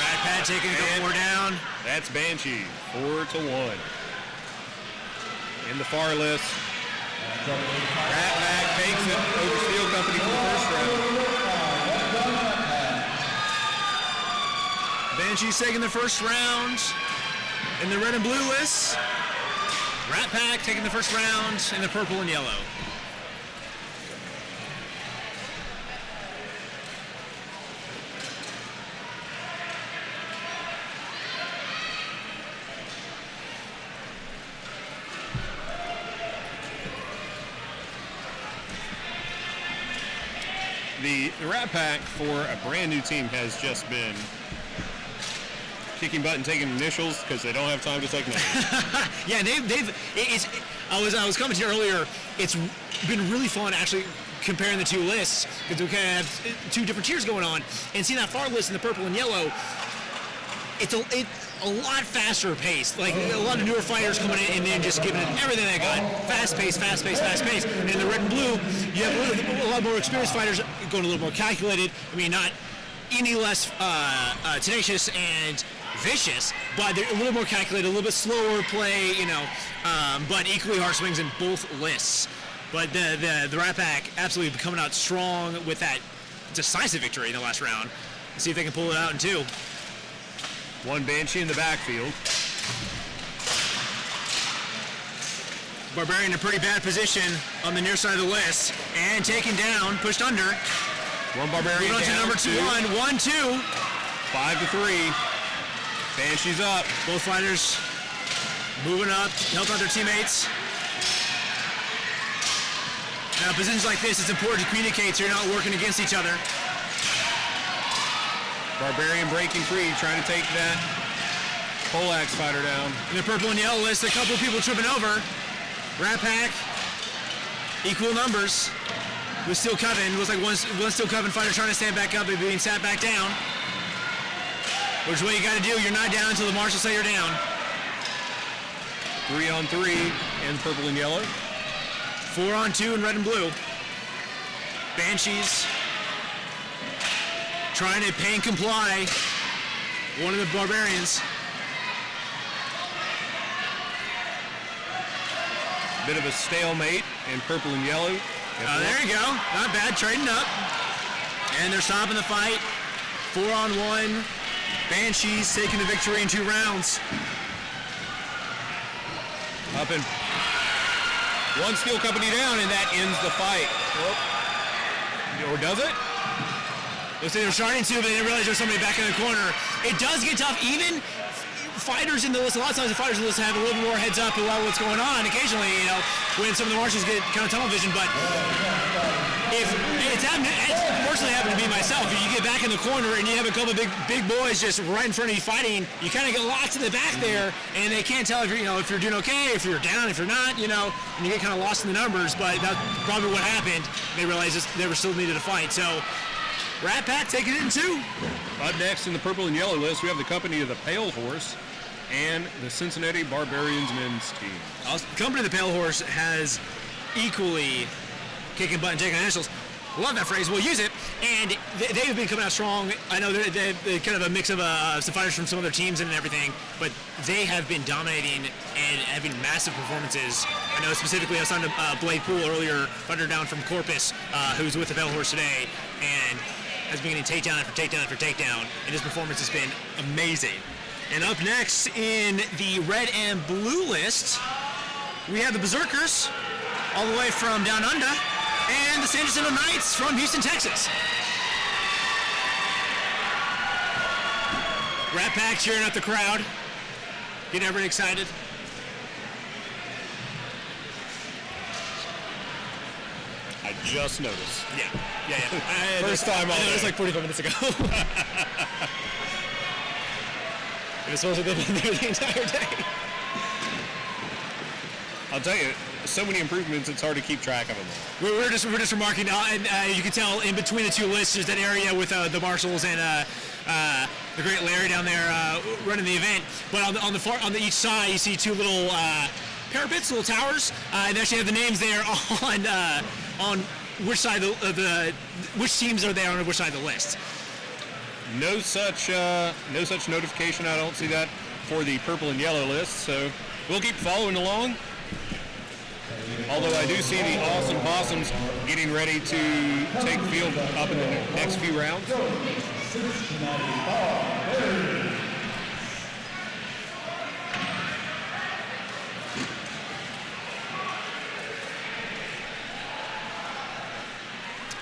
Rat Pack taking a couple more down. That's Banshee, 4-1. in the far list. Rat Pack takes it over Steel Company for the first round. Banshees taking the first round in the red and blue list. Rat Pack taking the first round in the purple and yellow. The Rat Pack for a brand new team has just been kicking butt and taking initials because they don't have time to take names. Yeah, I was commenting earlier, it's been really fun actually comparing the two lists because we kind of have two different tiers going on, and seeing that far list in the purple and yellow, it's a lot faster paced. Like a lot of newer fighters coming in and then just giving it everything they got. Fast paced. And in the red and blue, you have a lot more experienced fighters going a little more calculated. I mean, not any less tenacious and vicious, but they're a little more calculated, a little bit slower play, but equally hard swings in both lists. But the Rat Pack absolutely coming out strong with that decisive victory in the last round. Let's see if they can pull it out in two. One Banshee in the backfield. Barbarian in a pretty bad position on the near side of the list, and taken down, pushed under. One Barbarian Moving on to down, number 2-1, 1-2. 5-3. Banshees up. Both fighters moving up, help out their teammates. Now, positions like this, it's important to communicate so you're not working against each other. Barbarian breaking free, trying to take that poleaxe fighter down. In the purple and yellow list, a couple of people tripping over. Rat Pack, equal numbers with Steel Coven. Looks like one Steel Coven fighter trying to stand back up and being sat back down. Which is what you got to do. You're not down until the marshals say you're down. 3-on-3 in purple and yellow. 4-on-2 in red and blue. Banshees trying to pay and comply. One of the Barbarians. Bit of a stalemate in purple and yellow. There you go. Not bad. Trading up. And they're stopping the fight. 4-on-1. Banshees taking the victory in 2 rounds. Up and one Steel Company down, and that ends the fight. Or does it? Looks like they're starting to, but they didn't realize there's somebody back in the corner. It does get tough. Even fighters in the list, a lot of times the fighters in the list have a little more heads up about what's going on. Occasionally, when some of the marshals get kind of tunnel vision, but if it's happened, it's fortunately happened to be myself. If you get back in the corner and you have a couple of big boys just right in front of you fighting, you kind of get locked in the back there, and they can't tell if you're doing okay, if you're down, if you're not, and you get kind of lost in the numbers. But that's probably what happened. They realized they were still needed to fight. So Rat Pack taking it in 2. Up next in the purple and yellow list, we have the company of the Pale Horse and the Cincinnati Barbarians men's team. The company of the Pale Horse has equally kicking butt and taking initials. Love that phrase. We'll use it. And they've been coming out strong. I know they're kind of a mix of some fighters from some other teams and everything, but they have been dominating and having massive performances. I know specifically I was talking to Blade Poole earlier, fighter down from Corpus, who's with the Pale Horse today, and has been getting takedown after takedown after takedown, and his performance has been amazing. And up next in the red and blue list, we have the Berserkers, all the way from down under, and the San Jacinto Knights from Houston, Texas. Rat Pack cheering up the crowd, getting everybody excited. I just noticed. Yeah. First time all I noticed day. like 45 minutes ago. It was supposed to have been there the entire day. I'll tell you, so many improvements, it's hard to keep track of them all. We're just remarking, and you can tell in between the two lists, there's that area with the marshals and the great Larry down there running the event. But on the each side, you see 2 little parapets, little towers, and they actually have the names there on which side of which teams are there on which side of the list. No such notification. I don't see that for the purple and yellow list. So we'll keep following along. Although I do see the Awesome Possums getting ready to take field up in the next few rounds. Cincinnati Barbarians.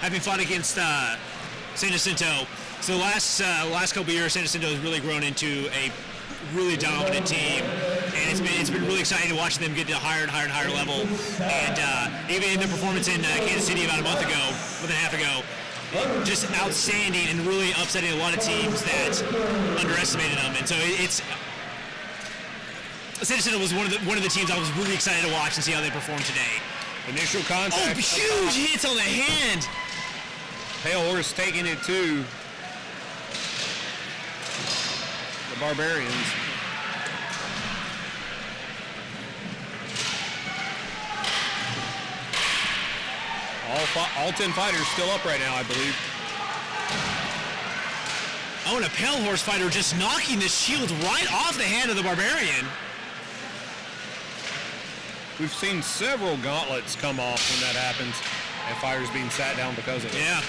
Having fought against San Jacinto. So the last couple of years, San Jacinto has really grown into a really dominant team, and it's been really exciting to watch them get to a higher and higher level. And even in their performance in Kansas City about a month and a half ago, just outstanding and really upsetting a lot of teams that underestimated them. And so San Jacinto was one of the teams I was really excited to watch and see how they performed today. Initial contact. Oh, huge hits on the hand. Pale Horse taking it to the Barbarians. All 10 fighters still up right now, I believe. Oh, and a Pale Horse fighter just knocking the shield right off the hand of the Barbarian. We've seen several gauntlets come off when that happens, and fighters being sat down because of it. Yeah.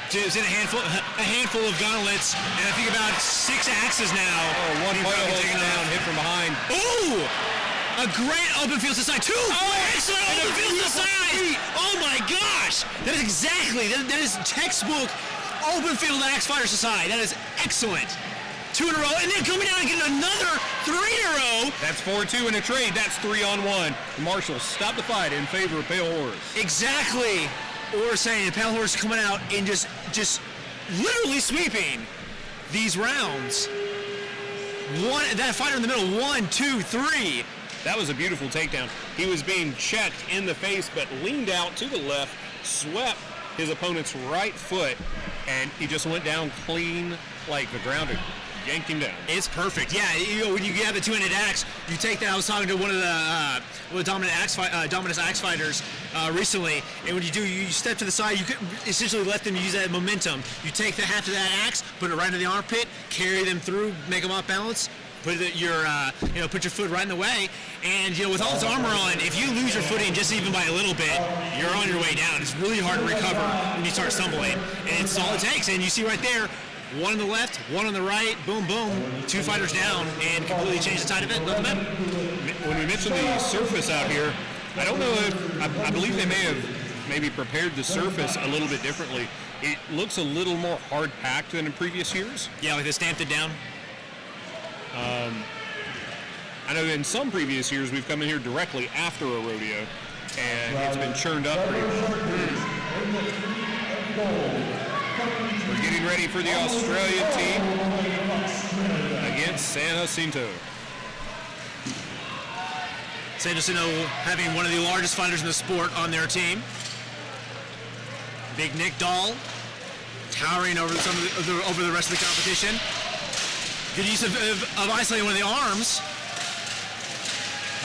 It's in a handful of gauntlets, and I think about 6 axes now. Oh, one fighter taken down, hit from behind. Ooh! A great open field to side. 2 excellent open field to side! Oh my gosh! That is exactly, that is textbook open field axe fighters to side. That is excellent. 2 in a row, and then coming down and getting another 3 in a row. That's 4-2 in a trade. That's 3-on-1. Marshall stopped the fight in favor of Pale Horse. Exactly. Or saying Pale Horse coming out and just literally sweeping these rounds. That fighter in the middle, 1, 2, 3. That was a beautiful takedown. He was being checked in the face, but leaned out to the left, swept his opponent's right foot, and he just went down clean like the ground yanked him down. It's perfect. Yeah, when you have the two-handed axe, you take that. I was talking to one of the Dominus axe fighters recently, and when you do, you step to the side. You could essentially let them use that momentum. You take the half of that axe, put it right into the armpit, carry them through, make them off balance. Put your foot right in the way, and with all this armor on, if you lose your footing just even by a little bit, you're on your way down. It's really hard to recover when you start stumbling, and it's all it takes. And you see right there, 1 on the left, 1 on the right, boom, boom, 2 fighters down, and completely change the tide of it. Let them in. When we mentioned the surface out here, I don't know if I believe they may have maybe prepared the surface a little bit differently. It looks a little more hard packed than in previous years. Yeah, like they stamped it down. I know in some previous years we've come in here directly after a rodeo, and it's been churned up pretty well. We're getting ready for the Australian team against San Jacinto. San Jacinto having one of the largest fighters in the sport on their team. Big Nick Dahl, towering over over the rest of the competition. Good use of isolating one of the arms.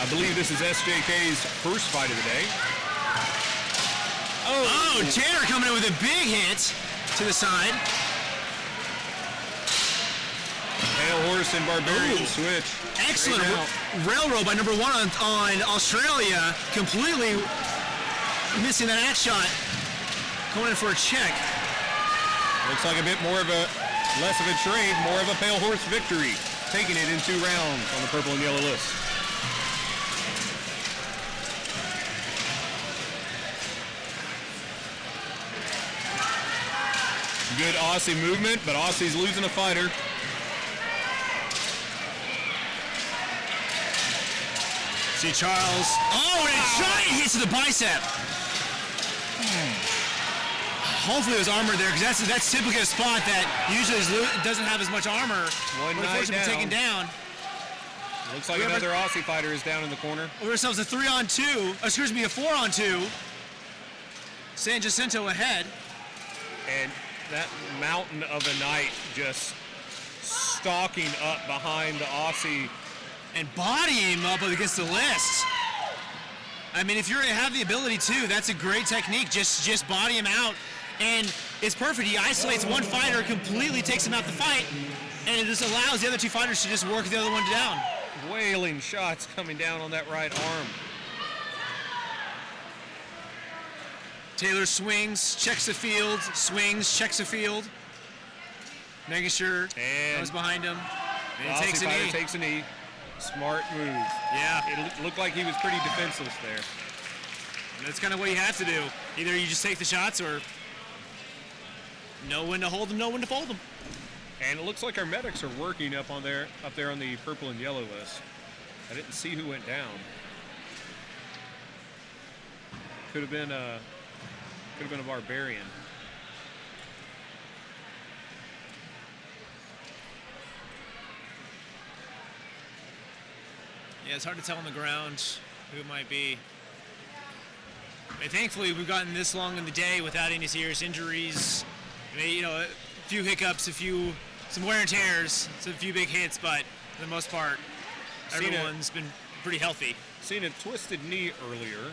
I believe this is SJK's first fight of the day. Oh, Tanner coming in with a big hit to the side. Pale Horse and Barbarian switch. Excellent railroad by number 1 on Australia. Completely missing that axe shot. Going in for a check. Looks like a bit more of less of a trade, more of a Pale Horse victory. Taking it in 2 rounds on the purple and yellow list. Good Aussie movement, but Aussie's losing a fighter. See Charles. Oh, and a giant hit to the bicep. Hopefully it was armor there, because that's typically a spot that usually doesn't have as much armor. One but night down. Taken down. Looks like another Aussie fighter is down in the corner. We ourselves a 3-on-2. Excuse me, a 4-on-2. San Jacinto ahead. And that mountain of a knight just stalking up behind the Aussie. And bodying him up against the list. I mean, if you have the ability to, that's a great technique. Just body him out. And it's perfect. He isolates one fighter, completely takes him out the fight, and it just allows the other 2 fighters to just work the other one down. Wailing shots coming down on that right arm. Taylor swings, checks the field, swings, checks the field. Making sure And goes behind him. And he Aussie takes a fighter knee. takes a knee. Smart move. Yeah. It looked like he was pretty defenseless there. And that's kind of what you have to do. Either you just take the shots or know when to hold them, know when to fold them. And it looks like our medics are working up there on the purple and yellow list. I didn't see who went down. Could have been a barbarian. Yeah, it's hard to tell on the ground who it might be. But thankfully, we've gotten this long in the day without any serious injuries. You know, a few hiccups, some wear and tears, some few big hits, but for the most part, everyone's been pretty healthy. Seen a twisted knee earlier,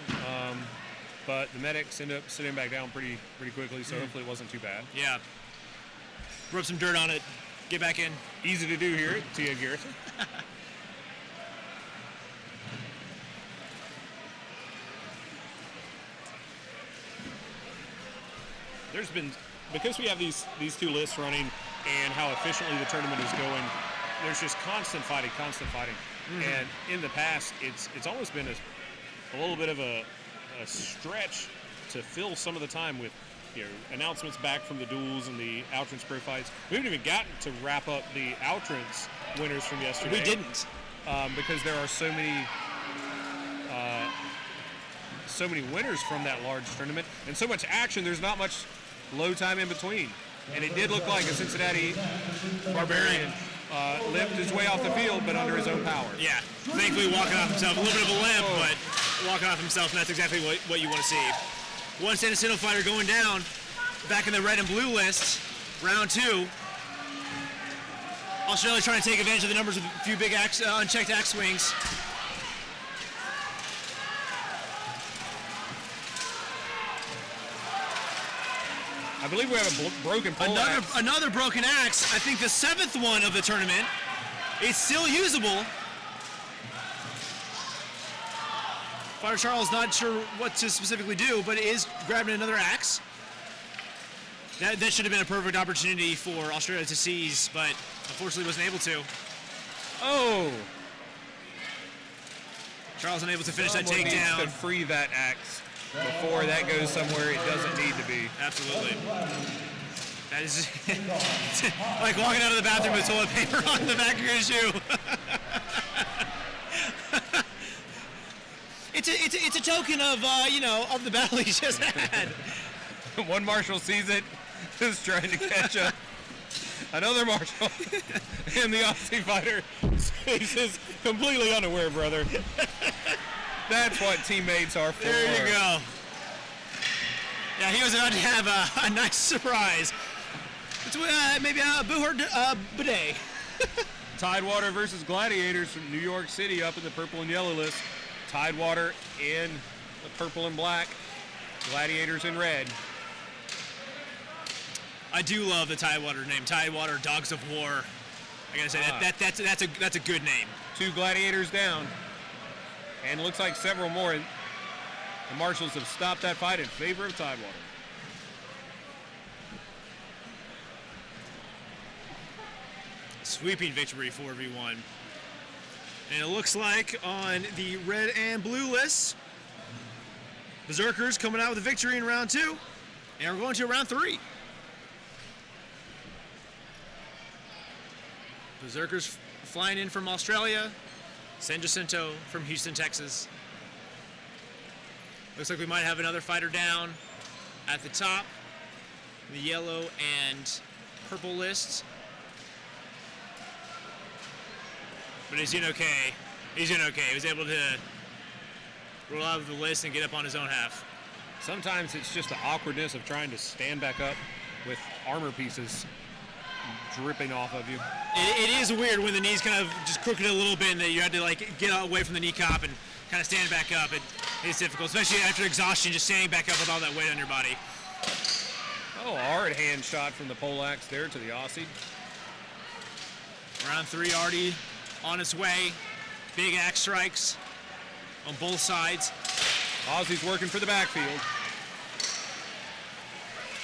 but the medics end up sitting back down pretty quickly, so hopefully it wasn't too bad. Yeah. Rub some dirt on it, get back in. Easy to do here at TIA Garrison. There's been, because we have these two lists running and how efficiently the tournament is going, there's just constant fighting. And in the past, it's always been a little bit of a stretch to fill some of the time with, you know, announcements back from the duels and the Outrance Pro fights. We haven't even gotten to wrap up the Outrance winners from yesterday. We didn't. Because there are so many winners from that large tournament and so much action. There's not much low time in between. And it did look like a Cincinnati Barbarian limped his way off the field, but under his own power. Yeah, thankfully walking off himself. A little bit of a limp, but walking off himself, and that's exactly what you want to see. One San Jacinto fighter going down, back in the red and blue list, round 2. Australia trying to take advantage of the numbers of a few big unchecked axe swings. I believe we have a broken pole axe. Another broken axe. I think the 7th one of the tournament. It's still usable. Fighter Charles not sure what to specifically do, but is grabbing another axe. That should have been a perfect opportunity for Australia to seize, but unfortunately wasn't able to. Oh! Charles unable to finish Someone that needs takedown. to free that axe before that goes somewhere it doesn't need to be. Absolutely. That is like walking out of the bathroom with toilet paper on the back of your shoe. It's a token of of the battle he just had. One marshal sees it, is trying to catch up. Another marshal, and the Aussie fighter is completely unaware, brother. That's what teammates are for. There you go. Yeah, he was about to have a nice surprise. It's maybe a bidet. Tidewater versus Gladiators from New York City up in the purple and yellow list. Tidewater in the purple and black. Gladiators in red. I do love the Tidewater name. Tidewater, Dogs of War. I gotta say that's a good name. 2 Gladiators down. And it looks like several more. The marshals have stopped that fight in favor of Tidewater. Sweeping victory 4v1. And it looks like on the red and blue list, Berserkers coming out with a victory in round 2. And we're going to round 3. Berserkers flying in from Australia. San Jacinto from Houston, Texas. Looks like we might have another fighter down at the top. The yellow and purple lists. But he's in okay. He's in okay. He was able to roll out of the list and get up on his own half. Sometimes it's just the awkwardness of trying to stand back up with armor pieces dripping off of you. It is weird when the knee's kind of just crooked a little bit and that you have to like get away from the knee cap and kind of stand back up. It's difficult, especially after exhaustion, just standing back up with all that weight on your body. Oh, a hard hand shot from the poleaxe there to the Aussie. Round 3 already on its way. Big axe strikes on both sides. Aussie's working for the backfield.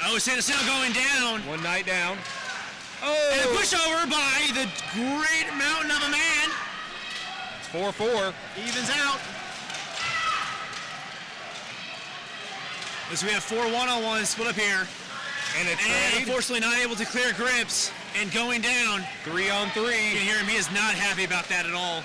Oh, Santacino going down. One night down. And a Oh, pushover by the great mountain of a man. it's 4-4. Evens out. So we have 4 one-on-ones split up here. And a And trade. unfortunately not able to clear grips and going down. 3-on-3. You can hear him, he is not happy about that at all.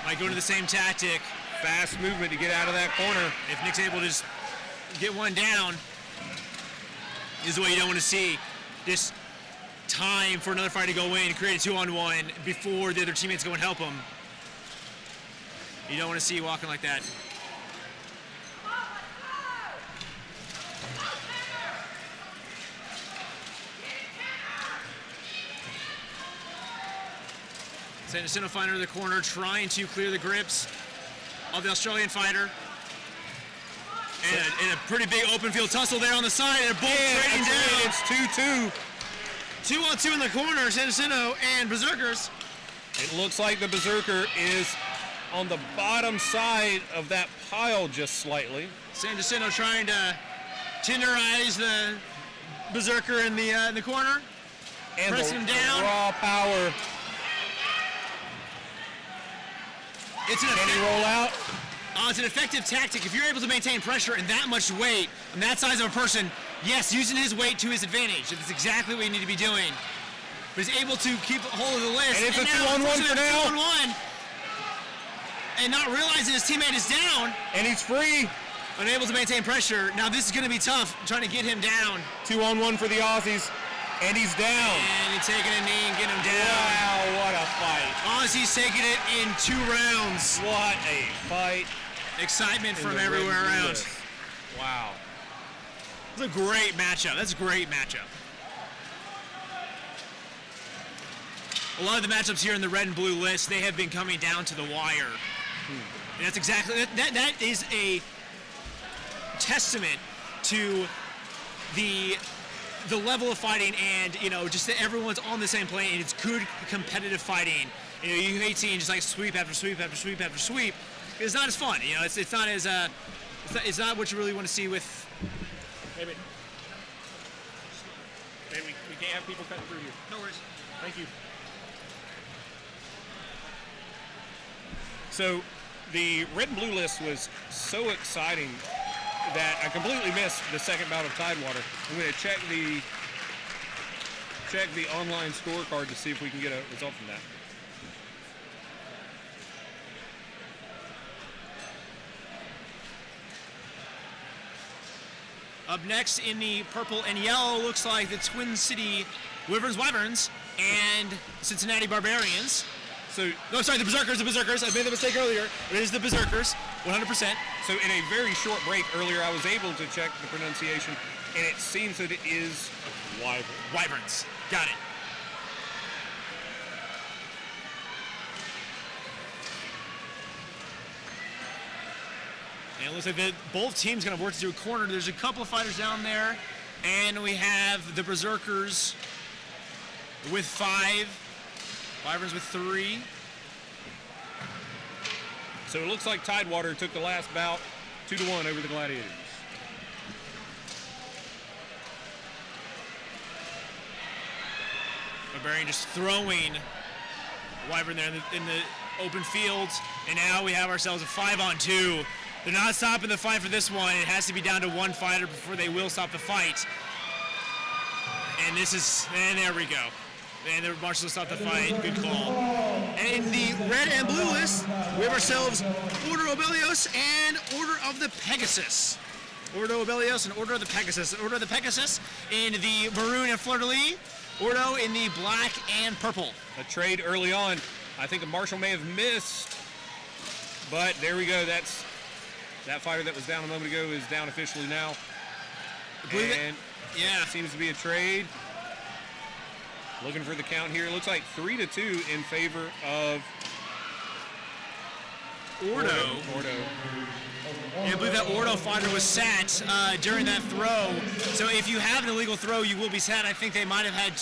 Might go to the same tactic. Fast movement to get out of that corner. If Nick's able to just get one down, this is what you don't want to see. Just time for another fighter to go in, create a 2-on-1 before the other teammates go and help him. You don't want to see you walking like that. Santacino fighter in the corner, trying to clear the grips of the Australian fighter. And a pretty big open field tussle there on the side, and both trading down. It's 2-2. 2-on-2 in the corner, Santacino and Berserkers. It looks like the Berserker is on the bottom side of that pile just slightly. Santacino trying to tenderize the Berserker in the corner. And Pressing him down. raw power. It's an Can he roll out? It's an effective tactic. If you're able to maintain pressure and that much weight and that size of a person, yes, using his weight to his advantage. That's exactly what you need to be doing. But he's able to keep hold of the list. And it's a now, 2-on-1 for now. 2-on-1. And not realizing his teammate is down. And he's free. Unable to maintain pressure. Now this is going to be tough, trying to get him down. 2-on-1 for the Aussies. And he's down. And he's taking a knee and getting him down. Wow, what a fight. Aussie's taking it in 2 rounds. What a fight. Excitement in from the everywhere red and blue around. list. Wow. It's a great matchup. That's a great matchup. A lot of the matchups here in the red and blue list, they have been coming down to the wire. And that's exactly, that is a testament to the level of fighting and, just that everyone's on the same plane and it's good competitive fighting. You hate seeing just like sweep after sweep after sweep after sweep. It's not as fun, it's not as, it's not what you really want to see with. Maybe we can't have people cutting through here. No worries. Thank you. So the red and blue list was so exciting that I completely missed the second bout of Tidewater. I'm going to check the online scorecard to see if we can get a result from that. Up next in the purple and yellow looks like the Twin City Wyverns and Cincinnati Barbarians. So, No, sorry, the Berserkers. I made the mistake earlier. It is the Berserkers, 100%. so in a very short break earlier, I was able to check the pronunciation, and it seems that it is Wyverns. Got it. And it looks like that both teams going to work to do a corner. There's a couple of fighters down there. And we have the Berserkers with 5. Wyverns with 3. So it looks like Tidewater took the last bout 2-1 over the Gladiators. Barbarian just throwing Wyvern there in the open field. And now we have ourselves a 5-on-2. They're not stopping the fight for this one. It has to be down to one fighter before they will stop the fight. And there we go. And the marshals will stop the fight. Good call. And in the red and blue list, we have ourselves Order Obelios and Order of the Pegasus. Ordo Obelios and Order of the Pegasus. Order of the Pegasus in the maroon and fleur-de-lis. Ordo in the black and purple. A trade early on. I think a marshal may have missed, but there we go. That fighter that was down a moment ago is down officially now. And Yeah. seems to be a trade. Looking for the count here. It looks like 3-2 in favor of Ordo. And I believe that Ordo fighter was sat during that throw. So if you have an illegal throw, you will be sat. I think they might have had,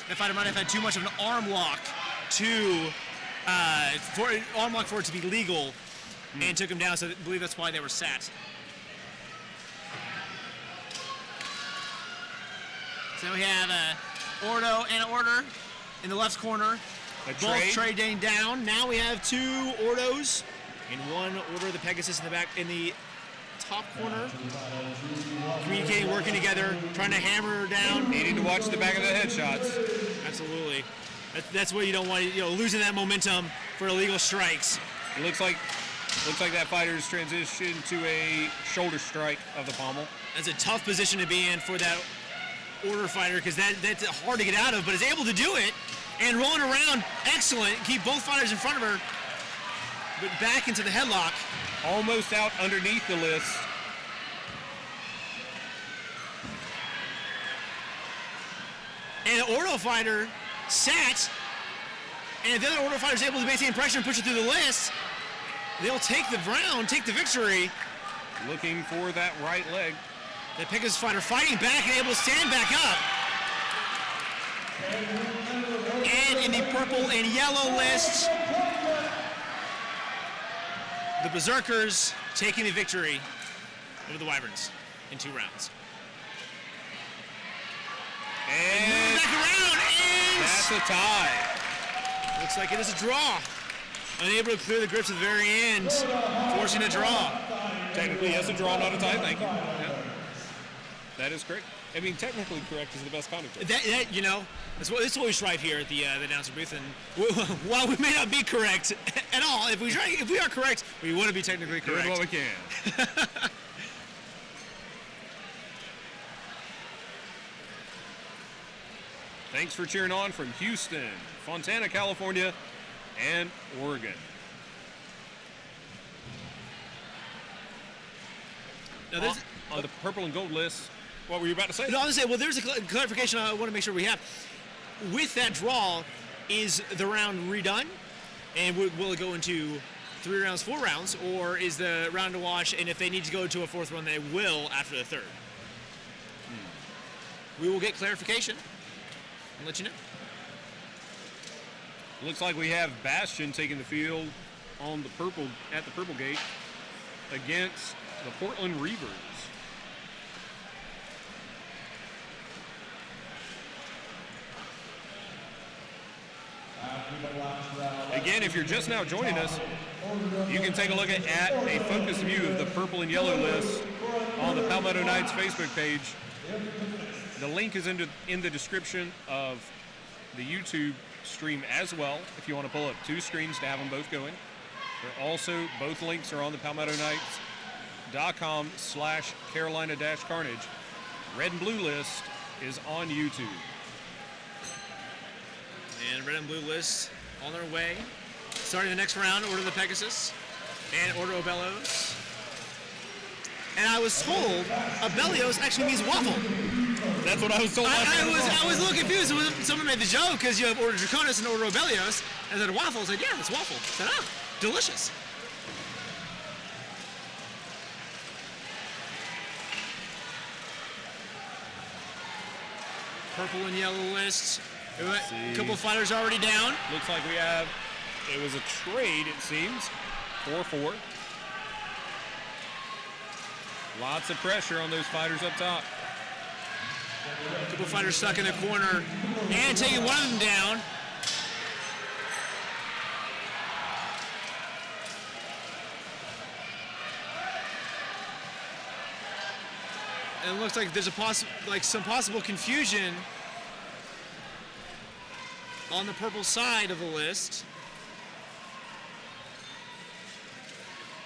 the fighter might have had too much of an arm lock to unlocked for it to be legal, and took him down. So I believe that's why they were sat. So we have Ordo and Order in the left corner. Both trading down. Now we have 2 Ordos and 1 Order. The Pegasus in the back in the top corner. Communicating, working together, trying to hammer down. Needing to watch the back of the headshots. Absolutely. That's what you don't want. Losing that momentum for illegal strikes. It looks like that fighter's transitioned to a shoulder strike of the pommel. That's a tough position to be in for that Order fighter, because that's hard to get out of, but is able to do it. And rolling around, excellent. Keep both fighters in front of her, but back into the headlock. Almost out underneath the list. And the Ordo fighter sat, and if the other Ordo fighter is able to maintain pressure and push it through the list, they'll take the round, take the victory. Looking for that right leg. The Pegasus fighter fighting back and able to stand back up. And in the purple and yellow list, the Berserkers taking the victory over the Wyverns in 2 rounds. And moving back around, and that's a tie. looks like it is a draw. Unable to clear the grips at the very end, forcing a draw. Technically, yes, a draw, not a tie. Thank you. Yeah. That is correct. I mean, technically correct is the best kind of correct. That's what we strive here at the announcer booth. And while we may not be correct at all, if we are correct, we want to be technically correct. Doing what we can. Thanks for cheering on from Houston, Fontana, California, and Oregon. Now, on the purple and gold list, what were you about to say? No, I was going to say, well, there's a clarification I want to make sure we have. With that draw, is the round redone? And will it go into 3 rounds, 4 rounds? Or is the round to watch, and if they need to go to a 4th round, they will after the 3rd? We will get clarification and let you know. Looks like we have Bastion taking the field on the purple at the purple gate against the Portland Reavers. Again, if you're just now joining us, you can take a look at a focus view of the purple and yellow list on the Palmetto Knights Facebook page. The link is in the description of the YouTube stream as well, if you want to pull up 2 screens to have them both going. They're also, both links are on the PalmettoKnights.com/Carolina-Carnage. Red and blue list is on YouTube. And red and blue list on their way. Starting the next round, Order the Pegasus and Order Oblas. And I was told Abelios actually means waffle. That's what I was told. I was a little confused. Someone made the joke because you have Order Draconis and Order Obelios. And then waffle. I said, yeah, it's waffle. I said, delicious. Purple and yellow list. A couple of fighters already down. Looks like it was a trade, it seems. 4-4. Lots of pressure on those fighters up top. A couple of fighters stuck in the corner and taking one of them down. And it looks like there's some possible confusion on the purple side of the list.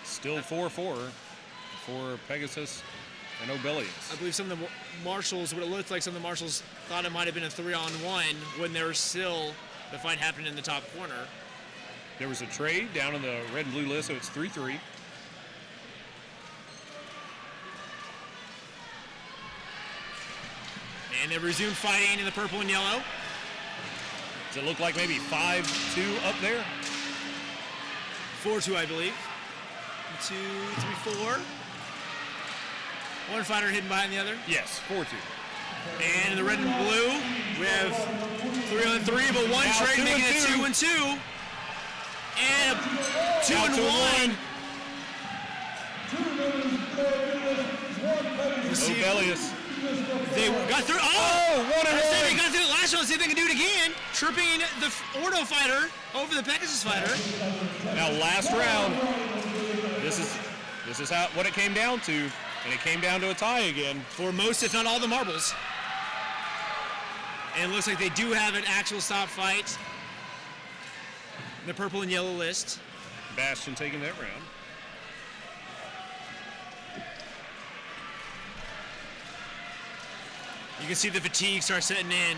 Still 4-4 for Pegasus and Obelius. I believe some of the marshals, what it looked like some of the marshals thought it might have been a 3-on-1 when there was still the fight happening in the top corner. There was a trade down on the red and blue list, so it's 3-3. And they resumed fighting in the purple and yellow. Does it look like maybe 5-2 up there? 4-2, I believe. 1, 2, 3, 4. One fighter hidden behind the other. Yes, 4-2. And in the red and blue, we have 3-on-3, but one now trade making it 2-2. 2-2. And 2 and 1. Obelius. They got through. Oh, 1 and 1. They got through the last one. See if they can do it again. Tripping the Ordo fighter over the Pegasus fighter. Now last round. This is what it came down to, and it came down to a tie again. For most, if not all, the marbles. And it looks like they do have an actual stop fight. The purple and yellow list. Bastion taking that round. You can see the fatigue start setting in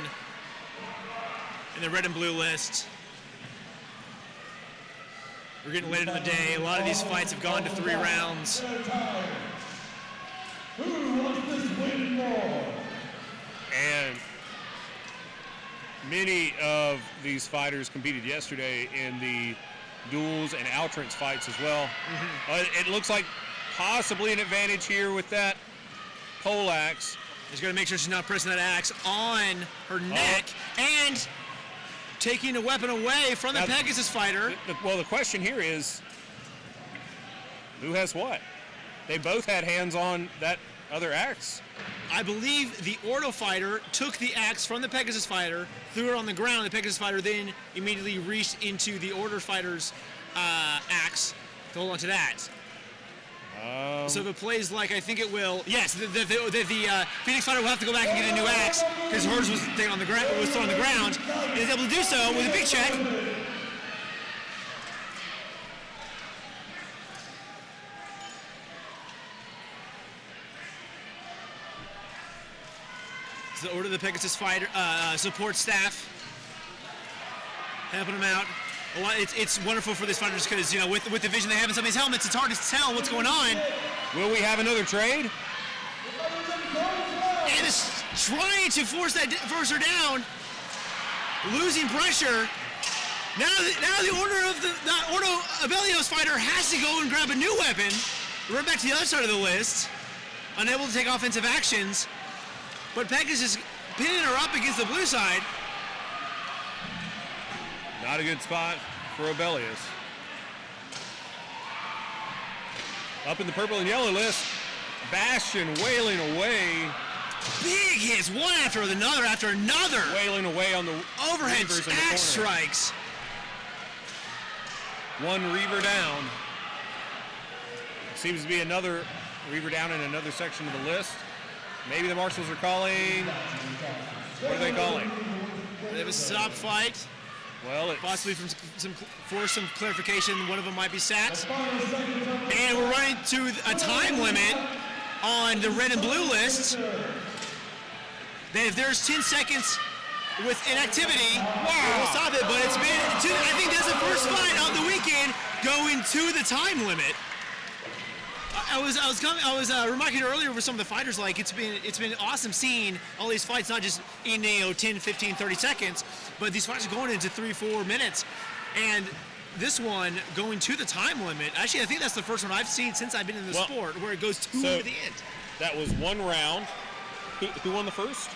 the red and blue list. We're getting late in the day. A lot of these fights have gone to 3 rounds. And many of these fighters competed yesterday in the duels and outrance fights as well. It looks like possibly an advantage here with that pole axe. She's going to make sure she's not pressing that axe on her neck and taking a weapon away from the Pegasus fighter. Well, the question here is, who has what? They both had hands on that other axe. I believe the Ordo fighter took the axe from the Pegasus fighter, threw it on the ground. The Pegasus fighter then immediately reached into the Order fighter's axe to hold on to that. So if it plays like I think it will, yes, the Phoenix fighter will have to go back and get a new axe because hers was thing on the ground, was thrown on the ground, and is able to do so with a big check. It's the Order of the Pegasus fighter support staff helping them out. Well, it's wonderful for these fighters because, you know, with the vision they have in some of these helmets, it's hard to tell what's going on. Will we have another trade? And it's trying to force her down, losing pressure. Now the Ordo Obelios fighter has to go and grab a new weapon. Right back to the other side of the list, unable to take offensive actions. But Pegasus pinning her up against the blue side. Not a good spot for Obelius. Up in the purple and yellow list, Bastion wailing away. Big hits, one after another. Wailing away on the overhead Reavers in the axe corner. strikes. One Reaver down. Seems to be another Reaver down in another section of the list. Maybe the marshals are calling. What are they calling? They have a stop fight. Well, it's Possibly for some clarification, one of them might be sat. And we're running to a time limit on the red and blue list. If there's 10 seconds with inactivity, we'll stop it. But it's been, I think that's the first fight of the weekend going to the time limit. I was remarking earlier with some of the fighters, like it's been awesome seeing all these fights, not just in 10, 15, 30 seconds, but these fights are going into 3-4 minutes, and this one going to the time limit. Actually, I think that's the first one I've seen since I've been in the sport where it goes to the end. That was one round. Who won the first?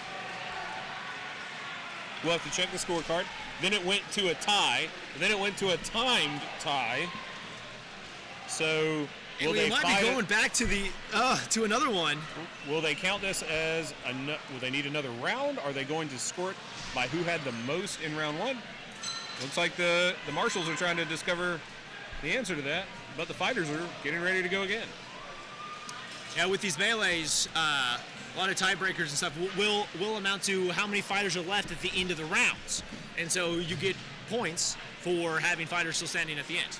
We'll have to check the scorecard. Then it went to a tie. Then it went to a timed tie. So will they might be going back to the to another one. Will they count this as will they need another round? Are they going to score it by who had the most in round one? Looks like the marshals are trying to discover the answer to that, but the fighters are getting ready to go again. Yeah, with these melees, a lot of tiebreakers and stuff will amount to how many fighters are left at the end of the rounds, and so you get points for having fighters still standing at the end.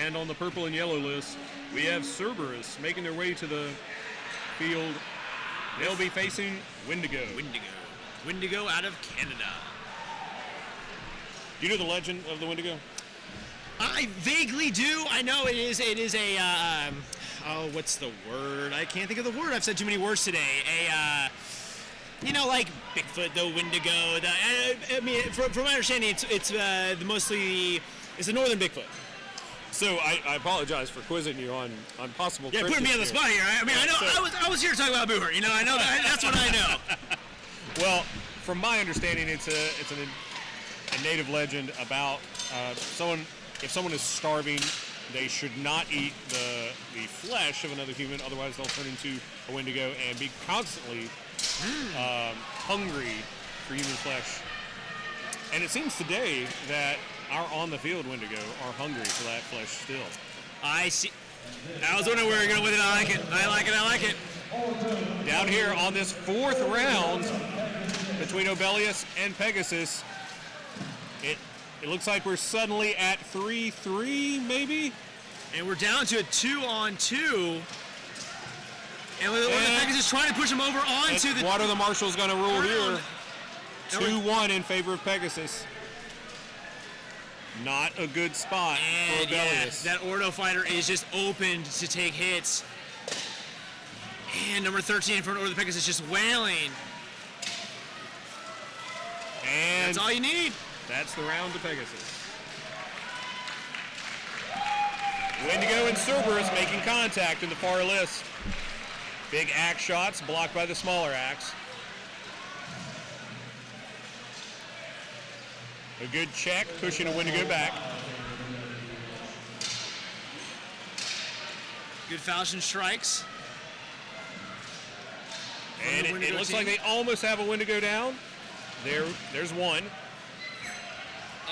And on the purple and yellow list, we have Cerberus making their way to the field. They'll be facing Windigo. Windigo out of Canada. Do you know the legend of the Windigo? I vaguely do. I know it is a what's the word? I can't think of the word. I've said too many words today. Like Bigfoot, the Windigo. I mean, from my understanding, it's the northern Bigfoot. So I apologize for quizzing you on possible. Yeah, putting me on the spot here. I mean, I know I was here to talk about Booher. I know that's what I know. Well, from my understanding, it's a native legend about if someone is starving, they should not eat the flesh of another human, otherwise they'll turn into a Windigo and be constantly hungry for human flesh. And it seems today that our on-the-field Windigo are hungry for that flesh still. I see. I was wondering where you're going with it. I like it. I like it. I like it. Down here on this fourth round between Oblas and Pegasus, it looks like we're suddenly at 3-3, maybe? And we're down to a 2-on-2. And with the Pegasus trying to push him over onto the... What are the marshals going to rule here? Now 2-1 in favor of Pegasus. Not a good spot for Oblas. That Ordo fighter is just opened to take hits. And number 13 for Ordo the Pegasus just wailing. And that's all you need. That's the round to Pegasus. Windigo and Cerberus making contact in the far list. Big axe shots blocked by the smaller axe. A good check, pushing a Windigo back. Good falchion strikes. And it looks like they almost have a Windigo down. There's one.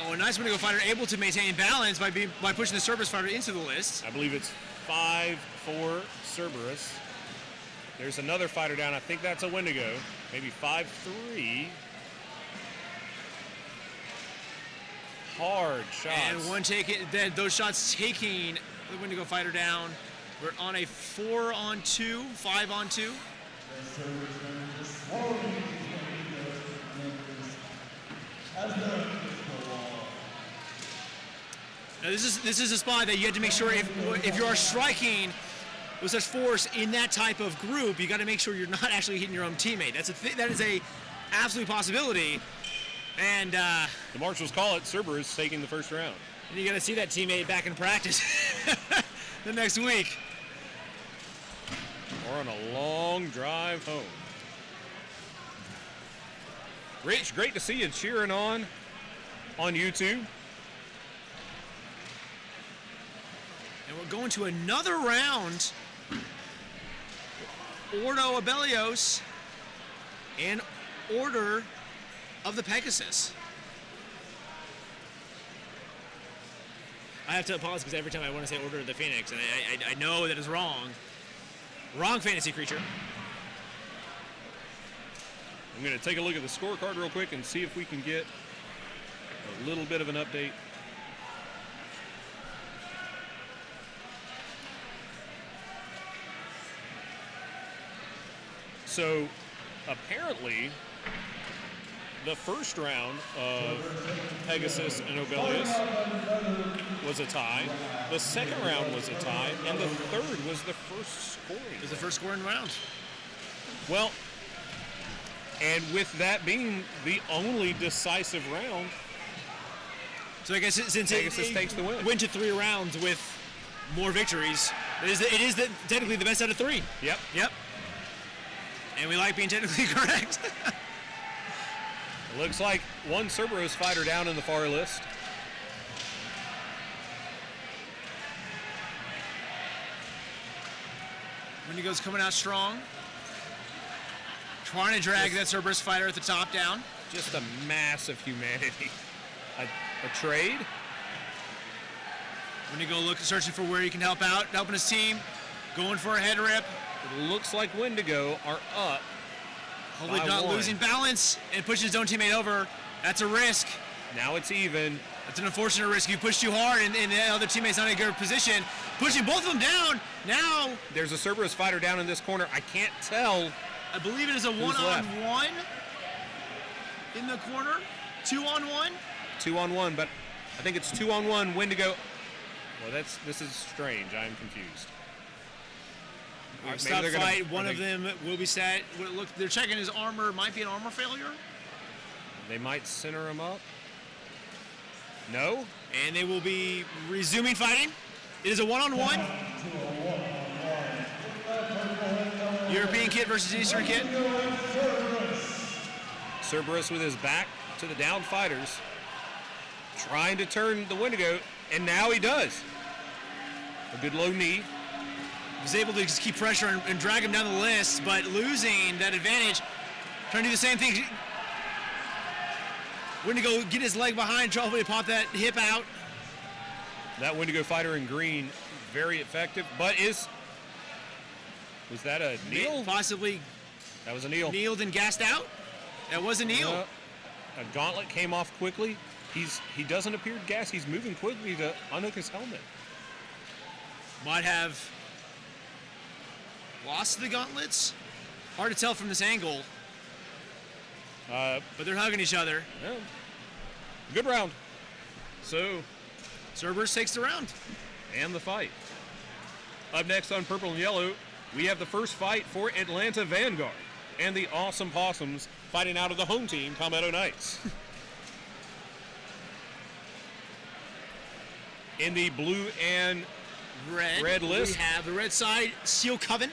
Oh, a nice Windigo fighter able to maintain balance by pushing the Cerberus fighter into the list. I believe it's 5 for Cerberus. There's another fighter down. I think that's a Windigo. Maybe 5-3. Hard shots. And one those shots taking the Windigo fighter down. We're on a 4-on-2, 5-on-2. Now this is a spot that you have to make sure if you are striking with such force in that type of group, you got to make sure you're not actually hitting your own teammate. That is a absolute possibility. And the marshals call it Cerberus taking the first round. And you got to see that teammate back in practice the next week. Or on a long drive home. Rich, great to see you cheering on YouTube. And we're going to another round. Ordo Oblas and Order of the Pegasus. I have to pause because every time I want to say Order of the Phoenix, and I know that is wrong. Wrong fantasy creature. I'm going to take a look at the scorecard real quick and see if we can get a little bit of an update. So, apparently, the first round of Pegasus and Oblas was a tie. The second round was a tie, and the third was the first scoring. It was the first scoring round. Well, and with that being the only decisive round, so I guess since Pegasus takes the win. Went to 3 rounds with more victories, it is technically the best out of 3. Yep. And we like being technically correct. It looks like one Cerberus fighter down in the far list. Windigo's coming out strong. Trying to drag that Cerberus fighter at the top down. Just a mass of humanity. A trade. Windigo searching for where he can help out, helping his team. Going for a head rip. It looks like Windigo are up. Hopefully not losing balance and pushing his own teammate over. That's a risk. Now it's even. That's an unfortunate risk. You push too hard and the other teammate's not in a good position. Pushing both of them down. Now. There's a Cerberus fighter down in this corner. I can't tell. I believe it is a 1-on-1 in the corner. 2-on-1. 2-on-1, but I think it's 2-on-1 Windigo. Well, this is strange. I'm confused. Stop fight. One of them will be set. Look, they're checking his armor. Might be an armor failure. They might center him up. No. And they will be resuming fighting. It is a 1-on-1. European kit versus Eastern kit. Cerberus with his back to the down fighters, trying to turn the Windigo, and now he does. A good low knee. Was able to just keep pressure and drag him down the list, but losing that advantage. Trying to do the same thing. Windigo get his leg behind, try to pop that hip out. That Windigo fighter in green, very effective, but was that a kneel? Possibly That was a kneel. kneeled and gassed out. That was a kneel. A gauntlet came off quickly. He doesn't appear gassed. He's moving quickly to unhook his helmet. Might have lost the gauntlets. Hard to tell from this angle. But they're hugging each other. Yeah. Good round. So, Cerberus takes the round. and the fight. Up next on Purple and Yellow, we have the first fight for Atlanta Vanguard and the Awesome Possums fighting out of the home team, Palmetto Knights. In the blue and red list, we have the red side, Steel Coven,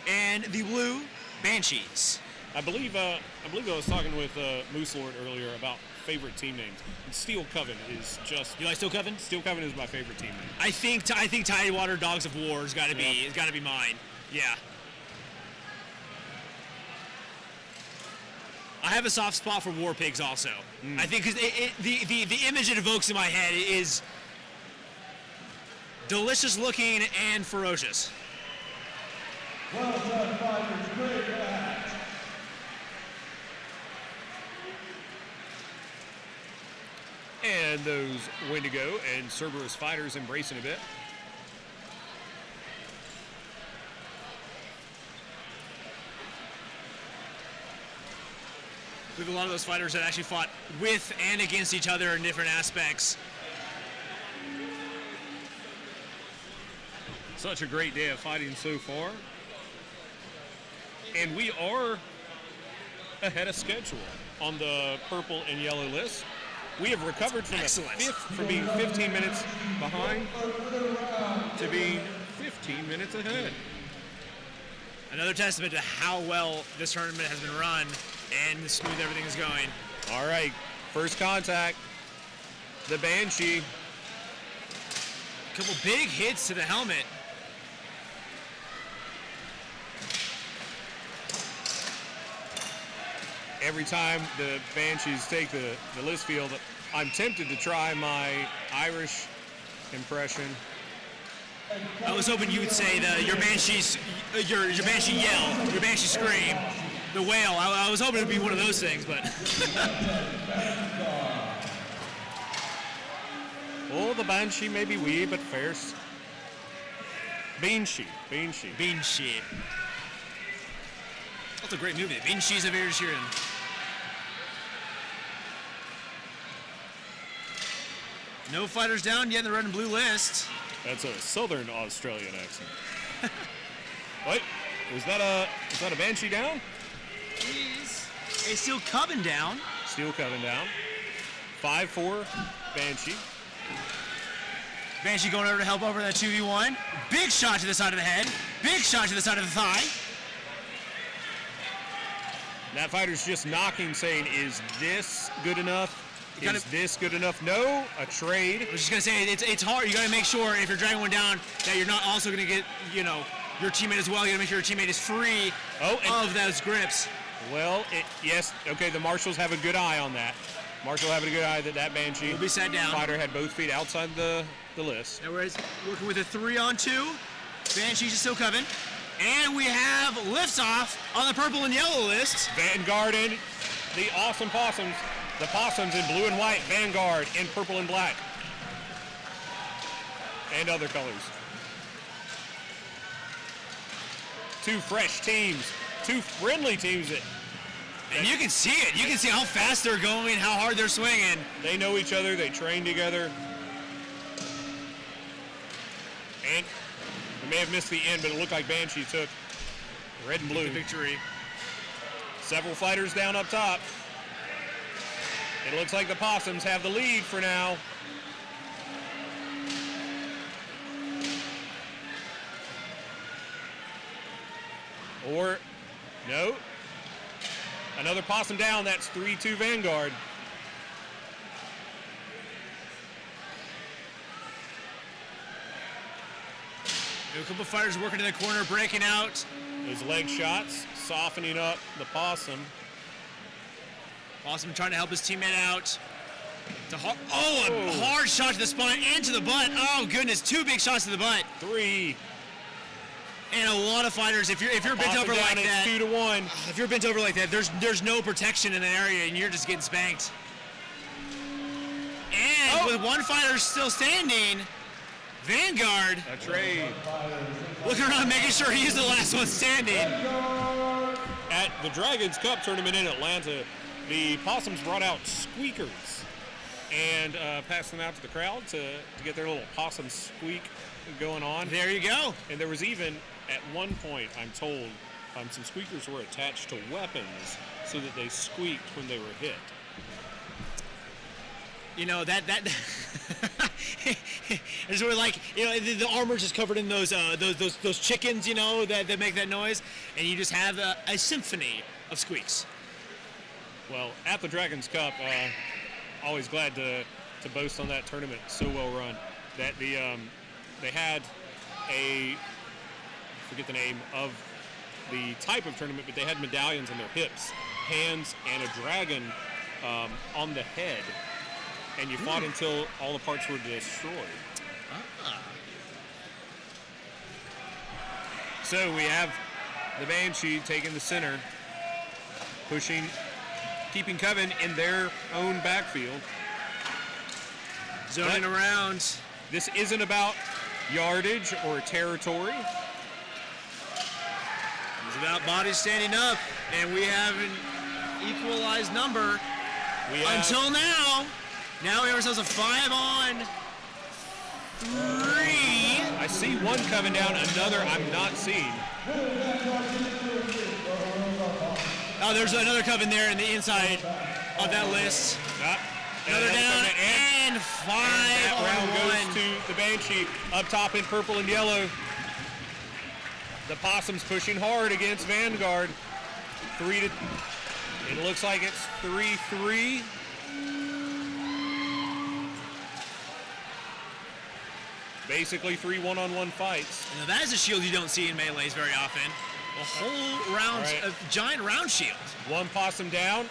and the blue, Banshees. I believe I was talking with Moose Lord earlier about favorite team names. And Steel Coven is just. You like Steel Coven? Steel Coven is my favorite team name. I think Tidewater Dogs of War has got to be mine. Yeah. I have a soft spot for War Pigs also. I think because the image it evokes in my head is delicious looking and ferocious. Well done, fighters. Great match. And those Windigo and Cerberus fighters embracing a bit. We have a lot of those fighters that actually fought with and against each other in different aspects. Such a great day of fighting so far. And we are ahead of schedule on the purple and yellow list. We have recovered from being 15 minutes behind to being 15 minutes ahead. Another testament to how well this tournament has been run and smooth everything is going. All right, first contact. The Banshee. A couple big hits to the helmet. Every time the Banshees take the list field, I'm tempted to try my Irish impression. I was hoping you would say your Banshee yell, your Banshee scream, the wail. I was hoping it would be one of those things, but. Oh, the Banshee may be wee, but fierce. Banshee. Banshee. That's a great movie. The Banshees of Inisherin. No fighters down yet in the red and blue list. That's a southern Australian accent. Wait, is that a Banshee down? Is a Steel Coven down. Steel Coven down. 5-4 Banshee. Banshee going over to help over that 2v1. Big shot to the side of the head. Big shot to the side of the thigh. That fighter's just knocking, saying, is this good enough? Is this good enough? No, a trade. I was just going to say, it's hard. You got to make sure if you're dragging one down that you're not also going to get, your teammate as well. You got to make sure your teammate is free of those grips. Well, yes, okay, the Marshals have a good eye on that. Marshall having a good eye that Banshee will be set down. Fighter had both feet outside the list. Now we're working with a 3-on-2. Banshees is still Coven. And we have lifts off on the purple and yellow list. Vanguard and the Awesome Possums. The Possums in blue and white. Vanguard in purple and black. And other colors. Two fresh teams. Two friendly teams. And you can see it. You can see how fast they're going, how hard they're swinging. They know each other. They train together. And we may have missed the end, but it looked like Banshee took red and blue. The victory. Several fighters down up top. It looks like the Possums have the lead for now. Or, no. Another possum down. That's 3-2 Vanguard. A couple fighters working in the corner, breaking out. Those leg shots softening up the possum. Possum trying to help his teammate out. A hard shot to the spine and to the butt. Oh goodness, 2 big shots to the butt. 3. And a lot of fighters, if you're bent over like that, 2-1. if you're bent over like that, there's no protection in that area, and you're just getting spanked. And with one fighter still standing, Vanguard A trade. looking around, making sure he's the last one standing. At the Dragons Cup tournament in Atlanta, the Possums brought out squeakers and passed them out to the crowd to get their little possum squeak going on. There you go. And there was even, at one point, I'm told, some squeakers were attached to weapons so that they squeaked when they were hit. You know, that is where, like, you know, the armor's just covered in those chickens, you know, that make that noise, and you just have a symphony of squeaks. Well, at the Dragons Cup, always glad to boast on that tournament. So well run that they had I forget the name of the type of tournament, but they had medallions on their hips, hands, and a dragon on the head. And you fought until all the parts were destroyed. So we have the Banshee taking the center, keeping Coven in their own backfield. Zoning around. This isn't about yardage or territory. It's about bodies standing up, and we have an equalized number until now. Now we have ourselves a 5-on-3. I see one Coven down, another I'm not seeing. Oh, there's another Coven there in the inside of that list. Another down, and 5 that round on 1. goes to the Banshee up top in purple and yellow. The Possums pushing hard against Vanguard. It looks like it's 3-3. Basically 3 one-on-one fights. Now that is a shield you don't see in melees very often. A whole round, a giant round shield. One possum down,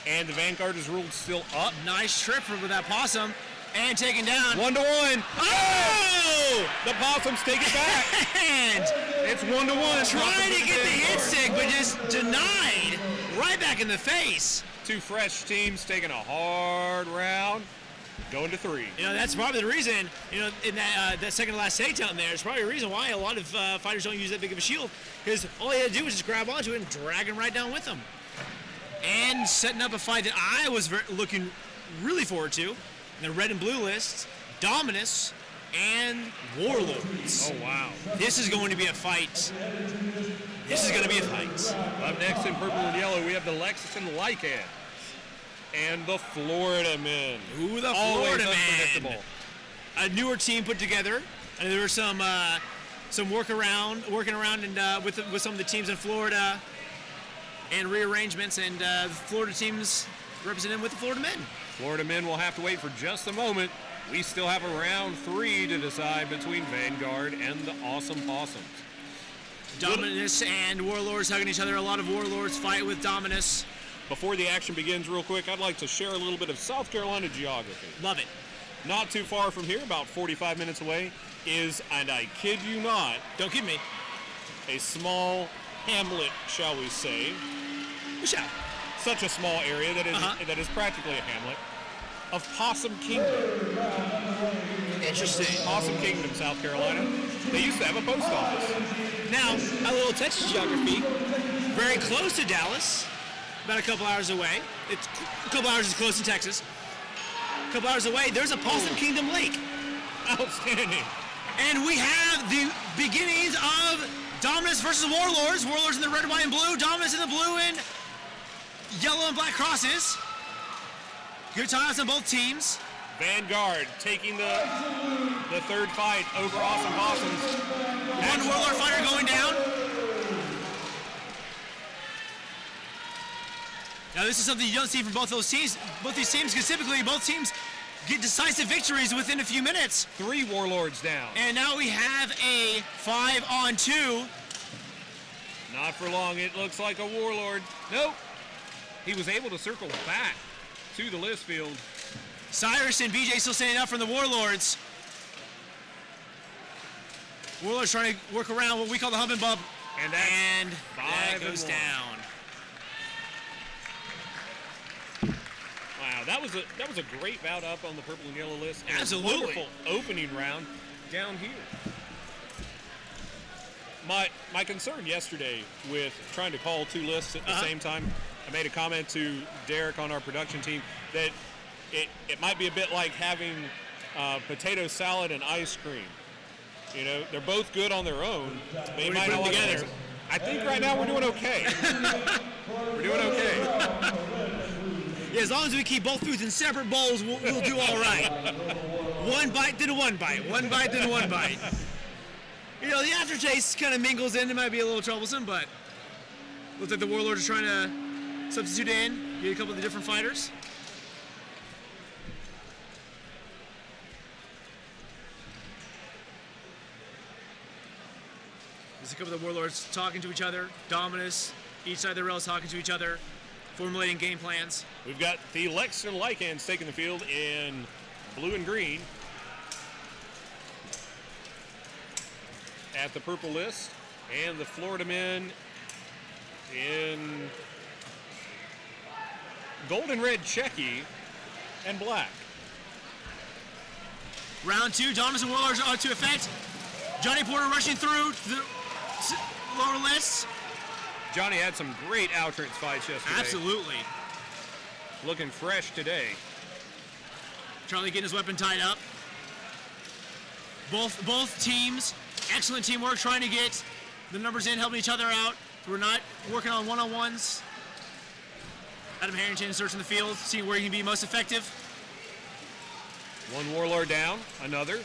and the Vanguard is ruled still up. Nice trip with that possum, and taken down. 1-1. Oh! The Possums take it back. And It's 1-1. trying to get the hit stick, but just denied right back in the face. 2 fresh teams taking a hard round. Going to 3. You know, that's probably the reason, you know, in that second to last takedown there, it's probably the reason why a lot of fighters don't use that big of a shield, because all you had to do was just grab onto it and drag him right down with them. And setting up a fight that I was looking really forward to, in the red and blue lists, Dominus and Warlords. Oh, wow. This is going to be a fight. This is going to be a fight. Up next in purple and yellow, we have the Lexington Lycans and the Florida Men. Ooh, the Always Florida unpredictable. Man. A newer team put together, and there was some working around and with some of the teams in Florida and rearrangements, and the Florida teams represented with the Florida Men. Florida Men will have to wait for just a moment. We still have a round 3 to decide between Vanguard and the Awesome Possums. Dominus and Warlords hugging each other. A lot of Warlords fight with Dominus. Before the action begins, real quick, I'd like to share a little bit of South Carolina geography. Love it. Not too far from here, about 45 minutes away, is, and I kid you not, Don't kid me. a small hamlet, shall we say. Push out. Such a small area that is practically a hamlet of Possum Kingdom. Interesting. Possum Kingdom, South Carolina. They used to have a post office. Now, a little Texas geography. Very close to Dallas. About a couple hours away. It's a couple hours is close to Texas. A couple hours away, there's a Possum Kingdom Lake. Outstanding. And we have the beginnings of Dominus versus Warlords. Warlords in the red, white, and blue. Dominus in the blue and yellow and black crosses. Good times on both teams. Vanguard taking the third fight over Awesome Possums. One Warlord fighter going down. Now this is something you don't see from both these teams, because typically both teams get decisive victories within a few minutes. 3 Warlords down. And now we have a 5-on-2. Not for long. It looks like a Warlord. Nope. He was able to circle back to the list field. Cyrus and BJ still standing up from the Warlords. Warlords trying to work around what we call the hub and bump. And that goes down. Wow, that was a great bout up on the purple and yellow list. And Absolutely. A wonderful opening round down here. My concern yesterday with trying to call 2 lists at the same time, I made a comment to Derek on our production team that it might be a bit like having potato salad and ice cream. You know, they're both good on their own. They might not together. I think right now we're doing okay. We're doing okay. Yeah, as long as we keep both foods in separate bowls, we'll do all right. One bite, then one bite. One bite, then one bite. You know, the aftertaste kind of mingles in. It might be a little troublesome, but looks like the Warlords are trying to substitute in, get a couple of the different fighters. There's a couple of the Warlords talking to each other. Dominus, each side of the rails talking to each other, formulating game plans. We've got the Lexington Lycans taking the field in blue and green. At the purple list, and the Florida men in gold and red checky and black. Round 2, Dominus and Warlords are to effect. Johnny Porter rushing through the lower lists. Johnny had some great outrance fights yesterday. Absolutely. Looking fresh today. Charlie getting his weapon tied up. Both teams, excellent teamwork, trying to get the numbers in, helping each other out. We're not working on one-on-ones. Adam Harrington searching the field, seeing where he can be most effective. 1 Warlord down, another.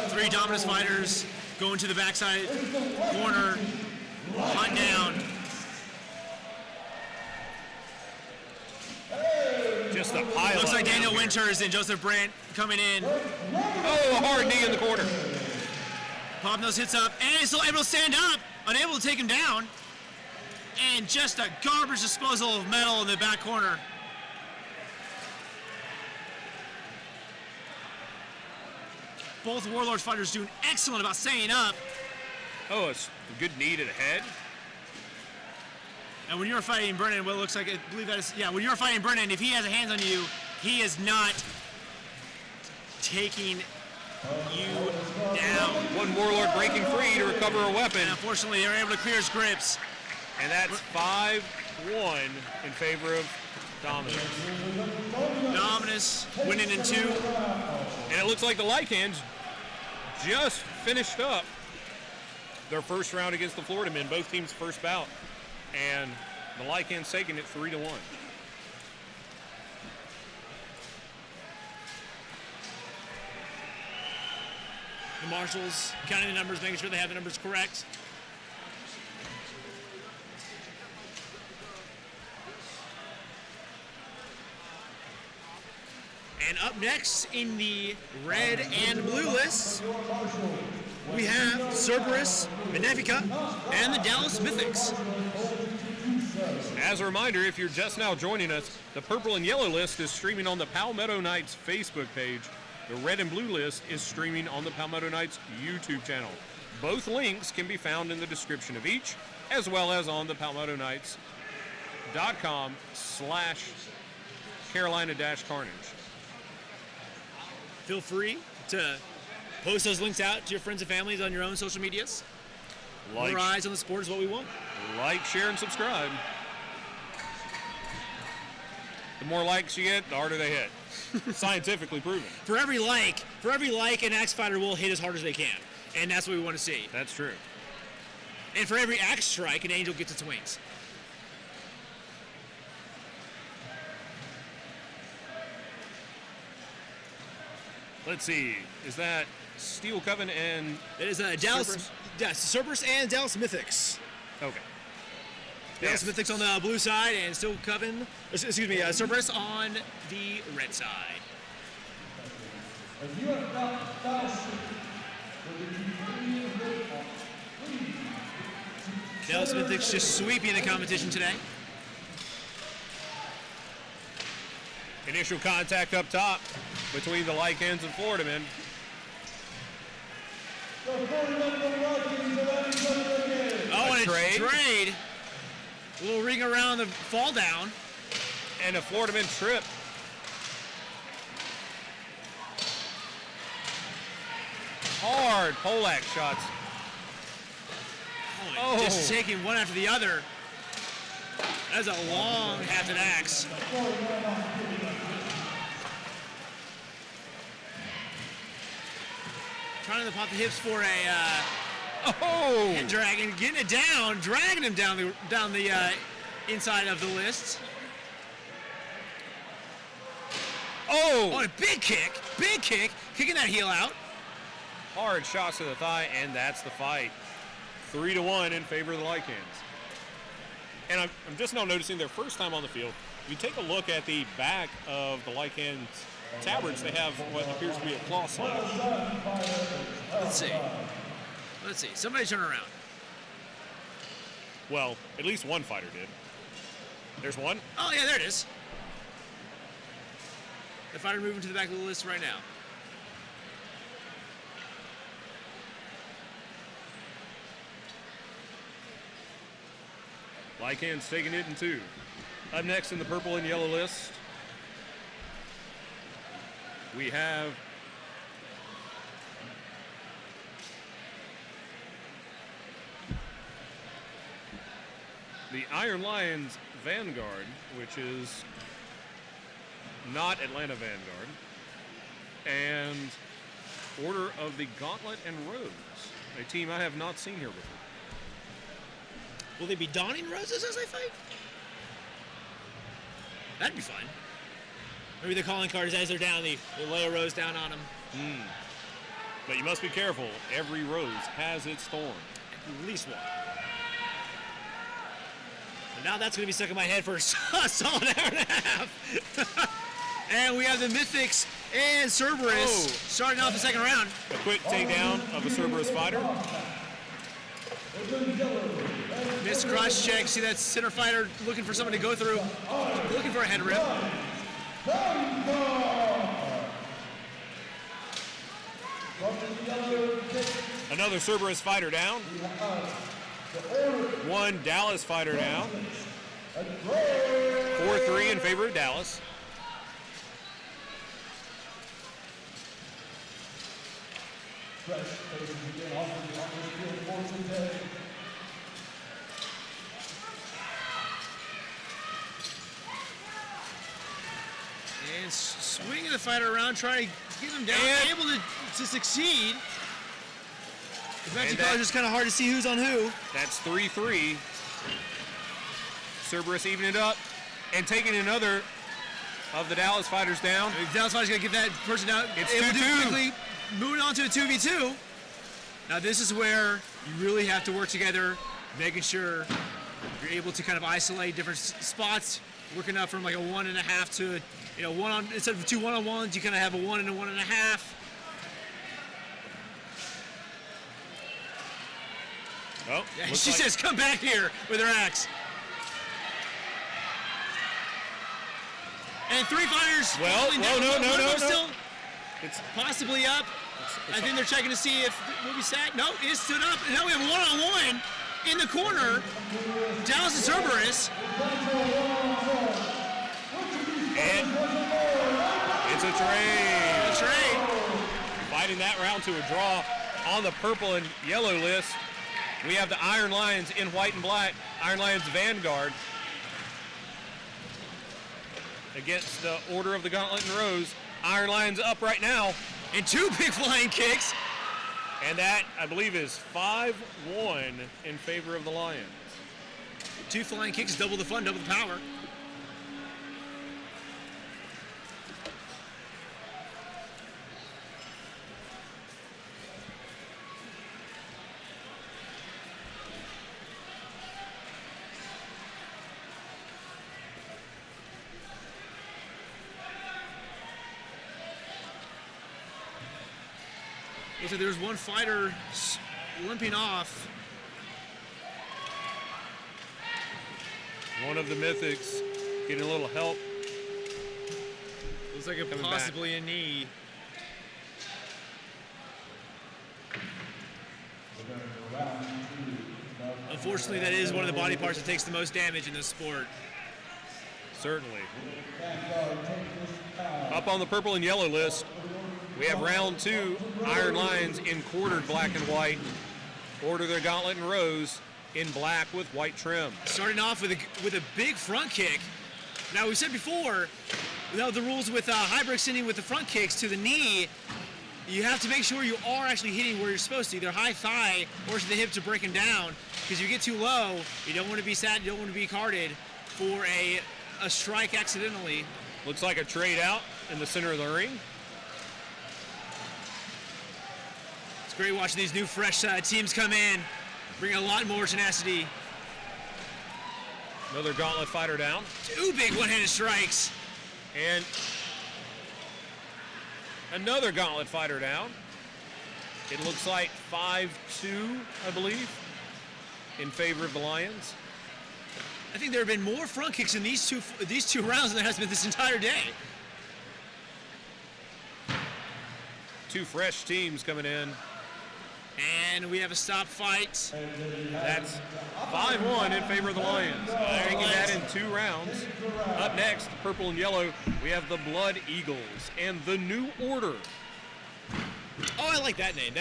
3 Dominus fighters going to the backside corner, hunt down. Just a pile. Looks like Daniel Winters and Joseph Brandt coming in. Oh, a hard knee in the corner. Popping those hits up, and he's still able to stand up, unable to take him down. And just a garbage disposal of metal in the back corner. Both Warlords fighters doing excellent about staying up. Oh, it's a good knee to the head. And when you're fighting Brennan, what it looks like, I believe that is, yeah, when you're fighting Brennan, if he has a hands on you, he is not taking you down. 1 Warlord breaking free to recover a weapon. And unfortunately, they're able to clear his grips. And that's 5-1 in favor of Dominus. Dominus winning in 2. And it looks like the Lycans just finished up their first round against the Florida men, both teams' first bout. And the Lycans taking it 3-1. The marshals counting the numbers, making sure they have the numbers correct. And up next in the red and blue lists, we have Cerberus, Benefica, and the Dallas Mythics. As a reminder, if you're just now joining us, the purple and yellow list is streaming on the Palmetto Knights Facebook page. The red and blue list is streaming on the Palmetto Knights YouTube channel. Both links can be found in the description of each, as well as on the palmettonightс.com/Carolina-Carnage. Feel free to post those links out to your friends and families on your own social medias. More eyes on the sport is what we want. Like, share, and subscribe. The more likes you get, the harder they hit. Scientifically proven. For every like, an axe fighter will hit as hard as they can. And that's what we want to see. That's true. And for every axe strike, an angel gets its wings. Let's see. Is that Steel Coven and It is Cerberus? Dallas, yes, Cerberus and Dallas Mythics. Okay. Dallas Mythics on the blue side, and still Coven, excuse me, Cerberus on the red side. If you have not Bastion, with the Canadian football, please. Dallas Mythics just sweeping the competition today. Initial contact up top between the Lycans and Florida men. The 49 Vikings are at each other again. Oh, and trade. a trade. A little ring around the fall down. And a Florida man trip. Hard Polak shots. Oh, just taking one after the other. That's a long half-an axe. Trying to pop the hips for a head drag and getting it down, dragging him down the inside of the list. Oh, and a big kick, kicking that heel out. Hard shots to the thigh, and that's the fight. 3-1 in favor of the Lycans. And I'm just now noticing their first time on the field. If you take a look at the back of the Lycans tabards, they have what appears to be a claw slash. Let's see. Somebody turn around. Well, at least one fighter did. There's one. Oh, yeah, there it is. The fighter moving to the back of the list right now. Lycans taking it in 2. Up next in the purple and yellow list, we have the Iron Lions Vanguard, which is not Atlanta Vanguard, and Order of the Gauntlet and Rose, a team I have not seen here before. Will they be donning roses as they fight? That'd be fun. Maybe the calling cards as they're down, they lay a rose down on them. But you must be careful. Every rose has its thorn. At least one. And now that's going to be stuck in my head for a solid hour and a half. And we have the Mythics and Cerberus starting off the second round. A quick takedown of a Cerberus fighter. Missed cross check. See that center fighter looking for someone to go through. Looking for a head rip. Another Cerberus fighter down. One Dallas fighter down. 4-3 in favor of Dallas. And swinging the fighter around, trying to get him down, able to succeed. The match is just kind of hard to see who's on who. That's 3-3. Cerberus evening it up and taking another of the Dallas fighters down. The Dallas fighters got to get that person out. It's able to 2-2. quickly moving on to a 2v2. Now this is where you really have to work together, making sure you're able to kind of isolate different spots, working up from like a 1.5 to one on, instead of 2 1-on-1s, you kind of have a 1 and a 1.5. Oh, Yeah, she says, "Come back here" with her axe. And 3 fighters. Well, falling no, down. no, One no, of no, them's no. Still It's possibly up. I think they're checking to see if will be sat. No, it stood up. And now we have a 1-on-1 in the corner. Dallas and Cerberus. And it's a trade. A trade. Fighting that round to a draw on the purple and yellow list. We have the Iron Lions in white and black. Iron Lions Vanguard against the Order of the Gauntlet and Rose. Iron Lions up right now. And 2 big flying kicks. And that, I believe, is 5-1 in favor of the Lions. 2 flying kicks, double the fun, double the power. Looks like there's one fighter limping off. One of the Mythics getting a little help. Looks like a Coming possibly a knee. Unfortunately, that is one of the body parts that takes the most damage in this sport. Certainly. Up on the purple and yellow list, we have round 2, Iron Lions in quartered black and white. Order their gauntlet and rose in black with white trim. Starting off with a big front kick. Now, we said before, the rules with hybrid extending with the front kicks to the knee, you have to make sure you are actually hitting where you're supposed to, either high thigh or to the hip to break them down. Because if you get too low, you don't want to be sat, you don't want to be carded for a strike accidentally. Looks like a trade out in the center of the ring. It's great watching these new fresh teams come in, bring a lot more tenacity. Another gauntlet fighter down. 2 big one-handed strikes. And another gauntlet fighter down. It looks like 5-2, I believe, in favor of the Lions. I think there have been more front kicks in these two rounds than there has been this entire day. 2 fresh teams coming in. And we have a stop fight. That's 5-1 in favor of the Lions. Taking that in 2 rounds. Up next, purple and yellow, we have the Blood Eagles and the New Order. Oh, I like that name.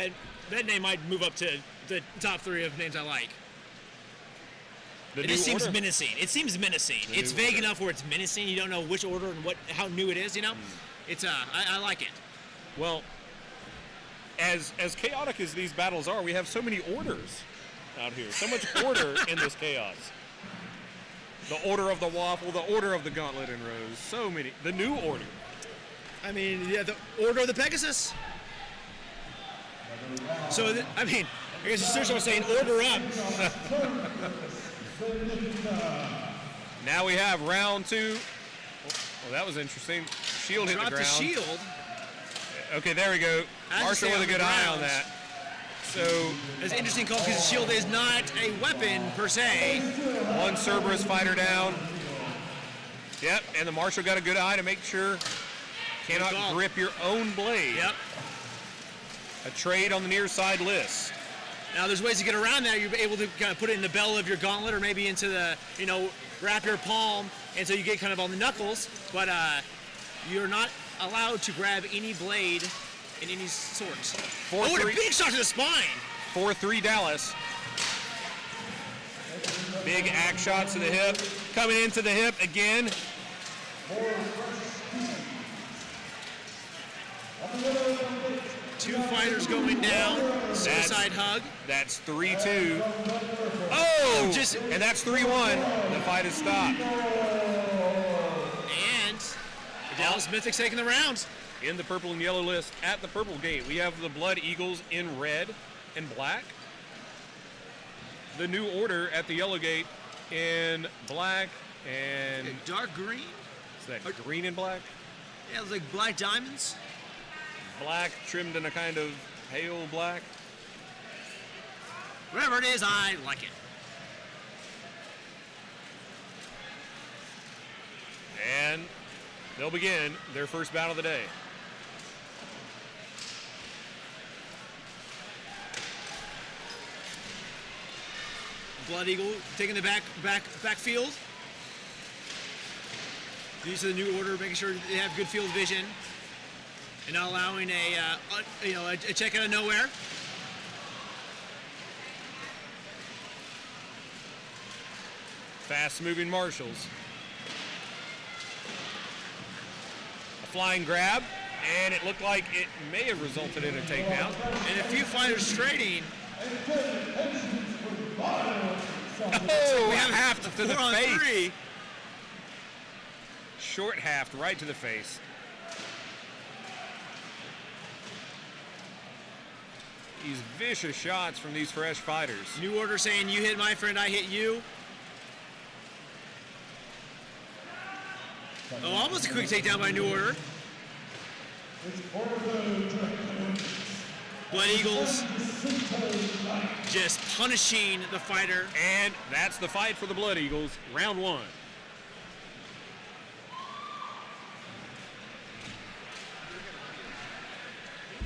That name might move up to the top 3 of names I like. It just seems menacing. It seems menacing. It's vague enough where it's menacing. You don't know which order and how new it is. You know, it's I like it. Well, as chaotic as these battles are, we have so many orders out here. So much order in this chaos. The Order of the Waffle, the Order of the Gauntlet and Rose. So many. The New Order. I mean, yeah, the Order of the Pegasus. So, I guess you seriously saying order up. Now we have round 2. Well, that was interesting. Shield hit the ground. Drop the shield. Okay, there we go. Marshall with a good eye on that. So it's an interesting call because the shield is not a weapon per se. 1 Cerberus fighter down. Yep, and the Marshal got a good eye to make sure cannot grip your own blade. Yep. A trade on the near side list. Now there's ways to get around that. You're able to kind of put it in the bell of your gauntlet or maybe into the, wrap your palm, and so you get kind of on the knuckles, but you're not allowed to grab any blade in any sorts. And a big shot to the spine. 4-3 Dallas. Big axe shots to the hip. Coming into the hip again. Two fighters going down. Suicide hug. That's 3-2. Oh! And that's 3-1. The fight is stopped. And the Dallas Mythics taking the round. In the purple and yellow list at the purple gate, we have the Blood Eagles in red and black. The New Order at the yellow gate in black and... dark green? Is that green and black? Yeah, it's like black diamonds. Black trimmed in a kind of pale black. Whatever it is, I like it. And they'll begin their first battle of the day. Blood Eagle taking the backfield. These are the New Order, making sure they have good field vision and not allowing a check out of nowhere. Fast-moving marshals. A flying grab, and it looked like it may have resulted in a takedown. And a few fighters trading. Oh, we have half to the face. 3. Short half right to the face. These vicious shots from these fresh fighters. New Order saying, you hit my friend, I hit you. Oh, almost a quick takedown by New Order. Blood Eagles just punishing the fighter. And that's the fight for the Blood Eagles, round 1.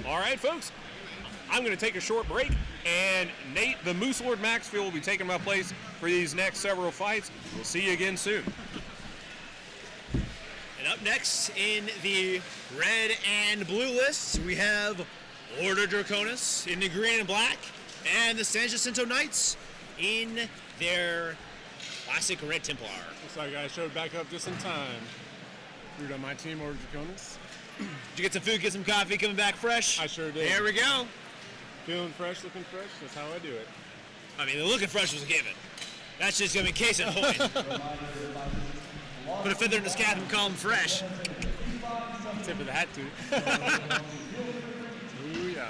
All right, folks, I'm going to take a short break, and Nate, the Moose Lord Maxfield, will be taking my place for these next several fights. We'll see you again soon. And up next in the red and blue lists, we have Ordo Draconis in the green and black, and the San Jacinto Knights in their classic red Templar. Looks like I showed back up just in time. Root on my team, Ordo Draconis. Did you get some food, get some coffee, coming back fresh? I sure did. There we go. Feeling fresh, looking fresh. That's how I do it. I mean, the looking fresh was a given. That's just going to be case in point. Put a feather in his cap and call him fresh. Tip of the hat, too. Ooh, yeah.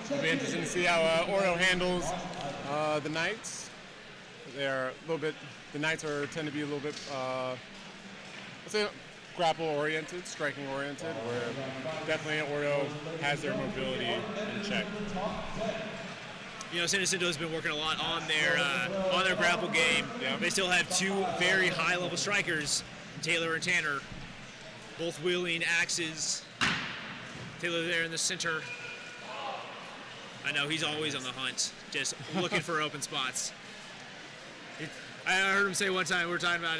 It'll be interesting to see how Ordo handles the Knights. They are a little bit, the Knights tend to be a little bit, let's say, grapple-oriented, striking-oriented, where definitely Ordo has their mobility in check. You know, San Jacinto's been working a lot on their grapple game. Yeah. They still have two very high-level strikers, Taylor and Tanner, both wielding axes. Taylor there in the center. I know he's always on the hunt, just looking for open spots. I heard him say one time, we were talking about,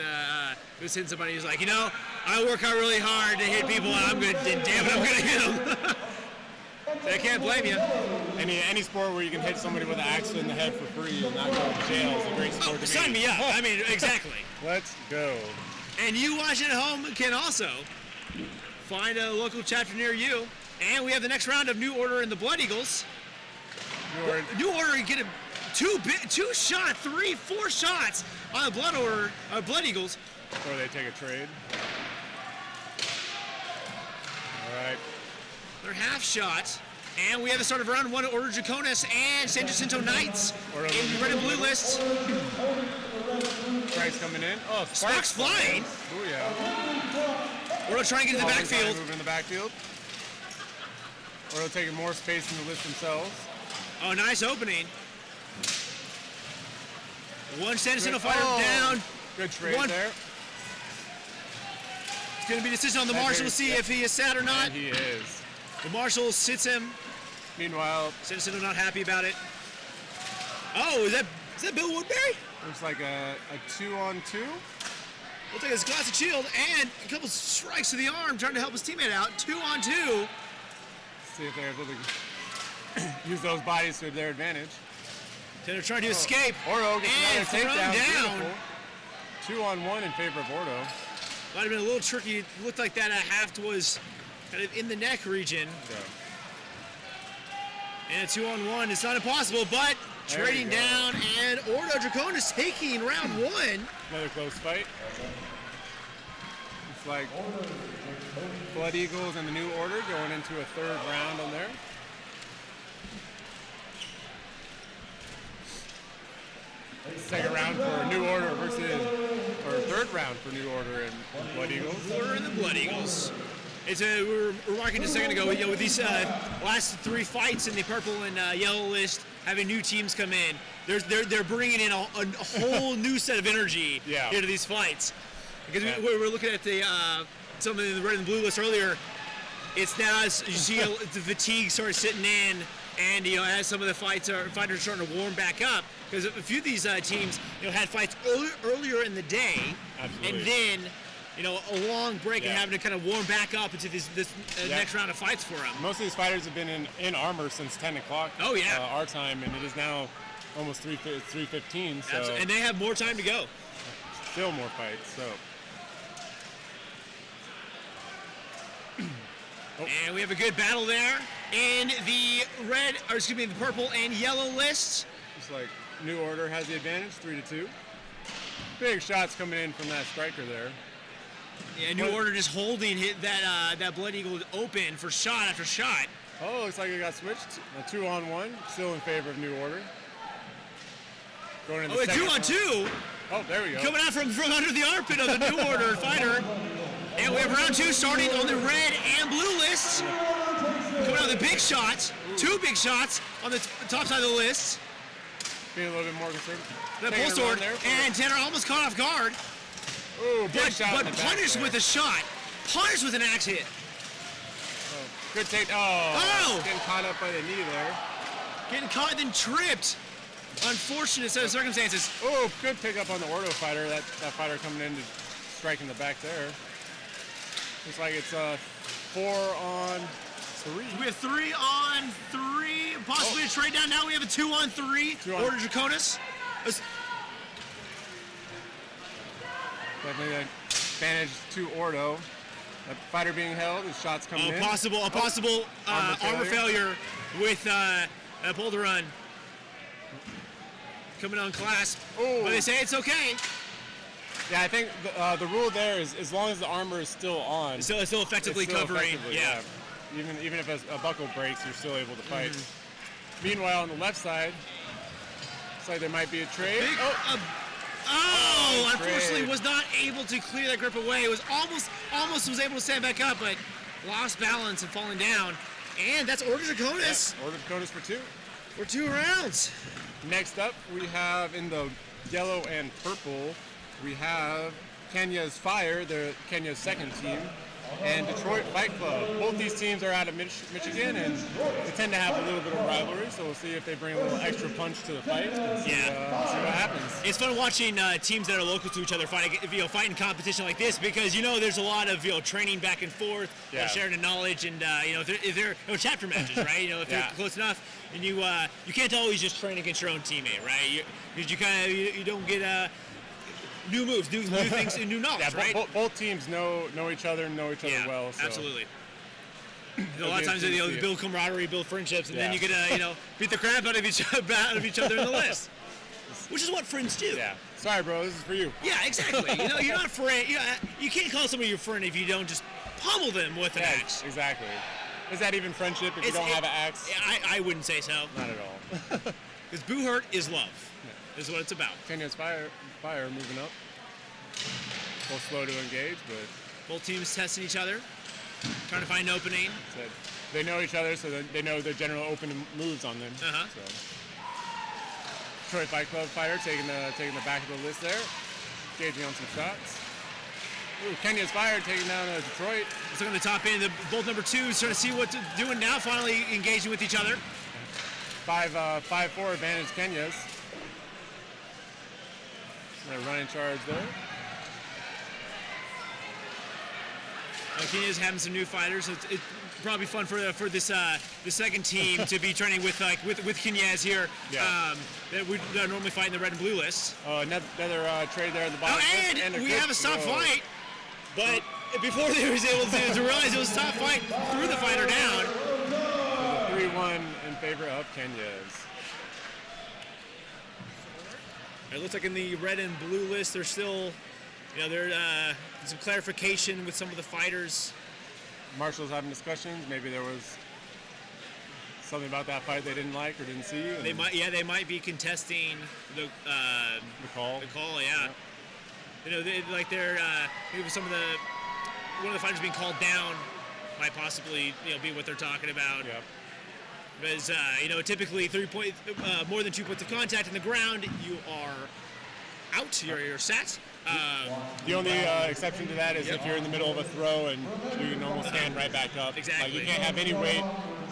he was hitting somebody, he was like, you know, I work out really hard to hit people, and I'm gonna, damn it, I'm gonna hit them. So I can't blame you. Any sport where you can hit somebody with an axe in the head for free and not go to jail is a great sport to be. Sign me up. I mean, exactly. Let's go. And you watching at home can also find a local chapter near you. And we have the next round of New Order and the Blood Eagles. New Order, you get two shot, 3, 4 shots on the Blood Eagles. Or they take a trade. All right. They're half shot. And we have the start of round 1 of Ordo Draconis and San Jacinto Knights in the red and blue lists. Price coming in. Oh, Sparks flying. Oh, yeah. Ordo trying to get in the backfield. Moving in the backfield. Ordo taking more space in the list themselves. Oh, nice opening. One San Jacinto fighter down. Good trade there. It's going to be a decision on the Marshal to see if he is sad or not. And he is. The Marshal sits him. Meanwhile, San Jacinto not happy about it. Oh, is that Bill Woodbury? looks like a 2-on-2. We'll take his classic shield and a couple strikes to the arm, trying to help his teammate out. 2-on-2. See if they're able to use those bodies to their advantage. They're trying to escape. Ordo gets and another thrown takedown. down. 2-on-1 in favor of Ordo. Might have been a little tricky. It looked like that haft was kind of in the neck region. So, And a 2-on-1 is not impossible, but there trading you go. down, and Ordo Draconis taking round 1. Another close fight. It's like Blood Eagles and the New Order going into a third round on there. Second round for New Order or third round for New Order and Blood Eagles. Order and the Blood Eagles. We were remarking a second ago, with these last 3 fights in the purple and yellow list, having new teams come in, they're bringing in a whole new set of energy into these fights. Because we were looking at some of the red and blue list earlier. It's now as you see the fatigue starts sitting in, and as some of the fighters are starting to warm back up. Because a few of these teams had fights earlier in the day, Absolutely. and then a long break and having to kind of warm back up into this next round of fights for them. Most of these fighters have been in armor since 10 o'clock. Oh, yeah. Our time, and it is now almost 3:15. So Absolutely. And they have more time to go. still more fights. So. And we have a good battle there in the purple and yellow lists. It's like New Order has the advantage, 3-2. Big shots coming in from that striker there. Yeah, New Order just holding that Blood Eagle open for shot after shot. Oh, looks like it got switched. A 2-on-1, still in favor of New Order. Going in the a second 2-on-2. round. Oh, there we go. Coming out from under the armpit of the New Order fighter. And we have round 2 starting on the red and blue list. list. Coming out with the big shots. 2 big shots on the top side of the list. Being a little bit more conservative. That Taking pole a run sword, there for and Tanner almost caught off guard. Ooh, big shot But in the back punished there. with a shot. Punished with an axe hit. Good take. Oh! Getting caught up by the knee there. Getting caught and then tripped. Unfortunate set of circumstances. Oh, good pickup on the Ordo fighter. That fighter coming in to strike in the back there. Looks like it's 4 on 3. We have 3 on 3, possibly a trade down. Now we have a 2 on 3. 2 on- Order Draconis. Definitely an advantage to Ordo. That fighter being held, his shots coming in. A possible armor failure with a boulder run. Coming on clasp. Oh. But they say it's okay. Yeah, I think the rule there is as long as the armor is still on. It's still effectively it's still covering. effectively, Yeah. Even if a buckle breaks, you're still able to fight. Meanwhile, on the left side, looks like there might be a trade. Unfortunately trade. was not able to clear that grip away. It was almost was able to stand back up, but lost balance and falling down. And that's Order Draconis Order Dakotas for 2. for 2 rounds. Next up, we have in the yellow and purple, we have Kenya's Fire, they're Kenya's second team, and Detroit Fight Club. Both these teams are out of Michigan, and they tend to have a little bit of rivalry, so we'll see if they bring a little extra punch to the fight and see, see what happens. It's fun watching teams that are local to each other fight in competition like this because there's a lot of training back and forth, sharing the knowledge, and if they're chapter matches, right? If they're close enough, and you can't always just train against your own teammate, right? Because you don't get new moves, new things, and new knowledge, right? Both teams know each other, know each other well. So. Absolutely. A lot of times they build camaraderie, build friendships, and then you get to beat the crap out of each other in the list, which is what friends do. Yeah. Sorry, bro. This is for you. Yeah, exactly. You're not a friend. You can't call somebody your friend if you don't just pummel them with an axe. Exactly. Is that even friendship if you don't have an axe? I wouldn't say so. Not at all. Because boo hurt is love. Is what it's about. Kenya's fire moving up. Both slow to engage, but both teams testing each other, trying to find an opening. They know each other, so they know the general open moves on them. So. Detroit Fight Club fighter taking the back of the list there, engaging on some shots. Ooh, Kenya's Fire taking down Detroit. Let's look at the top end. Both number 2s trying to see what they're doing now. Finally engaging with each other. 5-4 advantage Kenya's. Running charge there. Kenya's having some new fighters. It's probably fun for this the second team to be training with Kenya's here. Yeah. That we normally fight in the red and blue list. Another trade there at the bottom. And we have a stop fight. But before they was able to realize it was a stop fight, threw the fighter down. 3-1 in favor of Kenya's. It looks like in the red and blue list, there's still, there's some clarification with some of the fighters. Marshall's having discussions. Maybe there was something about that fight they didn't like or didn't see. They might be contesting the call. The call, yeah. Maybe some of one of the fighters being called down might possibly be what they're talking about. Yep. Because typically more than 2 points of contact in the ground, you are out. You're sat. The only exception to that is if you're in the middle of a throw and you can almost stand right back up. Exactly. Like you can't have any weight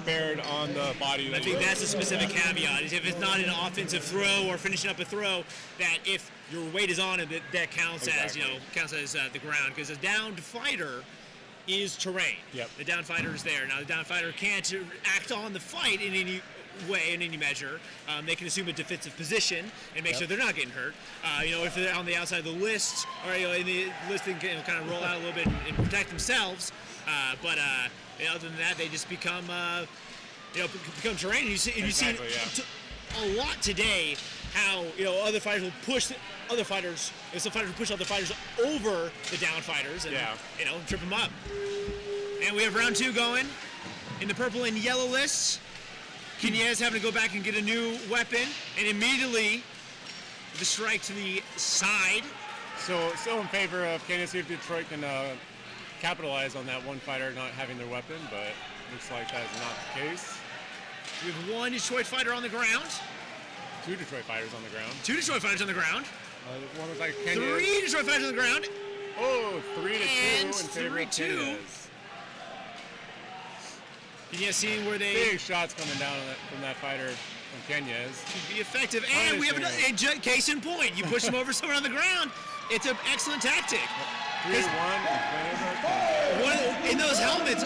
bared on the body. I think that's a specific caveat. Is if it's not an offensive throw or finishing up a throw, that if your weight is on it, that counts as the ground. Because a downed fighter is terrain. Yep. The down fighter is there. Now the down fighter can't act on the fight in any way, in any measure. They can assume a defensive position and make sure they're not getting hurt. If they're on the outside of the list, or in the list, they can kind of roll out a little bit and protect themselves. But other than that, they just become terrain. And you see a lot today how other fighters will push other fighters. Some fighters will push other fighters over the down fighters and trip them up. And we have round 2 going in the purple and yellow lists. Kenya's having to go back and get a new weapon, and immediately the strike to the side. So in favor of Kenya. See if Detroit can capitalize on that one fighter not having their weapon, but looks like that is not the case. We have one Detroit fighter on the ground. 2 Detroit fighters on the ground. 2 Detroit fighters on the ground. One looks like Kenya. 3 Detroit fighters on the ground. Oh, 3-2 in And favor of 3-2. Kenya's. Can you see where they Big shots coming down on from that fighter from Kenya's. could be effective? And we have another case in point. You push them over someone on the ground. It's an excellent tactic. 3-1 in favor of Kenya. In those helmets,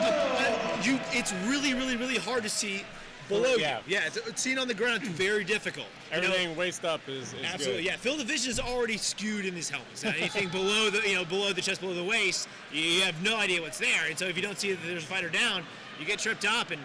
it's really, really, really hard to see below Yeah. you. Yeah, it's seen on the ground. It's very difficult. You know? Everything waist up is Absolutely, good. yeah. Field of vision is already skewed in these helmets. Now, anything below the chest, below the waist, you have no idea what's there. And so if you don't see that there's a fighter down, you get tripped up. And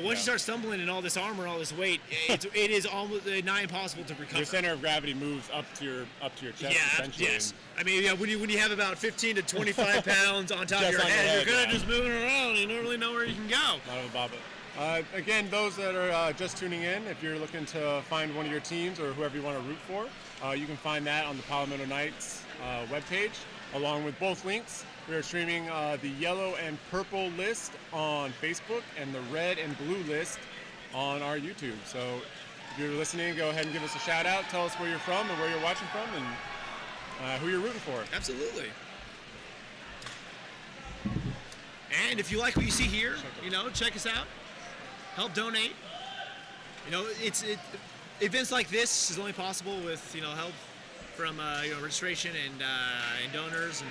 once you start stumbling in all this armor, all this weight, it is almost nigh impossible to recover. Your center of gravity moves up to your chest. Yeah, essentially. yes. I mean, when you have about 15 to 25 pounds on top of your on your head, head, you're kind of yeah. just moving around. You don't really know where you can go. Not of a bobbit. Again, those that are just tuning in, if you're looking to find one of your teams or whoever you want to root for, you can find that on the Palomino Knights webpage, along with both links. We are streaming the yellow and purple list on Facebook and the red and blue list on our YouTube. So if you're listening, go ahead and give us a shout out. Tell us where you're from and where you're watching from and who you're rooting for. Absolutely. And if you like what you see here, check us out. Help donate. Events like this is only possible with help from registration and donors. And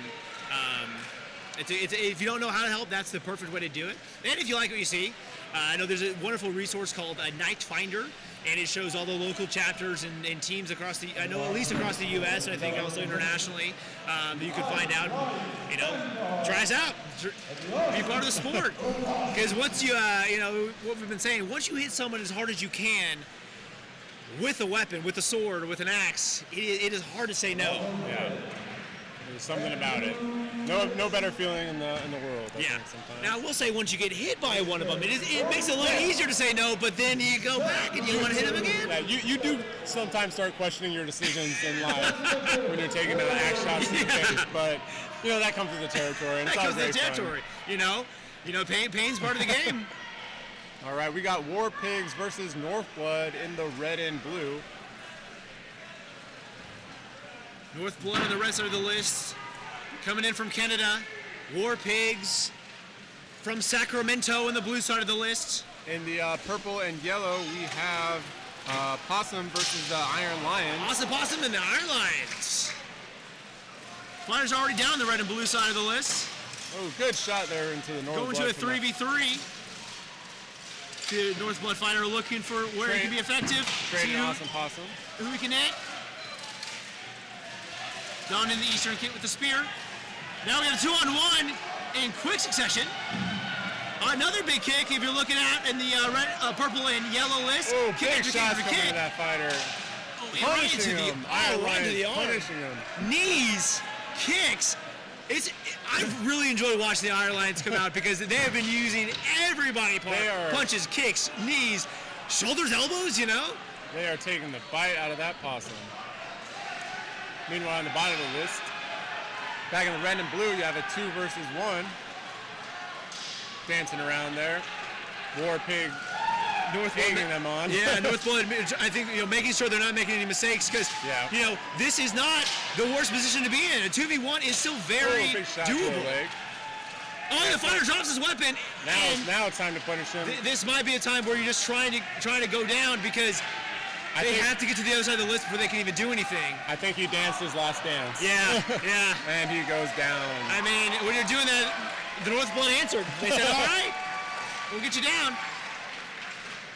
if you don't know how to help, that's the perfect way to do it. And if you like what you see, I know there's a wonderful resource called Night Finder, and it shows all the local chapters and teams across at least across the U.S. and I think also internationally that you can find out. Try us out. Be part of the sport. Because once you, what we've been saying, once you hit someone as hard as you can with a weapon, with a sword or with an axe, it is hard to say no. Yeah. There's something about it. No better feeling in the world. I think sometimes. Now, I will say, once you get hit by one of them, it makes it a little easier to say no, but then you go back and you want to hit them again. Yeah, you do sometimes start questioning your decisions in life when you're taking an axe shot to the face, but that comes with the territory. And That it's all comes with the great territory. fun. Pain's part of the game. All right, we got War Pigs versus Northblood in the red and blue. Northblood on the right side of the list. Coming in from Canada, War Pigs from Sacramento on the blue side of the list. In the purple and yellow, we have Possum versus the Iron Lions. Awesome Possum and the Iron Lions. Fighters already down the red and blue side of the list. Oh, good shot there into the Northblood. Going to a 3v3. The Northblood fighter looking for where he can be effective. Great See and Awesome Possum. who he can hit. Down in the eastern kit with the spear. Now we have a 2-on-1 in quick succession. Another big kick if you're looking at in the red, purple and yellow list. Oh, Kick big after kick shots after coming kick. to that fighter. Oh, right into Punishing the him. arm, right into the arm. Punishing him. Knees, kicks. I've really enjoyed watching the Iron Lions come out because they have been using every body part. Punches, kicks, knees, shoulders, elbows, They are taking the bite out of that possum. Meanwhile, on the bottom of the list, back in the red and blue, you have a 2 versus 1. Dancing around there. War Pig egging them on. Yeah, Northblood, I think, making sure they're not making any mistakes because, this is not the worst position to be in. A 2v1 is still very big shot to the doable. leg. Oh, the fighter drops his weapon. Now it's time to punish him. This might be a time where you're just trying to go down because they have to get to the other side of the list before they can even do anything. I think he danced his last dance. Yeah, yeah. And he goes down. I mean, when you're doing that, the Northblood answered. They said, all right, we'll get you down.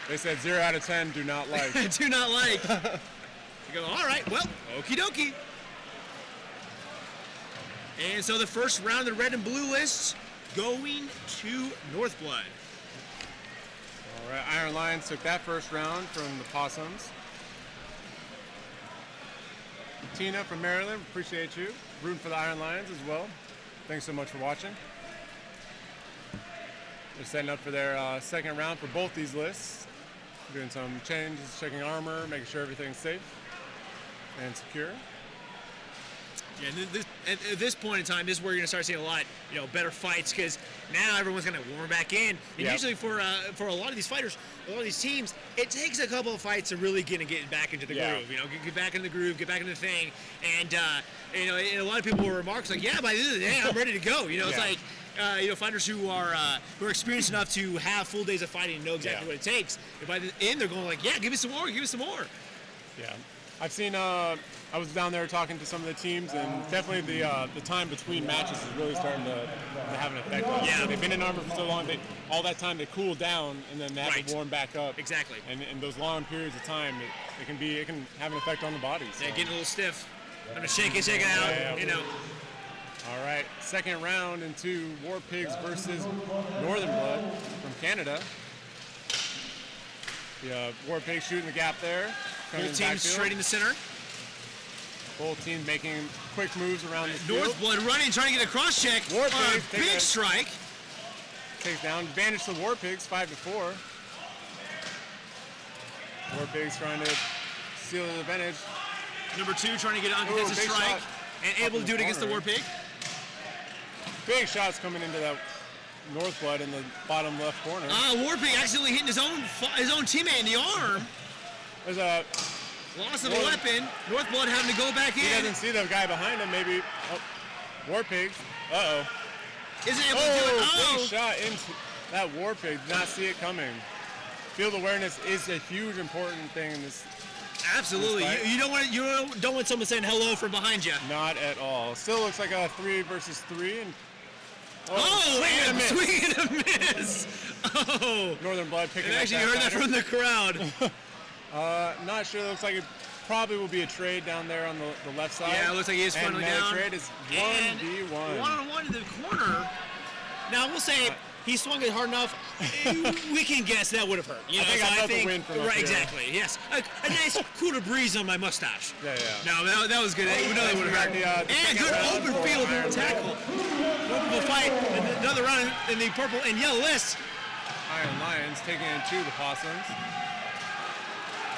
They said 0 out of 10, do not like. Do not like. You go, all right, well, okie dokie. And so the first round of the red and blue list going to Northblood. All right, Iron Lions took that first round from the Possums. Tina from Maryland, appreciate you. Rooting for the Iron Lions as well. Thanks so much for watching. They're setting up for their second round for both these lists. Doing some changes, checking armor, making sure everything's safe and secure. Yeah, at this point in time, this is where you're gonna start seeing a lot, better fights because now everyone's gonna warm back in. And usually for a lot of these fighters, a lot of these teams, it takes a couple of fights to really get back into the groove. Get back in the groove, get back into the thing, and and a lot of people will remark like, yeah, by the end of the day, I'm ready to go. It's like. Fighters who are experienced enough to have full days of fighting and know exactly what it takes. And by the end, they're going like, yeah, give me some more. Yeah, I've seen. I was down there talking to some of the teams, and definitely the time between matches is really starting to have an effect on them. Yeah. They've been in armor for so long, all that time they cool down, and then they have to warm back up. Exactly. And those long periods of time, it can have an effect on the body. So. Yeah, getting a little stiff. Kind of shake it out. All right, second round into War Pigs versus Northern Blood from Canada. The War Pigs shooting the gap there. Both teams straight in the center. Both teams making quick moves around the field. North Blood running, trying to get a cross check. War Pigs big strike. Takes down, advantage to War Pigs, 5-4. War Pigs trying to seal the advantage. Number 2 trying to get an uncontested strike and able to do it against the War Pig. Big shots coming into that North Blood in the bottom left corner. War Pig accidentally hitting his own teammate in the arm. There's a loss of a weapon. North Blood having to go back in. He doesn't see the guy behind him. Maybe. War Pigs. Uh-oh. Isn't able to do it. Big shot into that War Pig. Did not see it coming. Field awareness is a huge important thing in this. Absolutely. You don't want someone saying hello from behind you. Not at all. Still looks like a 3 versus 3 and. Swing and a miss. Northern Blood picking up. I actually heard that from the crowd. Not sure. Looks like it probably will be a trade down there on the left side. Yeah, it looks like he is finally down. And trade is 1v1. 1-on-1 in the corner. Now, we'll say he swung it hard enough. We can guess that would have hurt. I think the win from up here. Exactly. Yes. A nice cooler breeze on my mustache. Yeah. No, that was good. We know that would have hurt. And good open field tackle. Open fight. Another round in the purple and yellow list. Iron Lions taking in 2 of the Possums.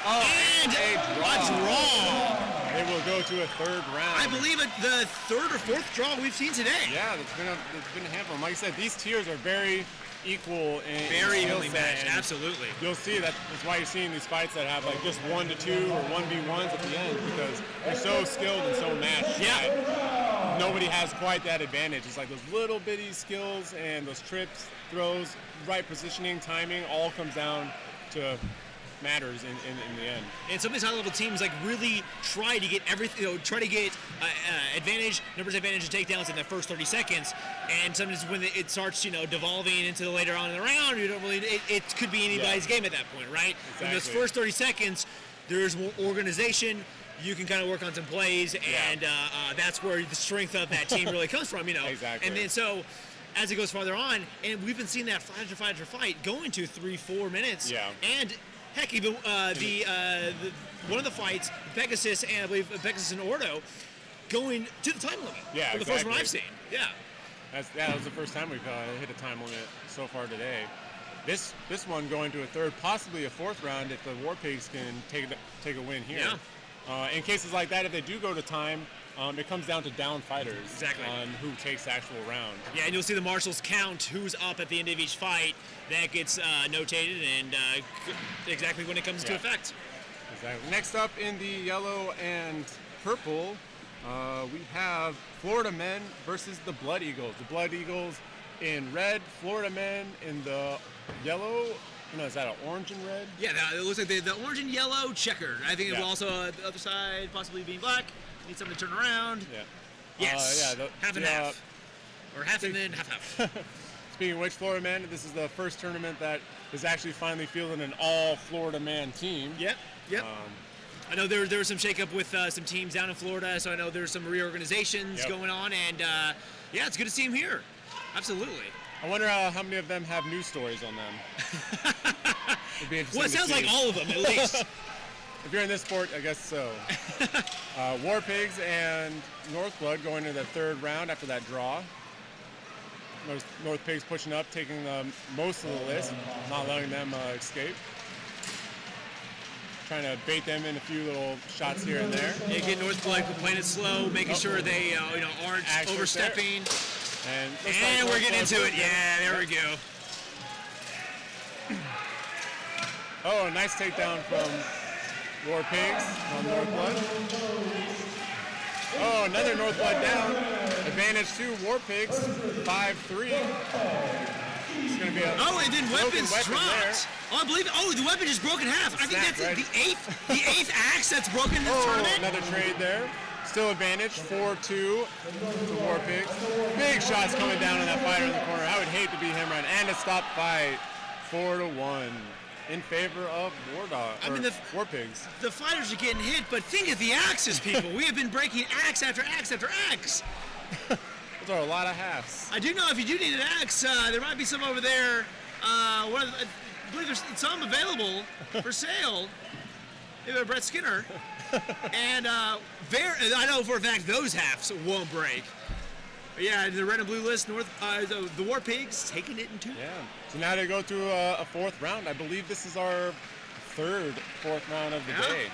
And a draw. They will go to a third round. I believe the third or fourth draw we've seen today. Yeah, it's been a handful. Like I said, these tiers are very equal and very evenly matched. Absolutely. You'll see that's why you're seeing these fights that have like just 1-2 or 1v1s at the end, because they're so skilled and so matched. Yeah. Nobody has quite that advantage. It's like those little bitty skills and those trips, throws, right positioning, timing, all comes down to matters in the end. And some of these high-level teams like really try to get everything, try to get numbers advantage and takedowns in the first 30 seconds. And sometimes when it starts, devolving into the later on in the round, you don't really. It could be anybody's game at that point, right? Exactly. In those first 30 seconds, there's more organization. You can kind of work on some plays, and that's where the strength of that team really comes from, Exactly. And then so. As it goes farther on, and we've been seeing that fight after fight going to 3-4 minutes. Yeah. And heck, even one of the fights, Pegasus and I believe Pegasus and Ordo, going to the time limit. Yeah, for the first one I've seen. Yeah. That was the first time we've hit a time limit so far today. This one going to a third, possibly a fourth round if the War Pigs can take a win here. Yeah. In cases like that, if they do go to time, it comes down to down fighters on who takes the actual round. Yeah, and you'll see the marshals count who's up at the end of each fight. That gets notated and exactly when it comes into effect. Exactly. Next up in the yellow and purple, we have Florida Men versus the Blood Eagles. The Blood Eagles in red, Florida Men in the yellow. Is that an orange and red? Yeah, it looks like the orange and yellow checkered. I think it will also the other side possibly being black. Need something to turn around. Yeah. Yes. Half and half. Or half and then half. Speaking of which, Florida Man, this is the first tournament that is actually finally fielding an all Florida Man team. Yep. I know there was some shakeup with some teams down in Florida, so I know there's some reorganizations going on, and it's good to see them here. Absolutely. I wonder how many of them have news stories on them. It'd be interesting. Well, it sounds like all of them, at least. If you're in this sport, I guess so. War Pigs and North Blood going to the third round after that draw. North Pigs pushing up, taking most of the list, not letting them escape. trying to bait them in a few little shots here and there. Yeah, get North Blood playing it slow, making sure they aren't Axe overstepping. And We're getting into it. Yeah, there we go. Oh, a nice takedown from War Pigs on North Blood. Oh, another North Blood down. Advantage to War Pigs, 5-3. It's going to be a and then weapons weapon dropped. there. Oh, I believe it. Oh, the weapon just broke in half. I think Snap, that's right? the eighth axe that's broken in this tournament. Another trade there. Still advantage, 4-2 to War Pigs. Big shots coming down on that fighter in the corner. I would hate to be him right now. And a stop fight, 4-1 in favor of War Pigs. The fighters are getting hit, but think of the axes, people. We have been breaking axe after axe after axe. Those are a lot of halves. I do know if you do need an axe, there might be some over there. I believe there's some available for sale. Maybe Brett Skinner. And I know for a fact those halves won't break. But yeah, the red and blue list, the War Pigs taking it in 2. Yeah. So now to go through a 4th round. I believe this is our 4th round of the day.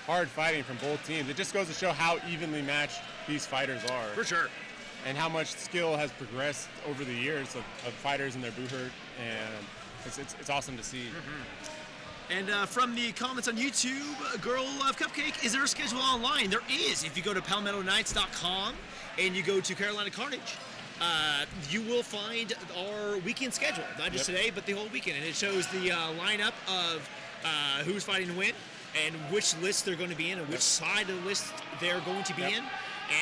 Hard fighting from both teams. It just goes to show how evenly matched these fighters are. For sure. And how much skill has progressed over the years of fighters in their boohurt, and it's awesome to see. And from the comments on YouTube, Girl Love Cupcake, is there a schedule online? There is. If you go to palmettoknights.com and you go to Carolina Carnage, you will find our weekend schedule. Not just today, but the whole weekend. And it shows the lineup of who's fighting to win and which list they're going to be in and which side of the list they're going to be in.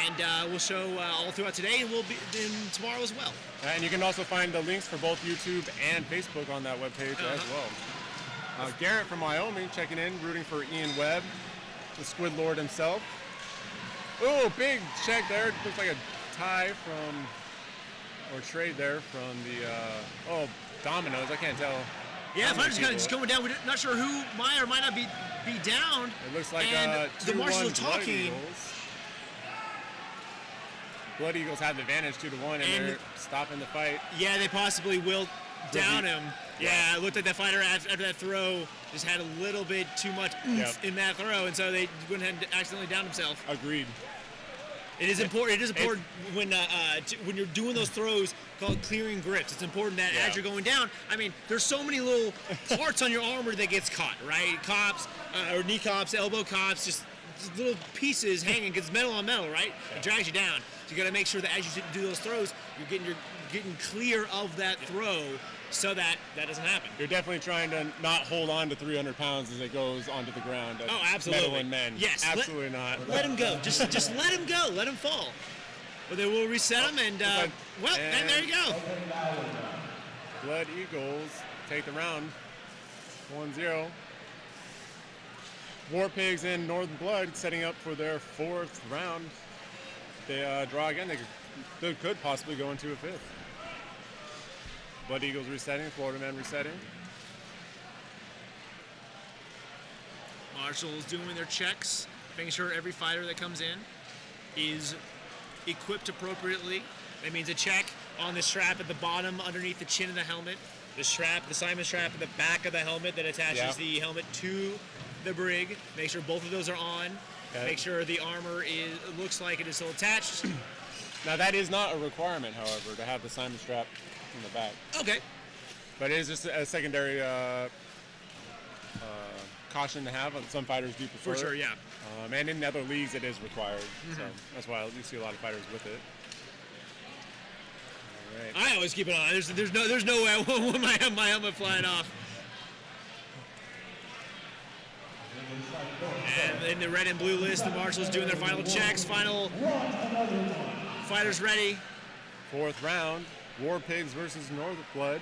And we'll show all throughout today, and we'll be in tomorrow as well. And you can also find the links for both YouTube and Facebook on that webpage as well. Garrett from Wyoming checking in, rooting for Ian Webb, the Squid Lord himself. Oh, big check there. Looks like a tie or trade there from the, Dominus. I can't tell. Yeah, fighters kind of just going down. We're not sure who might or might not be down. It looks like and the marshals are Blood talking. Eagles. Blood Eagles have the advantage 2-1, and they're stopping the fight. Yeah, they possibly will down him. Yeah, it looked like that fighter after that throw just had a little bit too much oomph in that throw, and so they went ahead and accidentally downed himself. Agreed. It is important. It is important when you're doing those throws called clearing grips. It's important that as you're going down, I mean, there's so many little parts on your armor that gets caught, right? Cops or knee cops, elbow cops, just little pieces hanging because metal on metal, right? It drags you down. So you got to make sure that as you do those throws, you're getting clear of that throw so that doesn't happen. You're definitely trying to not hold on to 300 pounds as it goes onto the ground. Oh, absolutely. Metal and men. Yes. Absolutely not. Let him go. Just let him go. Let him fall. But they will reset him, and and there you go. Blood Eagles take the round, 1-0. War Pigs and Northern Blood setting up for their 4th round. They draw again. They could possibly go into a 5th. Blood Eagles resetting, Florida Men resetting. Marshals doing their checks, making sure every fighter that comes in is equipped appropriately. That means a check on the strap at the bottom underneath the chin of the helmet. The Simon strap at the back of the helmet that attaches the helmet to the brig. Make sure both of those are on. Make sure the armor looks like it is still attached. Now that is not a requirement, however, to have the Simon strap in the back. Okay. But it is just a secondary caution to have. Some fighters do prefer. For sure, yeah. And in other leagues, it is required. So that's why you see a lot of fighters with it. All right. I always keep it on. There's no way I want my helmet flying off. And in the red and blue list, the marshals doing their final checks. Final fighters ready. 4th round, War Pigs versus Northern Blood.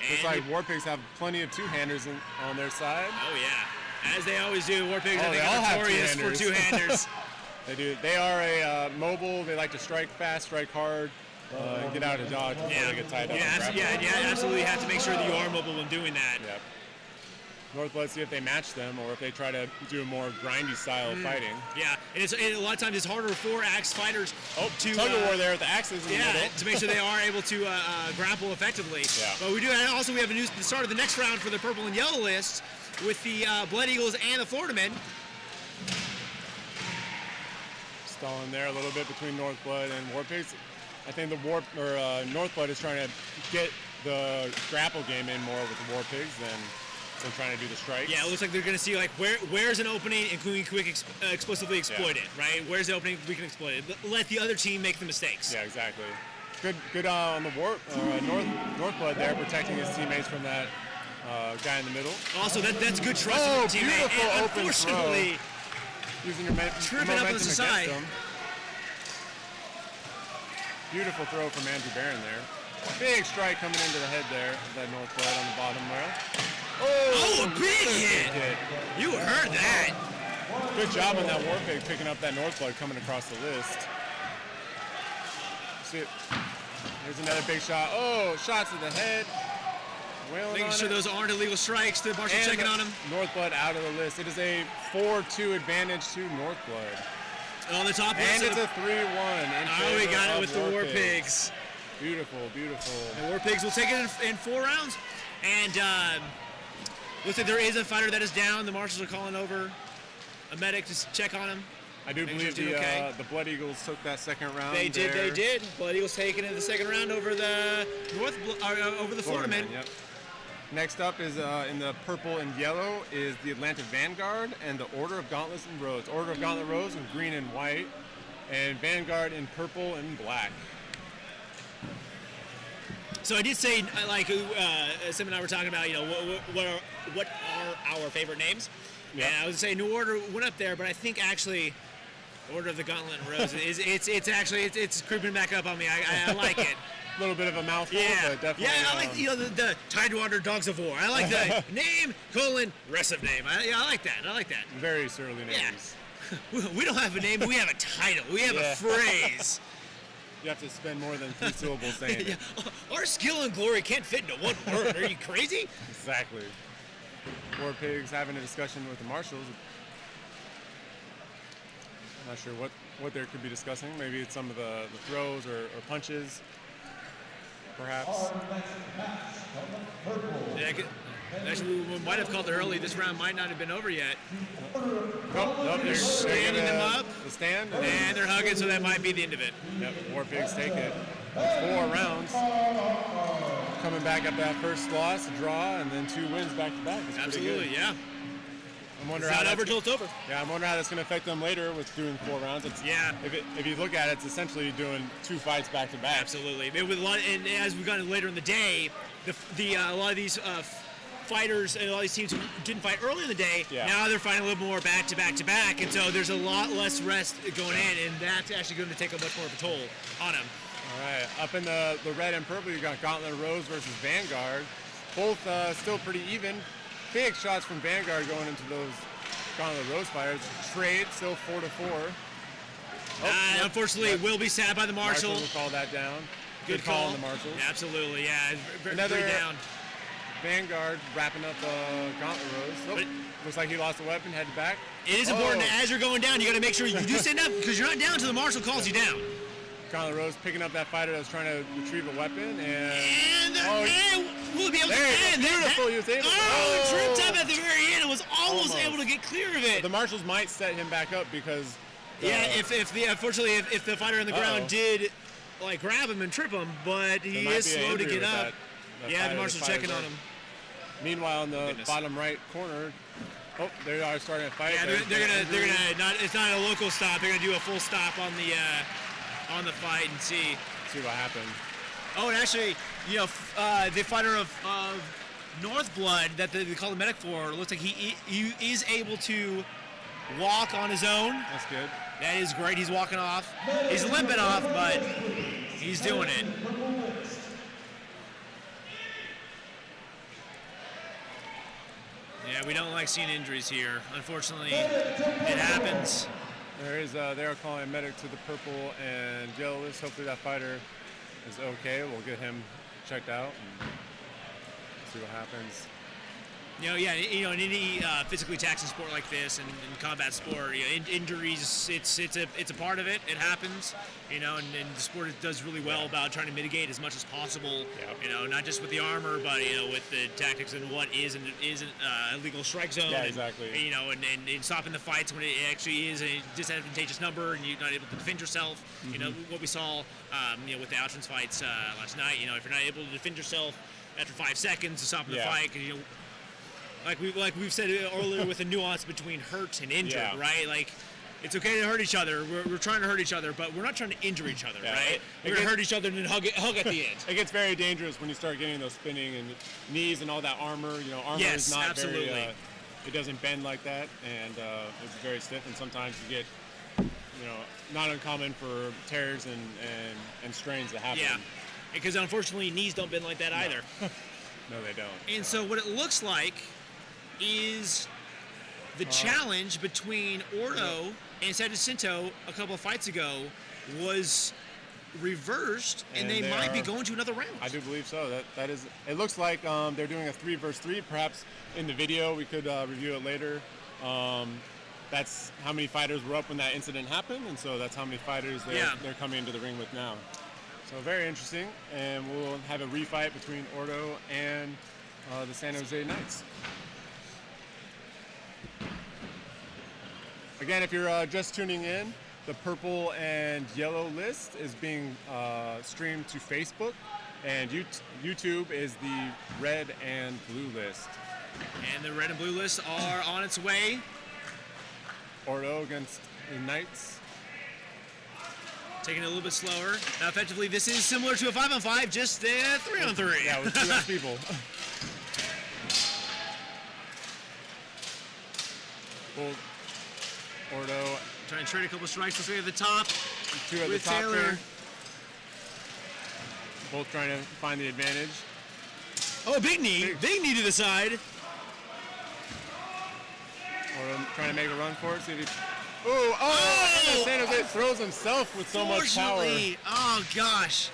And Looks like War Pigs have plenty of two-handers on their side. Oh yeah, as they always do. War Pigs they are all have notorious for two-handers. They do. They are a mobile. They like to strike fast, strike hard, and get out of dodge before they get tied up. You absolutely have to make sure that you are mobile when doing that. Yep. Northblood, see if they match them or if they try to do a more grindy style of fighting. Yeah, and a lot of times it's harder for axe fighters to tug of war there with the axes in the middle. to make sure they are able to grapple effectively. Yeah. But we have a news at the start of the next round for the purple and yellow list with the Blood Eagles and the Florida Men. Stalling there a little bit between Northblood and Warpigs. I think the Northblood is trying to get the grapple game in more with the Warpigs than trying to do the strikes. Yeah, it looks like they're going to see like where's an opening and can we explosively exploit it, right? Where's the opening we can exploit it? Let the other team make the mistakes. Yeah, exactly. Good on the Northblood there, protecting his teammates from that guy in the middle. Also, that's good trust in the teammate. Beautiful And open unfortunately, throw. Using your tripping up on momentum the side. against him. Beautiful throw from Andrew Barron there. Big strike coming into the head there of that Northblood on the bottom rail. Oh, a big hit! You heard that. Good job on that Warpig picking up that Northblood coming across the list. See, here's another big shot. Oh, shots to the head. Making sure those aren't illegal strikes. The marshal checking on him. Northblood out of the list. It is a 4-2 advantage to Northblood. On the top list. And it's a 3-1. Oh, we got it with the Warpigs. Beautiful, beautiful. The Warpigs will take it in 4 rounds. And looks like there is a fighter that is down. The marshals are calling over a medic to check on him. I do believe the Blood Eagles took that second round. They did. Blood Eagles taking it in the second round over the over the Florida Men. Yep. Next up is in the purple and yellow is the Atlanta Vanguard and the Order of Gauntlets and Rose. Order of Gauntlet Rose in green and white, and Vanguard in purple and black. So I did say, like, Sim and I were talking about, what are our favorite names? Yeah. And I was saying New Order went up there, but I think actually Order of the Gauntlet and Rose it's creeping back up on me. I like it. A little bit of a mouthful, but definitely. Yeah, I like the Tidewater Dogs of War. I like the name, rest of name. I like that. Very surly names. Yeah. We don't have a name, but we have a title. We have a phrase. You have to spend more than 3 syllables saying it. Our skill and glory can't fit into one word. Are you crazy? Exactly. Warpigs having a discussion with the marshals. I'm not sure what they could be discussing. Maybe it's some of the throws or punches, perhaps. Yeah, actually, we might have called it early. This round might not have been over yet. Nope, they're standing them up. The stand. And they're hugging, so that might be the end of it. Yep, Warpigs take it. 4 rounds. Coming back up that first loss, a draw, and then 2 wins back to back. Absolutely, yeah. I'm wondering it's not over till it's over. Yeah, I'm wondering how that's going to affect them later with doing 4 rounds. If you look at it, it's essentially doing 2 fights back to back. Absolutely. With a lot, and as we've gotten later in the day, a lot of these fighters and a lot of these teams who didn't fight early in the day, now they're fighting a little more back to back to back, and so there's a lot less rest going in, and that's actually going to take a much more of a toll on them. All right, up in the red and purple, you got Gauntlet Rose versus Vanguard. Both still pretty even. Big shots from Vanguard going into those Gauntlet Rose fighters. Trade still 4-4. Unfortunately, will be sat by the marshal. Marshall will call that down. Good call on the marshals. Absolutely, yeah. Another down. Vanguard wrapping up Gauntlet Rose. Looks like he lost a weapon, headed back. It is important as you're going down, you got to make sure you do stand up because you're not down until the marshal calls you down. Gauntlet Rose picking up that fighter that was trying to retrieve a weapon, and we'll be able to stand. Beautiful, he was able to. Tripped up at the very end. It was almost able to get clear of it. The marshals might set him back up because. Unfortunately, if the fighter on the ground did grab him and trip him, but he is slow to get up. The marshal's checking on him. Meanwhile, in the bottom right corner, they are starting to fight. Yeah, they're gonna not. It's not a local stop. They're gonna do a full stop on the fight and see what happens. Oh, and actually, the fighter of Northblood that they call the medic for looks like he is able to walk on his own. That's good. That is great. He's walking off. He's limping off, but he's doing it. Yeah, we don't like seeing injuries here. Unfortunately, it happens. They are calling a medic to the purple and yellow list. Hopefully that fighter is okay. We'll get him checked out and see what happens. In any physically taxing sport like this and combat sport, injuries, it's a part of it. It happens, and the sport does really well about trying to mitigate as much as possible. Yeah. Not just with the armor, but with the tactics and what is and isn't a legal strike zone. Yeah, exactly. And stopping the fights when it actually is a disadvantageous number and you're not able to defend yourself. What we saw, with the Outrance fights last night. If you're not able to defend yourself after 5 seconds to stop the fight, because like we've said earlier, with the nuance between hurt and injured, right? Like, it's okay to hurt each other. We're trying to hurt each other, but we're not trying to injure each other, right? We're going to hurt each other and then hug at the end. It gets very dangerous when you start getting those spinning and knees and all that armor. Armor is not absolutely. very, it doesn't bend like that, and it's very stiff, and sometimes you get, not uncommon for tears and strains that happen. Yeah, because unfortunately knees don't bend like that either. No, they don't. And so what it looks like is the challenge between Ordo and San Jacinto a couple of fights ago was reversed, and they might be going to another round. I do believe so. That is. It looks like they're doing a 3 versus 3. Perhaps in the video we could review it later. That's how many fighters were up when that incident happened, and so that's how many fighters they're coming into the ring with now. So very interesting, and we'll have a refight between Ordo and the San Jose Knights. Again, if you're just tuning in, the purple and yellow list is being streamed to Facebook, and YouTube is the red and blue list. And the red and blue lists are on its way. Ordo against the Knights. Taking it a little bit slower. Now, effectively, this is similar to a 5-on-5, just 3-on-3. Yeah, with 2 less people. Well, Ordo trying to trade a couple strikes. Let's go at the top. 2 at with the top Taylor. there. Both trying to find the advantage. Oh, big knee. Big knee to the side. Ordo trying to make a run for it. See if he... And San Jose throws himself with so much power. Oh, gosh.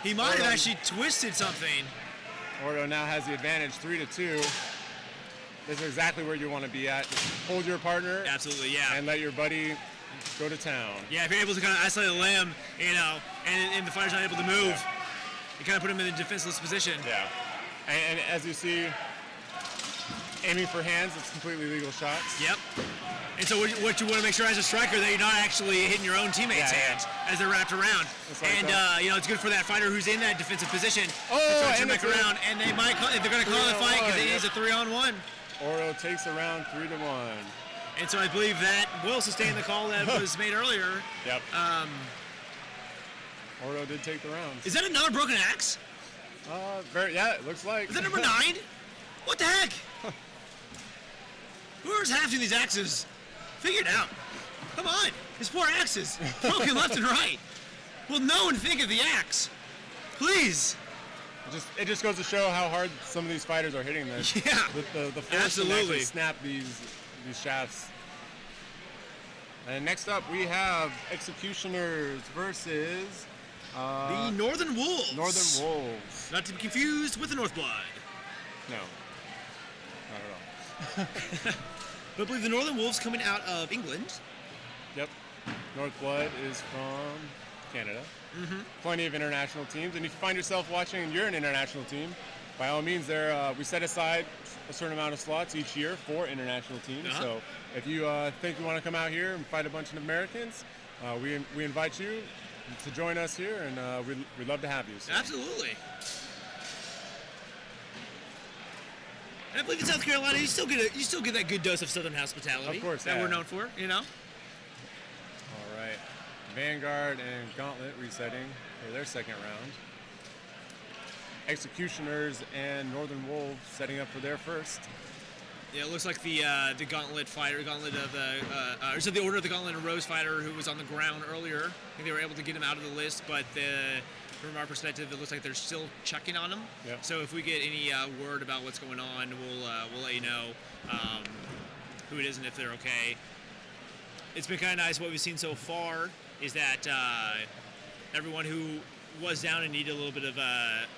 He might have actually twisted something. Ordo now has the advantage, 3-2. This is exactly where you want to be at. Just hold your partner. Absolutely, yeah. And let your buddy go to town. Yeah, if you're able to kind of isolate a limb, and the fighter's not able to move, you kind of put him in a defenseless position. Yeah. And as you see, aiming for hands, it's completely legal shots. Yep. And so what you want to make sure as a striker that you're not actually hitting your own teammates' hands as they're wrapped around. Like it's good for that fighter who's in that defensive position to and turn back around, and they might they're going to call the fight because it is a 3-on-1. Ordo takes a round 3-1. And so I believe that will sustain the call that was made earlier. Yep. Ordo did take the rounds. Is that another broken axe? It looks like. Is that number 9? What the heck? Whoever's hafting these axes, figure it out. Come on, his 4 axes, broken left and right. Will no one think of the axe? Please. It just goes to show how hard some of these fighters are hitting this. Yeah. The force to actually snap these shafts. And next up we have Executioners versus the Northern Wolves. Northern Wolves. Not to be confused with the Northblood. No. Not at all. But I believe the Northern Wolves coming out of England. Yep. Northblood is from Canada. Mm-hmm. Plenty of international teams, and if you find yourself watching and you're an international team, by all means, we set aside a certain amount of slots each year for international teams. Uh-huh. So if you think you want to come out here and fight a bunch of Americans, we invite you to join us here, and we'd love to have you. So. Absolutely. And I believe in South Carolina, you still get that good dose of Southern hospitality. Of course, that we're known for. All right. Vanguard and Gauntlet resetting for their second round. Executioners and Northern Wolves setting up for their first. Yeah, it looks like the Gauntlet fighter, the Order of the Gauntlet and Rose fighter who was on the ground earlier. I think they were able to get him out of the list, but from our perspective, it looks like they're still checking on him. Yep. So if we get any word about what's going on, we'll let you know who it is and if they're okay. It's been kind of nice. What we've seen so far is that everyone who was down and needed a little bit of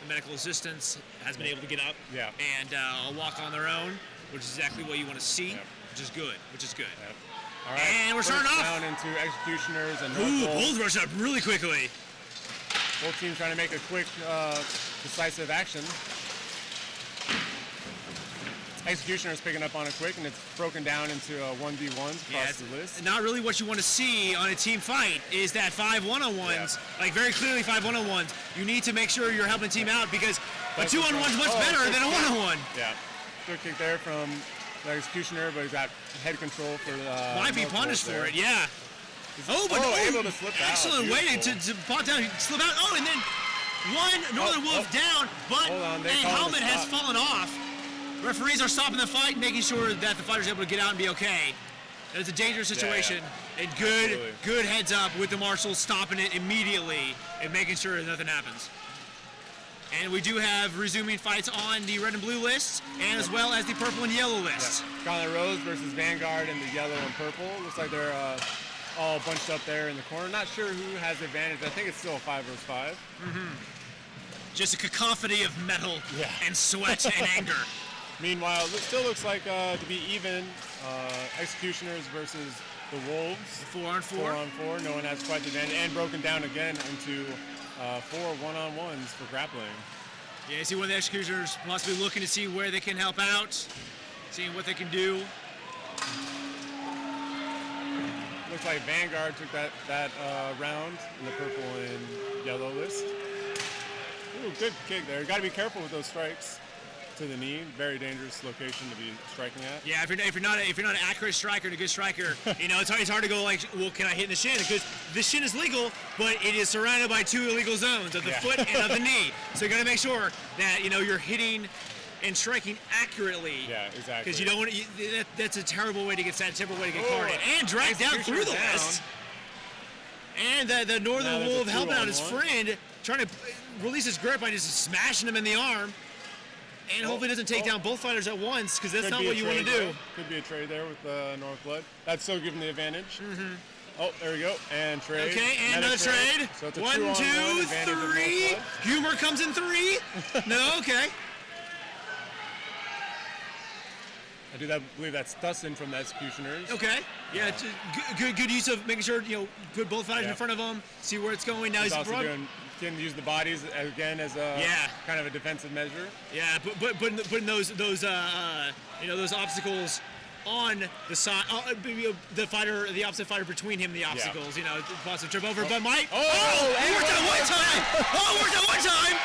medical assistance has been able to get up and walk on their own. which is exactly what you want to see, which is good. Yep. All right. And we're starting first off. down into Executioners and Ooh, North both rush up really quickly. Both teams trying to make a quick, decisive action. Executioner's picking up on it quick, and it's broken down into 1v1s across the list. Not really what you want to see on a team fight is that 5 one-on-ones, like very clearly 5 one-on-ones. You need to make sure you're helping the team out because a 2-on-1's much better than a 1-on-1. Yeah. Good kick there from the Executioner, but he's got head control for the. Might be punished for it, yeah. Able to slip out. Excellent way to pop down, slip out. Oh, and then one Northern Wolf down, but a helmet has fallen off. Referees are stopping the fight, making sure that the fighter's able to get out and be okay. It's a dangerous situation, and good heads up with the marshals stopping it immediately and making sure that nothing happens. And we do have resuming fights on the red and blue list, and as well as the purple and yellow list. Yeah. Scarlet Rose versus Vanguard in the yellow and purple. Looks like they're all bunched up there in the corner. Not sure who has the advantage. I think it's still a 5 versus 5. Just a cacophony of metal and sweat and anger. Meanwhile, it still looks like to be even. Executioners versus the Wolves. 4-on-4. 4-on-4. No one has quite the advantage. And broken down again into 4 1-on-1s for grappling. Yeah, you see one of the Executioners possibly looking to see where they can help out, seeing what they can do. Looks like Vanguard took that round in the purple and yellow list. Ooh, good kick there. You got to be careful with those strikes to the knee. Very dangerous location to be striking at. Yeah, if you're not an accurate striker and a good striker, it's hard to go like, well, can I hit in the shin? Because the shin is legal, but it is surrounded by 2 illegal zones of the foot and of the knee. So you got to make sure that you're hitting and striking accurately. Yeah, exactly. Because you don't want to. That's a terrible way to get set. Terrible way to get carded and dragged down through the list. And the Northern Wolf helping out his friend, trying to release his grip by just smashing him in the arm. And hopefully doesn't take down both fighters at once, because that's not what you want to do. Could be a trade there with North Blood. That's still giving the advantage. Oh, there we go. And trade. Okay, and another trade. So it's a 1, 2, 3. Humor comes in 3. No, okay. I do believe that's Dustin from the Executioners. Okay. Yeah, it's good use of making sure, put both fighters in front of him, see where it's going. Now he's also can use the bodies again as a kind of a defensive measure. Yeah, putting those obstacles on the side, the opposite fighter between him and the obstacles. Possibly trip over, but Mike. It worked out one time. Worked out one time.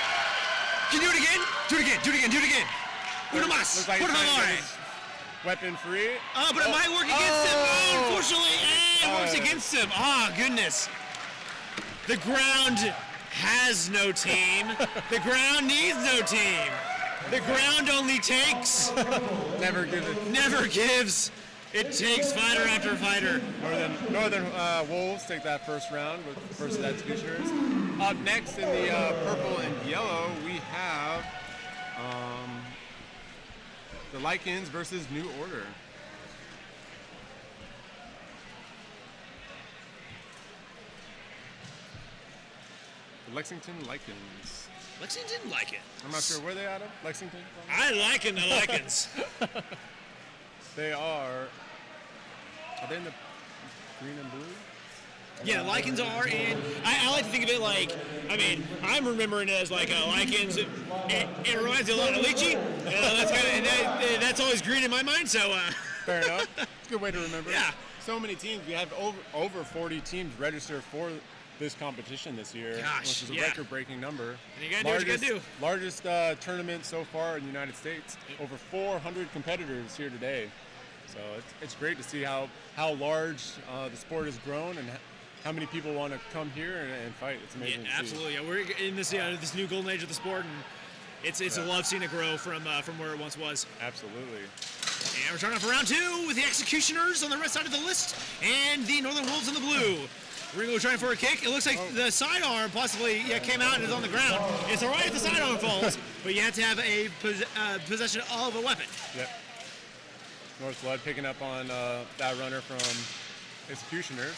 Can you do it again? Do it again. Uno más. Like Por favor. Weapon free. But it might work against him. Unfortunately, it works against him. Goodness. The ground has no team. The ground needs no team. The ground only takes. Never gives it. Never gives. It takes fighter after fighter. Northern Wolves take that first round versus Executioners. Up next in the purple and yellow, we have the Lycans versus New Order. The Lexington Lycans. Lexington like it. I'm not sure where they out of. Lexington? I liken the Lycans. They are they in the green and blue? Yeah, Lycans are, and I like to think of it like, I'm remembering it as like Lycans. It reminds me a lot of lychee. That's always green in my mind. So fair enough. It's a good way to remember. Yeah. So many teams. We have over 40 teams registered for this competition this year. Gosh, which is a record-breaking number. And you gotta do what you gotta do. Largest tournament so far in the United States. Over 400 competitors here today. So it's great to see how large the sport has grown and how many people want to come here and fight. It's amazing. Yeah, absolutely. Yeah, we're in this this new golden age of the sport, and it's a love seeing it grow from where it once was. Absolutely. And we're starting off for round 2 with the Executioners on the red side of the list and the Northern Wolves in the blue. Ringo trying for a kick. It looks like the sidearm possibly came out and is on the ground. It's all right if the sidearm falls, but you have to have a possession of a weapon. Yep. North Blood picking up on that runner from Executioners.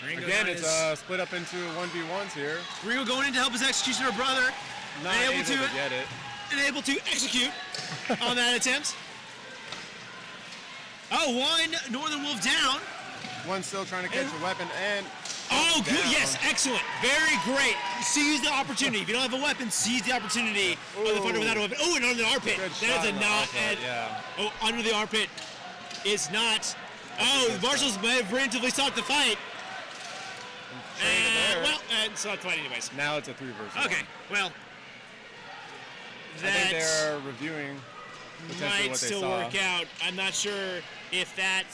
Ringo Again, it's split up into 1v1s here. Ringo going in to help his Executioner brother. Not able to get it. and able to execute on that attempt. Oh, one Northern Wolf down. One still trying to catch a weapon, and Oh, good. down. Yes, excellent. Very great. Seize the opportunity. If you don't have a weapon, seize the opportunity of the fighter without a weapon. Oh, and under the armpit. Good That shot is a on the not. armpit, yeah. Oh, under the armpit is not. Oh, the Marshals may have preemptively stopped the fight. Well, and stopped the fight anyways. Now it's a 3 versus 1. Okay, well. I think they're reviewing potentially Might what they still saw. work out. I'm not sure if that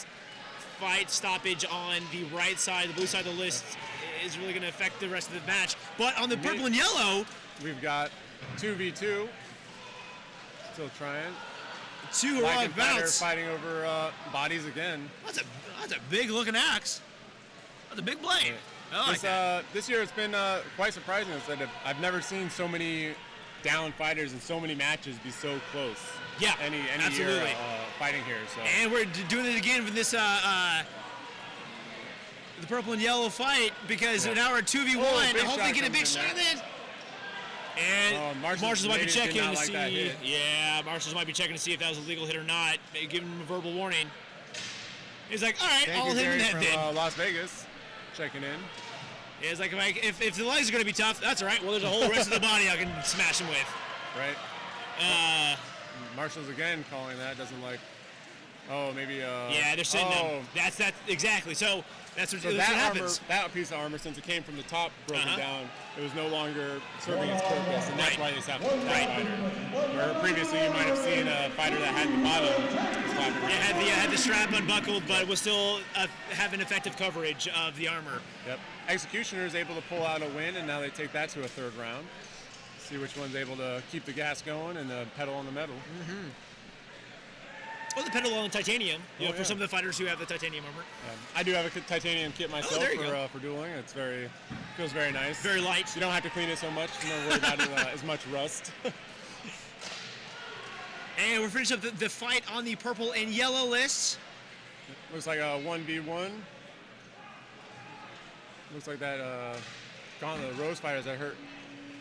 fight stoppage on the right side, the blue side of the list, is really going to affect the rest of the match. But on the purple and yellow, We've got 2v2. Still trying. two Mike heroic and Fighter bouts. fighting over bodies again. That's a big looking axe. That's a big blade. I like that. This year it's been quite surprising. I've never seen so many down fighters in so many matches be so close. Yeah, any absolutely. year fighting here. So And we're doing it again for this the purple and yellow fight because now we're at 2v1. big Hopefully shot get a big comes in shot there. in. And Marshals might be did checking not to like see. that hit. Yeah, Marshals might be checking to see if that was a legal hit or not. Maybe give him a verbal warning. He's like, all right, Thank I'll you, hit him in the Gary, head from then. Las Vegas, checking in. Yeah, it's like if the legs are gonna be tough, that's all right. Well, there's a whole rest of the body I can smash him with. Right. Marshals again calling that. Doesn't like. Oh, maybe. Yeah, they're sitting them. That's exactly. So that's what, So that's that what armor, happens. that piece of armor, since it came from the top, broken Uh-huh. down, it was no longer serving its purpose, and that's Right. why they stopped the fighter. Where previously you might have seen a fighter that had the bottom was clapping around. Yeah, had the strap unbuckled, but was still having effective coverage of the armor. Yep. Executioner is able to pull out a win, and now they take that to a 3rd round. See which one's able to keep the gas going and the pedal on the metal. Oh, the pedal on the titanium. You know, Oh, for yeah. some of the fighters who have the titanium armor. I do have a titanium kit myself there you go. for dueling. It's feels very nice. Very light. You don't have to clean it so much. You don't worry about it, as much rust. And we're finishing up the fight on the purple and yellow lists. Looks like a 1v1. Looks like that Gauntlet Rose fighter, as I heard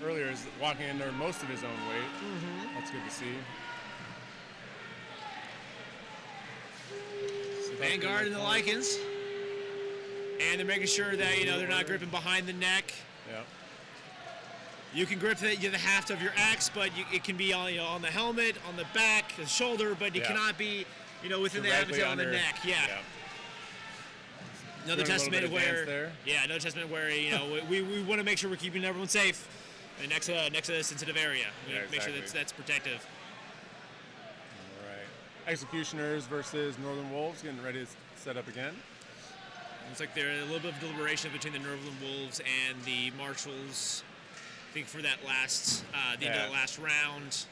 earlier, is walking in there most of his own weight. That's good to see. Vanguard and the Lycans. And they're making sure that, they're not gripping behind the neck. Yeah. You can grip the haft of your axe, but it can be on, on the helmet, on the back, the shoulder, but it Yeah. cannot be, within the Directly haft on the under- neck. Yeah. Another Doing a little testament bit of where, dance there. yeah, another testament where we want to make sure we're keeping everyone safe next to the sensitive area. We Yeah, make sure exactly. that's protective. All right. Executioners versus Northern Wolves getting ready to set up again. Looks like there's a little bit of deliberation between the Northern Wolves and the Marshals. I think for that last, the end of the last round.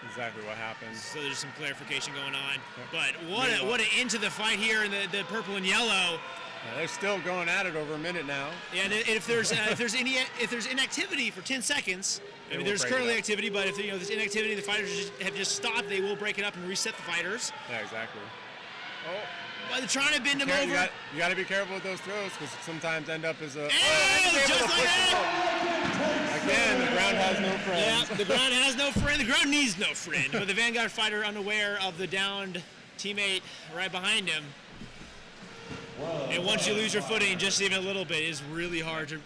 Exactly what happens. So there's some clarification going on. Yep. But Meanwhile- what an end to the fight here in the purple and yellow. Yeah, they're still going at it over a minute now. Yeah, and if there's if there's inactivity for 10 seconds, I mean will there's break it currently up. activity, but if there's inactivity, the fighters have just stopped. They will break it up and reset the fighters. Yeah, exactly. Oh, But they're trying to bend them you over. got to be careful with those throws because sometimes end up as a. Oh, able just to like push that. it. Again, the ground has no Yeah, friends. the ground has no friend. The ground needs no friend. But the Vanguard fighter, unaware of the downed teammate right behind him. And once you lose your footing, just even a little bit, it's really hard to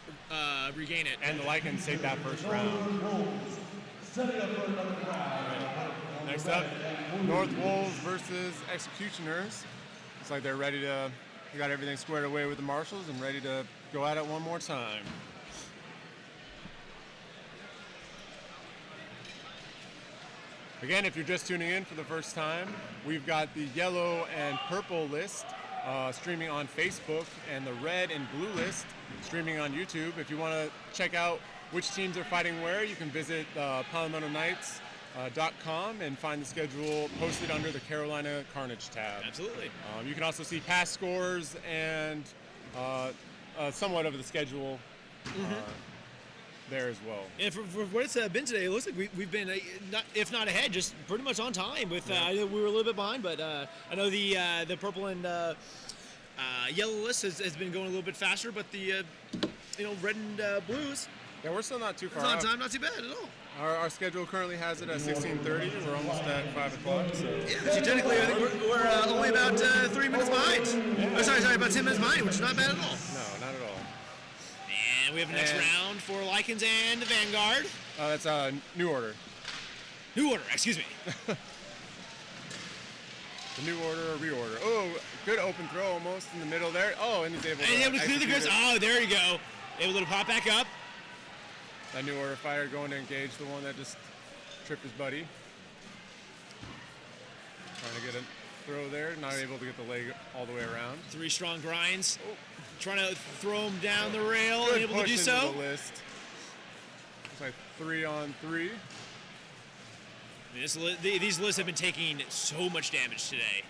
regain it. And the Lycans take that first round. Next up, North Wolves versus Executioners. Looks like they're ready to. They got everything squared away with the Marshals and ready to go at it one more time. Again, if you're just tuning in for the first time, we've got the yellow and purple list streaming on Facebook and the red and blue list streaming on YouTube. If you want to check out which teams are fighting where, you can visit PalmettoKnights.com and find the schedule posted under the Carolina Carnage tab. Absolutely. You can also see past scores and somewhat of the schedule there as well. And for what it's been today, it looks like we've been, if not ahead, just pretty much on time. With I know we were a little bit behind, but I know the purple and yellow list has been going a little bit faster. But the red and blues Yeah, we're still not too It's far on out. time, not too bad at all. Our schedule currently has it at 16:30. We're almost at 5 o'clock. So Yeah, actually, technically, I think we're only about 3 minutes behind. Oh, sorry, about 10 minutes behind, which is not bad at all. no, not at all. And we have the next And- round for Lycans and the Vanguard. That's New Order. New Order, excuse me. The New Order or Reorder. Oh, good open throw almost in the middle there. Oh, and he's able And able to clear the execute grips. it. Oh, there you go. Able to pop back up. That New Order fighter going to engage the one that just tripped his buddy. Trying to get a throw there. Not able to get the leg all the way around. 3 strong grinds. Trying to throw him down the rail Good and able to push do into so. the list. It's like 3-on-3. These lists have been taking so much damage today.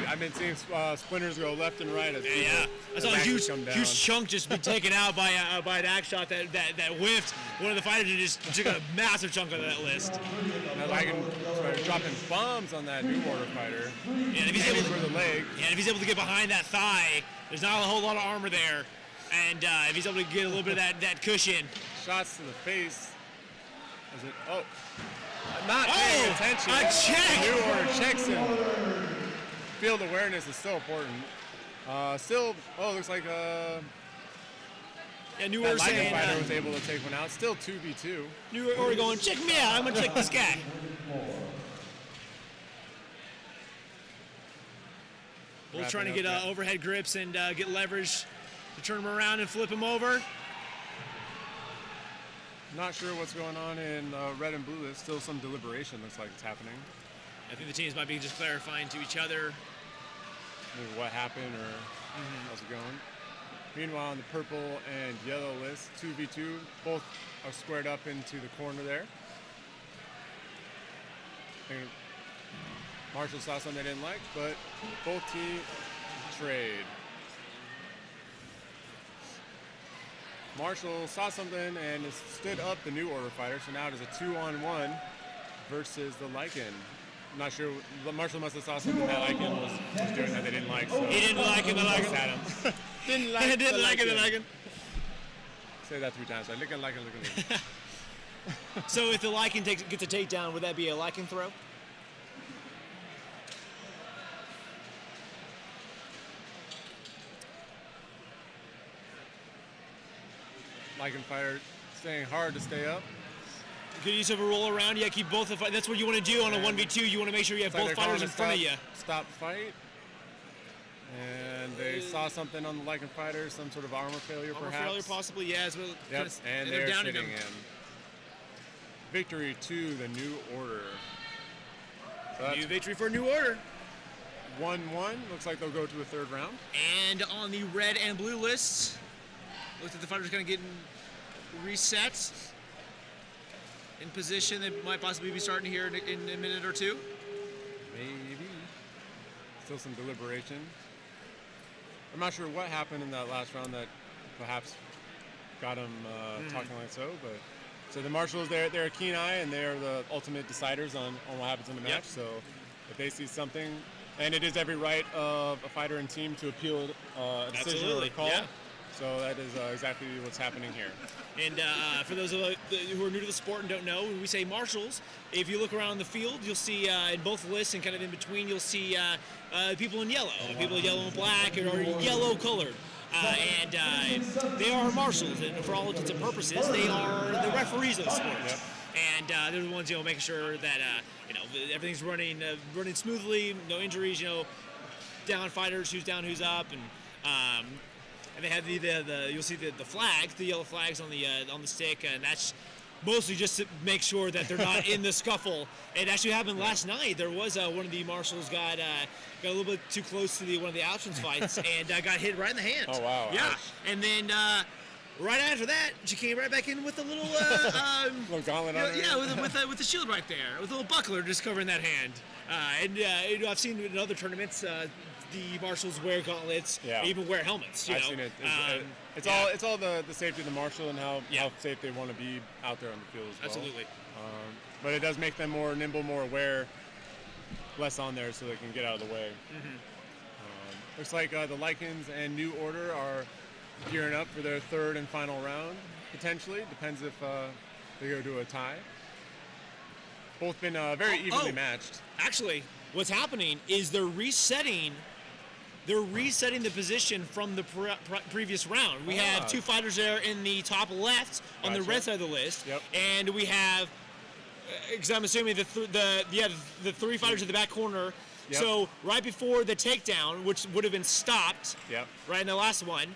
I've been seeing splinters go left and right as people, Yeah, I saw a as huge, axes come down. huge chunk just be taken out by an axe shot that whiffed. One of the fighters just took a massive chunk of that list. Now I can start dropping bombs on that New Order fighter. And if he's Aiming able for to, the leg. and if he's able to get behind that thigh, there's not a whole lot of armor there. And if he's able to get a little bit of that cushion, Shots to the face. Is it? Oh. Not paying attention. a check! New Order checks him. Field awareness is so important. Still, looks like yeah, New that Order Lightning saying, fighter was able to take one out. Still 2v2. New Order going, check me out, I'm gonna check this guy. Both trying to Wrapping get up there. overhead grips and get leverage to turn him around and flip him over. Not sure what's going on in red and blue. There's still some deliberation. Looks like it's happening. I think the teams might be just clarifying to each other. Maybe what happened or how's it going. Meanwhile, on the purple and yellow list, 2v2, both are squared up into the corner there. I think Marshall saw something they didn't like, but both teams trade. Marshall saw something and has stood up the New Order fighter, so now it is a 2-on-1 versus the Lycan. I'm not sure. Marshall must have saw something that Lycan was doing that they didn't like. So He didn't like it, the just Lycan. at him. didn't like I didn't like it, the Lycan. Lycan. Say that 3 times. Like, looking. So if the Lycan gets a takedown, would that be a Lycan throw? Lycan fighter staying hard to stay up. Good use of a roll around. Yeah, keep both. That's what you want to do on a 1v2. You want to make sure you have It's like both they're fighters calling in a front of you. Stop fight. And they saw something on the Lycan fighter, some sort of armor failure, Armor perhaps. failure, possibly. Yeah, as well. Yep, and they're they're downing sitting him. him. Victory to the New Order. So that's New victory for New Order. 1-1. Looks like they'll go to a 3rd round. And on the red and blue lists, looks like the fighters kind of getting reset in position. They might possibly be starting here in a minute or two. Maybe. Still some deliberation. I'm not sure what happened in that last round that perhaps got him talking like so, but so the Marshals, they're a keen eye and they're the ultimate deciders on what happens in the match. Yep. So if they see something, and it is every right of a fighter and team to appeal a decision or a Absolutely, call. yeah. So that is exactly what's happening here. And for those of who are new to the sport and don't know, when we say marshals, if you look around the field, you'll see in both lists and kind of in between, you'll see people in yellow, people in yellow and black, or yellow colored. And they are marshals, and for all intents and purposes, they are the referees of the sport. Yep. And they're the ones, making sure that everything's running smoothly, no injuries, down fighters, who's down, who's up, and they have the you'll see the flags, the yellow flags on the stick, and that's mostly just to make sure that they're not in the scuffle. It actually happened last night. There was one of the marshals got a little bit too close to one of the options fights and got hit right in the hand. Oh, wow. Yeah, Ouch. and then right after that, she came right back in with a little Little gauntlet on her. yeah, with the shield right there, with a little buckler just covering that hand. I've seen in other tournaments. The marshals wear gauntlets, Yeah. even wear helmets. I've seen it. It's all the safety of the marshal and how safe they want to be out there on the field as well. Absolutely. But it does make them more nimble, more aware, less on there so they can get out of the way. Looks like the Lycans and New Order are gearing up for their 3rd and final round. potentially. Depends if they go to a tie. Both been very evenly matched. Actually, what's happening is they're resetting the position from the previous round. We have 2 fighters there in the top left on the red side of the list, and we have, because I'm assuming the 3 fighters in the back corner. Yep. So right before the takedown, which would have been stopped, right in the last one,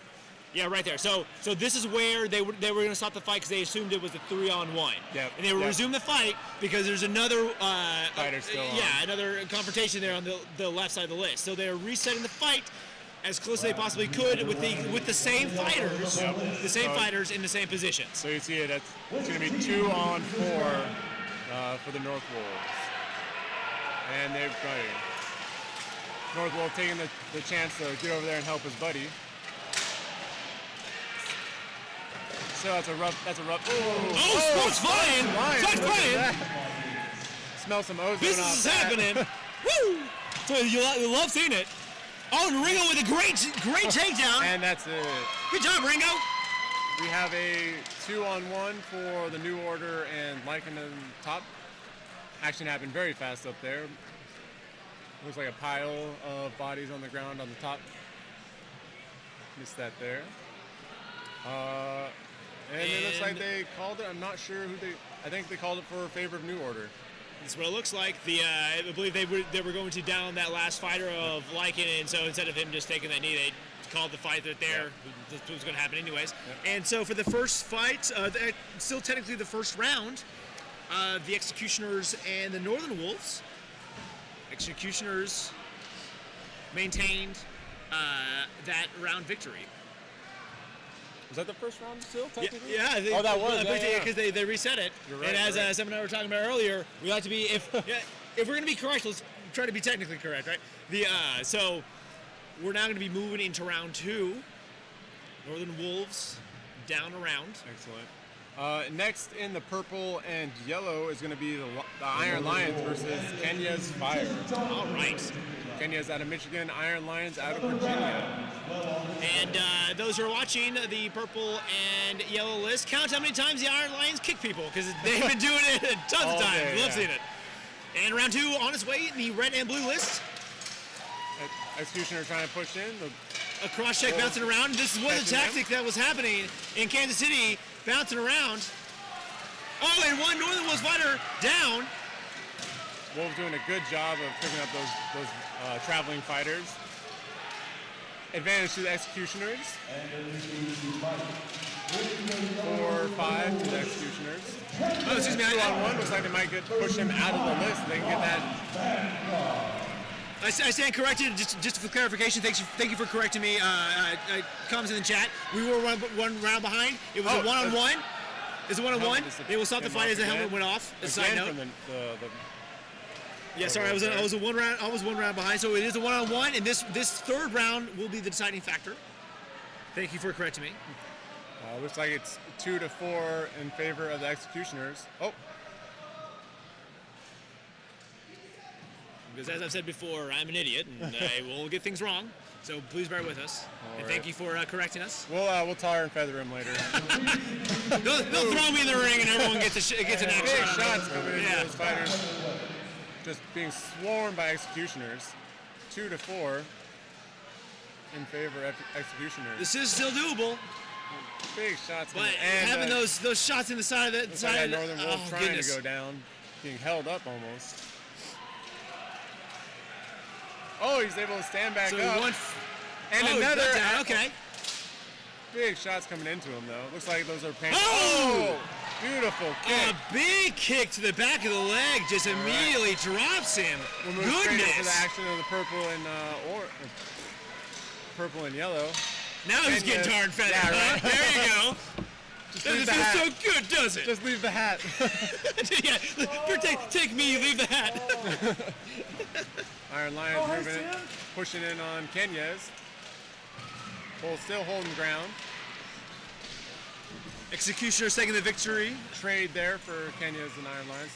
right there. So this is where they were going to stop the fight because they assumed it was a 3-on-1. Yep. And they will resume the fight because there's another fighter still on. another confrontation there on the left side of the list. So they're resetting the fight as close as they possibly could with the same fighters, fighters in the same positions. So you see it's going to be 2-on-4 for the North Wolves. And they've got North Wolf taking the chance to get over there and help his buddy. So that's a rough. Smoke's flying! Smoke's flying! Smell some ozone. Business is happening. Woo! So you love seeing it. Oh, and Ringo with a great takedown. And that's it. Good job, Ringo. We have a 2-on-1 for the New Order and Lycan in top. Action happened very fast up there. Looks like a pile of bodies on the ground on the top. Missed that there. And it looks like they called it. I'm not sure who I think they called it for favor of New Order. That's what it looks like. I believe they were going to down that last fighter of Lycan, and so instead of him just taking that knee, they called the fight that this was going to happen anyways. And so for the first fight, still technically the first round, the Executioners and the Northern Wolves. Executioners maintained that round victory. Was that the first round still, technically? Yeah. That was. Because they reset it. You're right, and as Sam and I were talking about earlier, we like to be, if we're going to be correct, let's try to be technically correct, right? So we're now going to be moving into round 2. Northern Wolves down a round. Excellent. Next in the purple and yellow is going to be the Iron Lions versus Kenya's Fire. All right. Kenya's out of Michigan, Iron Lions out of Virginia. And those who are watching the purple and yellow list, count how many times the Iron Lions kick people, because they've been doing it tons of times. Love seeing it. And round 2 on its way in the red and blue list. Executioner trying to push in. A cross check bouncing around. This was a tactic that was happening in Kansas City, bouncing around. Oh, and one Northern Wolves fighter down. Wolves doing a good job of picking up those traveling fighters. Advantage to the Executioners. 4-5 to the Executioners. Oh, excuse me. 2-on-1. Looks like they might push him out of the list. They can get that. I stand corrected. Just for clarification, thank you for correcting me. Comments in the chat. We were one round behind. It was a 1-on-1. It's a 1-on-1. They will stop the fight as the helmet went off. As a side note. Yeah, sorry, I was one round behind, so it is a 1-on-1, and this third round will be the deciding factor. Thank you for correcting me. Looks like it's 2-4 in favor of the Executioners. Oh. Because as I've said before, I'm an idiot, and I will get things wrong. So please bear with us. And thank you for correcting us. We'll tar and feather him later. They'll throw me in the ring, and everyone gets an action. Big shots coming into those fighters. Just being swarmed by Executioners. 2-4 in favor of Executioners. This is still doable. Big shots. But having those shots in the side of the side of Northern Wolf trying to go down, being held up almost. Oh, he's able to stand back up. Another. Okay. Big shots coming into him though. Looks like those are pain. Oh! Beautiful kick. A big kick to the back of the leg just immediately drops him. We'll move straight into the action of the purple and purple and yellow. Now he's getting tar and feathered. Yeah, right. There you go. Doesn't feel so good, does it? Just leave the hat. Yeah, take me, leave the hat. Iron Lions moving in, pushing in on Kenya's. Still holding ground. Executioners taking the victory. Trade there for Kenya's and Iron Lions.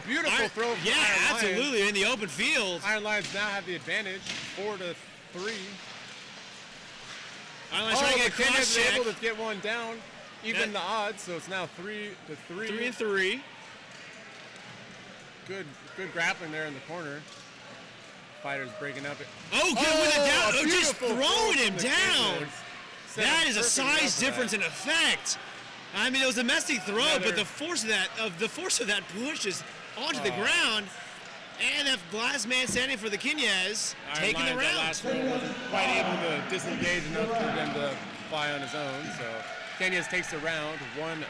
Beautiful throw from Yeah, Iron absolutely, Lions. in the open field. Iron Lions now have the advantage, 4-3. Iron Lions trying to get a cross check. able to get one down. even the odds, so it's now 3-3. 3-3. Good grappling there in the corner. Fighters breaking up. Oh, good with it down. a Oh, just beautiful throwing throw him from the down. Kenyans. Set That up is a perfectly size up for difference that. in effect. I mean, it was a messy throw, Another- but the force of that push is onto the ground. And that last man standing for the Kenyans Iron taking the Lions, that round. last throw wasn't quite able to disengage enough for them to fly on his own. So Kenyans takes the round 1-0.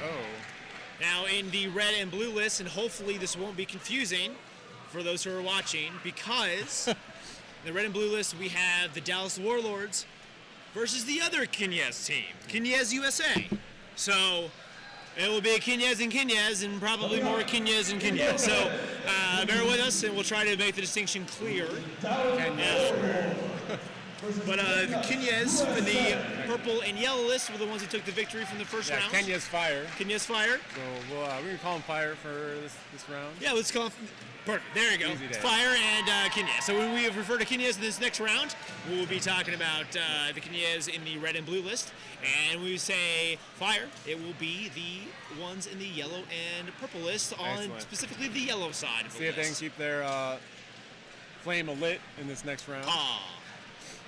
Now in the red and blue list, and hopefully this won't be confusing for those who are watching, because in the red and blue list we have the Dallas Warlords versus the other Kenyas team, Kenyas USA. So it will be a Kenyas and probably more Kenyas and Kenyas. So bear with us, and we'll try to make the distinction clear. But the Kenyas in the purple and yellow list were the ones who took the victory from the first Yeah, round. Kenya's fire. Kenya's Fire. So we're going to call him fire for this round. Yeah, let's call it. Perfect. There you go. Easy day. Fire and Kenya. So when we refer to Kenyas in this next round, we'll be talking about the Kenyas in the red and blue list. And when we say fire, it will be the ones in the yellow and purple list on Excellent. specifically the yellow side of the See if they can list. keep their flame lit in this next round.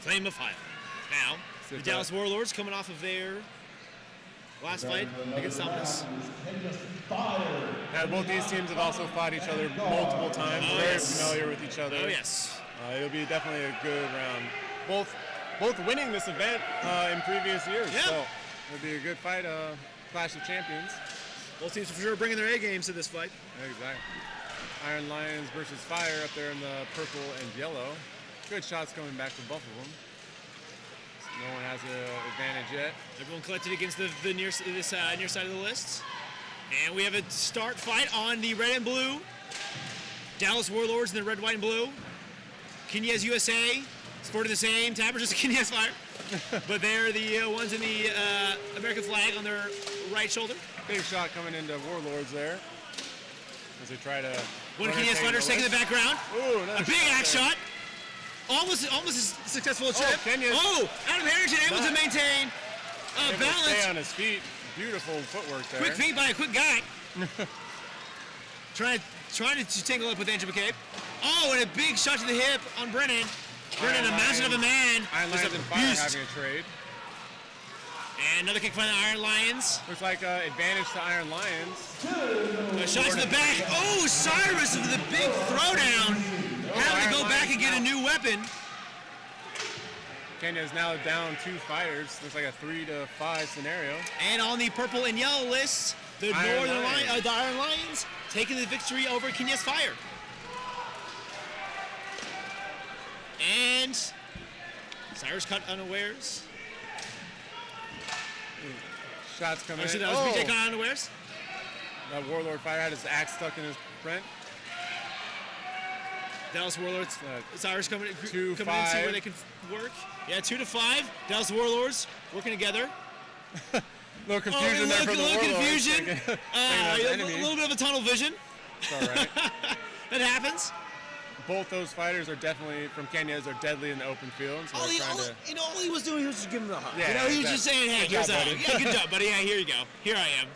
Flame of Fire. Now, See the if Dallas Warlords coming off of their last fight against Dominus. Now, both these teams have also fought each other multiple times. Oh, Very yes. familiar with each other. Oh, yes. It'll be definitely a good round. Both winning this event in previous years. Yeah. So it'll be a good fight, clash of champions. Both teams for sure bringing their A games to this fight. Exactly. Iron Lions versus Fire up there in the purple and yellow. Good shots coming back from both of them. No one has an advantage yet. Everyone collected against the near side of the list. And we have a start fight on the red and blue. Dallas Warlords in the red, white, and blue. Kenyas USA, sporting the same tabard as Kenyas Fire. But they're the ones in the American flag on their right shoulder. Big shot coming into Warlords there. As they try to... One overtake Kenyas Fighters taking the list. background. Ooh, A big axe there. shot. Almost as successful a trip. Kenyas. Oh, Adam Harrington able to maintain Able to balance. stay on his feet. Beautiful footwork there. Quick feet by a quick guy. trying to tangle up with Angel McCabe. Oh, and a big shot to the hip on Brennan. Brennan, a mountain of a man. Iron Just Lions a and Fire beast. having a trade. And another kick from the Iron Lions. Looks like advantage to Iron Lions. A shot to the back. Oh, Cerberus with a big throwdown. Having to go Iron back Lions and get a now. new weapon. Kenya is now down 2 fighters. Looks like a 3-5 scenario. And on the purple and yellow list, the Iron Lions. the Iron Lions taking the victory over Kenyas Fire. And Cyrus cut unawares. Shots coming Actually, in. that was BJ cut unawares. That Warlord Fire had his axe stuck in his front. Dallas Warlords. Cyrus coming in to see 2-5. where they can work. Yeah, 2-5. Dallas Warlords working together. Little confusion there for the little Warlords. confusion. Thinking A that's enemy. little bit of a tunnel vision. It's all right. That happens. Both those fighters are definitely from Kenya's are deadly in the open field. So All they're trying to. all he was doing, he was just giving him a hug. Yeah, He was just saying, hey, Good here's job, a buddy. yeah, good job, buddy. Yeah, here you go. Here I am.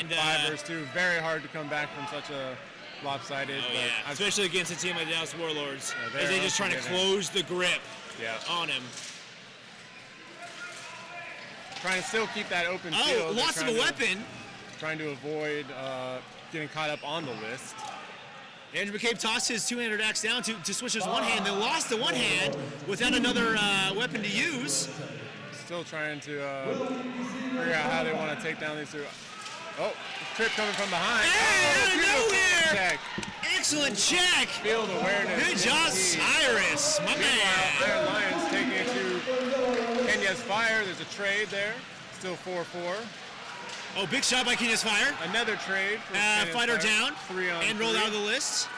And 5 versus 2. Very hard to come back from such a lopsided. oh but yeah, I've- especially against a team like the Dallas Warlords, Yeah, as they're they just trying to unforgiving. close the grip yeah. on him. Trying to still keep that open Oh, field. They're loss of a trying to- weapon. Trying to avoid getting caught up on the list. Andrew McCabe tossed his two-handed axe down to switch his one hand, then lost the one hand without another weapon to use. Still trying to figure out how they want to take down these two. Oh, trip coming from behind. Hey, out of beautiful nowhere! check. Excellent check. Field awareness. Good job, Cyrus, my Meanwhile, man. Iron Lions taking it to Kenya's Fire. There's a trade there. Still 4-4. Oh, big shot by Kenyas Fire. Another trade for Kenya's Fighter Fire. down 3 on and rolled 3. out of the list.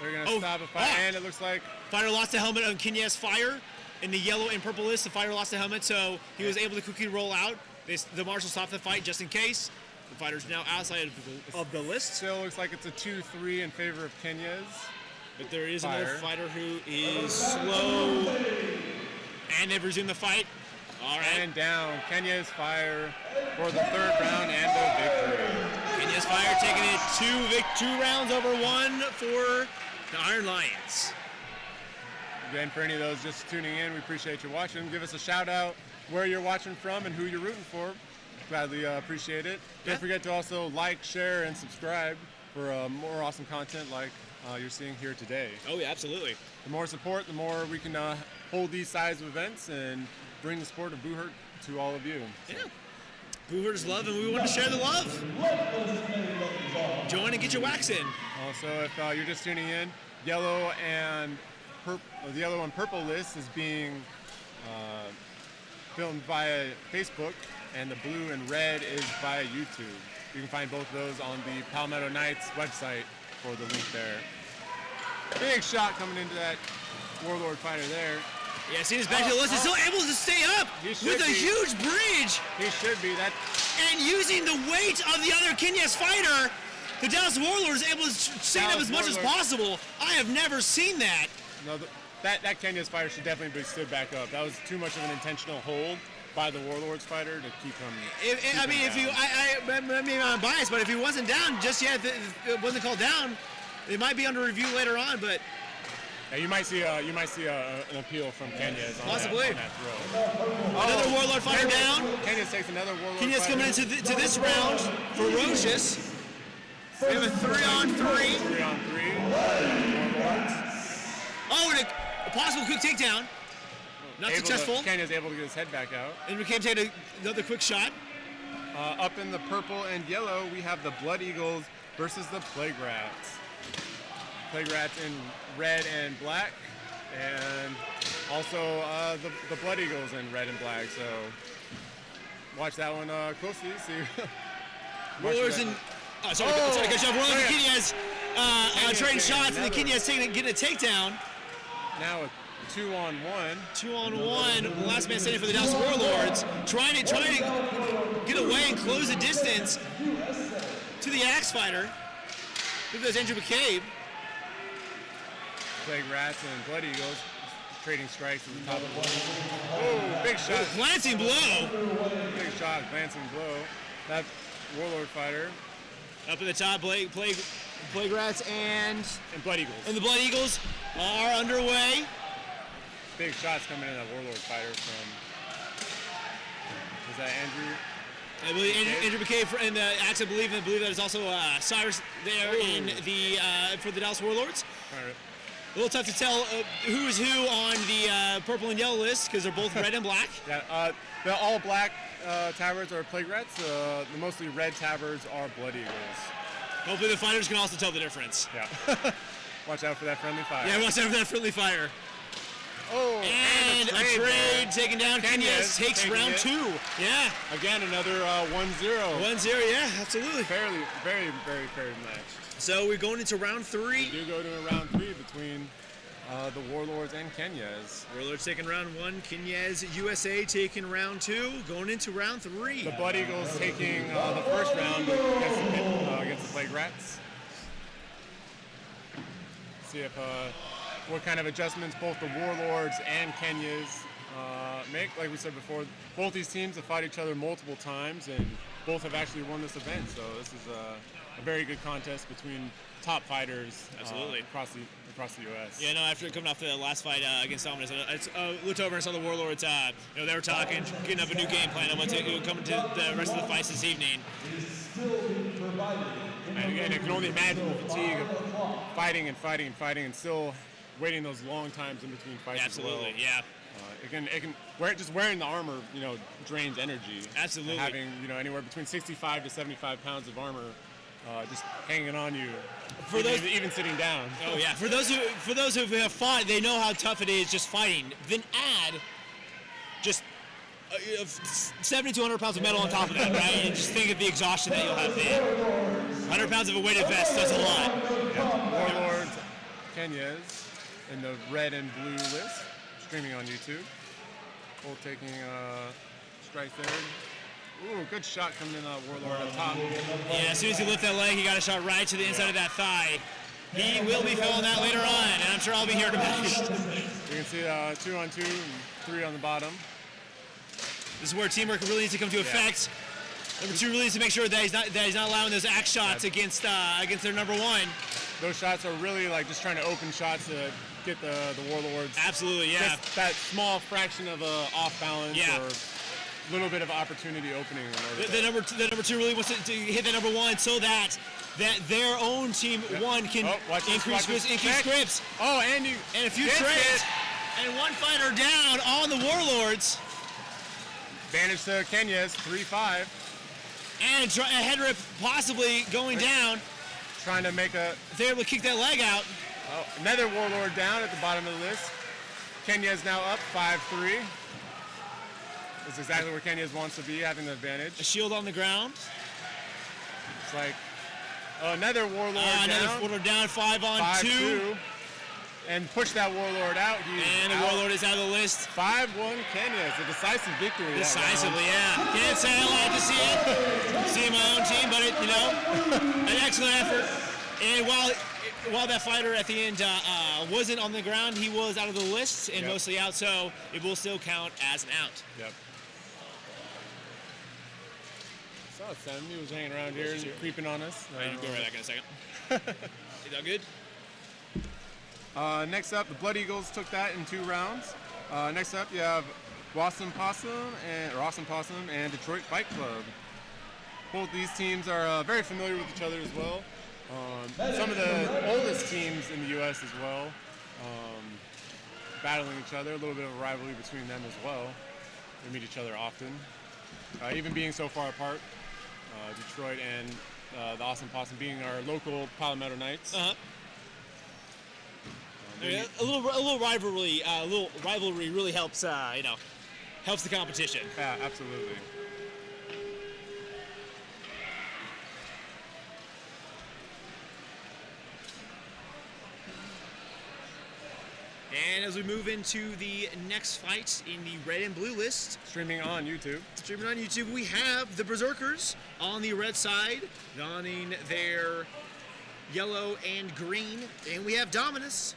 They're going to Oh, stop a fight. ah. And it looks like Fighter lost the helmet on Kenyas Fire. In the yellow and purple list, the fighter lost the helmet, so he was able to quickly roll out. The marshal stopped the fight just in case. The fighter's now outside of the list. still looks like it's a 2-3 in favor of Kenya's. But there is Fire. another fighter who is slow. And they've resumed the fight. All right. And down. Kenya's Fire for the 3rd round and the victory. Kenya's Fire taking it 2 rounds over 1 for the Iron Lions. Again, for any of those just tuning in, we appreciate you watching. Give us a shout out where you're watching from and who you're rooting for. Gladly appreciate it. Don't forget to also like, share, and subscribe for more awesome content like you're seeing here today. Oh, yeah, absolutely. The more support, the more we can hold these size of events and bring the sport of Boohurt to all of you. Yeah. Boohurt's love, and we want to share the love. Join and get your wax in. Also, if you're just tuning in, yellow and purple list is being filmed via Facebook, and the blue and red is via YouTube. You can find both of those on the Palmetto Knights website for the link there. Big shot coming into that Warlord fighter there. Yeah, see his back to the list. He's still able to stay up with a huge bridge. He should be. And using the weight of the other Kenya's fighter, the Dallas Warlords able to stand up as much as possible. I have never seen that. No, that Kenya's fighter should definitely be stood back up. That was too much of an intentional hold by the Warlords fighter to keep him. Maybe I'm biased, but if he wasn't down just yet, it wasn't called down. It might be under review later on, but yeah, you might see an appeal from Kenya possibly. On that throw. Another Warlord fighter down. Kenya takes another Warlord. Kenya's fighter. coming into this round ferocious. We have a 3-on-3. 3-on-3. Warlords. Oh, and a possible quick takedown. Not successful. Kenya's able to get his head back out. And we came to take another quick shot. Up in the purple and yellow, we have the Blood Eagles versus the Plague Rats. Plague Rats in red and black, and also the Blood Eagles in red and black. So watch that one closely. See. Warlords in. Sorry, good job. Warlords and Kenya's trading shots, and the Kenya's getting a takedown. Now a 2-on-1. 2-on-1. Last man standing for the Dallas Warlords, trying to get away and close the distance to the Axe Fighter. I think that's Andrew McCabe. Plague Rats and Blood Eagles trading strikes at the top of the wall. Oh, big shot. Glancing blow. Big shot, glancing blow. That Warlord fighter. Up at the top, Plague Rats and Blood Eagles. And the Blood Eagles are underway. Big shots coming in that Warlord fighter from. Is that Andrew? I believe Andrew McCabe and the Axe. I believe that is also Cyrus there in the for the Dallas Warlords. All right. A little tough to tell who is who on the purple and yellow list because they're both red and black. Yeah, the all black tabards are Plague Rats. The mostly red tabards are Blood Eagles. Hopefully the fighters can also tell the difference. Yeah. Watch out for that friendly fire. Yeah, watch out for that friendly fire. Oh, and a trade taken down. Kenya's takes round 2. Yeah. Again, another 1-0. 1-0, yeah, absolutely. Very, very, very fair match. So we're going into round 3. We do go to a round 3 between the Warlords and Kenya's. Warlords taking round 1. Kenya's USA taking round 2. Going into round 3. The Blood Eagles taking the first round against the Plague Rats. See if what kind of adjustments both the Warlords and Kenya's make. Like we said before, both these teams have fought each other multiple times, and both have actually won this event. So this is a very good contest between top fighters absolutely across the U.S. Yeah, no. After coming off the last fight against Dominus, I looked over and saw the Warlords. They were talking, getting up a new game plan. Coming to the rest of the fights this evening. And again, you can only imagine the fatigue of fighting and still waiting those long times in between fights. Absolutely, as well. Yeah. Just wearing the armor, drains energy. Absolutely. Having anywhere between 65 to 75 pounds of armor, just hanging on you, even sitting down. Oh yeah. For those who have fought, they know how tough it is just fighting. Then add just 70 to 100 pounds of metal on top of that, right? And just think of the exhaustion that you'll have then. 100 pounds of a weighted vest, that's a lot. Yeah. Warlords, Kenya's in the red and blue list, streaming on YouTube. Both taking strikes there. Ooh, good shot coming in Warlord on top. Yeah, as soon as he lifted that leg, he got a shot right to the inside of that thigh. He will be feeling that later on, and I'm sure I'll be here to match. You can see 2-on-2 and 3 on the bottom. This is where teamwork really needs to come to effect. Number 2 really needs to make sure that he's not allowing those axe shots against their number 1. Those shots are really like just trying to open shots to get the Warlords. Absolutely, yeah. Just that small fraction of off balance Yeah. or a little bit of opportunity opening. The number 2 really wants to hit that number 1 so that their own team 1 can increase grips. Oh, and a few trades. And 1 fighter down on the Warlords. Advantage to Kenya's 3-5. And a head rip possibly going down. Trying to make a... They're able to kick that leg out. Oh, another Warlord down at the bottom of the list. Kenya's now up 5-3. That's exactly where Kenya's wants to be, having the advantage. A shield on the ground. It's like another Warlord down. Another Warlord down, 5-on-2. And push that Warlord out. And the Warlord is out of the list. 5-1 Kenya. It's a decisive victory. Decisively, yeah. Can't say I like to see it. See my own team, but an excellent effort. And while that fighter at the end wasn't on the ground, he was out of the list and mostly out, so it will still count as an out. Yep. Saw Sam. He was hanging around here and creeping on us. You go right back in a second. Is that good? Next up, the Blood Eagles took that in 2 rounds. Next up, you have Awesome Possum and Detroit Fight Club. Both these teams are very familiar with each other as well. Some of the oldest teams in the U.S. as well, battling each other. A little bit of a rivalry between them as well. They meet each other often, even being so far apart. Detroit and the Awesome Possum being our local Palmetto Knights. A little rivalry really helps. Helps the competition. Yeah, absolutely. And as we move into the next fight in the red and blue list, Streaming on YouTube, we have the Berserkers on the red side, donning their yellow and green, and we have Dominus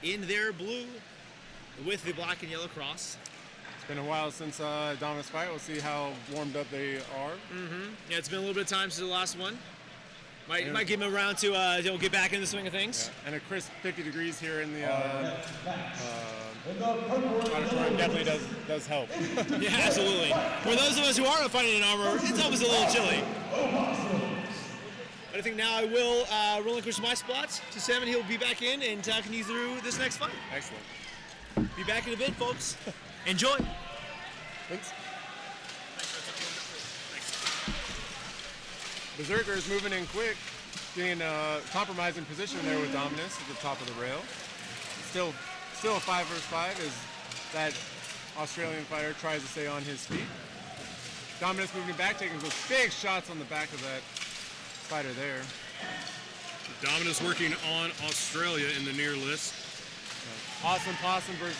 in their blue with the black and yellow cross. It's been a while since Dominus fight. We'll see how warmed up they are. Yeah, it's been a little bit of time since the last one. Might give him a round to get back in the swing of things. Yeah. And a crisp 50 degrees here in the auditorium definitely does help. Yeah, absolutely. For those of us who aren't fighting in armor, it's always a little chilly. But I think now I will relinquish my spot to Sam, and he'll be back in and talking you through this next fight. Excellent. Be back in a bit, folks. Enjoy. Thanks. Berserkers moving in quick, getting a compromising position there with Dominus at the top of the rail. Still a 5 versus 5 as that Australian fighter tries to stay on his feet. Dominus moving back, taking those big shots on the back of that fighter there. Dominus working on Australia in the near list. Awesome Possum versus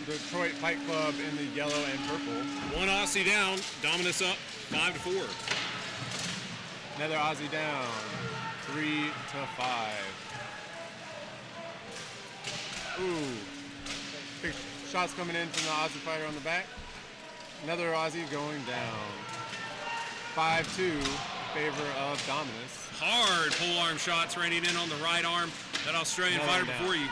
Detroit Fight Club in the yellow and purple. 1 Aussie down, Dominus up 5-4. Another Aussie down, 3-5. Ooh, big shots coming in from the Aussie fighter on the back. Another Aussie going down. 5-2 in favor of Dominus. Hard polearm shots raining in on the right arm. That Australian fighter before he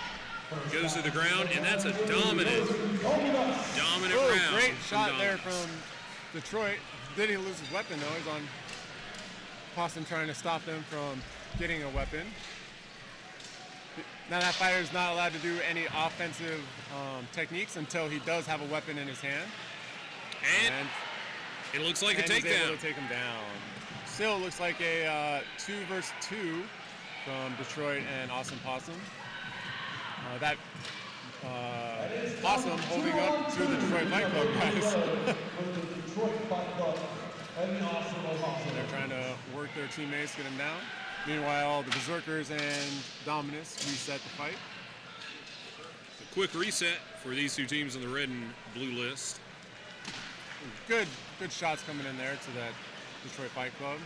goes to the ground, and that's a dominant round. Great shot there from Detroit. Did he lose his weapon though? He's on Possum trying to stop them from getting a weapon. Now that fighter is not allowed to do any offensive techniques until he does have a weapon in his hand. And it looks like a he's able takedown. to take him down. Still looks like a 2 versus 2 from Detroit and Awesome Possum. That Possum holding up to the Detroit Fight Club guys. They're trying to work their teammates, get them down. Meanwhile, the Berserkers and Dominus reset the fight. A quick reset for these two teams on the red and blue list. Good shots coming in there to that Detroit Fight Club.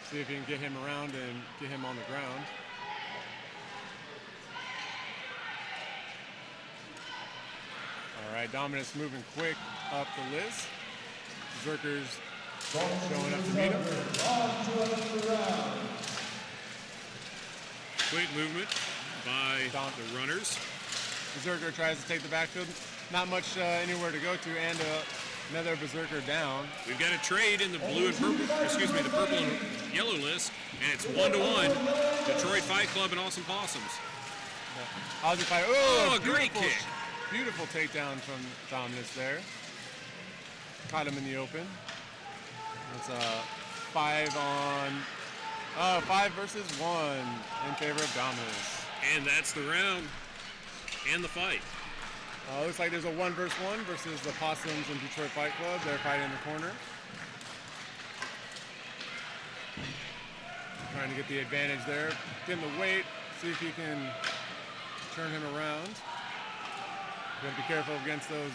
See if you can get him around and get him on the ground. All right, Dominus moving quick. up the list. Berserkers showing up to meet him. Quick movement by the runners. Berserker tries to take the backfield. Not much anywhere to go to, and another Berserker down. We've got a trade in the blue and purple, the purple and yellow list, and it's 1-1. Detroit Fight Club and Awesome Possums. Aussie Fight. Oh, a great kick. Beautiful takedown from Dominus there. Caught him in the open. It's 5 versus 1 in favor of Dominus. And that's the round and the fight. Looks like there's a 1 versus 1 versus the Possums and Detroit Fight Club. They're fighting in the corner. Trying to get the advantage there. Getting the weight. See if he can turn him around. You have to be careful against those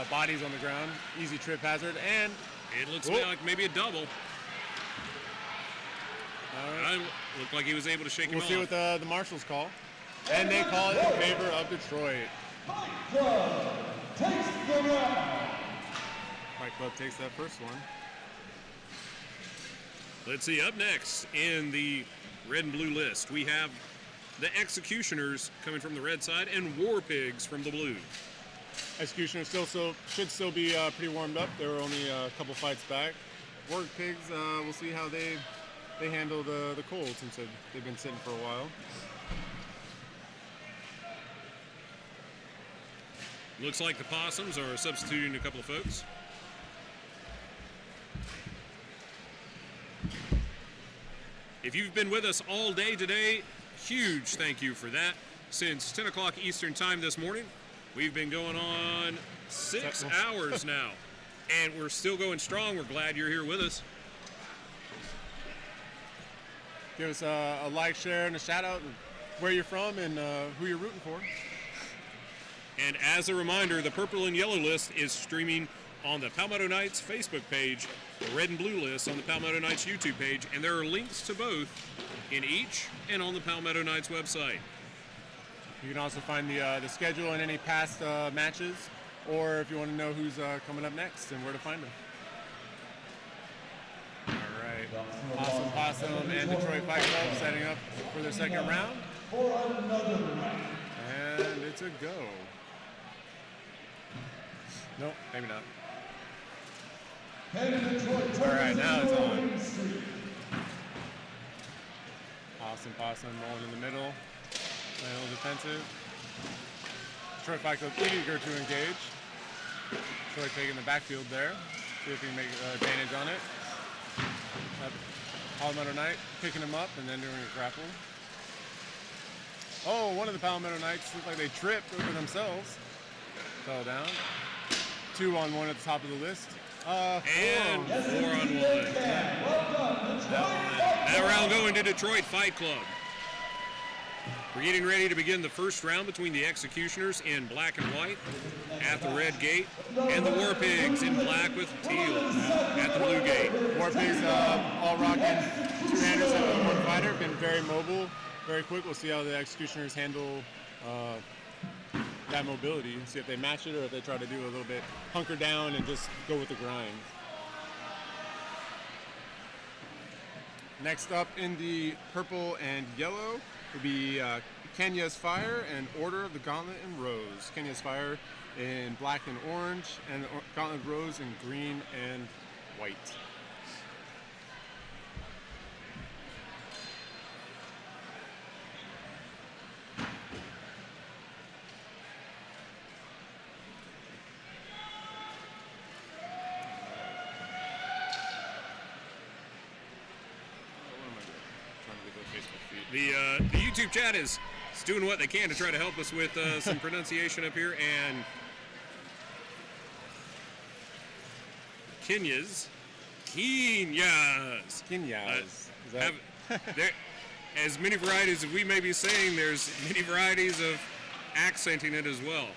bodies on the ground. Easy trip hazard. And it looks like maybe a double. All right. Looked like he was able to shake him off. We'll see what the marshals call. And they call it in favor of Detroit. Fight Club takes the round. Fight Club takes that first one. Let's see, up next in the red and blue list, we have the Executioners coming from the red side and War Pigs from the blue. Executioners should still be pretty warmed up. They were only a couple fights back. War Pigs, we'll see how they handle the cold since they've been sitting for a while. Looks like the Possums are substituting a couple of folks. If you've been with us all day today, huge thank you for that. Since 10 o'clock Eastern time this morning, we've been going on 6 hours now, and we're still going strong. We're glad you're here with us. Give us a like, share, and a shout out, where you're from and who you're rooting for. And as a reminder, the purple and yellow list is streaming on the Palmetto Knights Facebook page, the red and blue list on the Palmetto Knights YouTube page, and there are links to both in each and on the Palmetto Knights website. You can also find the schedule and any past matches, or if you want to know who's coming up next and where to find them. All right, Awesome Possum and Detroit Fight Club setting up for their second round. For another round. And it's a go. Nope, maybe not. All right, now it's on. Awesome Possum rolling in the middle. Playing a little defensive. Detroit Fight Club eager to engage. Detroit taking the backfield there. See if he can make advantage on it. Palmetto Knight picking him up and then doing a grapple. Oh, one of the Palmetto Knights looked like they tripped over themselves. Fell down. 2-on-1 at the top of the list. And 4-on-1. That round going to Detroit Fight Club. We're getting ready to begin the first round between the Executioners in black and white at the red gate and the War Pigs in black with teal at the blue gate. War Pigs all rocking two-handers and one fighter. Been very mobile, very quick. We'll see how the Executioners handle that mobility. See if they match it or if they try to do a little bit hunker down and just go with the grind. Next up in the purple and yellow will be Kenya's Fire and Order of the Gauntlet and Rose. Kenya's Fire in black and orange, and Gauntlet Rose in green and white. The YouTube chat is doing what they can to try to help us with some pronunciation up here, and Kenyas. There, as many varieties as we may be saying, there's many varieties of accenting it as well.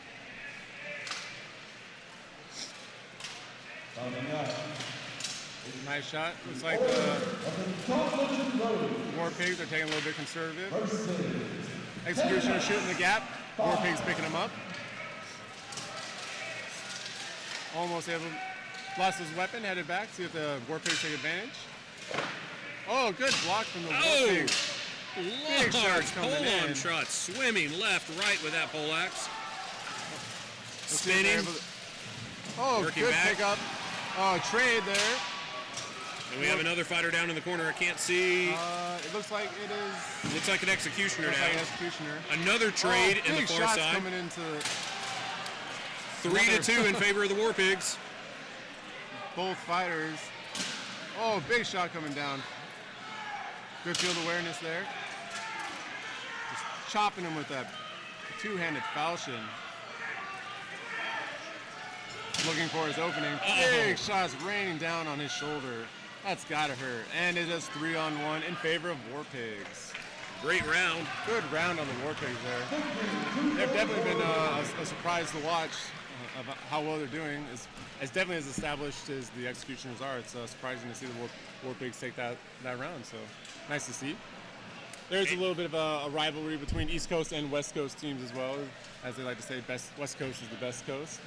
Nice shot. Looks like the War Pigs are taking a little bit conservative. Executioner shooting the gap. War Pigs picking them up. almost able, lost his weapon, headed back, see if the War Pigs take advantage. Oh, good block from the War Pigs. Big shots coming Pole-on in. shot, swimming left, right with that poleaxe. Let's see if they're Spinning. able to- Oh, Working good back. pickup. Oh, trade there. And we have another fighter down in the corner. I can't see. It looks like it is. Looks like an executioner Looks now. like an executioner. Another trade Oh, in the big far shots side. coming into 3-2 in favor of the War Pigs. both fighters. Oh, big shot coming down. Good field awareness there. Just chopping him with that two-handed falchion. Looking for his opening. Big shots raining down on his shoulder. That's gotta hurt. And it is 3-on-1 in favor of War Pigs. Great round. Good round on the War Pigs there. They've definitely been a surprise to watch of how well they're doing. As definitely as established as the Executioners are, it's surprising to see the War Pigs take that round. So nice to see. There's a little bit of a rivalry between East Coast and West Coast teams as well. As they like to say, West Coast is the best coast.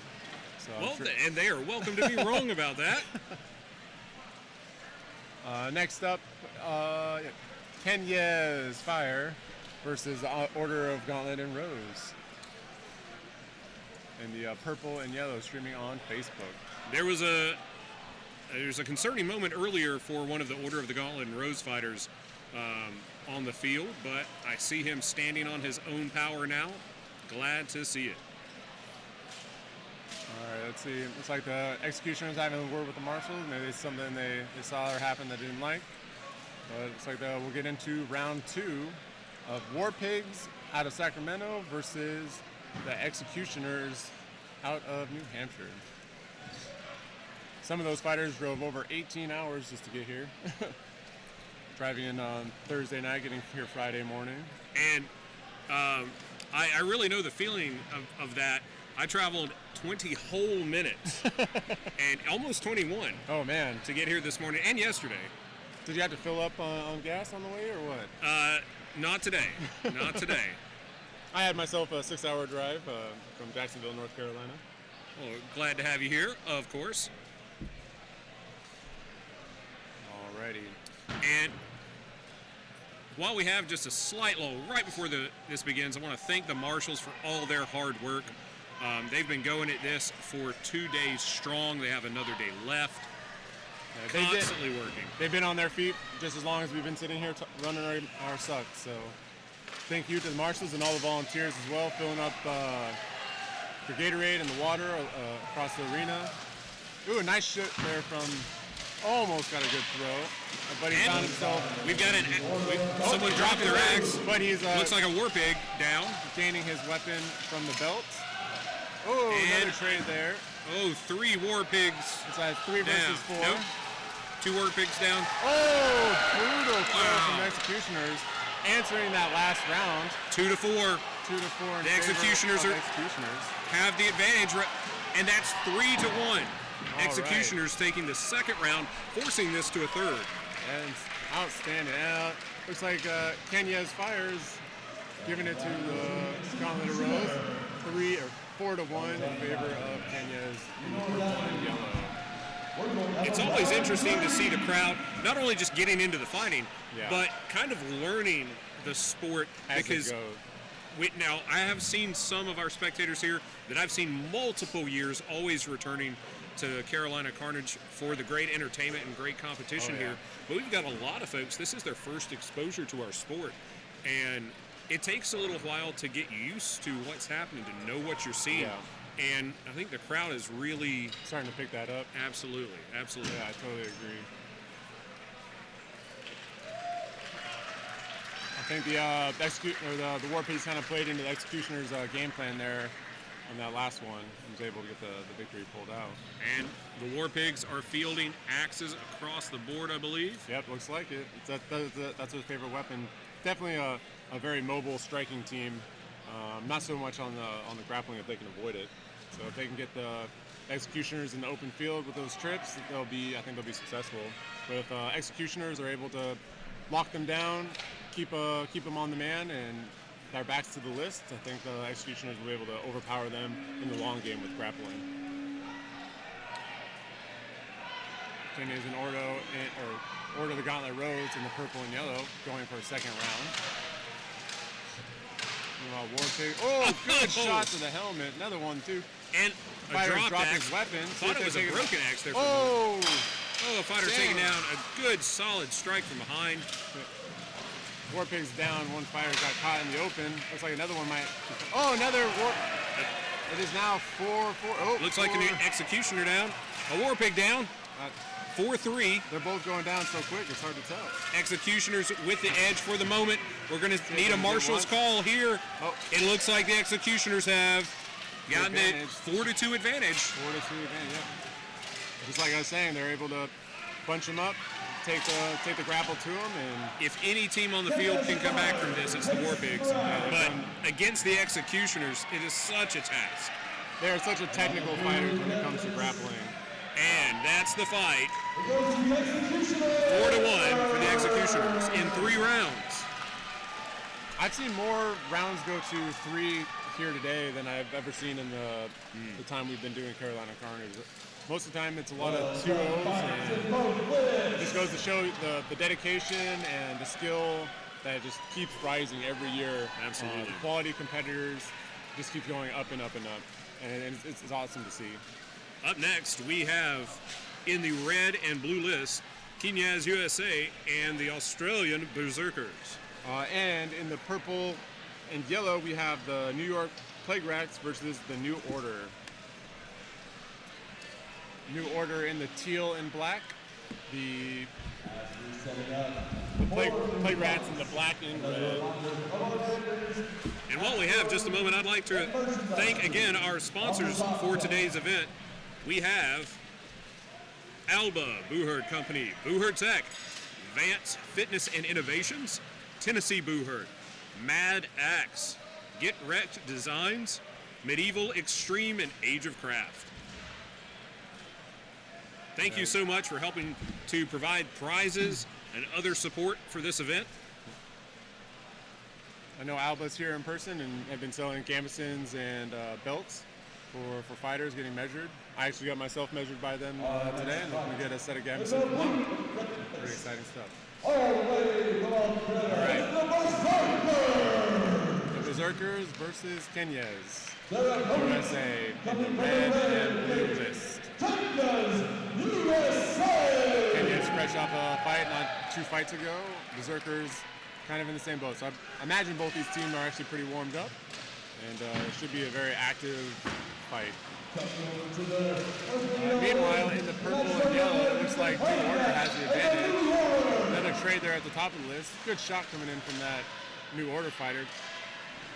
So I'm Well, sure- and they are welcome to be wrong about that. Next up, Kenya's Fire versus Order of Gauntlet and Rose. And the purple and yellow streaming on Facebook. There's a concerning moment earlier for one of the Order of the Gauntlet and Rose fighters on the field, but I see him standing on his own power now. Glad to see it. All right, let's see. Looks like the Executioners having a word with the Marshals. Maybe it's something they saw or happened that they didn't like. But it looks like we'll get into round 2 of War Pigs out of Sacramento versus the Executioners out of New Hampshire. Some of those fighters drove over 18 hours just to get here. Driving in on Thursday night, getting here Friday morning. And I really know the feeling of that. I traveled 20 whole minutes and almost 21 Oh man, to get here this morning and yesterday. did you have to fill up on gas on the way or what? Not today. Not today. I had myself a 6-hour drive from Jacksonville, North Carolina. Well, glad to have you here, of course. Alrighty. And while we have just a slight lull right before this begins, I want to thank the Marshals for all their hard work. They've been going at this for 2 days strong. They have another day left. Constantly working. They've been on their feet just as long as we've been sitting here running our suck. So thank you to the Marshals and all the volunteers as well, filling up the Gatorade and the water across the arena. Ooh, a nice shoot there from, almost got a good throw. But he found himself. We've got someone dropped their axe. But he's Looks like a War Pig down. gaining his weapon from the belt. Oh, another And- trade there. Oh, 3 War Pigs So that's 3 down. versus 4. Nope. 2 War Pigs down. Oh, brutal throw Wow. from the Executioners. Answering that last round, 2-4. 2-4 in The favor Executioners of are- Executioners. Have the advantage, and that's 3-1. All Executioners taking the second round, forcing this to a third. And outstanding. Looks like Kenya's Fires giving it to the Gauntlet of Rose. 4-1 in favor of Kenya's in the purple and yellow. It's always interesting to see the crowd not only just getting into the fighting, Yeah. but kind of learning the sport As because it goes. now I have seen some of our spectators here that I've seen multiple years always returning to Carolina Carnage for the great entertainment and great competition Oh, yeah. here. But we've got a lot of folks, this is their first exposure to our sport. And it takes a little while to get used to what's happening, to know what you're seeing. Yeah. And I think the crowd is really, Starting to pick that up. absolutely. Yeah, I totally agree. I think the War Pigs kind of played into the Executioner's game plan there on that last one. And was able to get the victory pulled out. And the War Pigs are fielding axes across the board, I believe. Yep, looks like it. That's his favorite weapon. Definitely a very mobile striking team. Not so much on the grappling if they can avoid it. So if they can get the Executioners in the open field with those trips, I think they'll be successful. But if Executioners are able to lock them down, keep them on the man, and their backs to the list, I think the Executioners will be able to overpower them in the long game with grappling. Kenya's and Ordo, or Ordo the Gauntlet Rose in the purple and yellow, going for a second round. War Pig. Oh, good shot to the helmet. Another one, too. And a Fighter's drop dropped axe. his weapon. Thought it was a broken axe there for a moment. Oh! Oh, the fighter Dang. taking down a good, solid strike from behind. War Pig's down. One fighter got caught in the open. Looks like another one might. Oh, another War. It is now 4-4. Oh, Looks like an executioner down. A war pig down. 4-3. They're both going down so quick, it's hard to tell. Executioners with the edge for the moment. We're going to need a marshal's call here. Oh. It looks like the executioners have gotten it Advantage. 4-2 advantage. 4-2 advantage, yeah. Just like I was saying, they're able to bunch them up, take the grapple to them, and If any team on the field can come back from this, it's the War Pigs. But against the executioners, it is such a task. they're such a technical fighters when it comes to grappling. And that's the fight. 4-1 for the executioners in 3 rounds. I've seen more rounds go to 3 here today than I've ever seen in the time we've been doing Carolina Carnage. Most of the time, it's a lot of 2-0s, and it just goes to show the dedication and the skill that just keeps rising every year. Absolutely. The quality competitors just keep going up and up and up, and it's awesome to see. Up next, we have in the red and blue list, Kenya's USA and the Australian Berserkers. And in the purple and yellow, we have the New York Plague Rats versus the New Order. New Order in the teal and black. The Plague Rats in the black and red. And while we have just a moment, I'd like to thank again our sponsors for today's event. We have Alba Booherd Company, Booherd Tech, Vance Fitness and Innovations, Tennessee Booherd, Mad Axe, Get Wrecked Designs, Medieval Extreme, and Age of Craft. Thank you so much for helping to provide prizes and other support for this event. I know Alba's here in person and have been selling gambesons and belts for fighters getting measured. I actually got myself measured by them today, and looking to get a set of gambesons from them. Pretty exciting stuff. All right. The Berserkers versus Kenya's USA in the red and blue list. Kenya's fresh off a fight not 2 fights ago. Berserkers kind of in the same boat. So I imagine both these teams are actually pretty warmed up, and it should be a very active fight. Meanwhile, in the purple and yellow, it looks like New Order has the advantage. Another trade there at the top of the list. Good shot coming in from that New Order fighter.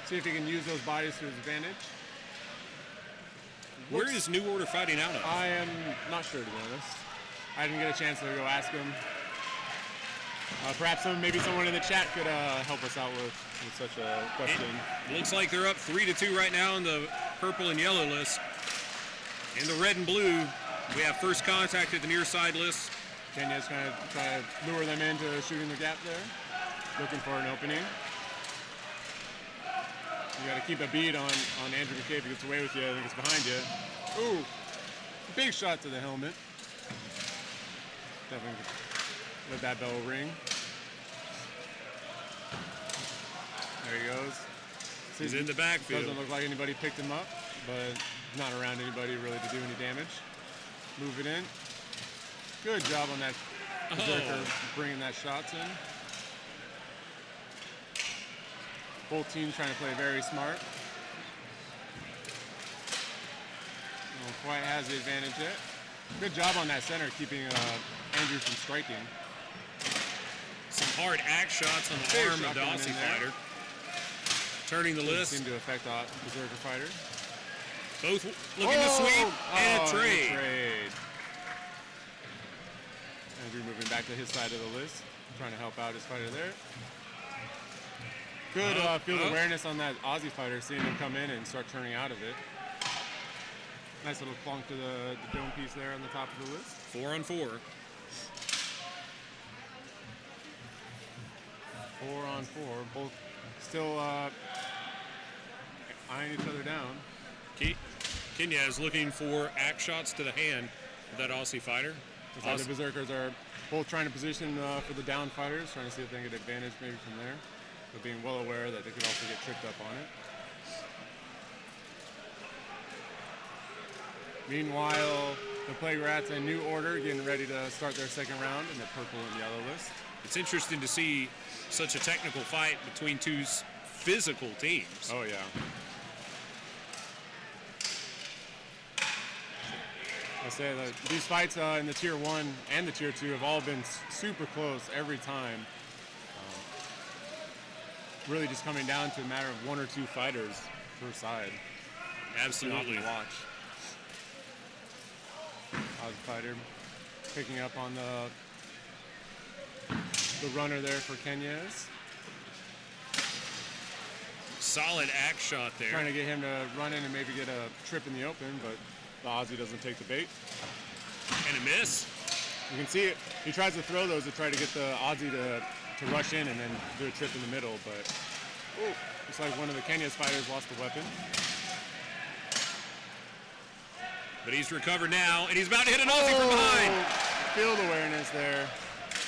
See if he can use those bodies to his advantage. Where is New Order fighting out of? I am not sure, to be honest. I didn't get a chance to go ask him. Perhaps maybe someone in the chat could help us out with such a question. It looks like they're up 3-2 right now in the purple and yellow list. In the red and blue, we have first contact at the near side list. Kenya's kind of trying to lure them into shooting the gap there, looking for an opening. You got to keep a bead on Andrew McCabe. If he gets away with you, I think it's behind you. Ooh, big shot to the helmet. Definitely let that bell ring. There he goes. He's in the backfield. Doesn't look like anybody picked him up, but not around anybody really to do any damage. Move it in. Good job on that Berserker bringing that shots in. Both teams trying to play very smart. Don't quite has the advantage yet. Good job on that center, keeping Andrew from striking. Some hard axe shots on the Big arm shot of the coming Aussie in there. fighter. Turning the Doesn't list. seem to affect the Berserker fighter. Both looking to sweep and a trade. Andrew moving back to his side of the list, trying to help out his fighter there. Good field awareness on that Aussie fighter, seeing him come in and start turning out of it. Nice little clunk to the dome piece there on the top of the list. 4-on-4. 4-on-4, both still eyeing each other down. Kenya is looking for axe shots to the hand of that Aussie fighter. Looks like the Awesome. Berserkers are both trying to position for the down fighters, trying to see if they can get advantage maybe from there, but being well aware that they could also get tripped up on it. Meanwhile, the Plague Rats and New Order getting ready to start their second round in the purple and yellow list. It's interesting to see such a technical fight between two physical teams. Oh, yeah. I say that these fights in the Tier 1 and the Tier 2 have all been super close every time. Really just coming down to a matter of 1 or 2 fighters per side. Absolutely. To watch. Oz fighter picking up on the runner there for Kenyas. Solid axe shot there. Trying to get him to run in and maybe get a trip in the open, but the Aussie doesn't take the bait. And a miss. You can see it. He tries to throw those to try to get the Aussie to rush in and then do a trip in the middle, but looks like one of the Kenyas fighters lost the weapon. But he's recovered now, and he's about to hit an Aussie from behind. Field awareness there.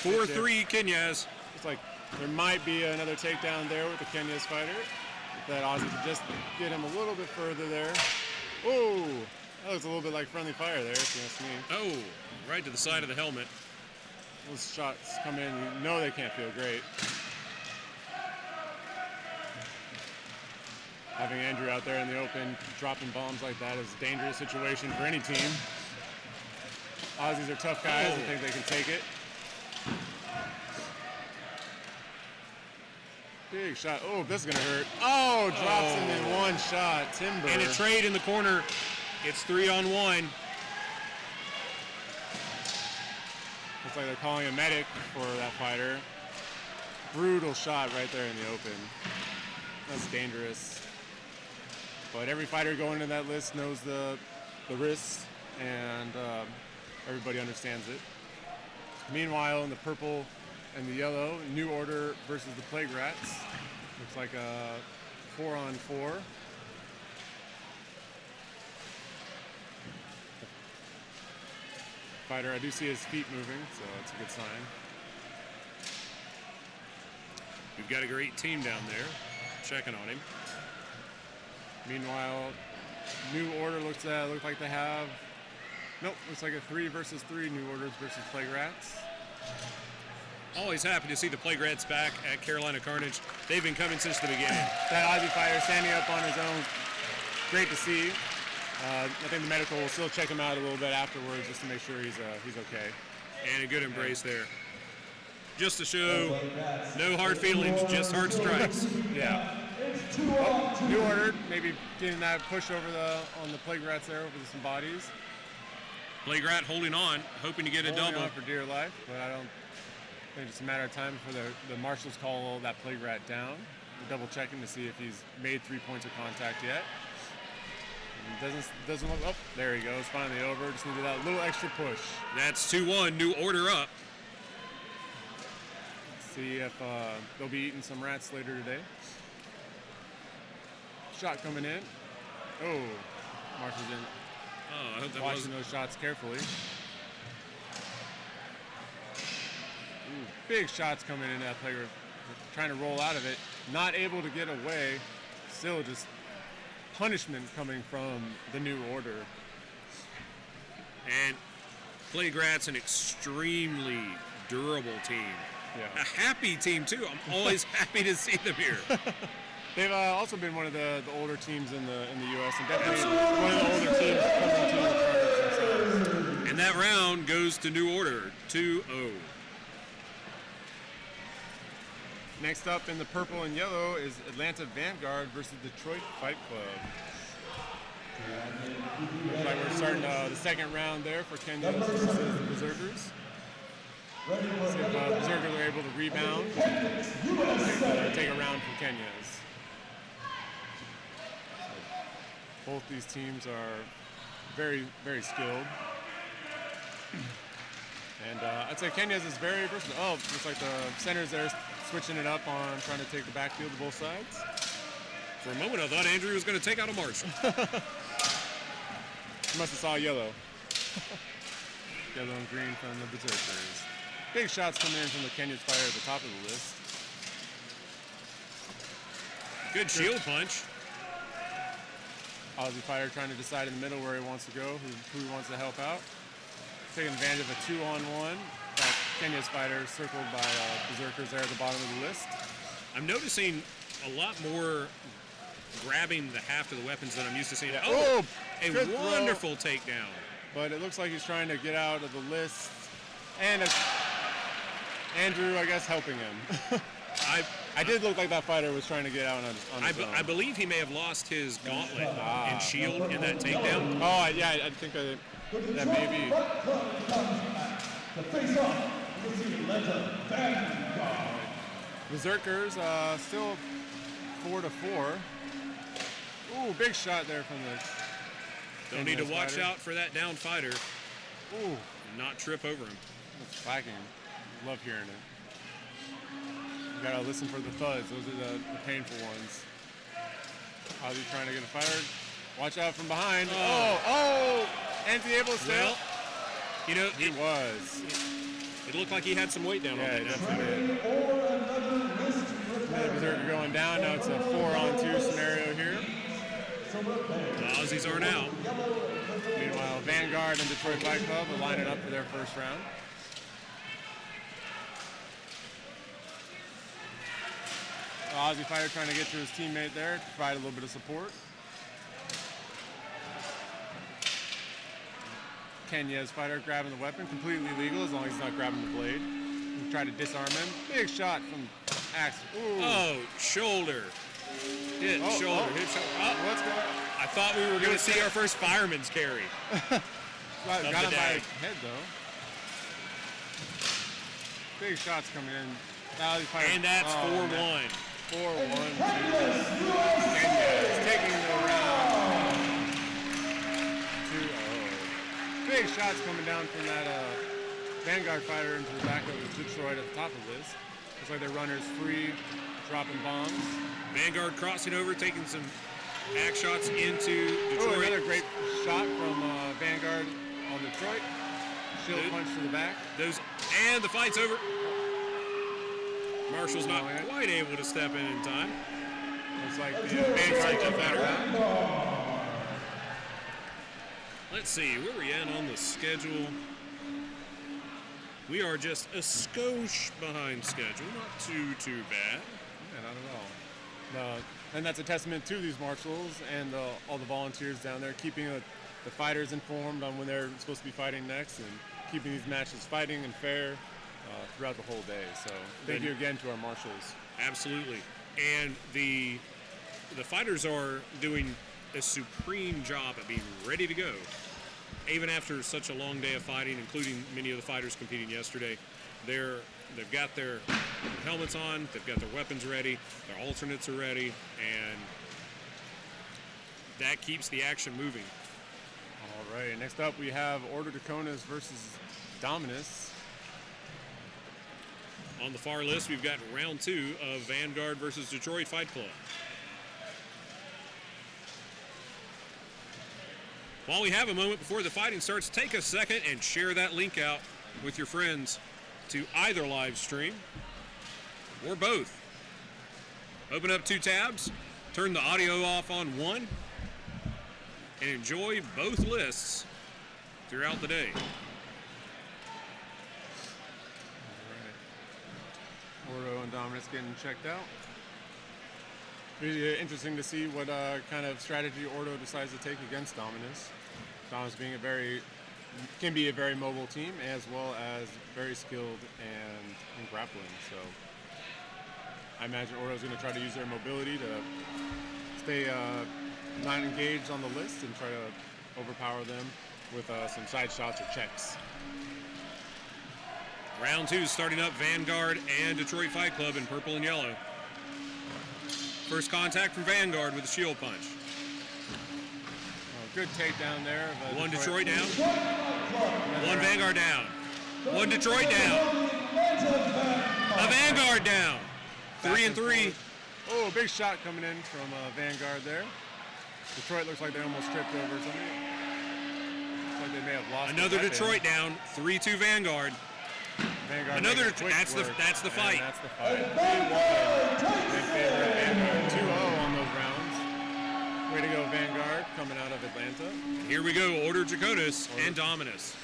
4-3 Kenyas. Looks like there might be another takedown there with the Kenyas fighter. If that Aussie could just get him a little bit further there. Oh, that looks a little bit like friendly fire there, if you ask me. Oh, right to the side of the helmet. Those shots come in, you know they can't feel great. Having Andrew out there in the open, dropping bombs like that is a dangerous situation for any team. Aussies are tough guys. I think they can take it. Big shot. Oh, this is going to hurt. Oh, drops him in one shot. Timber. And a trade in the corner. It's 3-on-1. Looks like they're calling a medic for that fighter. Brutal shot right there in the open. That's dangerous. But every fighter going into that list knows the risks, and everybody understands it. Meanwhile, in the purple and the yellow, New Order versus the Plague Rats. Looks like a 4-on-4. Fighter, I do see his feet moving, so that's a good sign. We've got a great team down there checking on him. Meanwhile, New Order looks like they have. Nope, looks like a 3 versus 3 New Orders versus Plague Rats. Always happy to see the Plague Rats back at Carolina Carnage. They've been coming since the beginning. That Aussie fighter standing up on his own, great to see. I think the medical will still check him out a little bit afterwards just to make sure he's okay. And a good embrace there. Just to show no hard feelings, just hard strikes. Yeah. New Order maybe getting that push over on the Plague Rats there over some bodies. Plague Rat holding on, hoping to get a Holding double. on for dear life, but I don't think it's a matter of time before the marshals call that Plague Rat down. They're double checking to see if he's made 3 points of contact yet. Doesn't look. Oh, there he goes. Finally over. Just needed that little extra push. That's 2-1, New Order up. See if they'll be eating some rats later today. Shot coming in. Oh, Marshall's in. Oh, I hope that Watching wasn't. those shots carefully. Ooh, big shots coming into that player. Trying to roll out of it. Not able to get away. Still just punishment coming from the New Order. And Plague Rat's an extremely durable team. Yeah. A happy team, too. I'm always happy to see them here. They've also been one of the older teams in the U.S. and definitely one of the older teams coming to the Carnage themselves. And that round goes to New Order, 2-0. Next up in the purple and yellow is Atlanta Vanguard versus Detroit Fight Club. Looks like we're starting the second round there for Kenya versus the Berserkers. See if Berserkers are able to rebound and take a round from Kenya's. So both these teams are very, very skilled. And I'd say Kenya's is very versatile. Oh, looks like the centers there switching it up on trying to take the backfield to both sides. For a moment, I thought Andrew was going to take out a Marshall. He must have saw yellow. Yellow and green from the Berserkers. Big shots coming in from the Kenya's Fighter at the top of the list. Good shield punch. Aussie Fighter trying to decide in the middle where he wants to go, who he wants to help out. Taking advantage of a 2-on-1. Kenya's Fighter circled by Berserkers there at the bottom of the list. I'm noticing a lot more grabbing the haft of the weapons than I'm used to seeing. Yeah. Oh, a good throw. wonderful takedown. But it looks like he's trying to get out of the list. And Andrew, I guess, helping him. I did look like that fighter was trying to get out on his own. I believe he may have lost his gauntlet and shield in that takedown. Oh, yeah, I think that may be. The face-off is the Vanguard. Berserkers still 4-4. Ooh, big shot there from the. Don't need to watch fighter. out for that down fighter Ooh, and not trip over him. it's clacking. Love hearing it. You gotta listen for the thuds. Those are the painful ones. Ozzy trying to get a fighter. Watch out from behind. Oh! Anti-able still. Well, you know, He was. it looked like he had some weight down Yeah, on he that. definitely did. Or another wrist repair. Berserker going down. Now it's a 4-on-2 scenario here. The Aussies aren't out. Meanwhile, Vanguard and Detroit Fight Club are lining up for their first round. Aussie Fighter trying to get to his teammate there, to provide a little bit of support. Kenya's Fighter grabbing the weapon, completely legal as long as he's not grabbing the blade. He tried to disarm him. Big shot from Axe. Ooh. Oh, shoulder. Hit shoulder. Hit shoulder. Oh, What's going on? I thought we were going to see our first fireman's carry. Got the him by day. his head though. Big shots coming in. Aussie Fighter. And that's 4-1. 4-1. Kenya is taking the round. 2-0. Big shots coming down from that Vanguard fighter into the back of Detroit at the top of this. Looks like their runner's free, dropping bombs. Vanguard crossing over, taking some axe shots into Oh, Detroit. another great shot from Vanguard on Detroit. Shield Good. punch to the back. And the fight's over. Marshall's not Oh, yeah. quite able to step in time. Looks like the Vanguard took that round. Let's see, where are we at on the schedule? We are just a skosh behind schedule. Not too bad. Yeah, not at all. And that's a testament to these marshals and all the volunteers down there, keeping the fighters informed on when they're supposed to be fighting next and keeping these matches fighting and fair throughout the whole day. So thank you again to our marshals. Absolutely. And the fighters are doing a supreme job at being ready to go. Even after such a long day of fighting, including many of the fighters competing yesterday, they've got their helmets on, they've got their weapons ready, their alternates are ready, and that keeps the action moving. All right, next up we have Ordo Draconis versus Dominus. On the far list, we've got round 2 of Vanguard versus Detroit Fight Club. While we have a moment before the fighting starts, take a second and share that link out with your friends to either live stream or both. Open up 2 tabs, turn the audio off on one, and enjoy both lists throughout the day. Ordo and Dominus getting checked out. Really interesting to see what kind of strategy Ordo decides to take against Dominus. Dominus being can be a very mobile team as well as very skilled and in grappling. So I imagine Ordo's going to try to use their mobility to stay not engaged on the list and try to overpower them with some side shots or checks. Round 2 starting up, Vanguard and Detroit Fight Club in purple and yellow. First contact from Vanguard with a shield punch. Good takedown there. Of, One Detroit down. One Vanguard down. One Detroit down. A Vanguard down. 3 and 3. Oh, big shot coming in from Vanguard there. Detroit looks like they almost tripped over somebody. like they may have lost. Another their Detroit weapon. down. 3-2 Vanguard. Vanguard Another. making quick That's work, the and fight. That's the fight. 3-1 in favor of Vanguard. 2-0 on those rounds. Way to go, Vanguard, coming out of Atlanta. Here we go. Order Draconis and Dominus.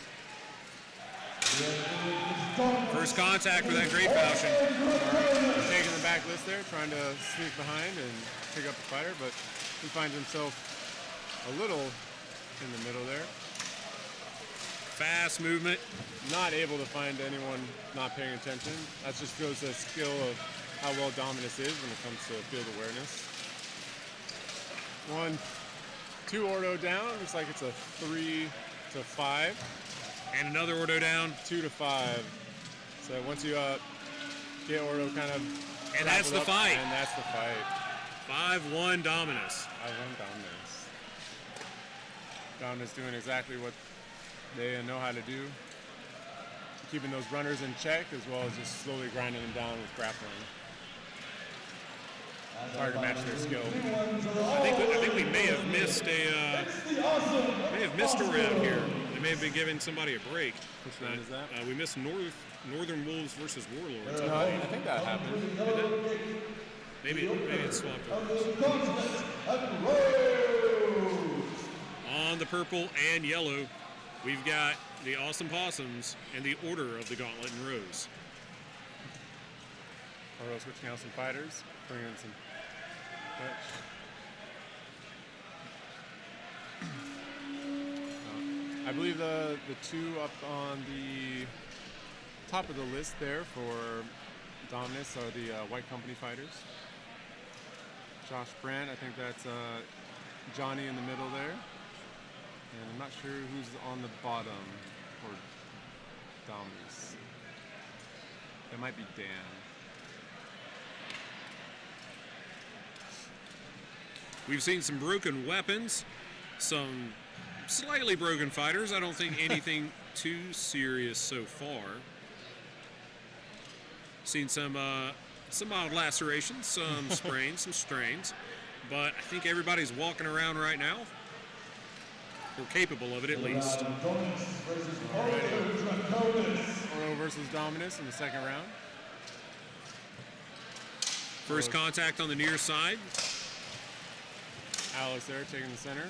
First contact with that Great Falchion. Taking the back list there, trying to sneak behind and pick up the fighter, but he finds himself a little in the middle there. Fast movement. Not able to find anyone not paying attention. That just shows the skill of how well Dominus is when it comes to field awareness. 2 Ordo down. Looks like it's a 3-5. And another Ordo down. 2-5. So once you get Ordo kind of. And that's the fight. And that's the fight. 5-1 Dominus. 5-1 Dominus. Dominus doing exactly what they know how to do. Keeping those runners in check as well as just slowly grinding them down with grappling. It's hard to match their skill. I think we may have missed a round here. They may have been giving somebody a break. Which round is that? We missed Northern Wolves versus Warlords. No, I think that happened. Maybe it's swapped over. On the purple and yellow, we've got the Awesome Possums and the Order of the Gauntlet and Rose. Ordo switching out some fighters, bringing in some I believe the 2 up on the top of the list there for Dominus are the White Company fighters. Josh Brandt, I think that's Johnny in the middle there. And I'm not sure who's on the bottom for Dominus. It might be Dan. We've seen some broken weapons, some slightly broken fighters. I don't think anything too serious so far. Seen some mild lacerations, some sprains, some strains, but I think everybody's walking around right now. We're capable of it at least. Ordo versus Dominus in the second round. First contact on the near side. Alex there taking the center.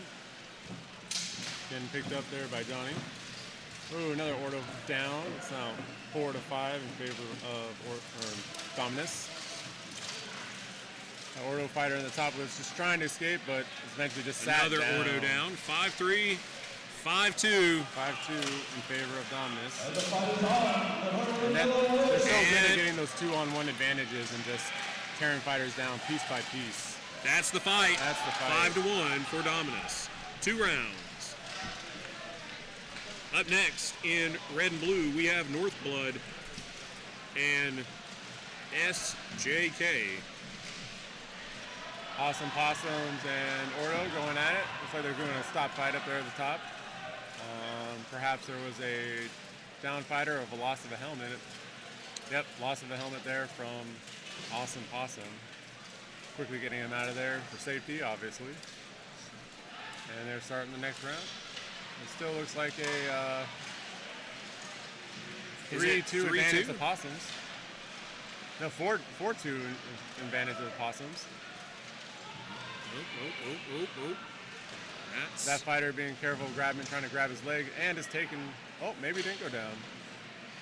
Getting picked up there by Johnny. Ooh, another Ordo down. It's now 4-5 in favor of Dominus. The Ordo fighter in the top was just trying to escape, but eventually just sat Another down. Ordo down. 5-3, 5-2. 5-2 in favor of Dominus. And they're so good at getting those 2-on-1 advantages and just tearing fighters down piece by piece. That's the fight. That's the fight. 5-1 for Dominus. 2 rounds. Up next in red and blue, we have Northblood and SJK. Awesome Possums and Ordo going at it. Looks like they're doing a stop fight up there at the top. Perhaps there was a down fighter of a loss of a helmet. Yep, loss of a helmet there from Awesome Possum. Quickly getting him out of there for safety, obviously. And they're starting the next round. It still looks like a 3-2 advantage to Possums. No, 4-2 advantage to the Possums. That fighter being careful, trying to grab his leg, and is taking. Oh, maybe didn't go down.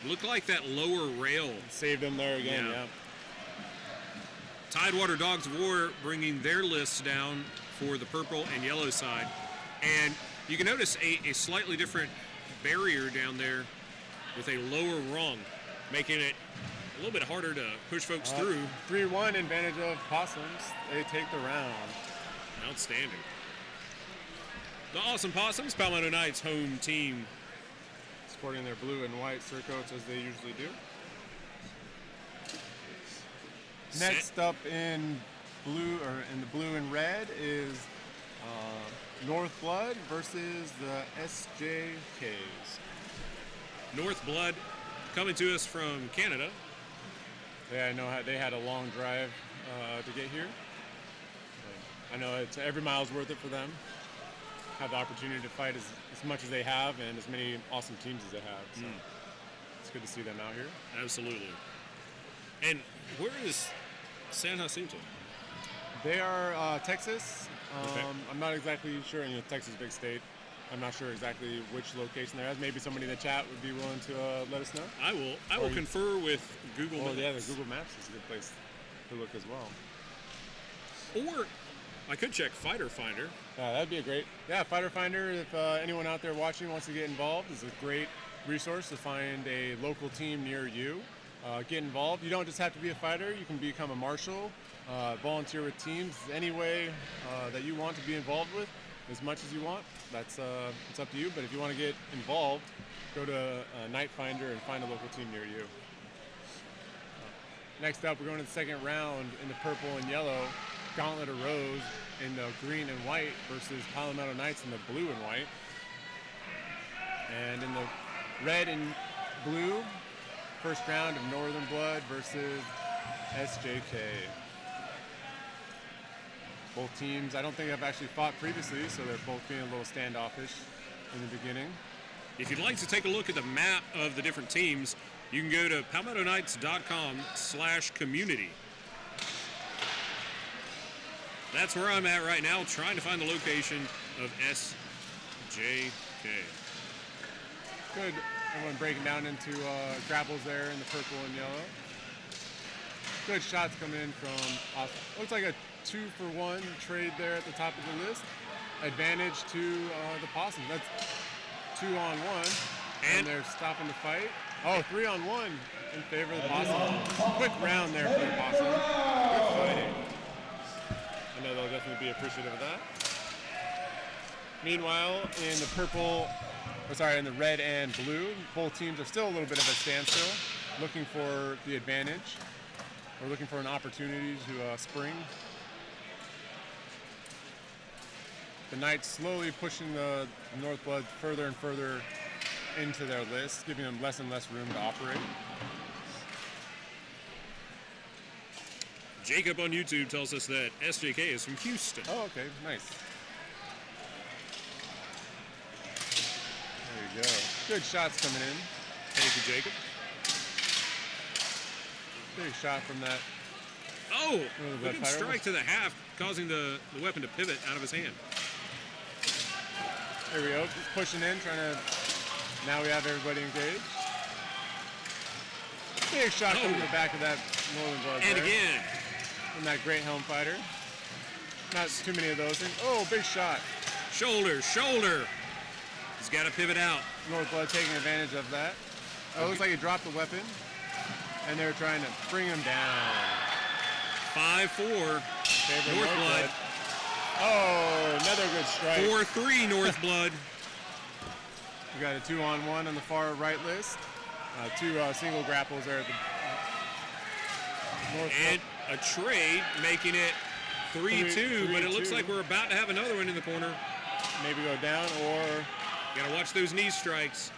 Looked like that lower rail Saved him there again. Yeah. Tidewater Dogs of War bringing their lists down for the purple and yellow side. And you can notice a slightly different barrier down there with a lower rung, making it a little bit harder to push folks through. 3-1 advantage of Possums. They take the round. Outstanding. The Awesome Possums, Palmetto Knights home team. Sporting their blue and white surcoats as they usually do. Next up in blue, or in the blue and red, is Northblood versus the SJKs. Northblood coming to us from Canada. Yeah, I know they had a long drive to get here. But I know every mile's worth it for them. have the opportunity to fight as much as they have and as many awesome teams as they have. So it's good to see them out here. Absolutely. And where is San Jacinto? They are Texas. Okay. I'm not exactly sure. Texas is a big state. I'm not sure exactly which location they're at. Maybe somebody in the chat would be willing to let us know. I will confer with Google Maps. Oh yeah, the Google Maps is a good place to look as well. Or I could check Fighter Finder. That'd be a great. Yeah, Fighter Finder. If anyone out there watching wants to get involved, is a great resource to find a local team near you. Get involved. You don't just have to be a fighter. You can become a marshal, volunteer with teams any way that you want to be involved with, as much as you want. That's it's up to you. But if you want to get involved, go to Night Finder and find a local team near you. Next up, we're going to the second round in the purple and yellow. Gauntlet of Rose in the green and white versus Palmetto Knights in the blue and white. And in the red and blue, first round of Northern Blood versus SJK. Both teams, I don't think have actually fought previously, so they're both being a little standoffish in the beginning. If you'd like to take a look at the map of the different teams, you can go to palmettoknights.com/community. That's where I'm at right now, trying to find the location of SJK. Good. Everyone breaking down into grapples there in the purple and yellow. Good shots coming in from, looks like a 2-for-1 trade there at the top of the list. Advantage to the Possum. That's 2-on-1. And they're stopping the fight. Oh, 3-on-1 in favor of the Possum. Quick round there for the Possum. Good fighting. I know they'll definitely be appreciative of that. Meanwhile, in the in the red and blue, both teams are still a little bit of a standstill, looking for the advantage, or looking for an opportunity to spring. The Knights slowly pushing the Northblood further and further into their list, giving them less and less room to operate. Jacob on YouTube tells us that SJK is from Houston. Oh, okay, nice. There you go. Good shots coming in. Thank you, Jacob. Big shot from that. Oh, a good strike to the half, causing the weapon to pivot out of his hand. There we go. Just pushing in, trying to. Now we have everybody engaged. Big shot from the back of that Northern Blood. And again. From that Great Helm fighter. Not too many of those. Oh, big shot. Shoulder, shoulder. He's got to pivot out. Northblood taking advantage of that. Oh, it looks like he dropped the weapon. And they're trying to bring him down. 5-4. Northblood. Oh, another good strike. 4-3 Northblood. We got a 2-on-1 on the far right list. Two single grapples there at the Northblood. And a trade, making it 3-2, but it looks like we're about to have another one in the corner. Maybe go down, or gotta watch those knee strikes.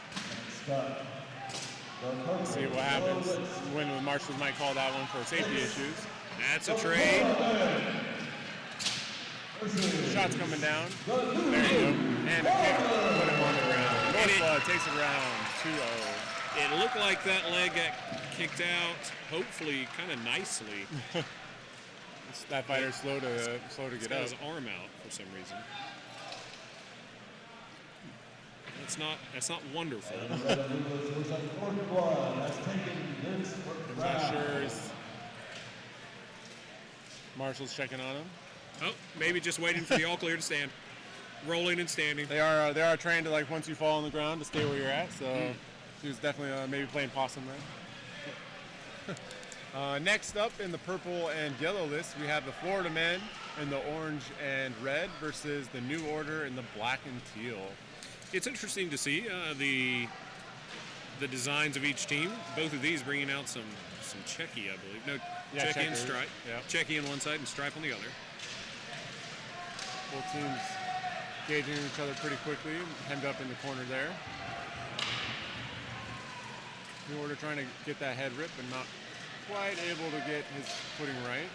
Let's see what happens when the marshals might call that one for safety issues. That's a trade. Shots coming down. There you go. And a kick. Put him on the ground. Northblood takes it around 2-0. It looked like that leg got kicked out, hopefully kind of nicely. That fighter's slow to get got up. his arm out for some reason. That's not wonderful. I'm not sure. Marshall's checking on him. Oh, maybe just waiting for the all clear to stand. Rolling and standing. They are trained to, like, once you fall on the ground, to stay where you're at. So he was definitely maybe playing possum there. Next up in the purple and yellow list, we have the Florida men in the orange and red versus the New Order in the black and teal. It's interesting to see the designs of each team. Both of these bringing out some Checky, I believe. No, Yeah, Checky and checkers. Stripe. Yep. Checky on one side and Stripe on the other. Both teams engaging each other pretty quickly, hemmed up in the corner there. New Order trying to get that head rip, but not quite able to get his footing right.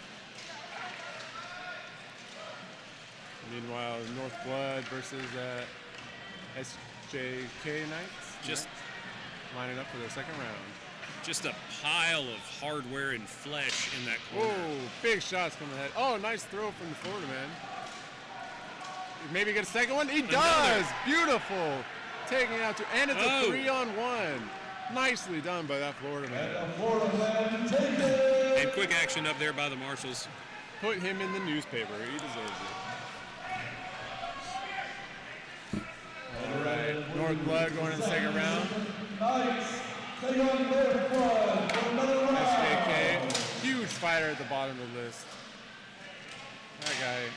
Meanwhile, North Blood versus SJK Knights. Just lining up for their second round. Just a pile of hardware and flesh in that corner. Whoa, big shots coming ahead. Oh, nice throw from the Florida man. Maybe get a second one? He does! Beautiful! Taking out two, and it's a 3-on-1. Nicely done by that Florida man. And quick action up there by the Marshals. Put him in the newspaper. He deserves it. All right, North Blood going in the second round. SJK, huge fighter at the bottom of the list. That guy,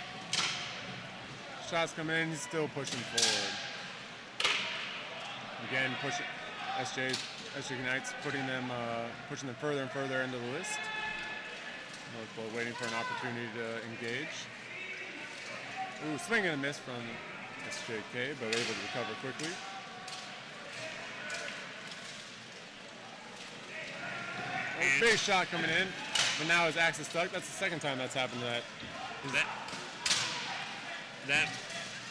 shots coming in, he's still pushing forward. Again, pushing SJ Knights, pushing them further and further into the list. North Blood waiting for an opportunity to engage. Ooh, swing and a miss from SJK, but able to recover quickly. Oh, big shot coming in, but now his axe is stuck. That's the second time that's happened to that. That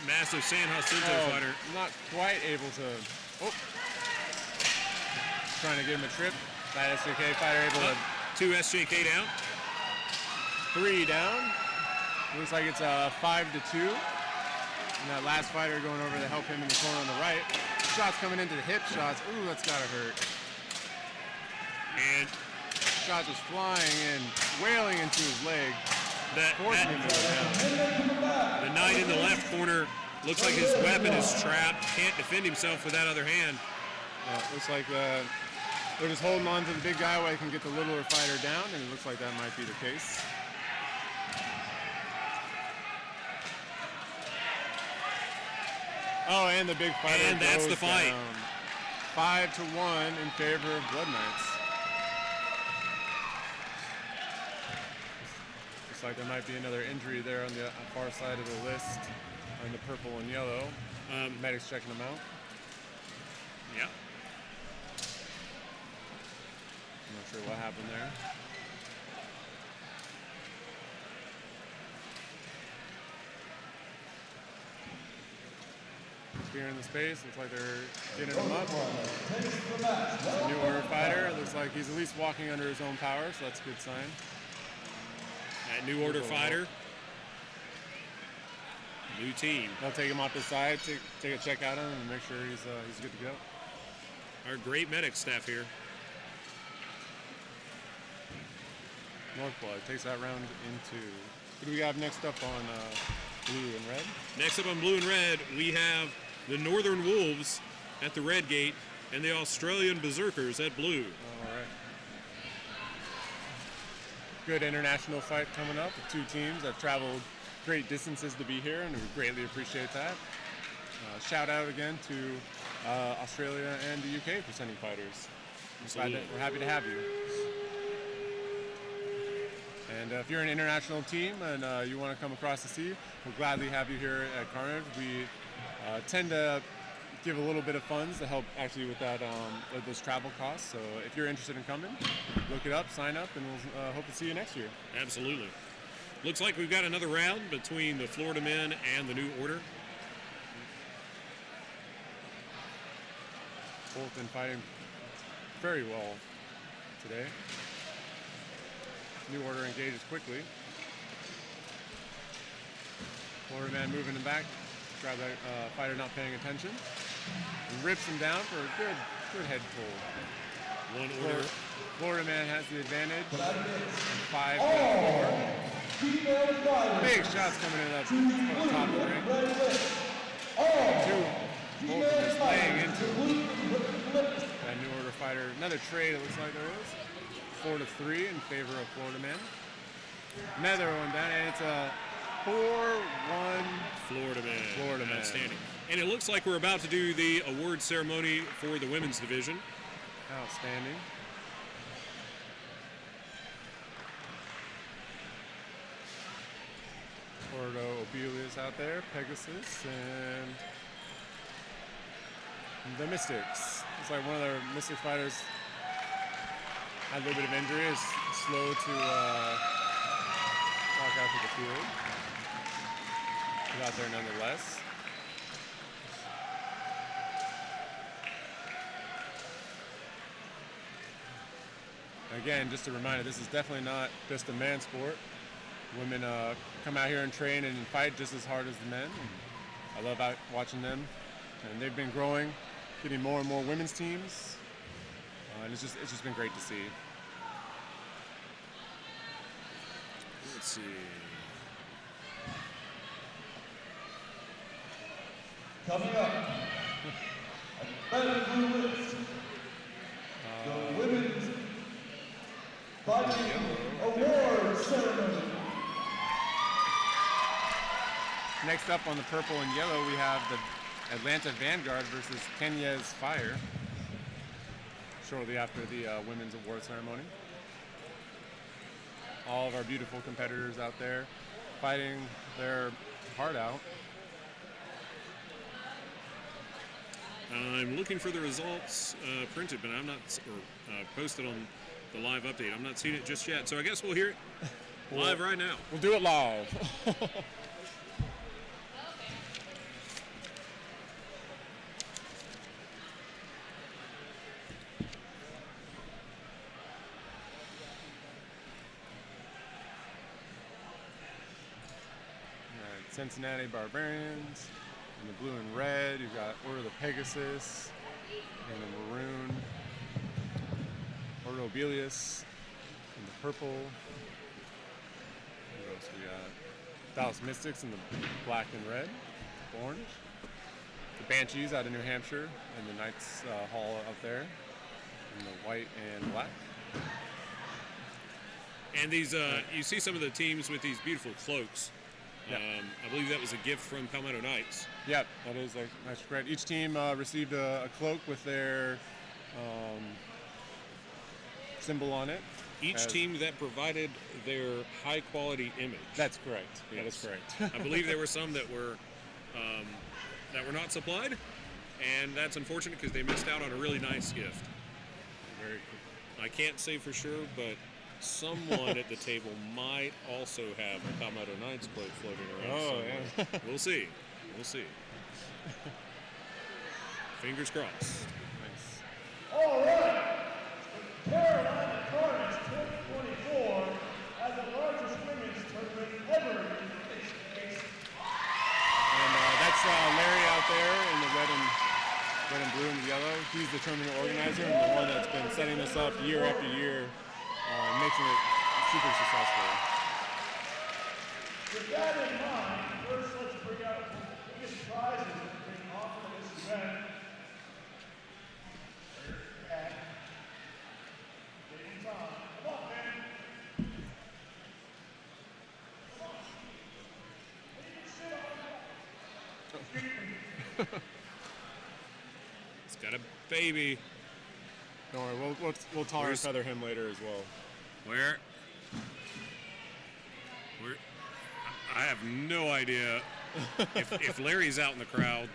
massive San Jacinto fighter. Not quite able to. Oh, trying to give him a trip. That SJK fighter able to. 2 SJK down. 3 down. Looks like it's 5-2. And that last fighter going over to help him in the corner on the right. Shots coming into the hip shots. Ooh, that's gotta hurt. And shot just flying in, wailing into his leg. The knight in the left corner looks like his weapon is trapped. Can't defend himself with that other hand. Looks like they're just holding on to the big guy while they can get the littler fighter down, and it looks like that might be the case. Oh, and the big fighter. And that's the fight. Down. 5-1 in favor of Blood Knights. Looks like there might be another injury there on the far side of the list, on the purple and yellow. Medics checking them out. Yeah. I'm not sure what happened there. Clearing the space, looks like they're getting him up. It's a new order fighter. Looks like he's at least walking under his own power, so that's a good sign. That new order fighter. New team. They'll take him off the side, take a check at him, and make sure he's good to go. Our great medic staff here. Northblood takes that round into. Who do we have next up on blue and red? Next up on blue and red, we have the Northern Wolves at the red gate and the Australian Berserkers at blue. All right. Good international fight coming up with two teams that traveled great distances to be here, and we greatly appreciate that. Shout out again to Australia and the UK for sending fighters. We're happy to have you. And if you're an international team and you want to come across the sea, we'll gladly have you here at Carnage. We tend to give a little bit of funds to help actually with that with those travel costs. So if you're interested in coming, look it up, sign up, and we'll hope to see you next year. Absolutely. Looks like we've got another round between the Florida men and the New Order. Both been fighting very well today. New Order engages quickly. Florida man moving him back. Grab that fighter not paying attention. And rips him down for a good head pull. One order. Florida man has the advantage. 5-4. Big shots coming in that top of the ring. Two. Both of them laying into that New Order fighter. Another trade, it looks like there was. 4-3 in favor of Florida man. Another one down, and it's a 4-1 Florida man. Florida man. Outstanding. And it looks like we're about to do the award ceremony for the women's division. Outstanding. Ordo, Oblas out there, Pegasus, and the Mythics. It's like one of their Mystic fighters had a little bit of injury, is slow to walk out to the field. He's out there nonetheless. Again, just a reminder, this is definitely not just a man sport. Women come out here and train and fight just as hard as the men. And I love watching them. And they've been growing, getting more and more women's teams. And it's just been great to see. Let's see. Coming up, at the list, the women's Viking award ceremony. Next up on the purple and yellow, we have the Atlanta Vanguard versus Kenya's Fire. Shortly after the women's award ceremony. All of our beautiful competitors out there fighting their heart out. I'm looking for the results printed, but I'm not, or posted on the live update. I'm not seeing it just yet, so I guess we'll hear it live right now. We'll do it live. Cincinnati Barbarians in the blue and red. You've got Ordo the Pegasus in the maroon. Ordo Oblas in the purple. What else we got? Dallas Mythics in the black and red, orange. The Banshees out of New Hampshire in the Knights Hall up there in the white and black. And these, you see some of the teams with these beautiful cloaks. Yep. I believe that was a gift from Palmetto Knights. Yep, that is like nice credit. Each team received a cloak with their symbol on it. Each team that provided their high quality image. That's correct. Yes. That is correct. I believe there were some that were not supplied, and that's unfortunate because they missed out on a really nice gift. Very cool. I can't say for sure, but someone at the table might also have a Palmetto Knights cloak floating around. Oh, somewhere. yeah. We'll see. We'll see. Fingers crossed. Nice. All right, Carolina Carnage 2024 as the largest women's tournament ever in this space. And that's Larry out there in the red and blue and yellow. He's the tournament organizer and the one that's been setting this up year after year, making it super successful. With that in mind, first let's bring out the biggest prizes that have been offered at this event. And taking time. Come on, man. Come on. Sit on. It's got a baby. Don't worry, we'll tar and feather him later as well. Where? I have no idea. If Larry's out in the crowd,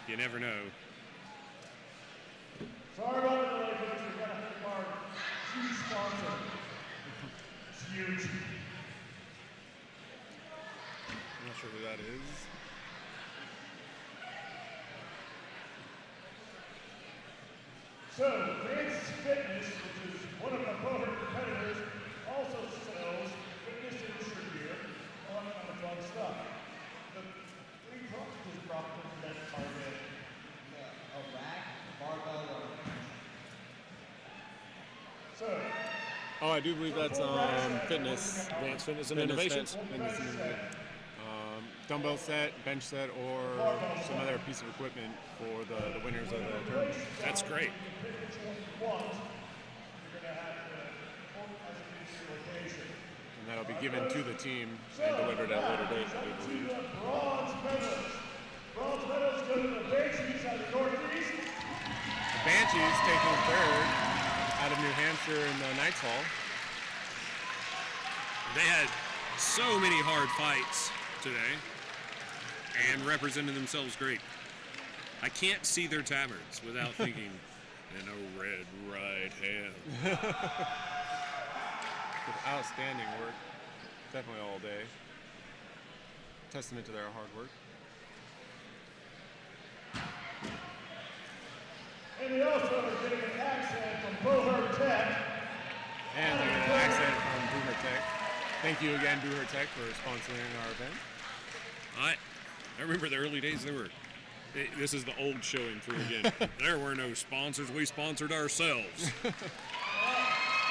you never know. Sorry about the delay, but we've got to thank our huge sponsor. It's huge. I'm not sure who that is. So, Advanced Fitness, which is one of the program competitors, also sells fitness industry gear, all that kind of fun stuff. The three prizes brought to the event are a rack, barbell, or so. Oh, I do believe that's fitness. Advanced Fitness and Innovations. Fitness and dumbbell set, bench set, or some other piece of equipment for the winners of the tournament. That's great. And that'll be given to the team and delivered at a later date, I do believe. Bronze medals. Bronze medals go to the Banshees out of the Northeast. The Banshees taking third out of New Hampshire in the Knights Hall. They had so many hard fights today and represented themselves great. I can't see their tabards without thinking, and a red right hand. Outstanding work. Definitely all day. testament to their hard work. And we also are getting an accent from Boher Tech. And we get an accent from Boomer Tech. Thank you again, Boomer Tech, for sponsoring our event. I remember the early days. This is the old showing through again. There were no sponsors. We sponsored ourselves. All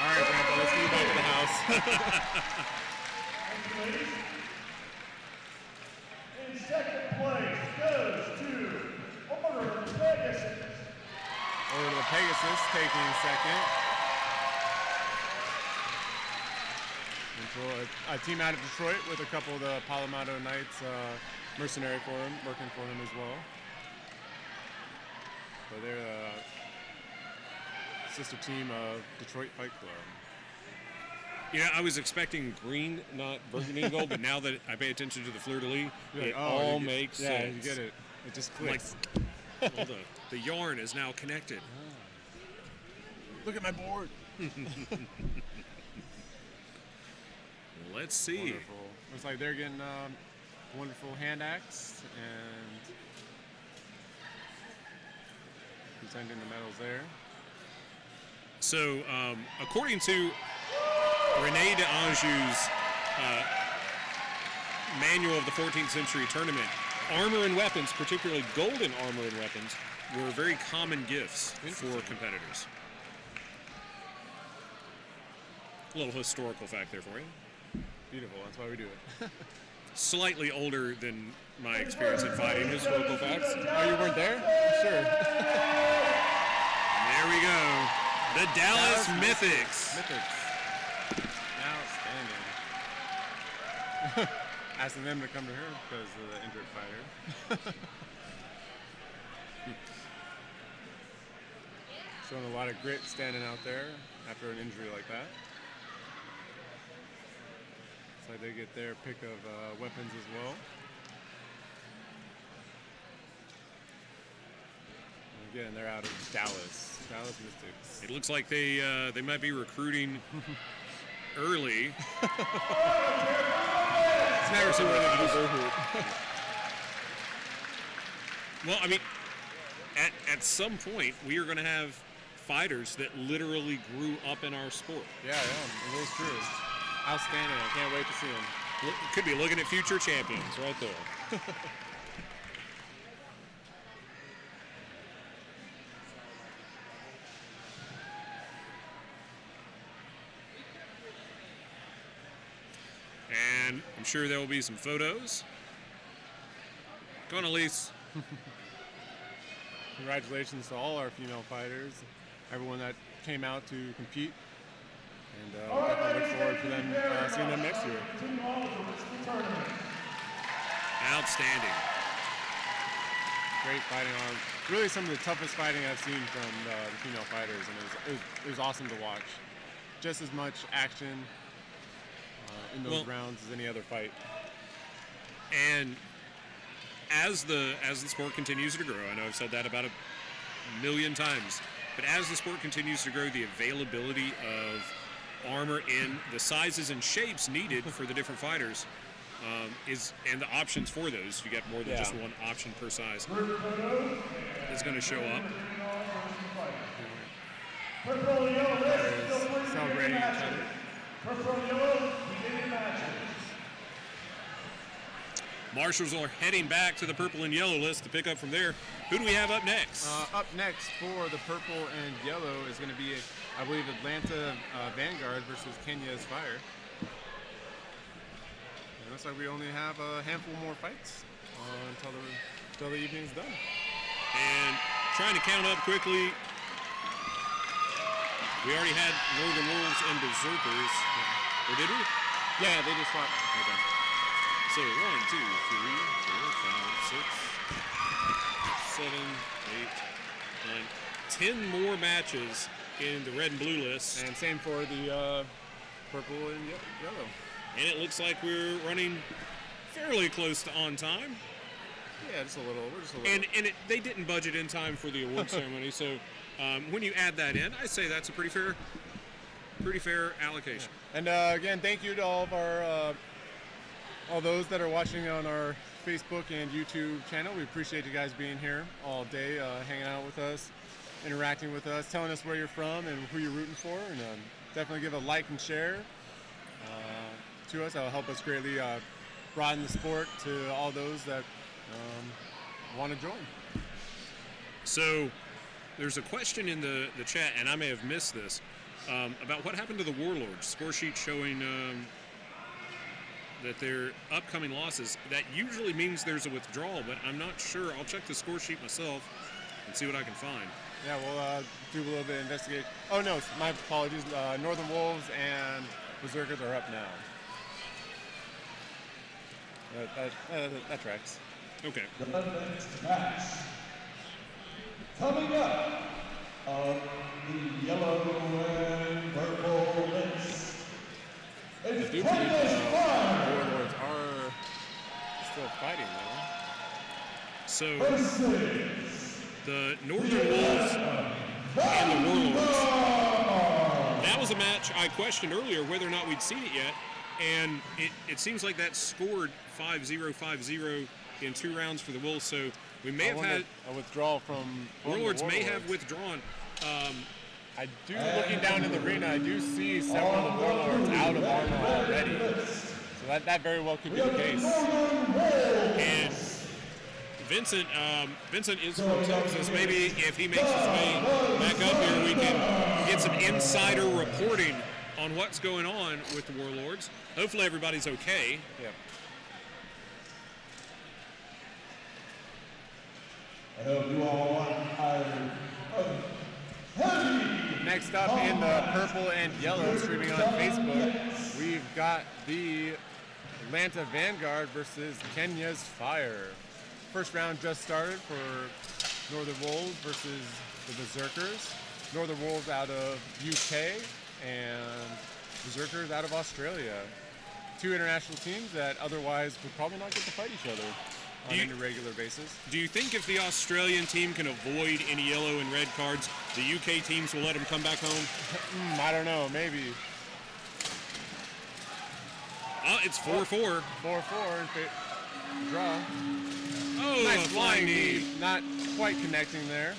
right, Grandpa, let's get you back to the house. Thank you, ladies. In second place goes to Order of Pegasus. Order of Pegasus taking second. And a team out of Detroit with a couple of the Palomado Knights mercenary for him, working for him as well. So they're a sister team of Detroit Fight Club. Yeah, I was expecting green, not burgundy and gold, but now that I pay attention to the fleur-de-lis, it all makes sense. Yeah, you get it. It just clicks. Well, the yarn is now connected. Look at my board. Let's see. Wonderful. Looks like they're getting wonderful hand axe and presenting the medals there. So, according to René d'Anjou's manual of the 14th century tournament, armor and weapons, particularly golden armor and weapons, were very common gifts for competitors. A little historical fact there for you. Beautiful, that's why we do it. Slightly older than my experience in fighting historical facts. Oh, you weren't there? Sure. There we go. The Dallas Mythics. Outstanding. Asking them to come to her because of the injured fighter. Showing a lot of grit standing out there after an injury like that. So they get their pick of weapons as well. And again, they're out of Dallas Mystics. It looks like they might be recruiting early. It's never too early to do Berserker. Well, I mean, at some point, we are going to have fighters that literally grew up in our sport. Yeah, it is true. Outstanding. I can't wait to see them. Could be looking at future champions right there. And I'm sure there will be some photos. Go on, Elise. Congratulations to all our female fighters, everyone that came out to compete, and definitely look forward to them seeing them next year. Outstanding. Great fighting on. Really some of the toughest fighting I've seen from the female fighters, and it was awesome to watch. Just as much action in those rounds as any other fight. And as the sport continues to grow, I know I've said that about a million times, but as the sport continues to grow, the availability of armor in the sizes and shapes needed for the different fighters and the options for those, you get more than just one option per size, is going to show up. Celebrating each other. Marshals are heading back to the purple and yellow list to pick up from there. Who do we have up next? Up next for the purple and yellow is going to be, I believe, Atlanta Vanguard versus Kenya's Fire. It looks like we only have a handful more fights until the evening's done. And trying to count up quickly, we already had Northern Wolves and Berserkers. Or did we? Yeah, they just fought. Okay. So 1, 2, 3, 4, 5, 6, 7, 8, 9, 10 more matches in the red and blue list. And same for the purple and yellow. And it looks like we're running fairly close to on time. Yeah, just a little. We're just a little. And they didn't budget in time for the award ceremony, so when you add that in, I say that's a pretty fair allocation. And again, thank you to all all those that are watching on our Facebook and YouTube channel. We appreciate you guys being here all day, hanging out with us, interacting with us, telling us where you're from and who you're rooting for, and definitely give a like and share to us. That'll help us greatly broaden the sport to all those that want to join. So there's a question in the chat, and I may have missed this, about what happened to the Warlords. Score sheet showing that their upcoming losses, that usually means there's a withdrawal, but I'm not sure. I'll check the score sheet myself and see what I can find. Yeah, we'll do a little bit of investigation. Oh no, my apologies. Northern Wolves and Berserkers are up now. That tracks. Okay. The next match. Coming up on the yellow and purple list. I It's do believe Warlords are still fighting though. So versus the Northern Wolves and the Warlords. That was a match I questioned earlier whether or not we'd seen it yet, and it seems like that scored 5-0, 5-0 in 2 rounds for the Wolves, so we may have had a withdrawal from Warlords may have withdrawn. I do, looking down in the arena, I do see several of the Warlords out of armor already. So that very well could be the case. And Vincent is from Texas. Maybe if he makes his way back up here, we can get some insider reporting on what's going on with the Warlords. Hopefully everybody's okay. Yeah. I hope you all want Next up in the purple and yellow, streaming on Facebook, we've got the Atlanta Vanguard versus Kenya's Fire. First round just started for Northern Wolves versus the Berserkers. Northern Wolves out of UK and Berserkers out of Australia. 2 international teams that otherwise would probably not get to fight each other on an irregular basis. Do you think if the Australian team can avoid any yellow and red cards, the UK teams will let them come back home? I don't know, maybe. It's 4-4. 4-4 and draw. Oh, Nice a flying knee, knee. not quite connecting there.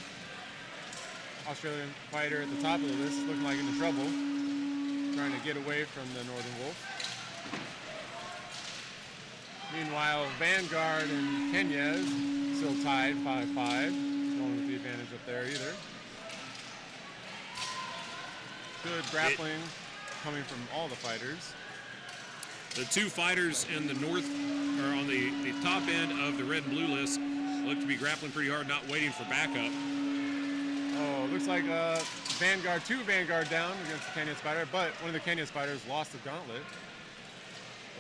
Australian fighter at the top of the list, looking like in trouble. Trying to get away from the Northern Wolf. Meanwhile, Vanguard and Kenya still tied 5-5. No one with the advantage up there either. Good grappling coming from all the fighters. The 2 fighters in the north, or on the top end of the red and blue list, look to be grappling pretty hard, not waiting for backup. Oh, looks like Vanguard, 2 Vanguard down against the Kenya's fighter, but one of the Kenya's fighters lost the gauntlet.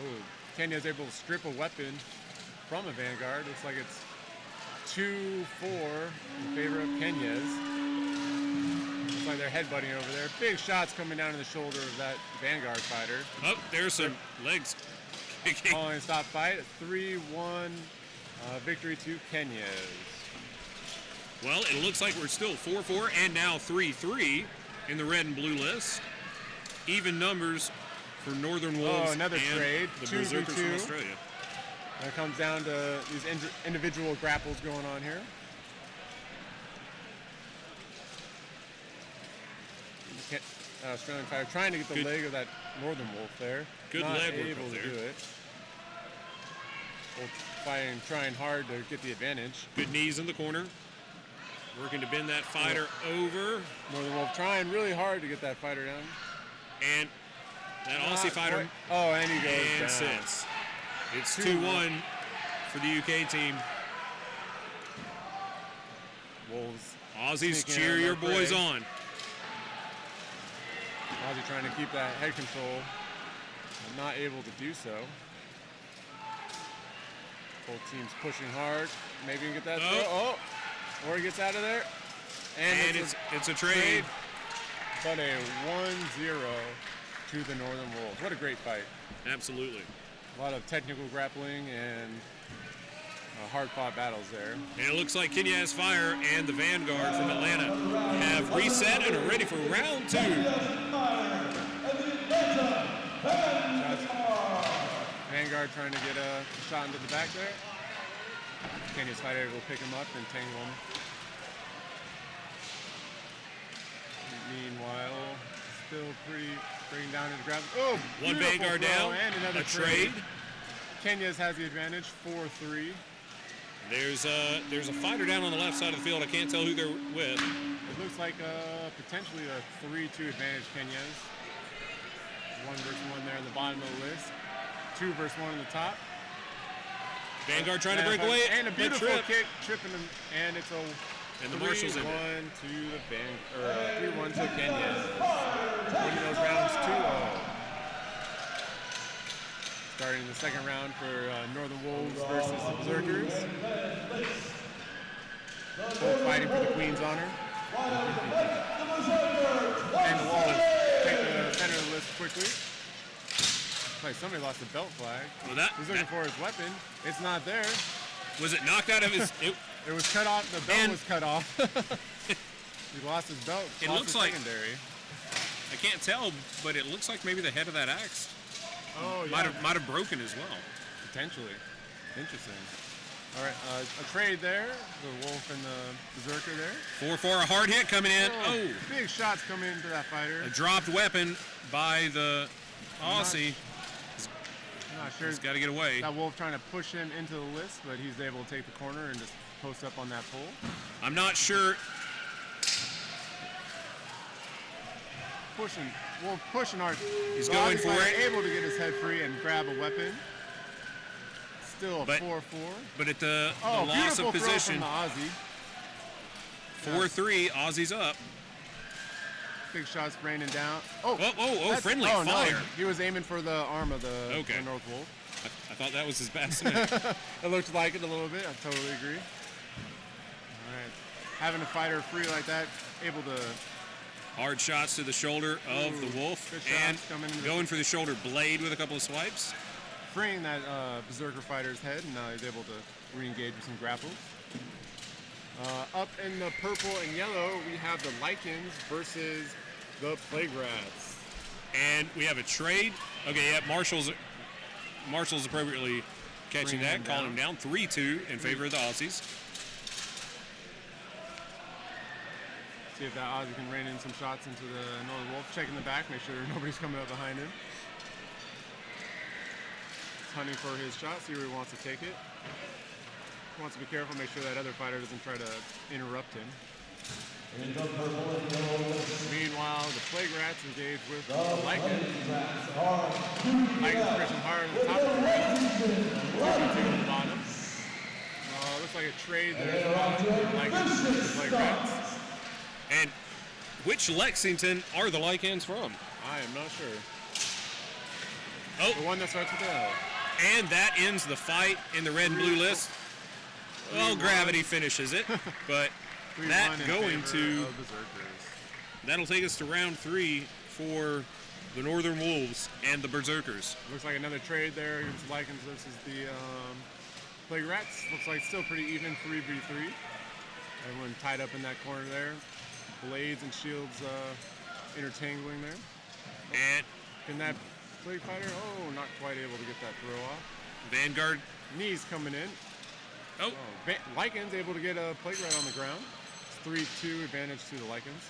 Oh, Kenya is able to strip a weapon from a Vanguard. Looks like it's 2-4 in favor of Kenya's. Looks like they're headbutting over there. Big shots coming down to the shoulder of that Vanguard fighter. Oh, there's some legs kicking. Calling a stop fight. A 3-1 victory to Kenya's. Well, it looks like we're still 4-4 and now 3-3 in the red and blue list. Even numbers for Northern Wolves another and trade. the 2v2. Berserkers from Australia. It comes down to these individual grapples going on here. Australian fighter trying to get the leg of that Northern Wolf there. Good Not leg work able up to there. do it. Wolf fighting, trying hard to get the advantage. Good knees in the corner. Working to bend that fighter over. Northern Wolf trying really hard to get that fighter down. And that Aussie Not fighter quite- Oh, and he goes and down. sits. It's 2-1. 2-1 for the UK team. Wolves. Aussies, sneaking cheer out of your their boys prey. on. Aussie trying to keep that head control. Not able to do so. Both teams pushing hard. Maybe he can get that throw. Oh! Or he gets out of there. And it's a trade. But a 1-0 to the Northern Wolves. What a great fight. Absolutely. A lot of technical grappling and hard-fought battles there. And it looks like Kenya's Fire and the Vanguard from Atlanta have reset and are ready for round 2. Vanguard trying to get a shot into the back there. Kenya's fighter will pick him up and tangle him. Meanwhile, still bringing down his grab. Oh, One beautiful Vanguard throw down. and another A trade. Kenya's has the advantage, 4-3. There's a fighter down on the left side of the field. I can't tell who they're with. It looks like potentially a 3-2 advantage Kenya's. 1 versus 1 there in the bottom of the list. 2 versus 1 on the top. Vanguard trying to break away. And a beautiful trip. kick, tripping him, and it's a And the Marshals in 3-1 it. to the 3-1 to Kenya. Winning those rounds 2-0. Starting the second round for Northern Wolves versus the Berserkers. Both fighting for the Queen's honor. And the Wolves take the center of the list quickly. Like somebody lost the belt flag. Well, He's looking for his weapon. It's not there. was it knocked out of his? It was cut off. The belt was cut off. He lost his belt. It lost looks his like- secondary. I can't tell, but it looks like maybe the head of that axe Oh, might yeah. have broken as well. Potentially. Interesting. All right, a trade there. The Wolf and the Berserker there. 4-4, a hard hit coming in. Oh, Big shots coming into that fighter. a dropped weapon by the Aussie. I'm not sure. He's got to get away. That Wolf trying to push him into the list, but he's able to take the corner and just post up on that pole. I'm not sure. Wolf pushing hard. He's The going Aussie for fighter it. Able to get his head free and grab a weapon. Still a But- 4-4. But at the Oh, loss beautiful of throw position, from the Aussie. 4-3, Aussie's up. Big shots raining down. Oh, Oh, friendly no. fire. He was aiming for the arm of the Okay. North Wolf. I thought that was his basket. It looked like it a little bit. I totally agree. All right. Having a fighter free like that, able to Hard shots to the shoulder of the Wolf. good shots And coming into going for the shoulder blade with a couple of swipes. freeing that Berserker fighter's head, and now he's able to re-engage with some grapples. Up in the purple and yellow, we have the Lycans versus the Plague Rats. And we have a trade. Okay, yeah, Marshall's appropriately catching Bringing him that, calling him down. 3-2 in favor of the Aussies. See if that Aussie can rain in some shots into the Northern Wolf. Checking the back, make sure nobody's coming up behind him. He's hunting for his shot, see where he wants to take it. Wants to be careful, make sure that other fighter doesn't try to interrupt him. Meanwhile, the Plague Rats engage with the Lycans. Lycans pushing hard on the top of the ring. 2v2 on the bottom. Looks like a trade there. Lycans and the Plague Rats. And which Lexington are the Lycans from? I am not sure. Oh, The one that starts with the L. and that ends the fight in the red and blue list. Well, gravity finishes it, but 3-1 that in going favor to of Berserkers. that'll take us to round 3 for the Northern Wolves and the Berserkers. Looks like another trade there against Lycans versus the Plague Rats. Looks like still pretty even, 3v3. Everyone tied up in that corner there. Blades and shields intertangling there. And Can that Plague Fighter? Oh, not quite able to get that throw off. Vanguard. Knees coming in. Oh, Lycans able to get a Plague Rat on the ground. It's 3-2 advantage to the Lycans.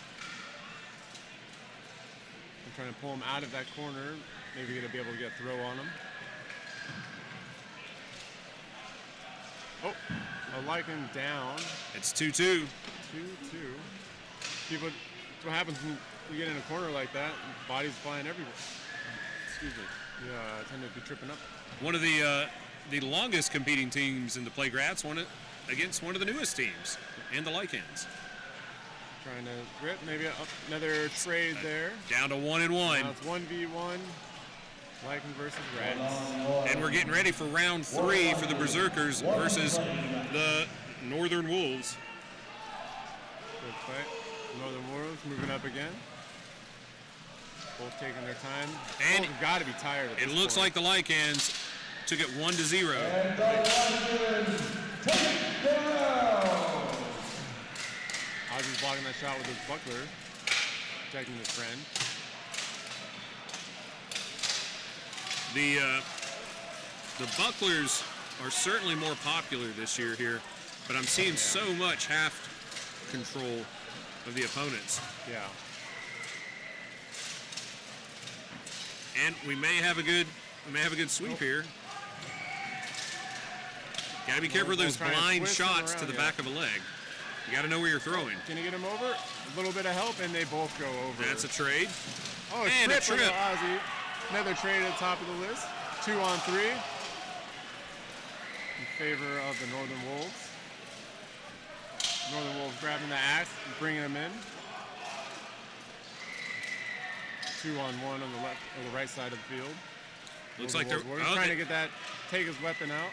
I'm trying to pull him out of that corner. Maybe gonna be able to get a throw on him. Oh, a Lycan down. it's 2-2. 2-2. People, that's what happens when you get in a corner like that. Bodies flying everywhere. Excuse me. You tend to be tripping up. One of the longest competing teams in the Plague Rats won it against one of the newest teams in the Lycans. Trying to grip. Maybe another trade there. Down to 1-1. Now it's 1v1. Lycan versus Rats. And we're getting ready for round 3 for the Berserkers versus the Northern Wolves. Good fight. Northern Wolves moving up again. Both taking their time. And Both have got to be tired at It this looks like point. the Lycans took it 1-0. Ozzy's blocking that shot with his buckler, protecting his friend. The bucklers are certainly more popular this year here, but I'm seeing so much half control of the opponents. Yeah. And we may have a good sweep here. Gotta be careful of those Trying to blind twist them shots to around, the yeah. back of a leg. You gotta know where you're throwing. Can you get him over? A little bit of help, and they both go over. That's a trade. Oh, and a trip. trip. Ozzy. Another trade at the top of the list. 2 on 3 in favor of the Northern Wolves. Northern Wolves grabbing the axe and bringing him in. 2 on 1 on the left or the right side of the field. Looks like Northern Wolves trying to get that, take his weapon out.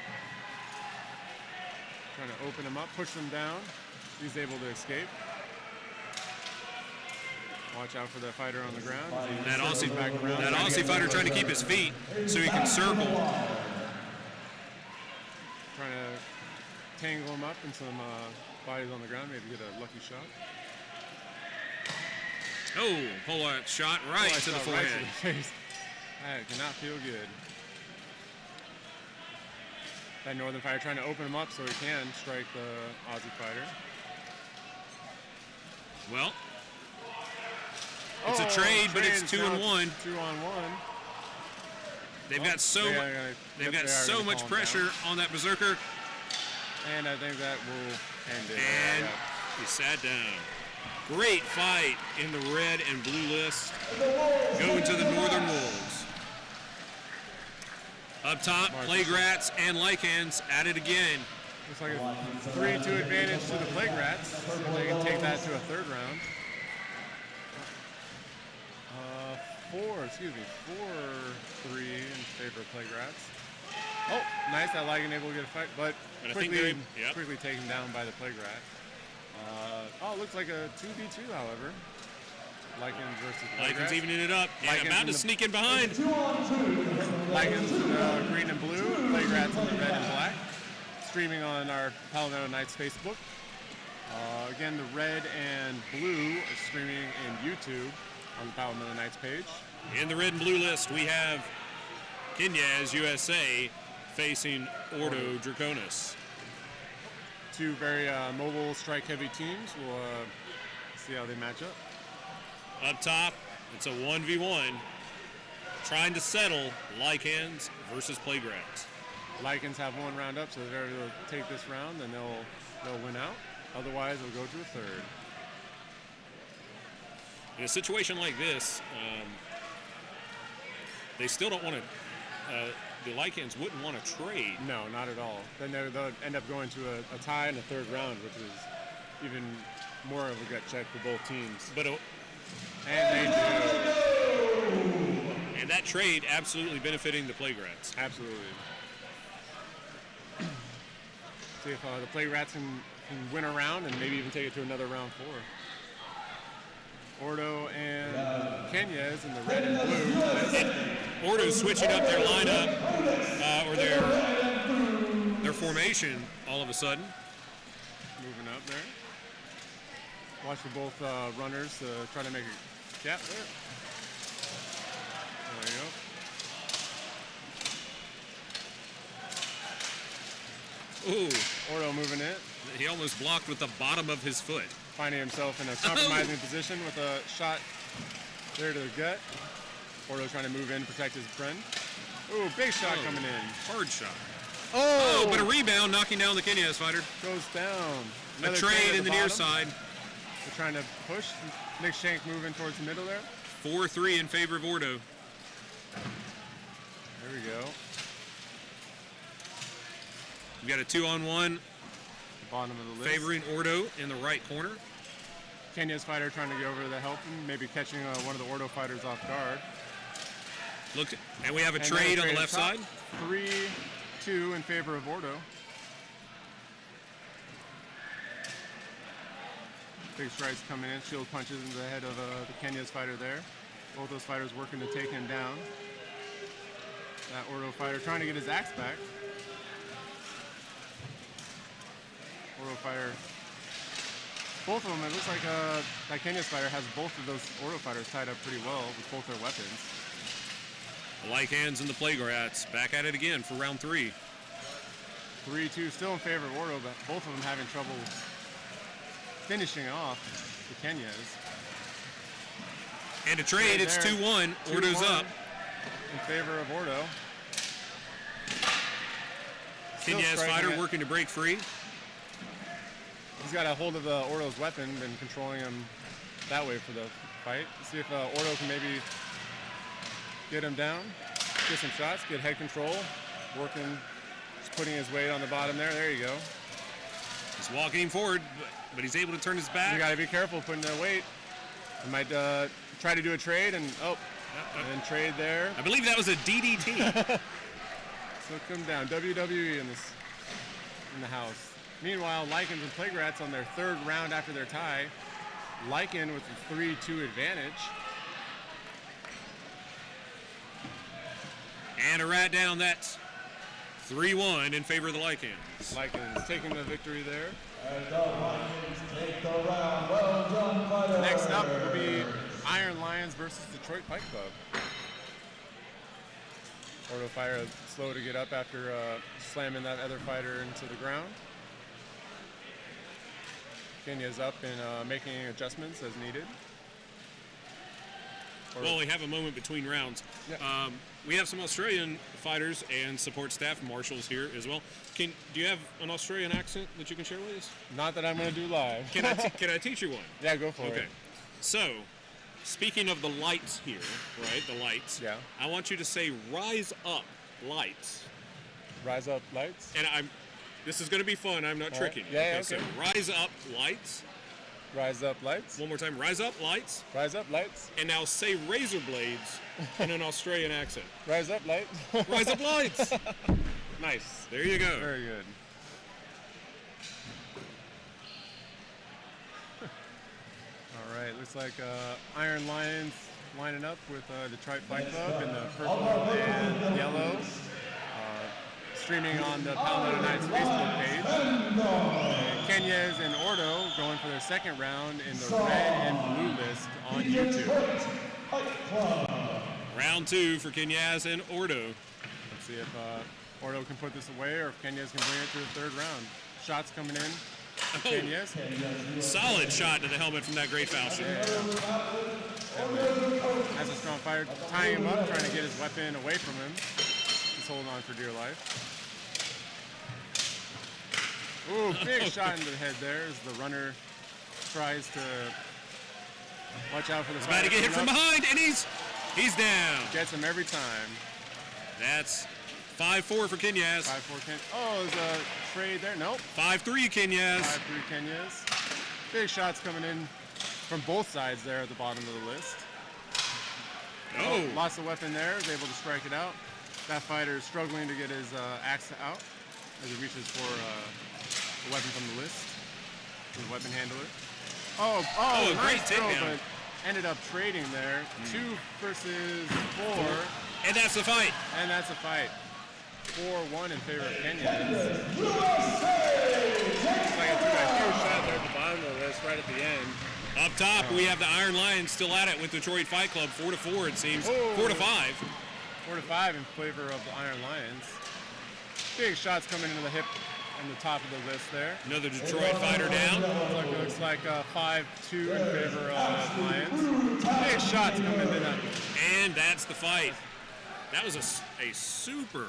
Trying to open him up, push him down. He's able to escape. Watch out for that fighter on the ground. That Aussie, back around. that Aussie fighter trying to keep his feet so he can circle. Trying to tangle him up in some bodies on the ground, maybe get a lucky shot. Oh, pull that shot right to the Right forehead. to the face. That cannot feel good. That Northern fighter trying to open him up so he can strike the Aussie fighter. Well, it's a trade, but it's 2 and 1. 2 on 1. They've got so they are so gonna much calm pressure down. on that Berserker, And I think that will end it. and Yeah. he sat down. Great fight in the red and blue list. Going to the Northern Wolves. Up top, Plague Rats and Lycans at it again. Looks like a 3-2 advantage to the Plague Rats. See if they can take that to a third round. 4-3 in favor of Plague Rats. Oh, nice that Lycan able to get a fight, but And I think quickly, they're- yep. quickly taken down by the Plague Rat. Oh, looks like a 2v2, however. Lycans versus Plague Lycans Rats. evening it up and Lycans about in to the- sneak in behind. Lycans in the green and blue, and Plague Rats in the red and black. Streaming on our Palmetto Knights Facebook. Again, the red and blue is streaming in YouTube on the Palmetto Knights page. In the red and blue list, we have Kenyaz USA facing Ordo Draconis. 2 very mobile, strike-heavy teams. We'll see how they match up. Up top, it's a 1v1. Trying to settle Lycans versus Plague Rats. Lycans have 1 round up, so if they're able to take this round, then they'll win out. Otherwise, they'll go to a third. In a situation like this, they still don't want to. The Lycans wouldn't want to trade. No, not at all. Then they'll end up going to a tie in the third round, which is even more of a gut check for both teams. But And they do. and that trade absolutely benefiting the Plague Rats. Absolutely. See if the Plague Rats can win a round and maybe even take it to another round 4. Ordo and Kenyaz in the red and blue. And Ordo's switching up their lineup or their formation all of a sudden. Moving up there. Watch for both runners try to make a gap there. There you go. Ooh, Ordo moving it, he almost blocked with the bottom of his foot. finding himself in a compromising position with a shot there to the gut. Ordo trying to move in, protect his friend. Ooh, big shot coming in. Hard shot. Oh, But a rebound knocking down the Kenyaz fighter. goes down. A Another trade at in the near bottom. side. They're trying to push. Nick Shank moving towards the middle there. 4-3 in favor of Ordo. There we go. We've got a 2-on-1 Bottom of the list. favoring Ordo in the right corner. Kenya's fighter trying to get over to help him, maybe catching one of the Ordo fighters off guard. Look, and we have a And trade then on the at left top. side. 3-2 in favor of Ordo. Big strikes coming in, shield punches into the head of the Kenya's fighter there. Both those fighters working to take him down. That Ordo fighter trying to get his axe back. Ordo fighter. Both of them, it looks like that Kenya's fighter has both of those Ordo fighters tied up pretty well with both their weapons. The Lycans and the Plaguerats back at it again for round 3. 3-2 still in favor of Ordo, but both of them having trouble finishing off the Kenyas. And a trade, it's 2-1. Ordo's 2-1 up. in favor of Ordo. Still Kenyas striking fighter it. working to break free. He's got a hold of Ordo's weapon, been controlling him that way for the fight. See if Ordo can maybe get him down, get some shots, get head control, working, just putting his weight on the bottom there. There you go. He's walking forward, but he's able to turn his back. You got to be careful putting their weight. You might try to do a trade and and trade there. I believe that was a DDT. So come down. WWE in the house. Meanwhile, Lycans and Plaguerats on their 3rd round after their tie. Lycan with a 3-2 advantage. And a rat down. That's 3-1 in favor of the Lycans. Lycans taking the victory there. And the Lions take the round. Well done, fighter. Next up will be Iron Lions versus Detroit Fight Club. Ordo fighter slow to get up after slamming that other fighter into the ground. Kenya's up and making adjustments as needed. Well, we have a moment between rounds. Yeah. We have some Australian fighters and support staff marshals here as well. Do you have an Australian accent that you can share with us? Not that I'm going to do live. Can I teach you one? Yeah, go for it. Okay. So, speaking of the lights here, right? The lights. Yeah. I want you to say "Rise up, lights." Rise up, lights. And this is going to be fun. I'm not tricking you. Yeah, So, okay. "Rise up, lights." Rise up, lights. One more time. "Rise up, lights." Rise up, lights. And now say "razor blades" in an Australian accent. Rise up, lights. "Rise up, lights." Nice. There you go. Very good. All right, looks like Iron Lions lining up with Detroit Fight Club in the purple and yellow. Streaming on the Paladin Knights Facebook page. And Kenyas and Ordo going for their 2nd round in the red and blue list on YouTube. Round 2 for Kenyas and Ordo. Let's see if Ordo can put this away or if Kenyas can bring it to the 3rd round. Shots coming in. Kenyas. Solid shot to the helmet from that great Falchion. Has a strong fire, tying him up, trying to get his weapon away from him. He's holding on for dear life. Ooh, big shot into the head there as the runner tries to watch out for the He's about to get hit from behind, and he's down. Gets him every time. That's 5-4 for Kenyas. 5-4 Ken. Oh, there's a trade there. Nope. 5-3 Kenyas. 5-3 Kenyas. Big shots coming in from both sides there at the bottom of the list. Oh. Lost the weapon there. Is able to strike it out. That fighter is struggling to get his axe out as he reaches for the weapon from the list. His weapon handler. Oh, a great nice throw, takedown. but ended up trading there. 2 versus 4. And that's the fight. And that's a fight. 4-1 in favor of Kenya. Looks like a 2-by-2 shot there at the bottom of the list, right at the end. Up top, we have the Iron Lions still at it with Detroit Fight Club. 4-4, it seems. Oh. 4-5. 4-5 in favor of the Iron Lions. Big shots coming into the hip on the top of the list there. Another Detroit fighter down. Looks like 5-2 in favor of Lions. Big shots coming into that. And that's the fight. That was a super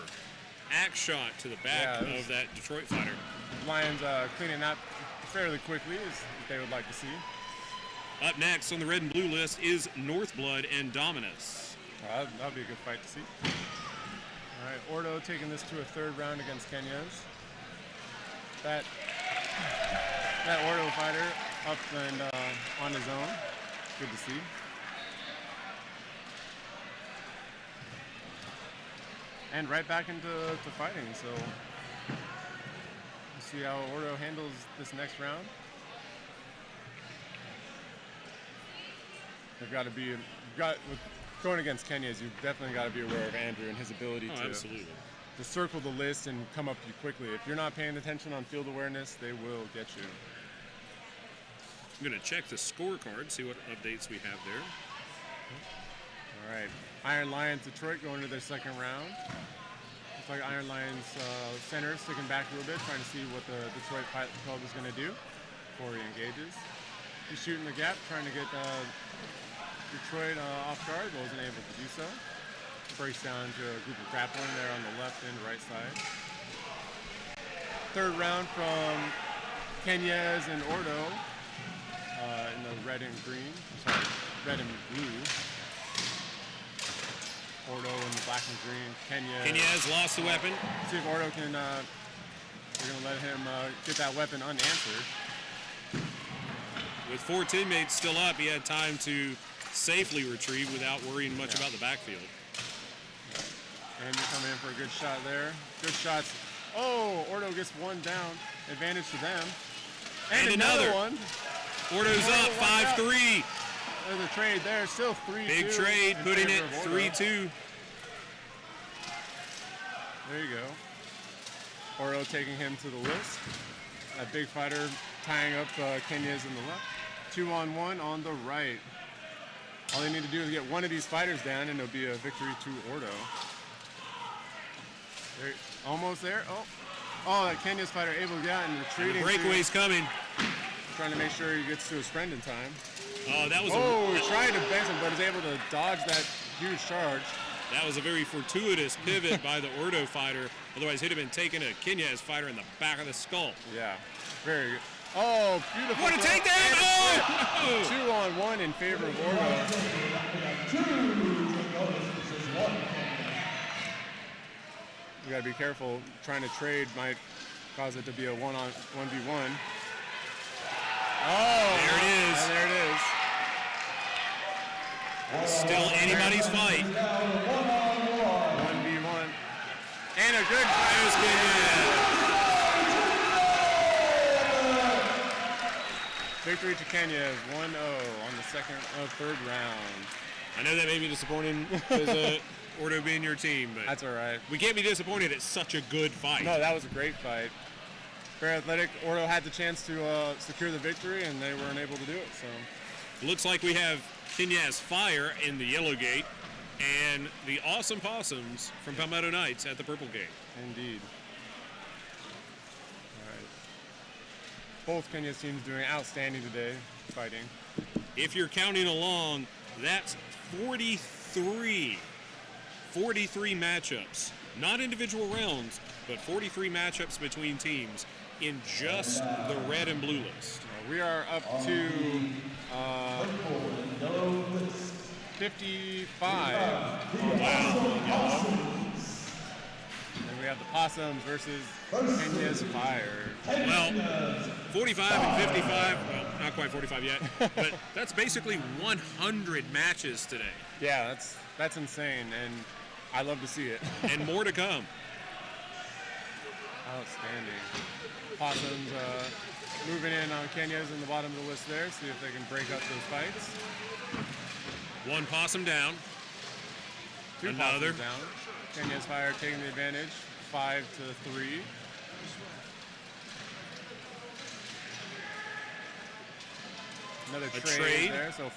axe shot to the back Yeah, of that Detroit fighter. Lions cleaning up fairly quickly, as they would like to see. Up next on the red and blue list is Northblood and Dominus. That'll be a good fight to see. All right, Ordo taking this to a 3rd round against Kenyas. That Ordo fighter up and on his own. Good to see. And right back into fighting, so we'll see how Ordo handles this next round. They've got to be, with going against Kenyas, you've definitely got to be aware of Andrew and his ability to circle the list and come up to you quickly. If you're not paying attention on field awareness, they will get you. I'm going to check the scorecard, see what updates we have there. All right. Iron Lions Detroit going to their second round. Looks like Iron Lions center sticking back a little bit, trying to see what the Detroit club is going to do before he engages. He's shooting the gap, trying to get Detroit off guard, but wasn't able to do so. Breaks down to a group of grappling there on the left and right side. Third round from Kenyez and Ordo in the red and green. Sorry, red and blue. Ordo in the black and green. Kenyez lost the weapon. See if Ordo can. We're gonna let him get that weapon unanswered. With 4 teammates still up, he had time to safely retrieve without worrying much about the backfield. And you're coming in for a good shot there. Good shots. Oh, Ordo gets one down. Advantage to them. And another one. Ordo's up 5-3. There's a trade there. Still 3-2. Big trade, putting it 3-2. There you go. Ordo taking him to the list. That big fighter tying up Kenyez in the left. 2-on-1 on the right. All they need to do is get one of these fighters down, and it'll be a victory to Ordo. They're almost there. Oh, that Kenyez fighter able to get out and retreating. And the breakaway's coming. Trying to make sure he gets to his friend in time. Oh, that was he tried to bench him, but is able to dodge that huge charge. That was a very fortuitous pivot by the Ordo fighter. Otherwise, he'd have been taking a Kenyez fighter in the back of the skull. Yeah, very good. Oh, beautiful. What a takedown! Oh! 2-on-1 in favor of Ordo. You gotta be careful. Trying to trade might cause it to be a 1v1. Oh, there it is. And there it is. Still anybody's fight. 1v1. And a good There's Kenyez. Victory to Kenyez, 1-0 on the third round. I know that may be disappointing as Ordo being your team, but That's all right. we can't be disappointed. It's such a good fight. No, that was a great fight. Very athletic. Ordo had the chance to secure the victory, and they weren't able to do it. So Looks like we have Kenyez Fire in the yellow gate and the Awesome Possums from Palmetto Knights at the purple gate. indeed. All right. Both Kenyez teams doing outstanding today, fighting. If you're counting along, that's 43 matchups. Not individual rounds, but 43 matchups between teams in just the red and blue list. We are up to 55. Wow. And we have the Possums versus Kenyez Fire. Well, 45 and 55, well, not quite 45 yet, but that's basically 100 matches today. Yeah, that's insane, and I love to see it. And more to come. Outstanding. Possums moving in on Kenyez in the bottom of the list there, see if they can break up those fights. One possum down. Two Another. Possums down. Kenyez Fire taking the advantage, 5-3. Another trade there, so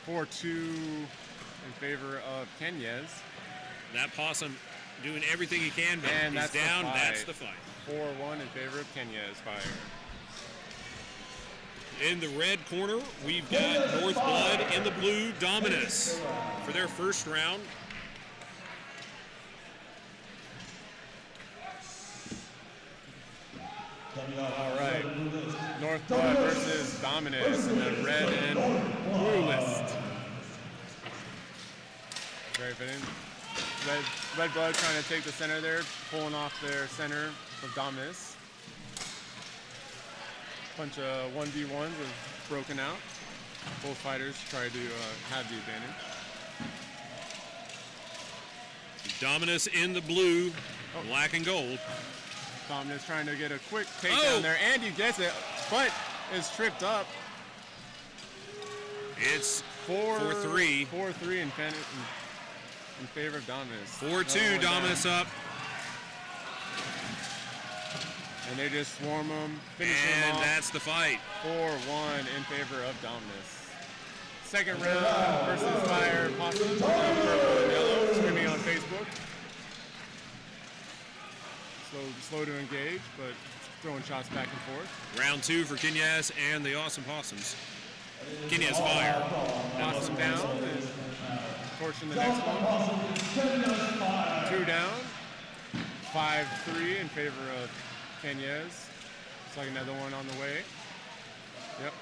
4-2 in favor of Kenyez. That possum doing everything he can, but And he's that's the down. fight. That's the fight. 4-1 in favor of Kenyez Fire. In the red corner, we've got North Blood and the blue Dominus for their first round. All right, North Blood versus Dominus in the red and blue list. Very fitting. Red Blood trying to take the center there, pulling off their center of Dominus. Bunch of 1v1s have broken out. Both fighters try to have the advantage. Dominus in the blue, black and gold. Dominus trying to get a quick takedown there, and he gets it, but is tripped up. It's 4-3. 4-3 in favor of Dominus. 4-2, Dominus up. And they just swarm him, finish him And off. that's the fight. 4-1 in favor of Dominus. second round versus fire possums, purple and yellow, screaming on Facebook. Slow to engage, but throwing shots back and forth. Round 2 for Kinyas and the Awesome Possums. Kinyas fire. Possum down, and Torch in the next one. 2 down. 5-3 in favor of Kenyas. Looks like another one on the way. Yep.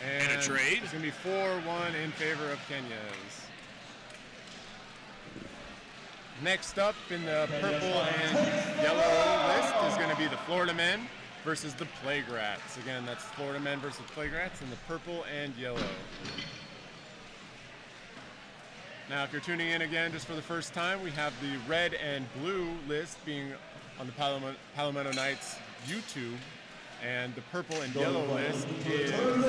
And a trade. It's going to be 4-1 in favor of Kenyas. Next up in the purple and yellow list is going to be the Florida Men versus the Plague Rats. Again, that's Florida Men versus Plague Rats in the purple and yellow. Now, if you're tuning in again just for the first time, we have the red and blue list being on the Palomino Knights YouTube, and the purple and yellow list is on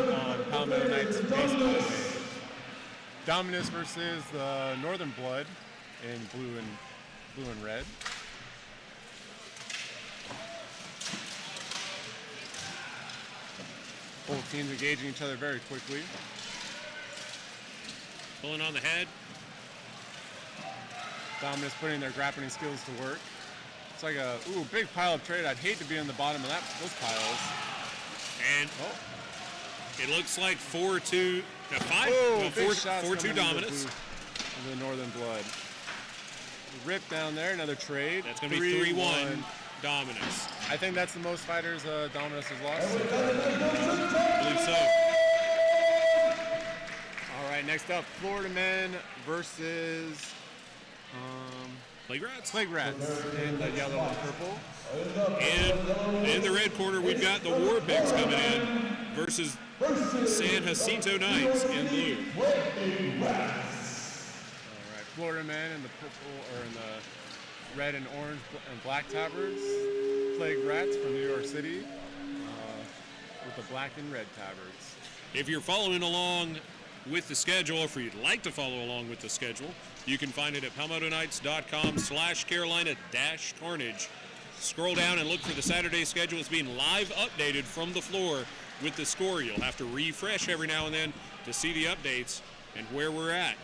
Palomino Knights Facebook page. Dominus versus the Northern Blood in blue and red. Both teams engaging each other very quickly. Pulling on the head. Dominus putting their grappling skills to work. It's like a big pile of trade. I'd hate to be in the bottom of those piles. And it looks like 4-2, 4-2 Dominus. The Northern Blood. Rip down there, another trade. That's going to be 3-1 Dominus. I think that's the most fighters Dominus has lost. I believe so. All right, next up, Florida Men versus Plague Rats. Plague Rats in the yellow and purple. And in the red corner, we've got the War Pigs coming in versus San Jacinto Knights in blue. Florida Men in the purple, or in the red and orange and black tabards. Plague Rats from New York City with the black and red tabards. If you're following along with the schedule, or if you'd like to follow along with the schedule, you can find it at palmetto.com/Carolina-Carnage. Scroll down and look for the Saturday schedule. It's being live updated from the floor with the score. You'll have to refresh every now and then to see the updates and where we're at.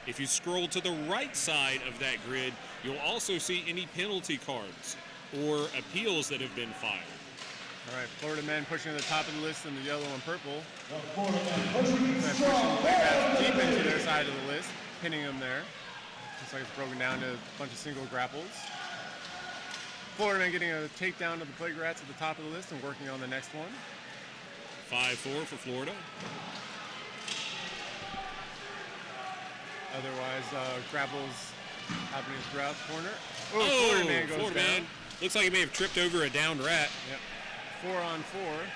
If you scroll to the right side of that grid, you'll also see any penalty cards or appeals that have been filed. All right, Florida Men pushing to the top of the list in the yellow and purple. Pushing Deep into their side of the list, pinning them there. Looks like it's broken down to a bunch of single grapples. Florida Men getting a takedown of the Plague Rats at the top of the list and working on the next one. 5-4 for Florida. Otherwise, grapples happening throughout the corner. Florida Man goes down. Looks like he may have tripped over a downed rat. Yep. 4-on-4.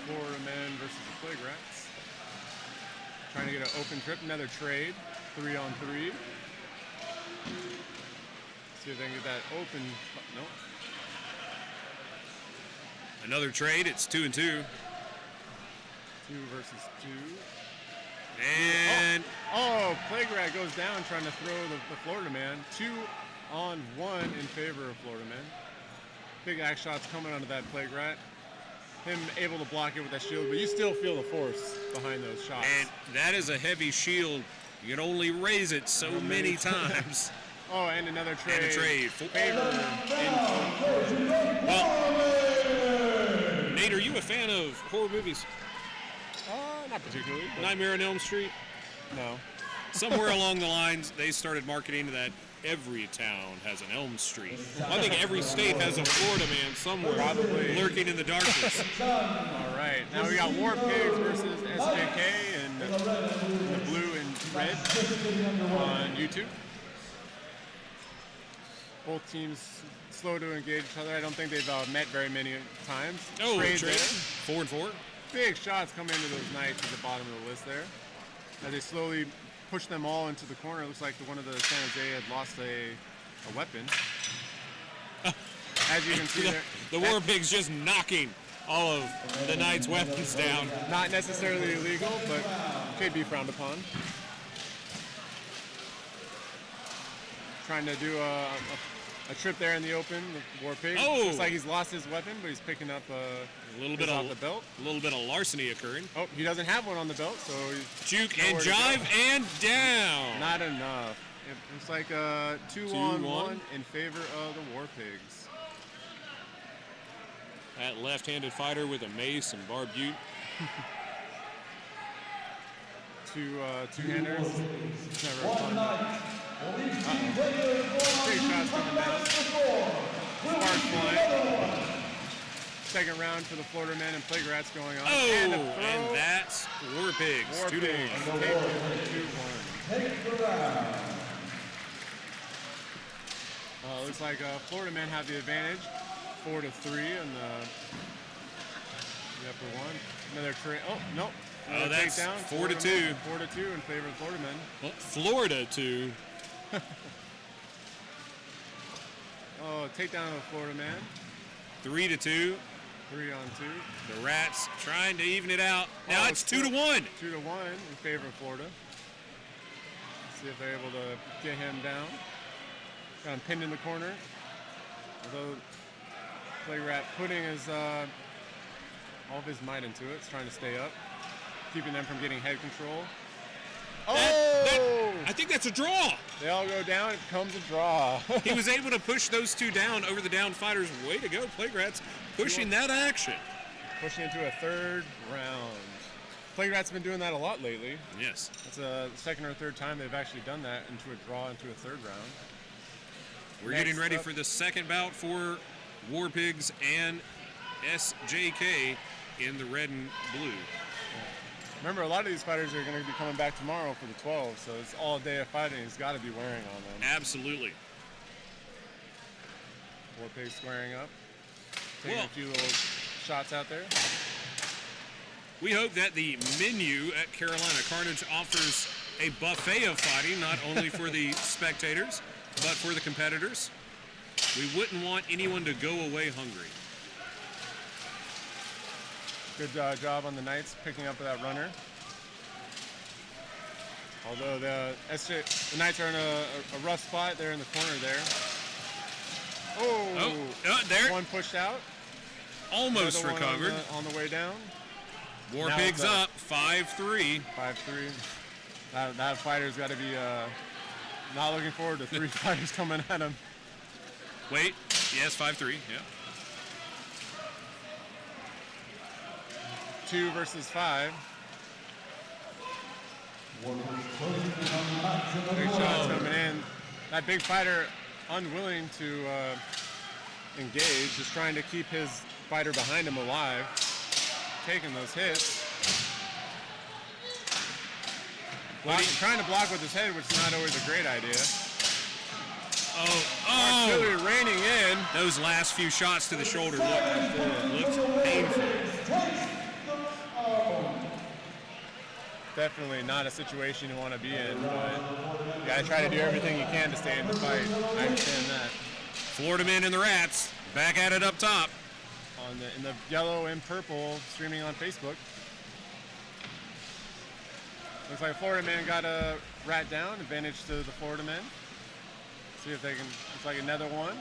Florida Men versus the Plague Rats. Trying to get an open trip, another trade. 3-on-3. See if they can get that open. Nope. Another trade. It's 2-2. 2 versus 2. And Plague Rat goes down trying to throw the Florida Man. 2-on-1 in favor of Florida Man. Big axe shots coming onto that Plague Rat. Him able to block it with that shield, but you still feel the force behind those shots. And that is a heavy shield. You can only raise it so many times. And another trade. And a trade. Well, Nate, are you a fan of horror movies? not particularly. Nightmare on Elm Street? No. Somewhere along the lines, they started marketing that every town has an Elm Street. I think every state has a Florida Man somewhere, Probably. lurking in the darkness. All right. Now we got War Pigs versus SJK and the blue and red on YouTube. Both teams slow to engage each other. I don't think they've met very many times. Trade. There. 4-4. Big shots coming into those Knights at the bottom of the list there. As they slowly push them all into the corner. It looks like one of the San Jose had lost a weapon. As you can see there. The War Pigs just knocking all of the Knights' weapons down. Not necessarily illegal, but could be frowned upon. Trying to do a a trip there in the open with War Pig. Oh! Looks like he's lost his weapon, but he's picking up A little his bit off of the belt. a little bit of larceny occurring. Oh, he doesn't have one on the belt, so he's Juke and nowhere to go. jive and down. Not enough. It's like a 2-on-1 in favor of the War Pigs. That left-handed fighter with a mace and barbed butte. Two-handers. It's never fun. Big shots coming down. Sparks flying. Second round for the Florida men and Plague Rats going on. Oh, and and that's War Pigs. War 2-1. Pigs take it 2-1. Looks like Florida men have the advantage, 4-3 in the upper one. Another trade. Oh no! Oh, that's takedown. 4-2. 4-2 in favor of Florida men. Well, Florida too. Oh, takedown of the Florida man. 3-2. 3-on-2. The Rats trying to even it out. Now Oh, it's 2-1. 2-1 in favor of Florida. See if they're able to get him down. Got him pinned in the corner. Although Plague Rat putting his all of his might into it. It's trying to stay up, keeping them from getting head control. Oh! I think that's a draw. They all go down. It becomes a draw. He was able to push those two down over the down fighters. Way to go, Plague Rats, pushing that action. Pushing into a third round. Plague Rat's been doing that a lot lately. Yes. It's the second or third time they've actually done that, into a draw, into a third round. We're Next getting ready up- for the second bout for War Pigs and SJK in the red and blue. Remember, a lot of these fighters are going to be coming back tomorrow for the 12, so it's all day of fighting he's got to be wearing on them. Absolutely. War Pig squaring up, taking Well- a few little shots out there. We hope that the menu at Carolina Carnage offers a buffet of fighting, not only for the spectators, but for the competitors. We wouldn't want anyone to go away hungry. Good job on the Knights picking up that runner. Although the Knights are in a rough spot. They're in the corner there. Oh, There, one pushed out. almost Another one recovered. on the way down. War Now Pigs it's up, 5-3. 5-3. That fighter's got to be not looking forward to three fighters coming at him. Wait, yes, 5-3, yeah. 2 versus 5. Big shots coming in. That big fighter unwilling to engage, just trying to keep his fighter behind him alive. Taking those hits. Trying to block with his head, which is not always a great idea. Artillery raining in. Those last few shots to the shoulder looked painful. Definitely not a situation you want to be in, but you gotta try to do everything you can to stay in the fight. I understand that. Florida men and the Rats back at it up top. In the yellow and purple, streaming on Facebook. Looks like Florida man got a rat down. Advantage to the Florida men. See if they can. Looks like another one.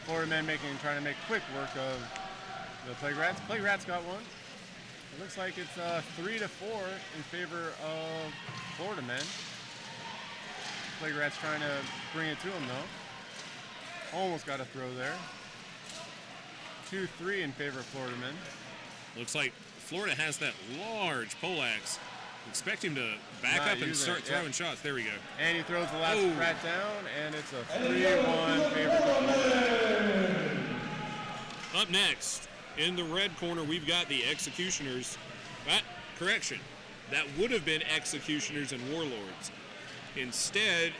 Florida men trying to make quick work of the Plague Rats. Plague Rats got one. It looks like it's 3-4 in favor of Florida men. Plague Rats trying to bring it to him though. Almost got a throw there. 2-3 in favor of Florida men. Looks like Florida has that large poleaxe. Expect him to back Not up and using start it, yeah. throwing shots. There we go. And he throws the last Oh. rat down, and it's a 3-1 favor of Florida. Up next, in the red corner, we've got the Executioners. Correction. That would have been Executioners and Warlords. Instead,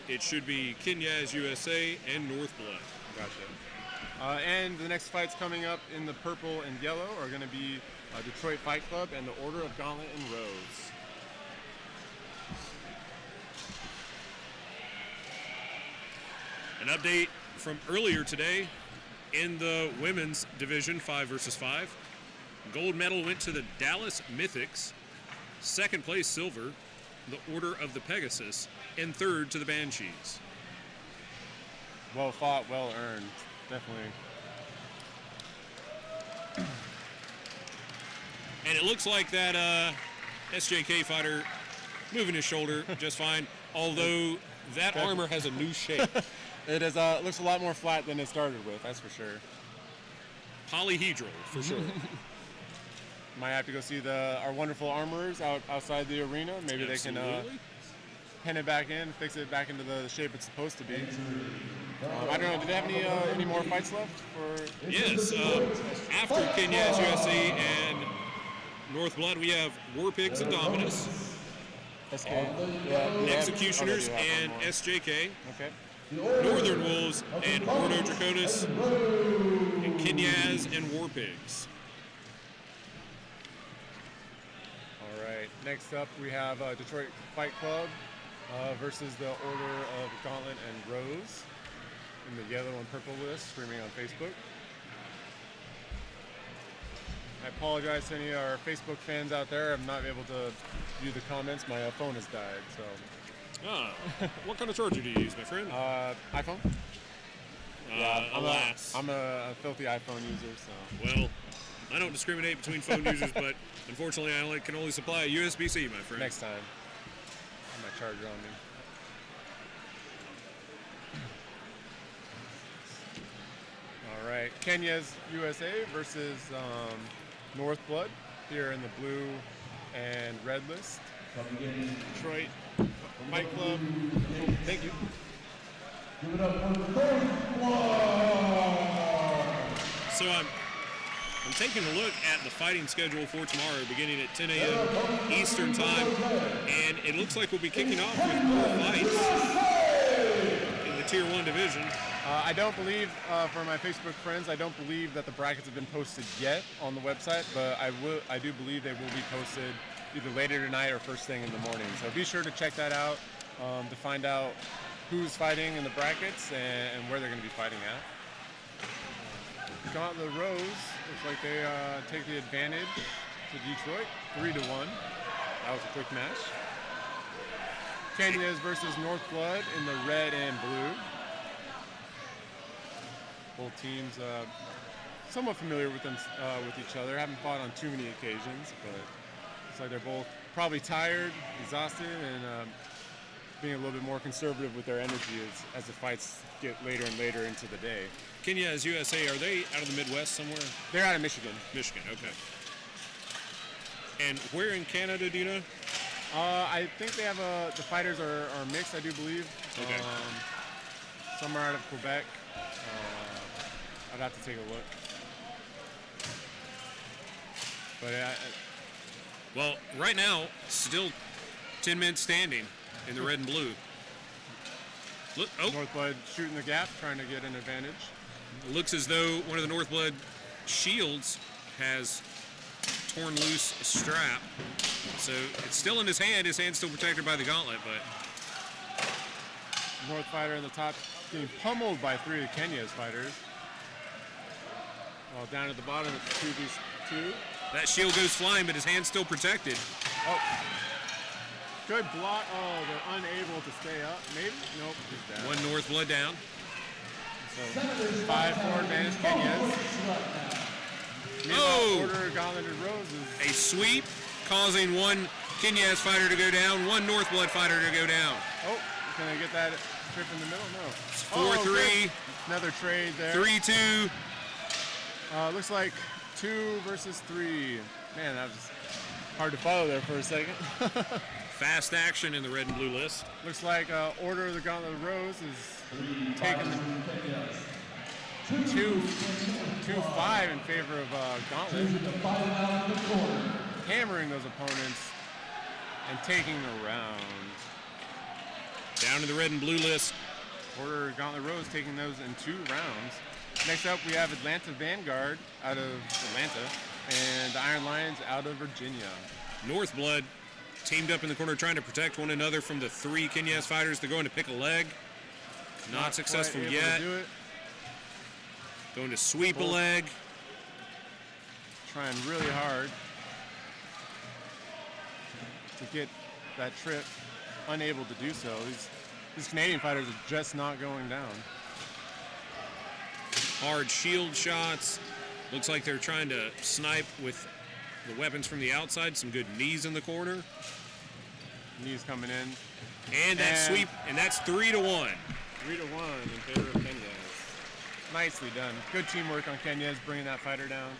it should be Kenyaz USA and Northblood. Gotcha. And the next fights coming up in the purple and yellow are going to be Detroit Fight Club and the Order of Gauntlet and Rose. An update from earlier today in the women's division, 5 versus 5. Gold medal went to the Dallas Mythics. Second place, silver, the Order of the Pegasus, and third to the Banshees. well fought, well earned, definitely. And it looks like that SJK fighter moving his shoulder just fine, although that armor has a new shape. It is. Looks a lot more flat than it started with. That's for sure. Polyhedral, for sure. Might have to go see our wonderful armorers outside the arena. Maybe they can pin it back in, fix it back into the shape it's supposed to be. I don't know. Do they have any more fights left? Yes. After Kenya's USA and North Blood, we have War Pigs and Dominus, Executioners and SJK, Northern Wolves and Ordo Draconis, and Kenyas and War Pigs. All right. Next up, we have Detroit Fight Club versus the Order of Gauntlet and Rose in the yellow and purple list, streaming on Facebook. I apologize to any of our Facebook fans out there. I'm not able to view the comments. My phone has died, so. What kind of charger do you use, my friend? iPhone? Alas. I'm a filthy iPhone user, so. Well, I don't discriminate between phone users, but unfortunately I can only supply a USB-C, my friend. Next time. I have my charger on me. All right, Kenya's USA versus North Blood here in the blue and red list. Detroit Fight Club. Thank you. Give it up for the first blood. So I'm taking a look at the fighting schedule for tomorrow, beginning at 10 a.m. Eastern Time, and it looks like we'll be kicking off with 4 fights in the Tier 1 division. I don't believe, for my Facebook friends, I don't believe that the brackets have been posted yet on the website, but I do believe they will be posted either later tonight or first thing in the morning. So be sure to check that out to find out who's fighting in the brackets and where they're going to be fighting at. Gauntlet Rose looks like they take the advantage to Detroit, 3-1. That was a quick match. Kenyas versus North Blood in the red and blue. Both teams somewhat familiar with each other. Haven't fought on too many occasions, but looks like they're both probably tired, exhausted, and being a little bit more conservative with their energy as the fights get later and later into the day. Kenya's USA, are they out of the Midwest somewhere? They're out of Michigan. Michigan, okay. And where in Canada, do you know? I think they have the fighters are mixed, I do believe. Okay. Some are out of Quebec. I'd have to take a look. But well, right now, still 10 men standing in the red and blue. Look, North Blood shooting the gap, trying to get an advantage. It looks as though one of the North Blood shields has torn loose a strap. So it's still in his hand. His hand's still protected by the gauntlet, but North fighter in the top getting pummeled by 3 of Kenya's fighters. Well, down at the bottom, it's 2v2. That shield goes flying, but his hand's still protected. Oh. Good block. Oh, they're unable to stay up. Maybe? Nope, he's down. One North Blood down. So 5-4 advantage Kenya's. Oh! Order Gauntlet and Roses. A sweep causing one Kenya's fighter to go down, one North Blood fighter to go down. Oh, can I get that trip in the middle? No. It's 4-3. Another trade there. 3-2. Looks like 2 versus 3. Man, that was hard to follow there for a second. Fast action in the red and blue list. Looks like Order of the Gauntlet of Rose is taking 2-5 in favor of Gauntlet. Hammering those opponents and taking the round. Down to the red and blue list. Order of Gauntlet Rose taking those in 2 rounds. Next up, we have Atlanta Vanguard out of Atlanta and the Iron Lions out of Virginia. North Blood teamed up in the corner trying to protect one another from the 3 Kenya's fighters. They're going to pick a leg. Not successful yet. Going to sweep a leg. Trying really hard to get that trip. Unable to do so. These Canadian fighters are just not going down. hard shield shots. Looks like they're trying to snipe with the weapons from the outside. Some good knees in the corner. Knees coming in. And that sweep, and that's 3-1. 3-1 in favor of Kenyas. Nicely done. Good teamwork on Kenyas, bringing that fighter down.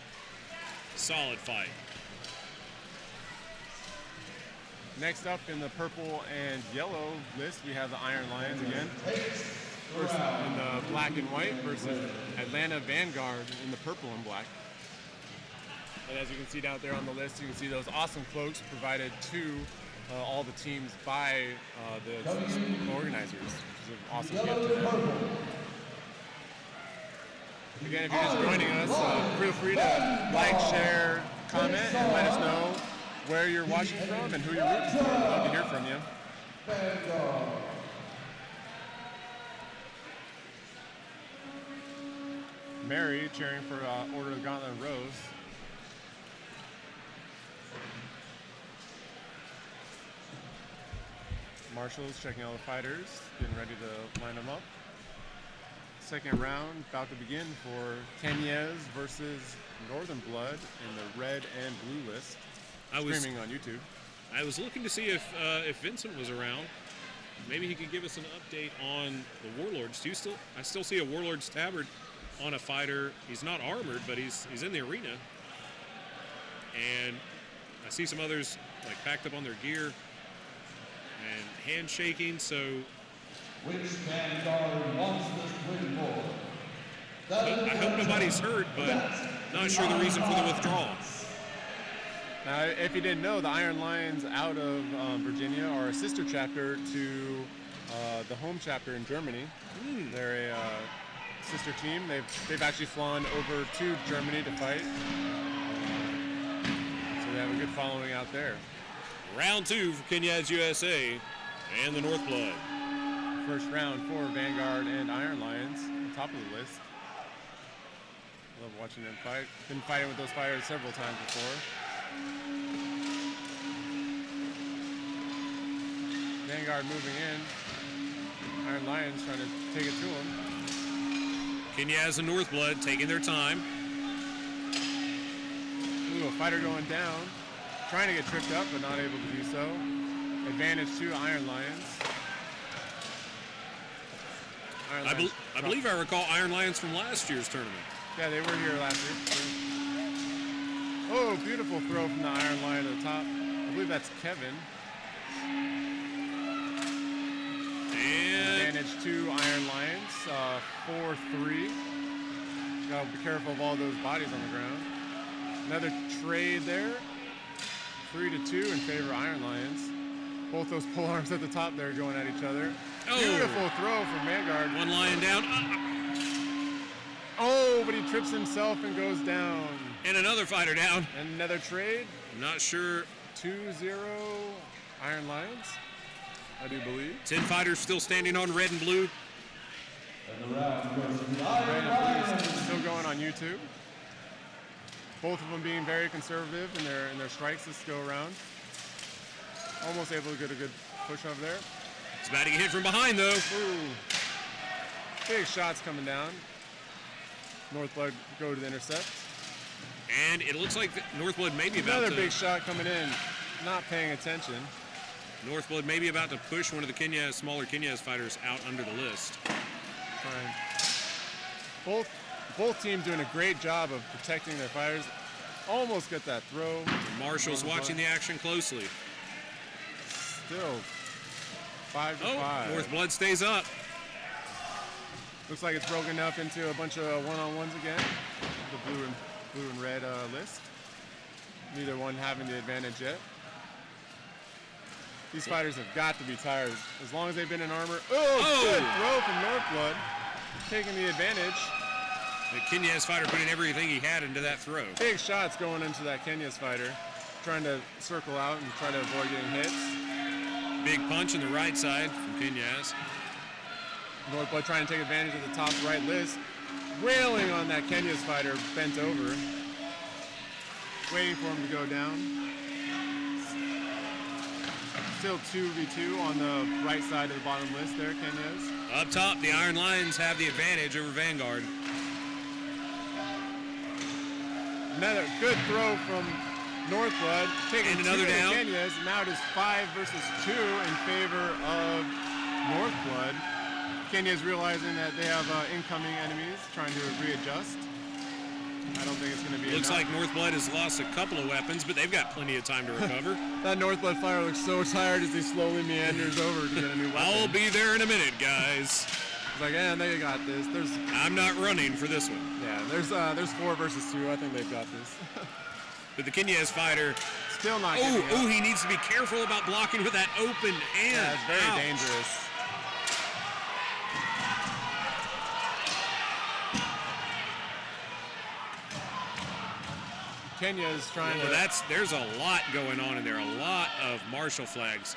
Solid fight. Next up in the purple and yellow list, we have the Iron Lions again. First in the black and white versus Atlanta Vanguard in the purple and black. And as you can see down there on the list, you can see those awesome cloaks provided to all the teams by the organizers, which is an awesome gift to them. Again, if you're just joining us, feel free to like, share, comment, and let us know where you're watching from and who you're rooting for. We'd love to hear from you. Mary cheering for Order of the Gauntlet and Rose. Marshals checking all the fighters, getting ready to line them up. Second round about to begin for Kenyas versus Northern Blood in the red and blue list. Streaming on YouTube. I was looking to see if Vincent was around. Maybe he could give us an update on the Warlords. I still see a Warlords tabard on a fighter. He's not armored, but he's in the arena. And I see some others like packed up on their gear and handshaking. So Which Vanguard wants this win for? I hope nobody's hurt, but not sure the reason for the withdrawal. Now, if you didn't know, the Iron Lions out of Virginia are a sister chapter to the home chapter in Germany. They're a sister team. They've actually flown over to Germany to fight. So they have a good following out there. Round 2 for Kenyas USA and the North Blood. First round for Vanguard and Iron Lions, on top of the list. Love watching them fight. Been fighting with those fighters several times before. Vanguard moving in. Iron Lions trying to take it to them. Kenyas and North Blood taking their time. Ooh, a fighter going down. Trying to get tripped up, but not able to do so. Advantage to Iron Lions. I believe I recall Iron Lions from last year's tournament. Yeah, they were here last year. Oh, beautiful throw from the Iron Lion to the top. I believe that's Kevin. And Advantage to Iron Lions, 4-3. Gotta be careful of all those bodies on the ground. Another trade there. 3-2 in favor of Iron Lions. Both those pole arms at the top there going at each other. Oh. Beautiful throw from Vanguard. one lion down. Oh, but he trips himself and goes down. And another fighter down. And another trade. I'm not sure. 2-0 Iron Lions, I do believe. 10 fighters still standing on red and blue. And the round goes to the Red Iron and blue Lions. still going on YouTube. Both of them being very conservative in their strikes this go around. Almost able to get a good push over there. It's about to get hit from behind, though. Ooh. Big shots coming down. North Blood go to the intercept. And it looks like Northblood may be about Another to... big shot coming in. Not paying attention. Northblood may be about to push one of the smaller Kenyas fighters out under the list. Fine. Both teams doing a great job of protecting their fighters. Almost got that throw. Marshall's watching the action closely. Still 5-5. Northblood stays up. Looks like it's broken up into a bunch of one-on-ones again. The blue and red list. Neither one having the advantage yet. These fighters have got to be tired. As long as they've been in armor. Oh, good throw from Northblood. Taking the advantage. The Kenyas fighter putting everything he had into that throw. Big shots going into that Kenyas fighter. Trying to circle out and try to avoid getting hits. Big punch in the right side from Kenyas. Northblood trying to take advantage of the top right list. Wailing on that Kenyas fighter bent over. Waiting for him to go down. Still 2v2 on the right side of the bottom list there, Kenyas. Up top, the Iron Lions have the advantage over Vanguard. Another good throw from Northblood. Taking And another two down. Kenyas. Now it is 5 versus 2 in favor of Northblood. Kenya's realizing that they have incoming enemies, trying to readjust. I don't think it's going to be Looks enough. like Northblood has lost a couple of weapons, but they've got plenty of time to recover. That Northblood fighter looks so tired as he slowly meanders over to get a new weapon. I'll be there in a minute, guys. It's like, yeah, they got this. I'm not running for this one. Yeah, there's 4 versus 2. I think they've got this. But the Kenyas fighter, Still not giving up. he needs to be careful about blocking with that open hand. Yeah, it's very Ouch. dangerous. Kenya is trying Well, to. there's a lot going on in there. A lot of martial flags.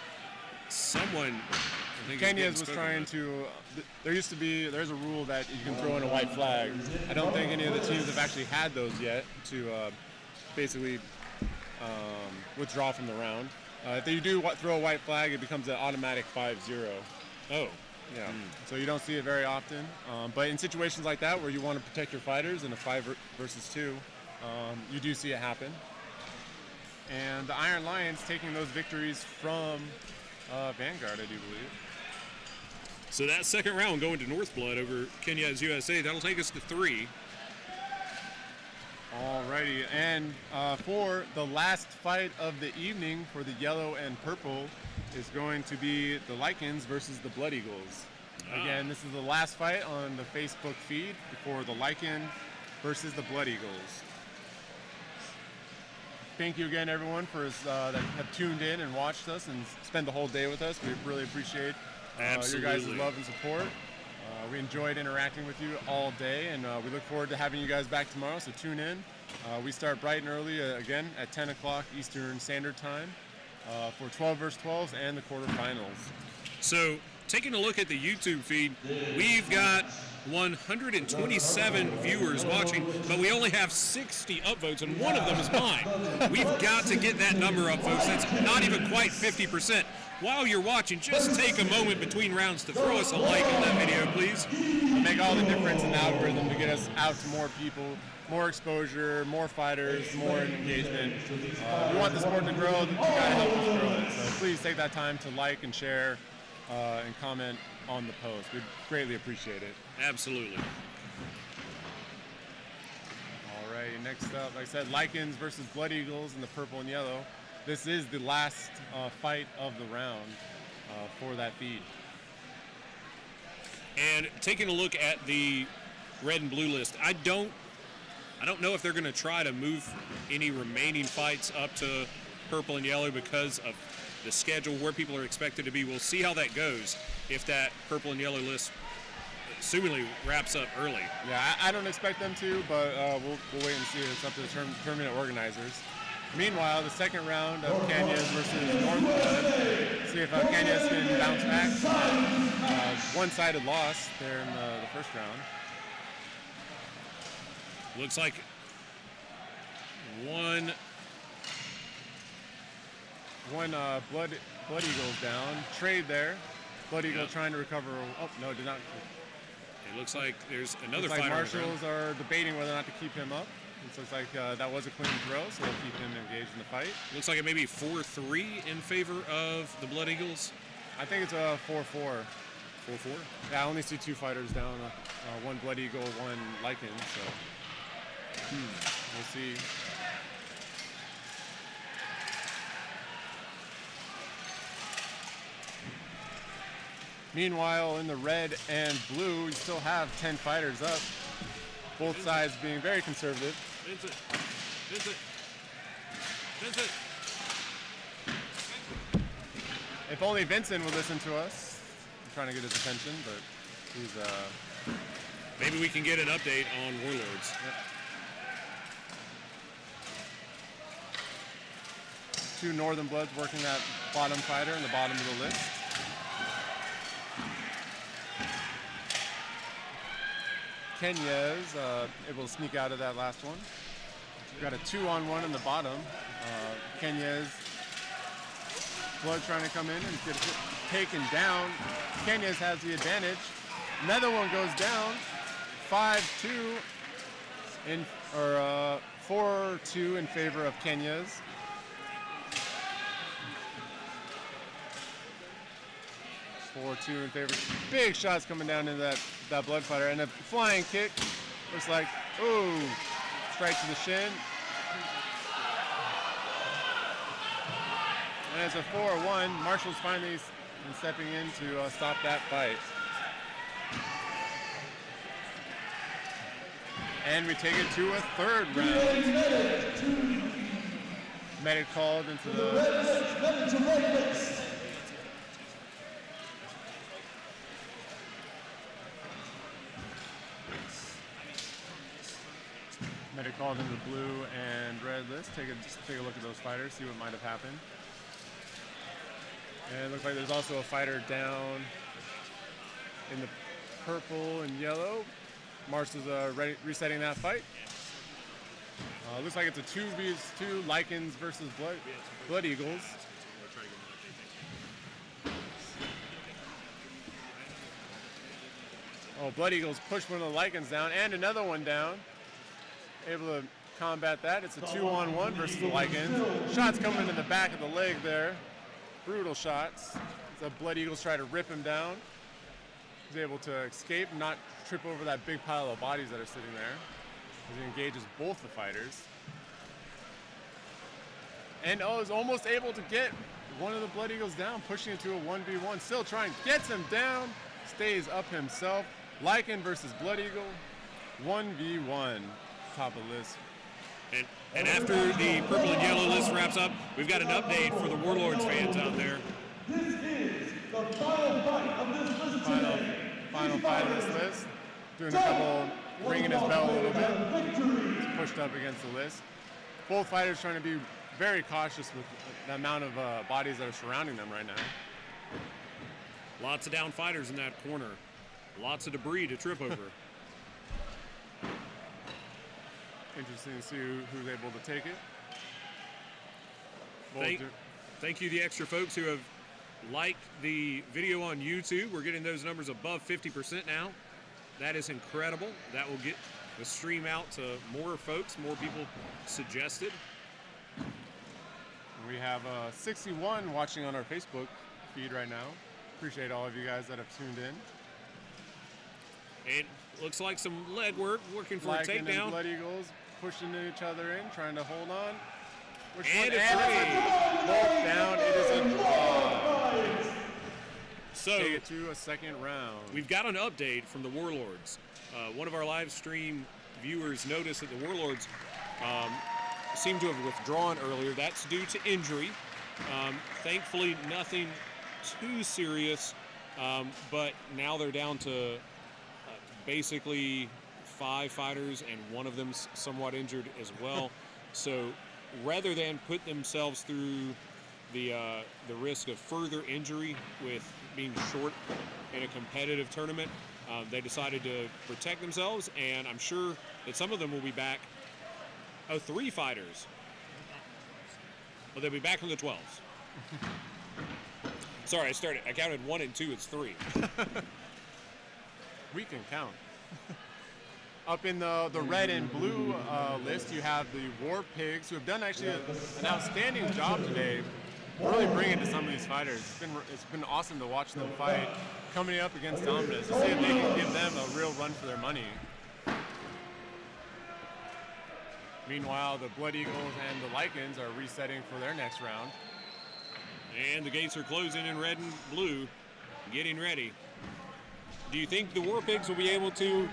Someone, I think, Kenya's was trying to. There's a rule that you can throw in a white flag. I don't think any of the teams have actually had those yet to basically withdraw from the round. If you do throw a white flag, it becomes an automatic 5-0. Oh, Yeah. So you don't see it very often. But in situations like that where you want to protect your fighters in a 5 versus 2, you do see it happen. And the Iron Lions taking those victories from Vanguard, I do believe. so that second round going to Northblood over Kenya's USA. That'll take us to 3. Alrighty, and for the last fight of the evening for the yellow and purple is going to be the Lycans versus the Blood Eagles. Again, this is the last fight on the Facebook feed for the Lycan versus the Blood Eagles. Thank you again, everyone, for that have tuned in and watched us and spent the whole day with us. We really appreciate your guys' Absolutely. love and support. We enjoyed interacting with you all day, and we look forward to having you guys back tomorrow, so tune in. We start bright and early again at 10 o'clock Eastern Standard Time for 12 vs. 12s and the quarterfinals. So, taking a look at the YouTube feed, we've got 127 viewers watching, but we only have 60 upvotes, and one of them is mine. We've got to get that number up, folks. That's not even quite 50%. While you're watching, just take a moment between rounds to throw us a like on that video, please. It'll make all the difference in the algorithm to get us out to more people, more exposure, more fighters, more engagement. We want the sport to grow. You gotta help us grow it. So please take that time to like and share and comment on the post. We'd greatly appreciate it. Absolutely. All right, next up, like I said, Lycans versus Blood Eagles in the purple and yellow. This is the last fight of the round for that feed. And taking a look at the red and blue list, I don't know if they're going to try to move any remaining fights up to purple and yellow because of the schedule where people are expected to be. We'll see how that goes if that purple and yellow list assumingly wraps up early. Yeah, I don't expect them to, but we'll wait and see. It's up to the tournament organizers. Meanwhile, the second round of Kenyas versus Northblood. See if Kenyas can bounce back. One-sided loss there in the first round. Looks like one Blood Eagle's down. Trade there. Blood Eagle trying to recover. Oh, no, did not. It looks like there's another Looks like fighter on the ground. marshals are debating whether or not to keep him up. It looks like that was a clean throw, so they'll keep him engaged in the fight. Looks like it may be 4-3 in favor of the Blood Eagles. I think it's a 4-4. 4-4. Yeah, I only see 2 fighters down. One Blood Eagle, one Lycan, so we'll see. Meanwhile, in the red and blue, we still have 10 fighters up. Both sides being very conservative. Vincent. If only Vincent would listen to us. I'm trying to get his attention, but he's Maybe we can get an update on Warlords. two Northern Bloods working that bottom fighter in the bottom of the list. Kenya's able to sneak out of that last one. We've got a 2-on-1 in the bottom. Kenya's Blood trying to come in and get taken down. Kenya's has the advantage. Another one goes down. 5-2 in or 4-2 in favor of Kenya's. In favor. Big shots coming down into that blood fighter, and a flying kick. Looks like, ooh, straight to the shin. And it's a 4-1. Marshall's finally stepping in to stop that fight. And we take it to a third round. Medic called into the... Medic called into the blue and red list. Take a look at those fighters, see what might have happened. And it looks like there's also a fighter down in the purple and yellow. Marshall's resetting that fight. Looks like it's a 2v2 Lycans versus Blood Eagles. Oh, Blood Eagles push one of the Lycans down and another one down. Able to combat that. It's a 2-on-1 versus the Lycans. Shots coming into the back of the leg there. Brutal shots. The Blood Eagles try to rip him down. He's able to escape and not trip over that big pile of bodies that are sitting there. As he engages both the fighters. And is almost able to get one of the Blood Eagles down, pushing it to a 1v1. Still trying, gets him down, stays up himself. Lycan versus Blood Eagle, 1v1. Top of the list. And after the purple and yellow list wraps up, we've got an update for the Warlords fans out there. This is the final fight of this list today. Final fight of this list. Doing a couple, ringing his bell a little bit. He's pushed up against the list. Both fighters trying to be very cautious with the amount of bodies that are surrounding them right now. Lots of down fighters in that corner. Lots of debris to trip over. Interesting to see who's able to take it. Thank you, the extra folks who have liked the video on YouTube. We're getting those numbers above 50% now. That is incredible. That will get the stream out to more folks, more people suggested. We have 61 watching on our Facebook feed right now. Appreciate all of you guys that have tuned in. And looks like some leg work, working for Lycan a takedown. And Blood Eagles pushing each other in, trying to hold on. And both down. It is a draw. So take it to a second round. We've got an update from the Warlords. One of our live stream viewers noticed that the Warlords seemed to have withdrawn earlier. That's due to injury. Thankfully, nothing too serious, but now they're down to basically 5 fighters, and one of them somewhat injured as well. So rather than put themselves through the risk of further injury with being short in a competitive tournament, they decided to protect themselves, and I'm sure that some of them will be back. 3 fighters. Well, they'll be back on the 12s. Sorry, I counted 1 and 2, it's 3. We can count. Up in the red and blue list, you have the War Pigs, who have done actually an outstanding job today, really bringing to some of these fighters. It's been awesome to watch them fight, coming up against Dominus, to see if they can give them a real run for their money. Meanwhile, the Blood Eagles and the Lycans are resetting for their next round. And the gates are closing in red and blue, getting ready. Do you think the War Pigs will be able to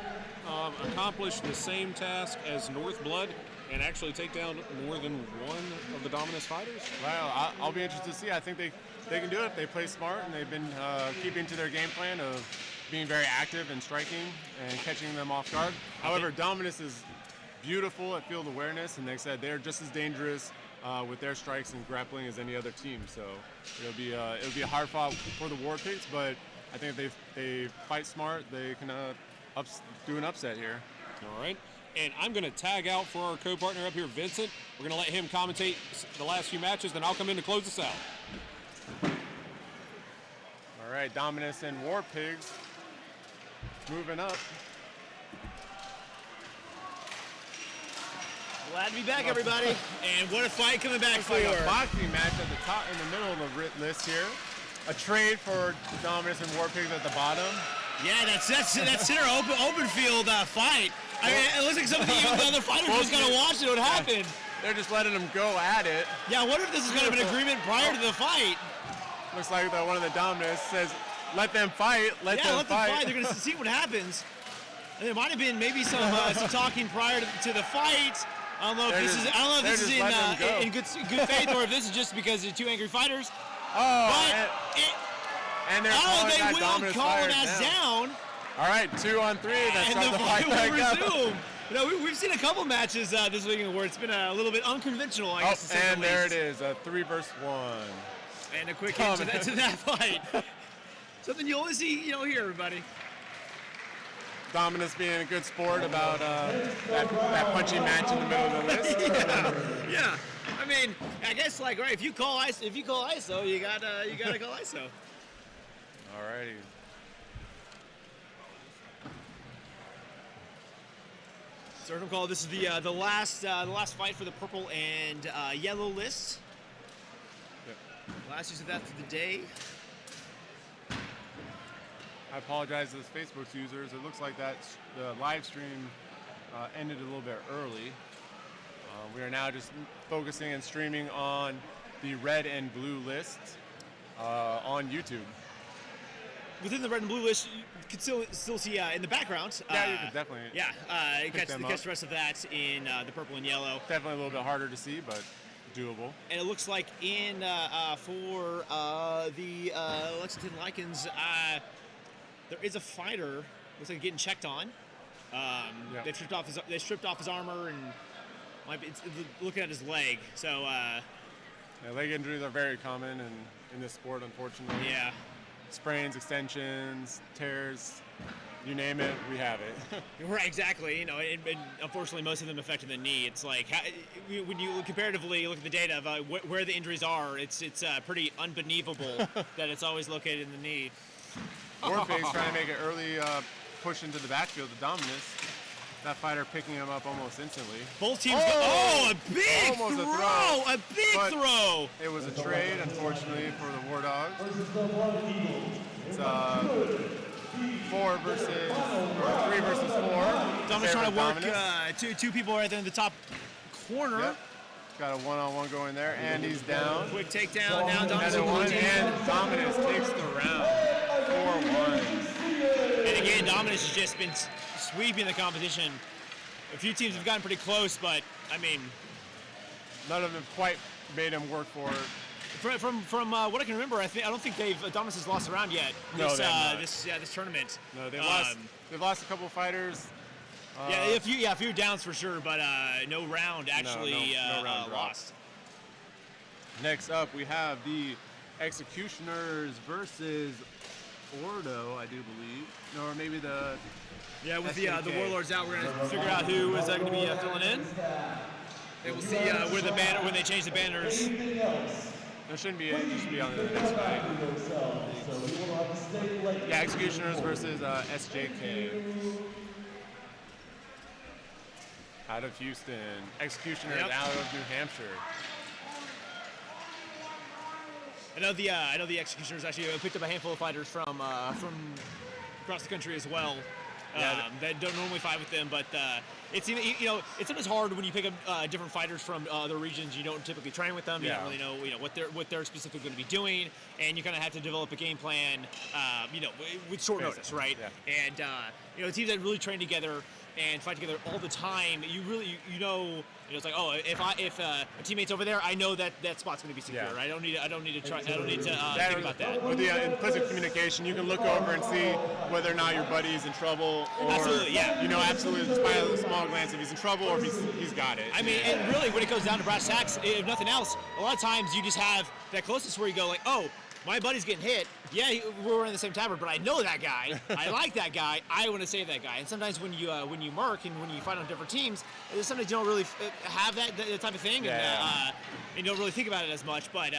accomplish the same task as North Blood and actually take down more than one of the Dominus fighters? Well, I'll be interested to see. I think they can do it if they play smart, and they've been keeping to their game plan of being very active and striking and catching them off guard. However, Dominus is beautiful at field awareness, and they said they're just as dangerous with their strikes and grappling as any other team. So it'll be a hard fought for the War Pigs, but I think if they fight smart, they can do an upset here. All right. And I'm going to tag out for our co-partner up here, Vincent. We're going to let him commentate the last few matches, then I'll come in to close this out. All right, Dominus and War Pigs moving up. Glad to be back, everybody. And what a fight coming back It's for. like a boxing match at the top, in the middle of the list here. A trade for Dominus and War Pigs at the bottom. Yeah, that's center open field fight. I mean, it looks like some of the other fighters just gotta watch it. What happened? They're just letting them go at it. Yeah, I wonder if this is kind of an agreement prior to the fight. Looks like one of the Dominus says, "Let them fight. Let them fight." They're gonna see what happens. And there might have been maybe some talking prior to the fight. I don't know if this is in good faith or if this is just because they're two angry fighters. And they're calling that Dominus fire down. All right, 2-on-3. That's And the fight back will up. resume. You know, we've seen a couple matches this weekend where it's been a little bit unconventional, I guess. And there it is, a 3-versus-1. And a quick hit to that fight. Something you only see, here, everybody. Dominus being a good sport about that punchy match in the middle of the list. Yeah. I mean, I guess right, if you call ISO, you gotta call ISO. Alrighty. So call this is the last fight for the purple and yellow list. Yep. Last use of that for the day. I apologize to the Facebook users. It looks like the live stream ended a little bit early. We are now just focusing and streaming on the red and blue list on YouTube. Within the red and blue list, you can still see in the background. Yeah, you can definitely. Yeah, catch the rest of that in the purple and yellow. Definitely a little bit harder to see, but doable. And it looks like for the Lexington Lycans, there is a fighter. Looks like getting checked on. They stripped off his armor and it's looking at his leg. So. Leg injuries are very common in this sport, unfortunately. Yeah. Sprains, extensions, tears, you name it, we have it. Right, exactly. And unfortunately, most of them affecting the knee. It's like when you comparatively look at the data of where the injuries are, it's pretty unbelievable that it's always located in the knee. Warpigs trying to make an early push into the backfield to Dominus. That fighter picking him up almost instantly. Both teams a big almost throw! A big throw! It was a trade, unfortunately, for the War Dogs. It's 3 versus 4. Dominus trying to work two people right there in the top corner. Yep. Got a one-on-one going there, and he's down. Quick takedown, now Dominus Another one, and Dominus takes the round. 4-1. And again, Dominus has just been sweeping the competition. A few teams have gotten pretty close, but I mean, none of them quite made him work for it. From what I can remember, I don't think Dominus has lost a round yet. This tournament. No, they've lost a couple of fighters. A few downs for sure, but no round actually no round lost. Next up, we have the Executioners versus Ordo, I do believe. No, or maybe the... Yeah, with the Warlords out, we're going to figure out who is going to be filling in. And we'll see when they change the banners. There shouldn't be it. It should be on the next fight. Yeah, Executioners versus SJK. Out of Houston. Executioners out of New Hampshire. I know the Executioners actually picked up a handful of fighters from across the country as well. That don't normally fight with them, but it's sometimes hard when you pick up different fighters from other regions. You don't typically train with them. You don't really know what they're specifically going to be doing, and you kind of have to develop a game plan, with short notice, right? Yeah. And teams that really train together and fight together all the time, it's like, if a teammate's over there, I know that spot's going to be secure. Yeah. I don't need to think about that. With the implicit communication, you can look over and see whether or not your buddy is in trouble, or absolutely, yeah. Absolutely, just by a small glance, if he's in trouble or if he's got it. I mean, and really, when it goes down to brass tacks, if nothing else, a lot of times you just have that closest where you go like, oh, my buddy's getting hit. Yeah, we're in the same tavern, but I know that guy. I like that guy. I want to save that guy. And sometimes when you mark and when you fight on different teams, sometimes you don't really have that type of thing, and you don't really think about it as much. But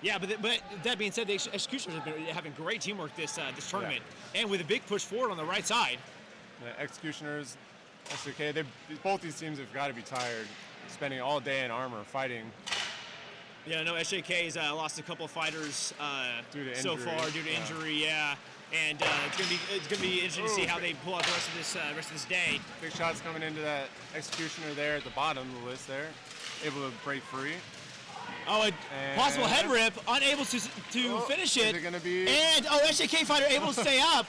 but that being said, the Executioners have been having great teamwork this tournament, and with a big push forward on the right side. The Executioners, SK, both these teams have got to be tired. spending all day in armor fighting. Yeah, no, SJK's lost a couple of fighters Due to so injury, far due to yeah. injury. Yeah, and it's gonna be interesting to see how they pull out the rest of this day. Big shots coming into that Executioner there at the bottom of the list there. Able to break free. Oh, a And- possible head rip, unable to finish it. Is it gonna be? And SJK fighter able to stay up,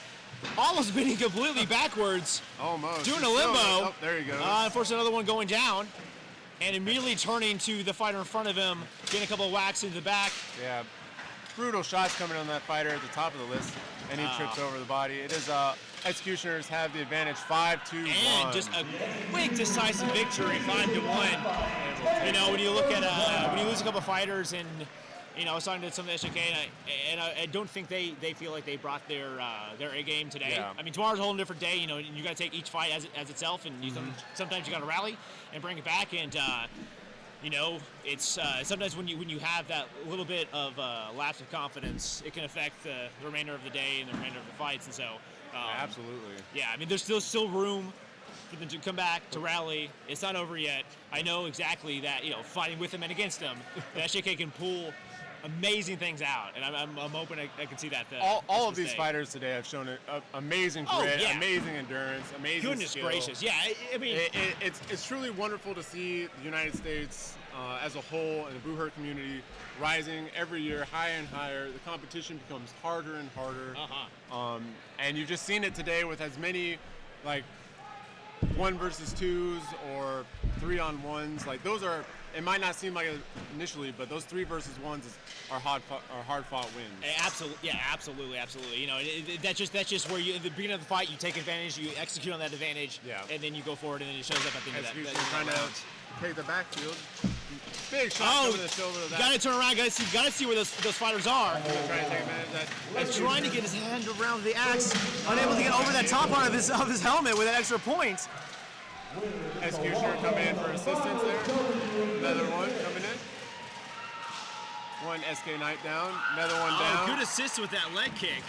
almost beating completely backwards, Almost. doing He's a limbo. still- Oh, there you go. Unfortunately, another one going down, and immediately turning to the fighter in front of him, getting a couple of whacks into the back. Yeah. Brutal shots coming on that fighter at the top of the list, and he trips over the body. It is Executioners have the advantage 5-2-1. And just a quick, decisive victory, 5-1. You know, when you look at when you lose a couple of fighters, and you know, I was talking to some of the SJK, and I don't think they feel like they brought their A game today. Yeah. I mean, tomorrow's a whole different day. You know, you got to take each fight as itself, and you sometimes you got to rally and bring it back. And you know, it's sometimes when you have that little bit of lapse of confidence, it can affect the remainder of the day and the remainder of the fights. And so, Absolutely. yeah, I mean, there's still room for them to come back, to rally. It's not over yet. I know exactly that, you know, fighting with them and against them, the SJK can pull amazing things out, and I'm hoping I can see that. All of these fighters today have shown amazing grit, yeah. amazing endurance, amazing Goodness skill. gracious, yeah. I mean, It's truly wonderful to see the United States as a whole and the Boohurt community rising every year, higher and higher. The competition becomes harder and harder. And you've just seen it today with as many like 1 versus 2s or 3-on-1s. Like those are, it might not seem like it initially, but those 3 versus 1s are hard fought wins. absolutely, yeah, absolutely. You know, that's just where you, at the beginning of the fight, you take advantage, you execute on that advantage, Yeah. and then you go forward, and then it shows up at the end of that. Execution that trying round. to take the backfield. Big shot Oh, coming to the shoulder of that. gotta turn around, gotta see where those fighters are. Trying to take advantage of that. He's trying to get his hand around the axe, unable to get over that top part of his helmet with that extra point. Executioner coming in for assistance there. Another one coming in. One SK Knight down. Another one down. Good assist with that leg kick.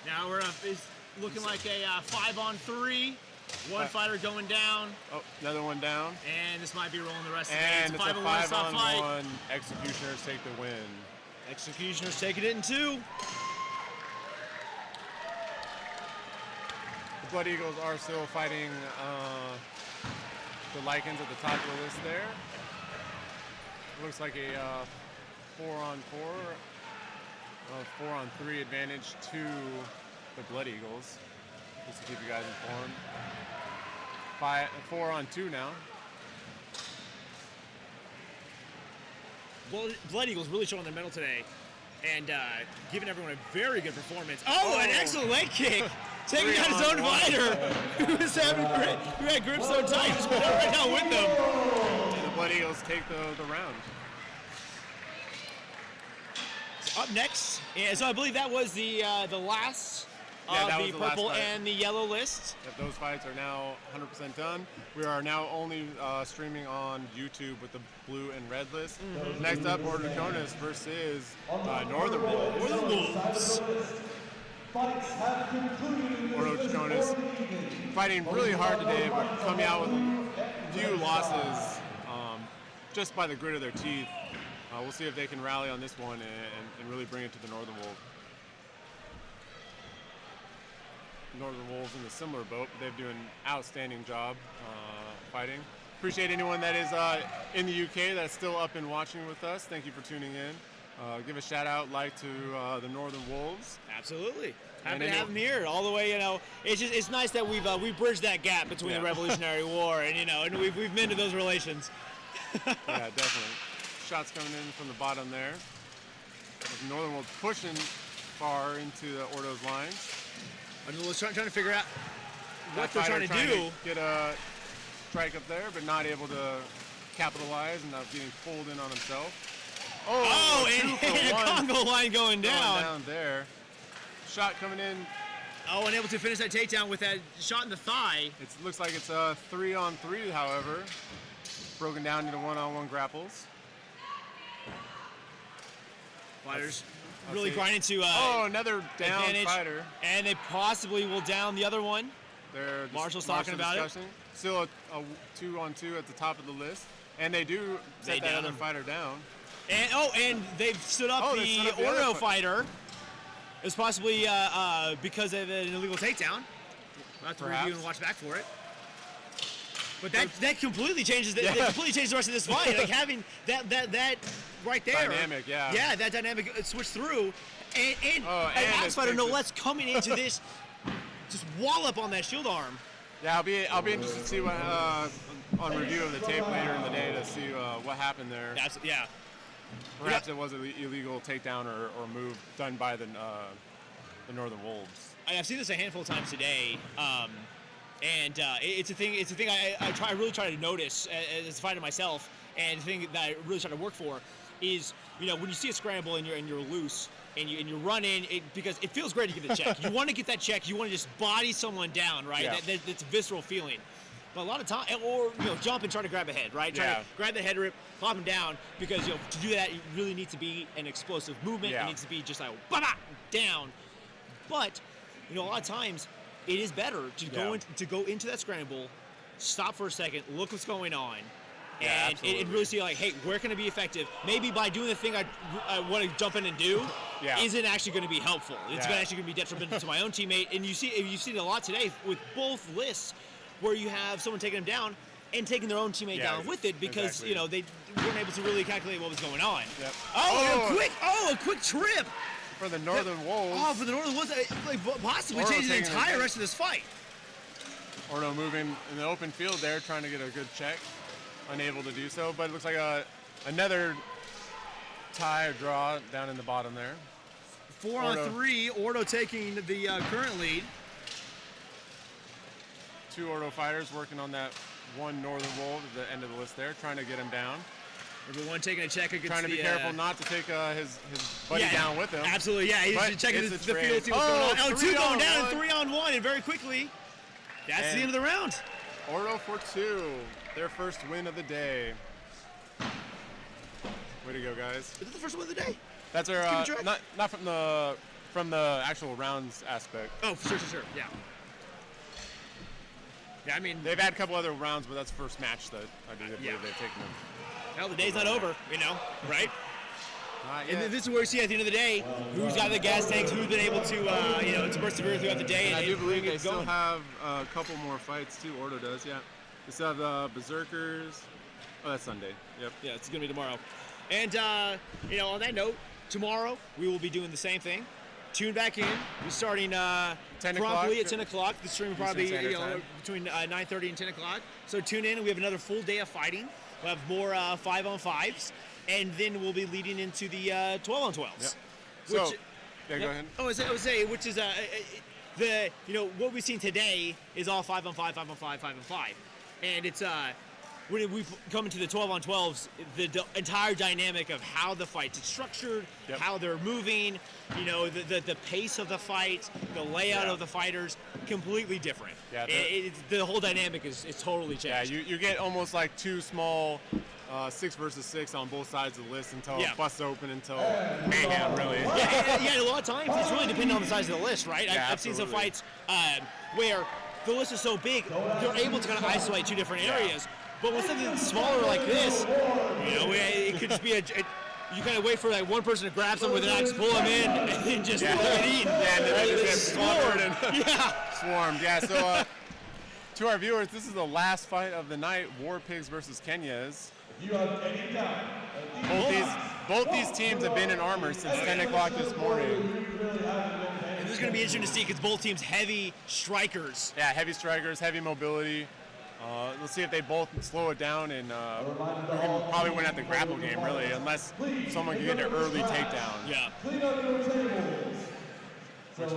Now it's looking like a 5-on-3. One fighter going down, Oh, another one down. and this might be rolling the rest of And the it's day. a It's a 5-on-1 stop fight. 5-on-1. Executioners take the win. Executioners taking it in 2. The Blood Eagles are still fighting the Lycans at the top of the list there. Looks like a 4-on-4, 4-on-3 advantage to the Blood Eagles. Just to keep you guys informed. 4-on-2 now. Blood Eagles really showing their mettle today, and giving everyone a very good performance. Oh, an excellent leg kick! Taking down his own 3-on-1. fighter, who had grip so tight, just went right down with them. And the Blood Eagles take the round. Up next, so I believe that was the last Yeah, that of was the the last purple fight. and the yellow list. Yep, those fights are now 100% done. We are now only streaming on YouTube with the blue and red list. Next up, Ordo versus Northern Wolves. Fights have concluded. Ordo fighting really hard today, but coming out with a few losses just by the grit of their teeth. We'll see if they can rally on this one and really bring it to the Northern Wolves. Northern Wolves in a similar boat, but they're doing an outstanding job fighting. Appreciate anyone that is in the UK that's still up and watching with us. Thank you for tuning in. Give a shout out to the Northern Wolves. Absolutely. And Happy to have them here all the way. You know, it's nice that we've bridged that gap between the Revolutionary War and we've mended those relations. Yeah, definitely. Shots coming in from the bottom there. The Northern Wolves pushing far into the Ordo's lines. I'm just trying to figure out what That they're fighter trying to do. get a strike up there, but not able to capitalize and not getting pulled in on himself. Oh, a and 2-for-1 a Congo line going down. down there. Shot coming in. Oh, unable to finish that takedown with that shot in the thigh. It looks like it's a 3-on-3, however. Broken down into 1-on-1 grapples. Fighters Let's really see. grinding to Another down advantage, fighter. and they possibly will down the other one. They're just Marshall's talking about it. Still a 2-on-2 at the top of the list, and they do set that other fighter down. And they've stood up they stood up the Ordo other fighter. It's possibly because of an illegal takedown. We'll have to review and watch back for it. But that completely changes the rest of this fight. Like having that right there. Dynamic, yeah. Yeah, that dynamic switch through, and an it's axe fighter no Pegasus. less coming into this, just wallop on that shield arm. Yeah, I'll be interested to see what on review of the tape later in the day to see what happened there. Yeah. Perhaps it was an illegal takedown or move done by the Northern Wolves. I've seen this a handful of times today, and it's a thing. It's a thing I really try to notice as a fighter myself, and the thing that I really try to work for is, when you see a scramble and you're loose and you run in, because it feels great to get the check. You want to get that check. You want to just body someone down, right? Yeah. That's a visceral feeling. But a lot of time, or jump and try to grab a head, right? Try to grab the head rip, pop him down, because to do that, you really need to be an explosive movement. Yeah. It needs to be just like down. But a lot of times, it is better to go into that scramble, stop for a second, look what's going on, and really see like, hey, where can I be effective? Maybe by doing the thing I want to jump in and do isn't actually going to be helpful. It's actually going to be detrimental to my own teammate. And you've seen it a lot today with both lists, where you have someone taking them down and taking their own teammate down with it, because they weren't able to really calculate what was going on. Yep. A quick trip for the Northern Wolves. Oh, for the Northern Wolves, possibly changing the entire rest of this fight. Ordo moving in the open field there, trying to get a good check, unable to do so. But it looks like another tie or draw down in the bottom there. 4-on-3, Ordo taking the current lead. 2 Ordo fighters working on that one Northern Wolf at the end of the list there, trying to get him down. Everyone taking a check against trying to be careful not to take his buddy down with him. Absolutely, yeah. He's checking the field, see what's going on. 2 going down and 3-on-1, and very quickly, that's the end of the round. Ordo for 2, their first win of the day. Way to go, guys! Is it the first win of the day? That's our not from the actual rounds aspect. Oh, sure, yeah. Yeah, I mean, they've had a couple other rounds, but that's the first match that I believe they've taken them. Well, the day's not over, right? Not yet. And this is where we see at the end of the day who's got the gas tanks, who's been able to, to persevere throughout the day. And I do believe they still have a couple more fights too. Ordo does, yeah. They still have Berserkers. Oh, that's Sunday. Yep. Yeah, it's gonna be tomorrow. And on that note, tomorrow we will be doing the same thing. Tune back in. We're starting promptly at 10 o'clock. The stream will probably be between 9:30 and 10 o'clock. So tune in. We have another full day of fighting. We'll have more 5-on-5s, and then we'll be leading into the 12-on-12s. Yep. Go ahead. I would say, which is what we've seen today is all 5-on-5, 5-on-5, 5-on-5, and it's when we come into the 12-on-12s, the entire dynamic of how the fight's structured, how they're moving, the pace of the fight, the layout of the fighters, completely different. Yeah, the whole dynamic is totally changed. Yeah, you get almost like 2 small 6 versus 6 on both sides of the list until it busts open until mayhem, really. Yeah, a lot of times it's really depending on the size of the list, right? Yeah, I've seen some fights where the list is so big, they're able to kind of isolate 2 different areas. But with something smaller like this, it could just be you kind of wait for like one person to grab someone with an axe, pull them in, and then just let it eat. Yeah, and then they just get slaughtered and swarmed. Yeah, so to our viewers, this is the last fight of the night, War Pigs versus Kenyas. Both these teams have been in armor since 10 o'clock this morning. And this is going to be interesting to see because both teams heavy strikers. Yeah, heavy strikers, heavy mobility. Let's see if they both slow it down, and we can probably win at the grapple game, really, unless someone can get an early takedown. Yeah. Which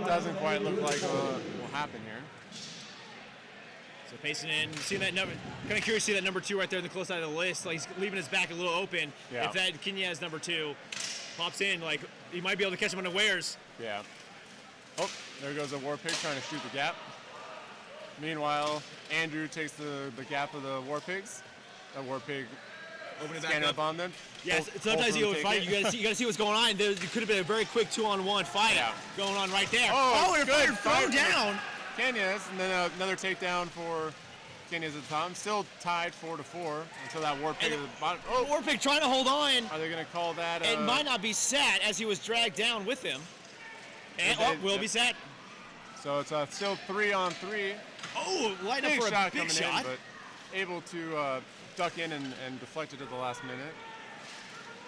doesn't quite look like will happen here. So pacing in, seeing that number, kind of curious to see that number 2 right there in the close side of the list. Like he's leaving his back a little open. Yeah. If that Kenya is number 2, pops in, like he might be able to catch him unawares. Yeah. Oh, there goes a War Pig trying to shoot the gap. Meanwhile, Andrew takes the gap of the War Pigs. That War Pig scanning up on them. Yes, sometimes you fight. You gotta see what's going on. There could have been a very quick 2-on-1 fight going on right there. Oh, and a fighter thrown down. Kenyas, and then another takedown for Kenyas at the top. Still tied 4-4 until that War Pig at the bottom. Oh, Warpig trying to hold on. are they going to call that? It might not be set as he was dragged down with him. And will be set. So it's still 3-on-3. Oh, light up Big for a shot big coming shot. in, but able to duck in and deflect it at the last minute.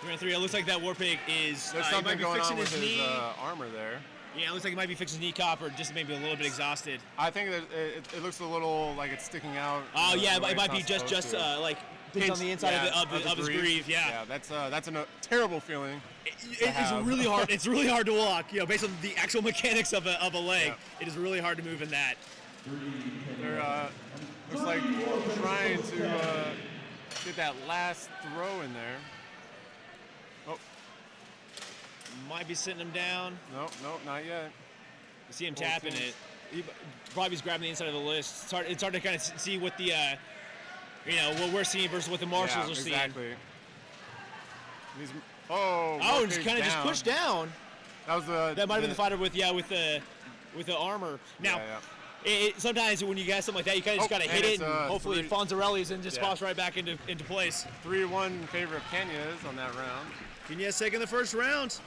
3-on-3. It looks like that Warpig is. There's he something might be going fixing on with his his knee. armor there. Yeah, it looks like he might be fixing his kneecap or just maybe a little bit exhausted. I think that it looks a little like it's sticking out. Oh yeah, the way it might it's be not just supposed to. like pinched on the inside of his greave. Yeah, that's a terrible feeling. It's really hard. It's really hard to walk. Based on the actual mechanics of a leg, Yeah. it is really hard to move in that. They're looks like trying to get that last throw in there. Oh, Might be sitting him down. no, not yet. You see him Both tapping teams. it. He probably is grabbing the inside of the list. It's hard to kind of see what the what we're seeing versus what the marshals are seeing. exactly. He's, Oh, War just Pig's kind of just down. pushed down. That was That might have been the fighter with the armor. Now, sometimes when you get something like that, you kind of just got to and hit it, it's, and hopefully Fonzarelli's and just yeah. pops right back into place. 3-1 in favor of Kenyas on that round. Kenyas taking the first round.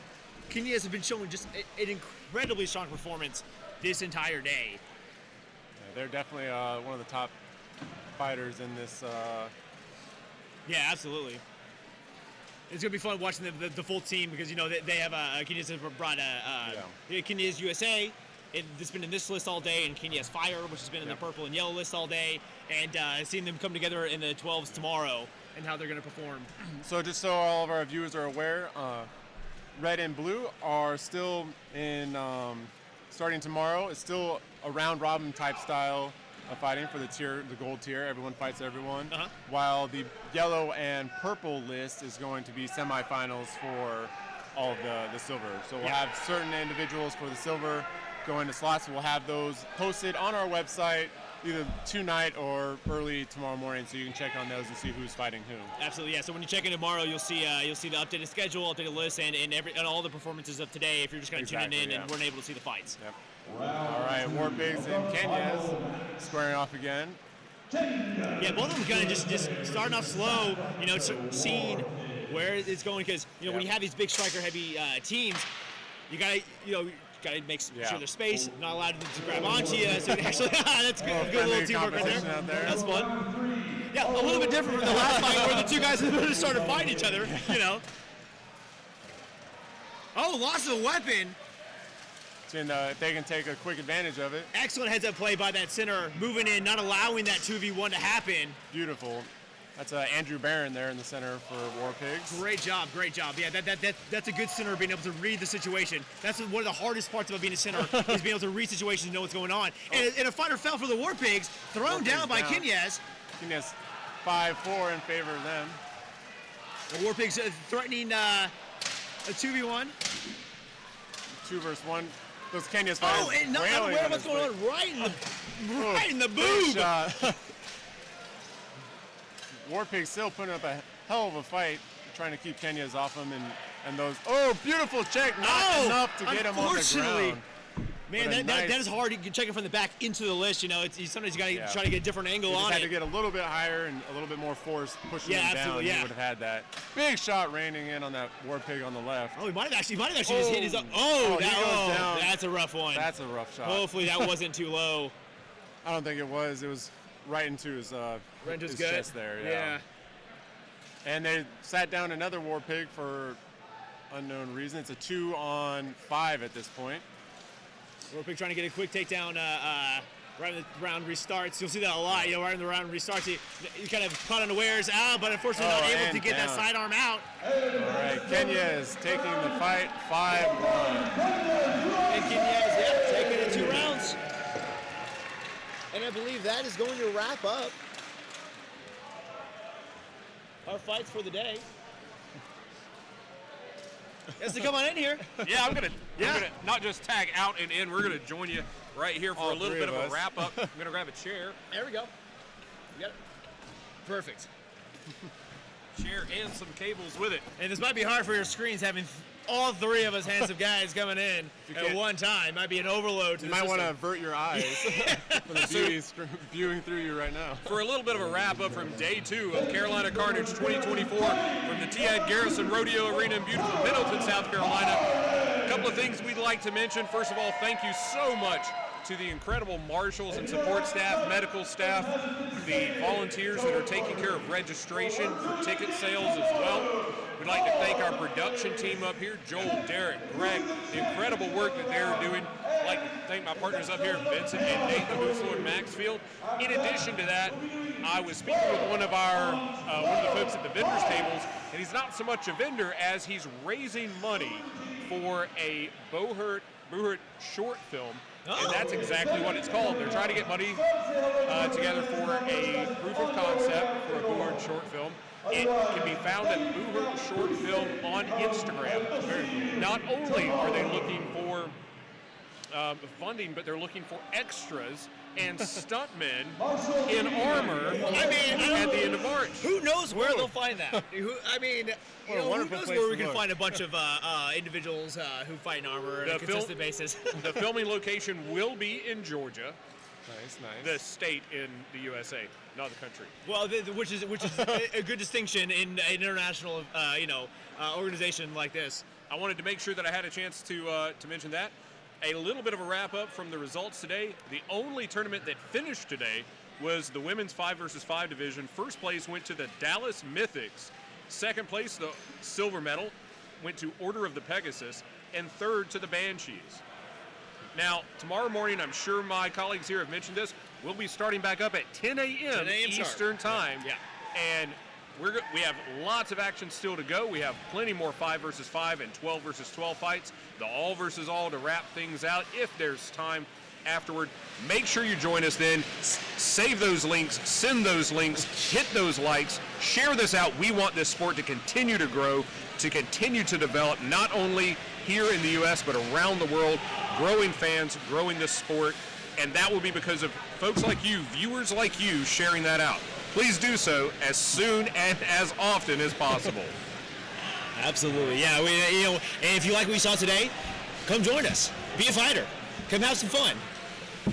Kenyas have been showing just an incredibly strong performance this entire day. Yeah, they're definitely one of the top fighters in this. Yeah, absolutely. It's gonna be fun watching the full team because they have Kenyas have brought Kenyas USA. It's been in this list all day, and Kenyas Fire, which has been in the purple and yellow list all day, and seeing them come together in the 12s tomorrow and how they're gonna perform. So just so all of our viewers are aware, red and blue are still in starting tomorrow. It's still a round robin type style of fighting for the gold tier. Everyone fights everyone. While the yellow and purple list is going to be semifinals for all of the silver. So we'll have certain individuals for the silver going to slots. We'll have those posted on our website either tonight or early tomorrow morning, so you can check on those and see who's fighting who. Absolutely, yeah. So when you check in tomorrow, you'll see the updated schedule, updated list, and all the performances of today. If you're just kind of tuning in and weren't able to see the fights. Yep. All right, War Pigs and Kenyas squaring off again. Yeah, both of them kind of just starting off slow. Seeing where it's going because when you have these big striker-heavy teams, you gotta make sure there's space, not allowed them to grab onto you. So actually, that's good. Good little teamwork right there. That's fun. Yeah, a little bit different from the last fight where the two guys just started fighting each other. Oh, loss of a weapon. And if they can take a quick advantage of it. Excellent heads-up play by that center, moving in, not allowing that 2v1 to happen. Beautiful. That's Andrew Barron there in the center for War Pigs. Great job. Yeah, that's a good center, being able to read the situation. That's one of the hardest parts about being a center, is being able to read situations and know what's going on. And a fighter fell for the War Pigs, thrown down by Kenyas. Kenyas 5-4 in favor of them. The War Pigs threatening a 2v1. 2 versus 1. Those Kenyas fighters. Oh, and not wailing aware on of what's this going thing. on right in the Big boob. shot. War Pigs still putting up a hell of a fight, trying to keep Kenyas off him and those. Oh, beautiful check, not enough to get him on the ground. Man, that is hard. You can check it from the back into the list. Sometimes you got to try to get a different angle He just on had it. to get a little bit higher and a little bit more force pushing him down. Absolutely, He would have had that. Big shot raining in on that War Pig on the left. Oh, he might have actually just hit his. He goes down. That's a rough one. That's a rough shot. Hopefully that wasn't too low. I don't think it was. It was right into his chest there. Yeah. And they sat down another War Pig for unknown reason. It's a 2-on-5 at this point. War Pig trying to get a quick takedown right when the round restarts. You'll see that a lot. Right when the round restarts, you kind of caught unawares, but unfortunately not able to get that sidearm out. All right, Kenya is taking the fight 5-1. And Kenya is taking it 2 rounds. And I believe that is going to wrap up our fights for the day. Yes, to come on in here. Yeah, I'm gonna not just tag out and in. We're gonna join you right here for a little bit of a wrap up. I'm gonna grab a chair. There we go. You got it. Perfect. Chair and some cables with it. And this might be hard for your screens having all three of us handsome guys coming in at one time. Might be an overload to You the might want to system. avert your eyes from the beauty viewing through you right now. For a little bit of a wrap-up from Day 2 of Carolina Carnage 2024 from the Garrison Rodeo Arena in beautiful Middleton, South Carolina. A couple of things we'd like to mention. First of all, thank you so much to the incredible marshals and support staff, medical staff, the volunteers that are taking care of registration for ticket sales as well. We'd like to thank our production team up here, Joel, Derek, Greg, the incredible work that they're doing. I'd like to thank my partners up here, Vincent and Nate, the Hooflo and Maxfield. In addition to that, I was speaking with one of the folks at the vendors tables, and he's not so much a vendor as he's raising money for a Bohurt short film. And that's exactly what it's called. They're trying to get money together for a proof of concept for a Bohurt short film. It can be found at Bohurt Short Film on Instagram. Not only are they looking for funding, but they're looking for extras and stuntmen in armor at the end of March. Who knows where they'll find that? Who knows where we can find a bunch of individuals who fight in armor on a consistent basis. The filming location will be in Georgia. Nice. The state in the USA, not the country. Well, which is a good distinction in an international, organization like this. I wanted to make sure that I had a chance to mention that. A little bit of a wrap-up from the results today. The only tournament that finished today was the women's 5 versus 5 division. First place went to the Dallas Mythics. Second place, the silver medal, went to Order of the Pegasus. And third to the Banshees. Now, tomorrow morning, I'm sure my colleagues here have mentioned this, we'll be starting back up at 10 a.m. Eastern time. Yeah. And we have lots of action still to go. We have plenty more 5 versus 5 and 12 versus 12 fights. The all versus all to wrap things out if there's time afterward. Make sure you join us then. Save those links, send those links, hit those likes, share this out. We want this sport to continue to grow, to continue to develop, not only here in the U.S., but around the world, growing fans, growing this sport, and that will be because of folks like you, viewers like you, sharing that out. Please do so as soon and as often as possible. Absolutely, yeah. And if you like what you saw today, come join us. Be a fighter. Come have some fun.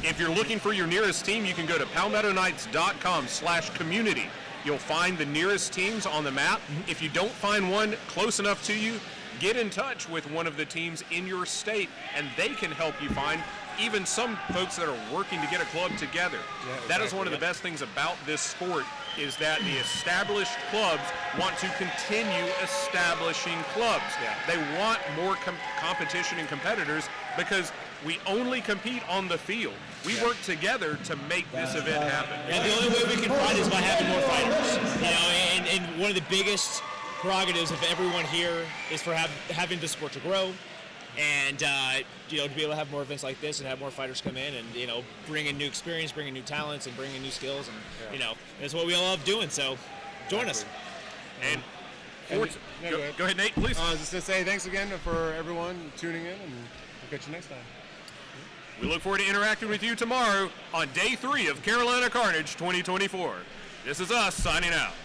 If you're looking for your nearest team, you can go to palmettoknights.com/community. You'll find the nearest teams on the map. If you don't find one close enough to you, get in touch with one of the teams in your state, and they can help you find even some folks that are working to get a club together. Yeah, exactly. That is one of the best things about this sport, is that the established clubs want to continue establishing clubs. Yeah. They want more competition and competitors because we only compete on the field. We work together to make this event happen. And the only way we can fight is by having more fighters. And one of the biggest prerogatives of everyone here is for having the sport to grow, and to be able to have more events like this and have more fighters come in and bring in new experience, bring in new talents, and bring in new skills, and that's what we all love doing. So join us. And go ahead, Nate, please. I was just going to say thanks again for everyone tuning in, and we'll catch you next time. We look forward to interacting with you tomorrow on Day 3 of Carolina Carnage 2024. This is us signing out.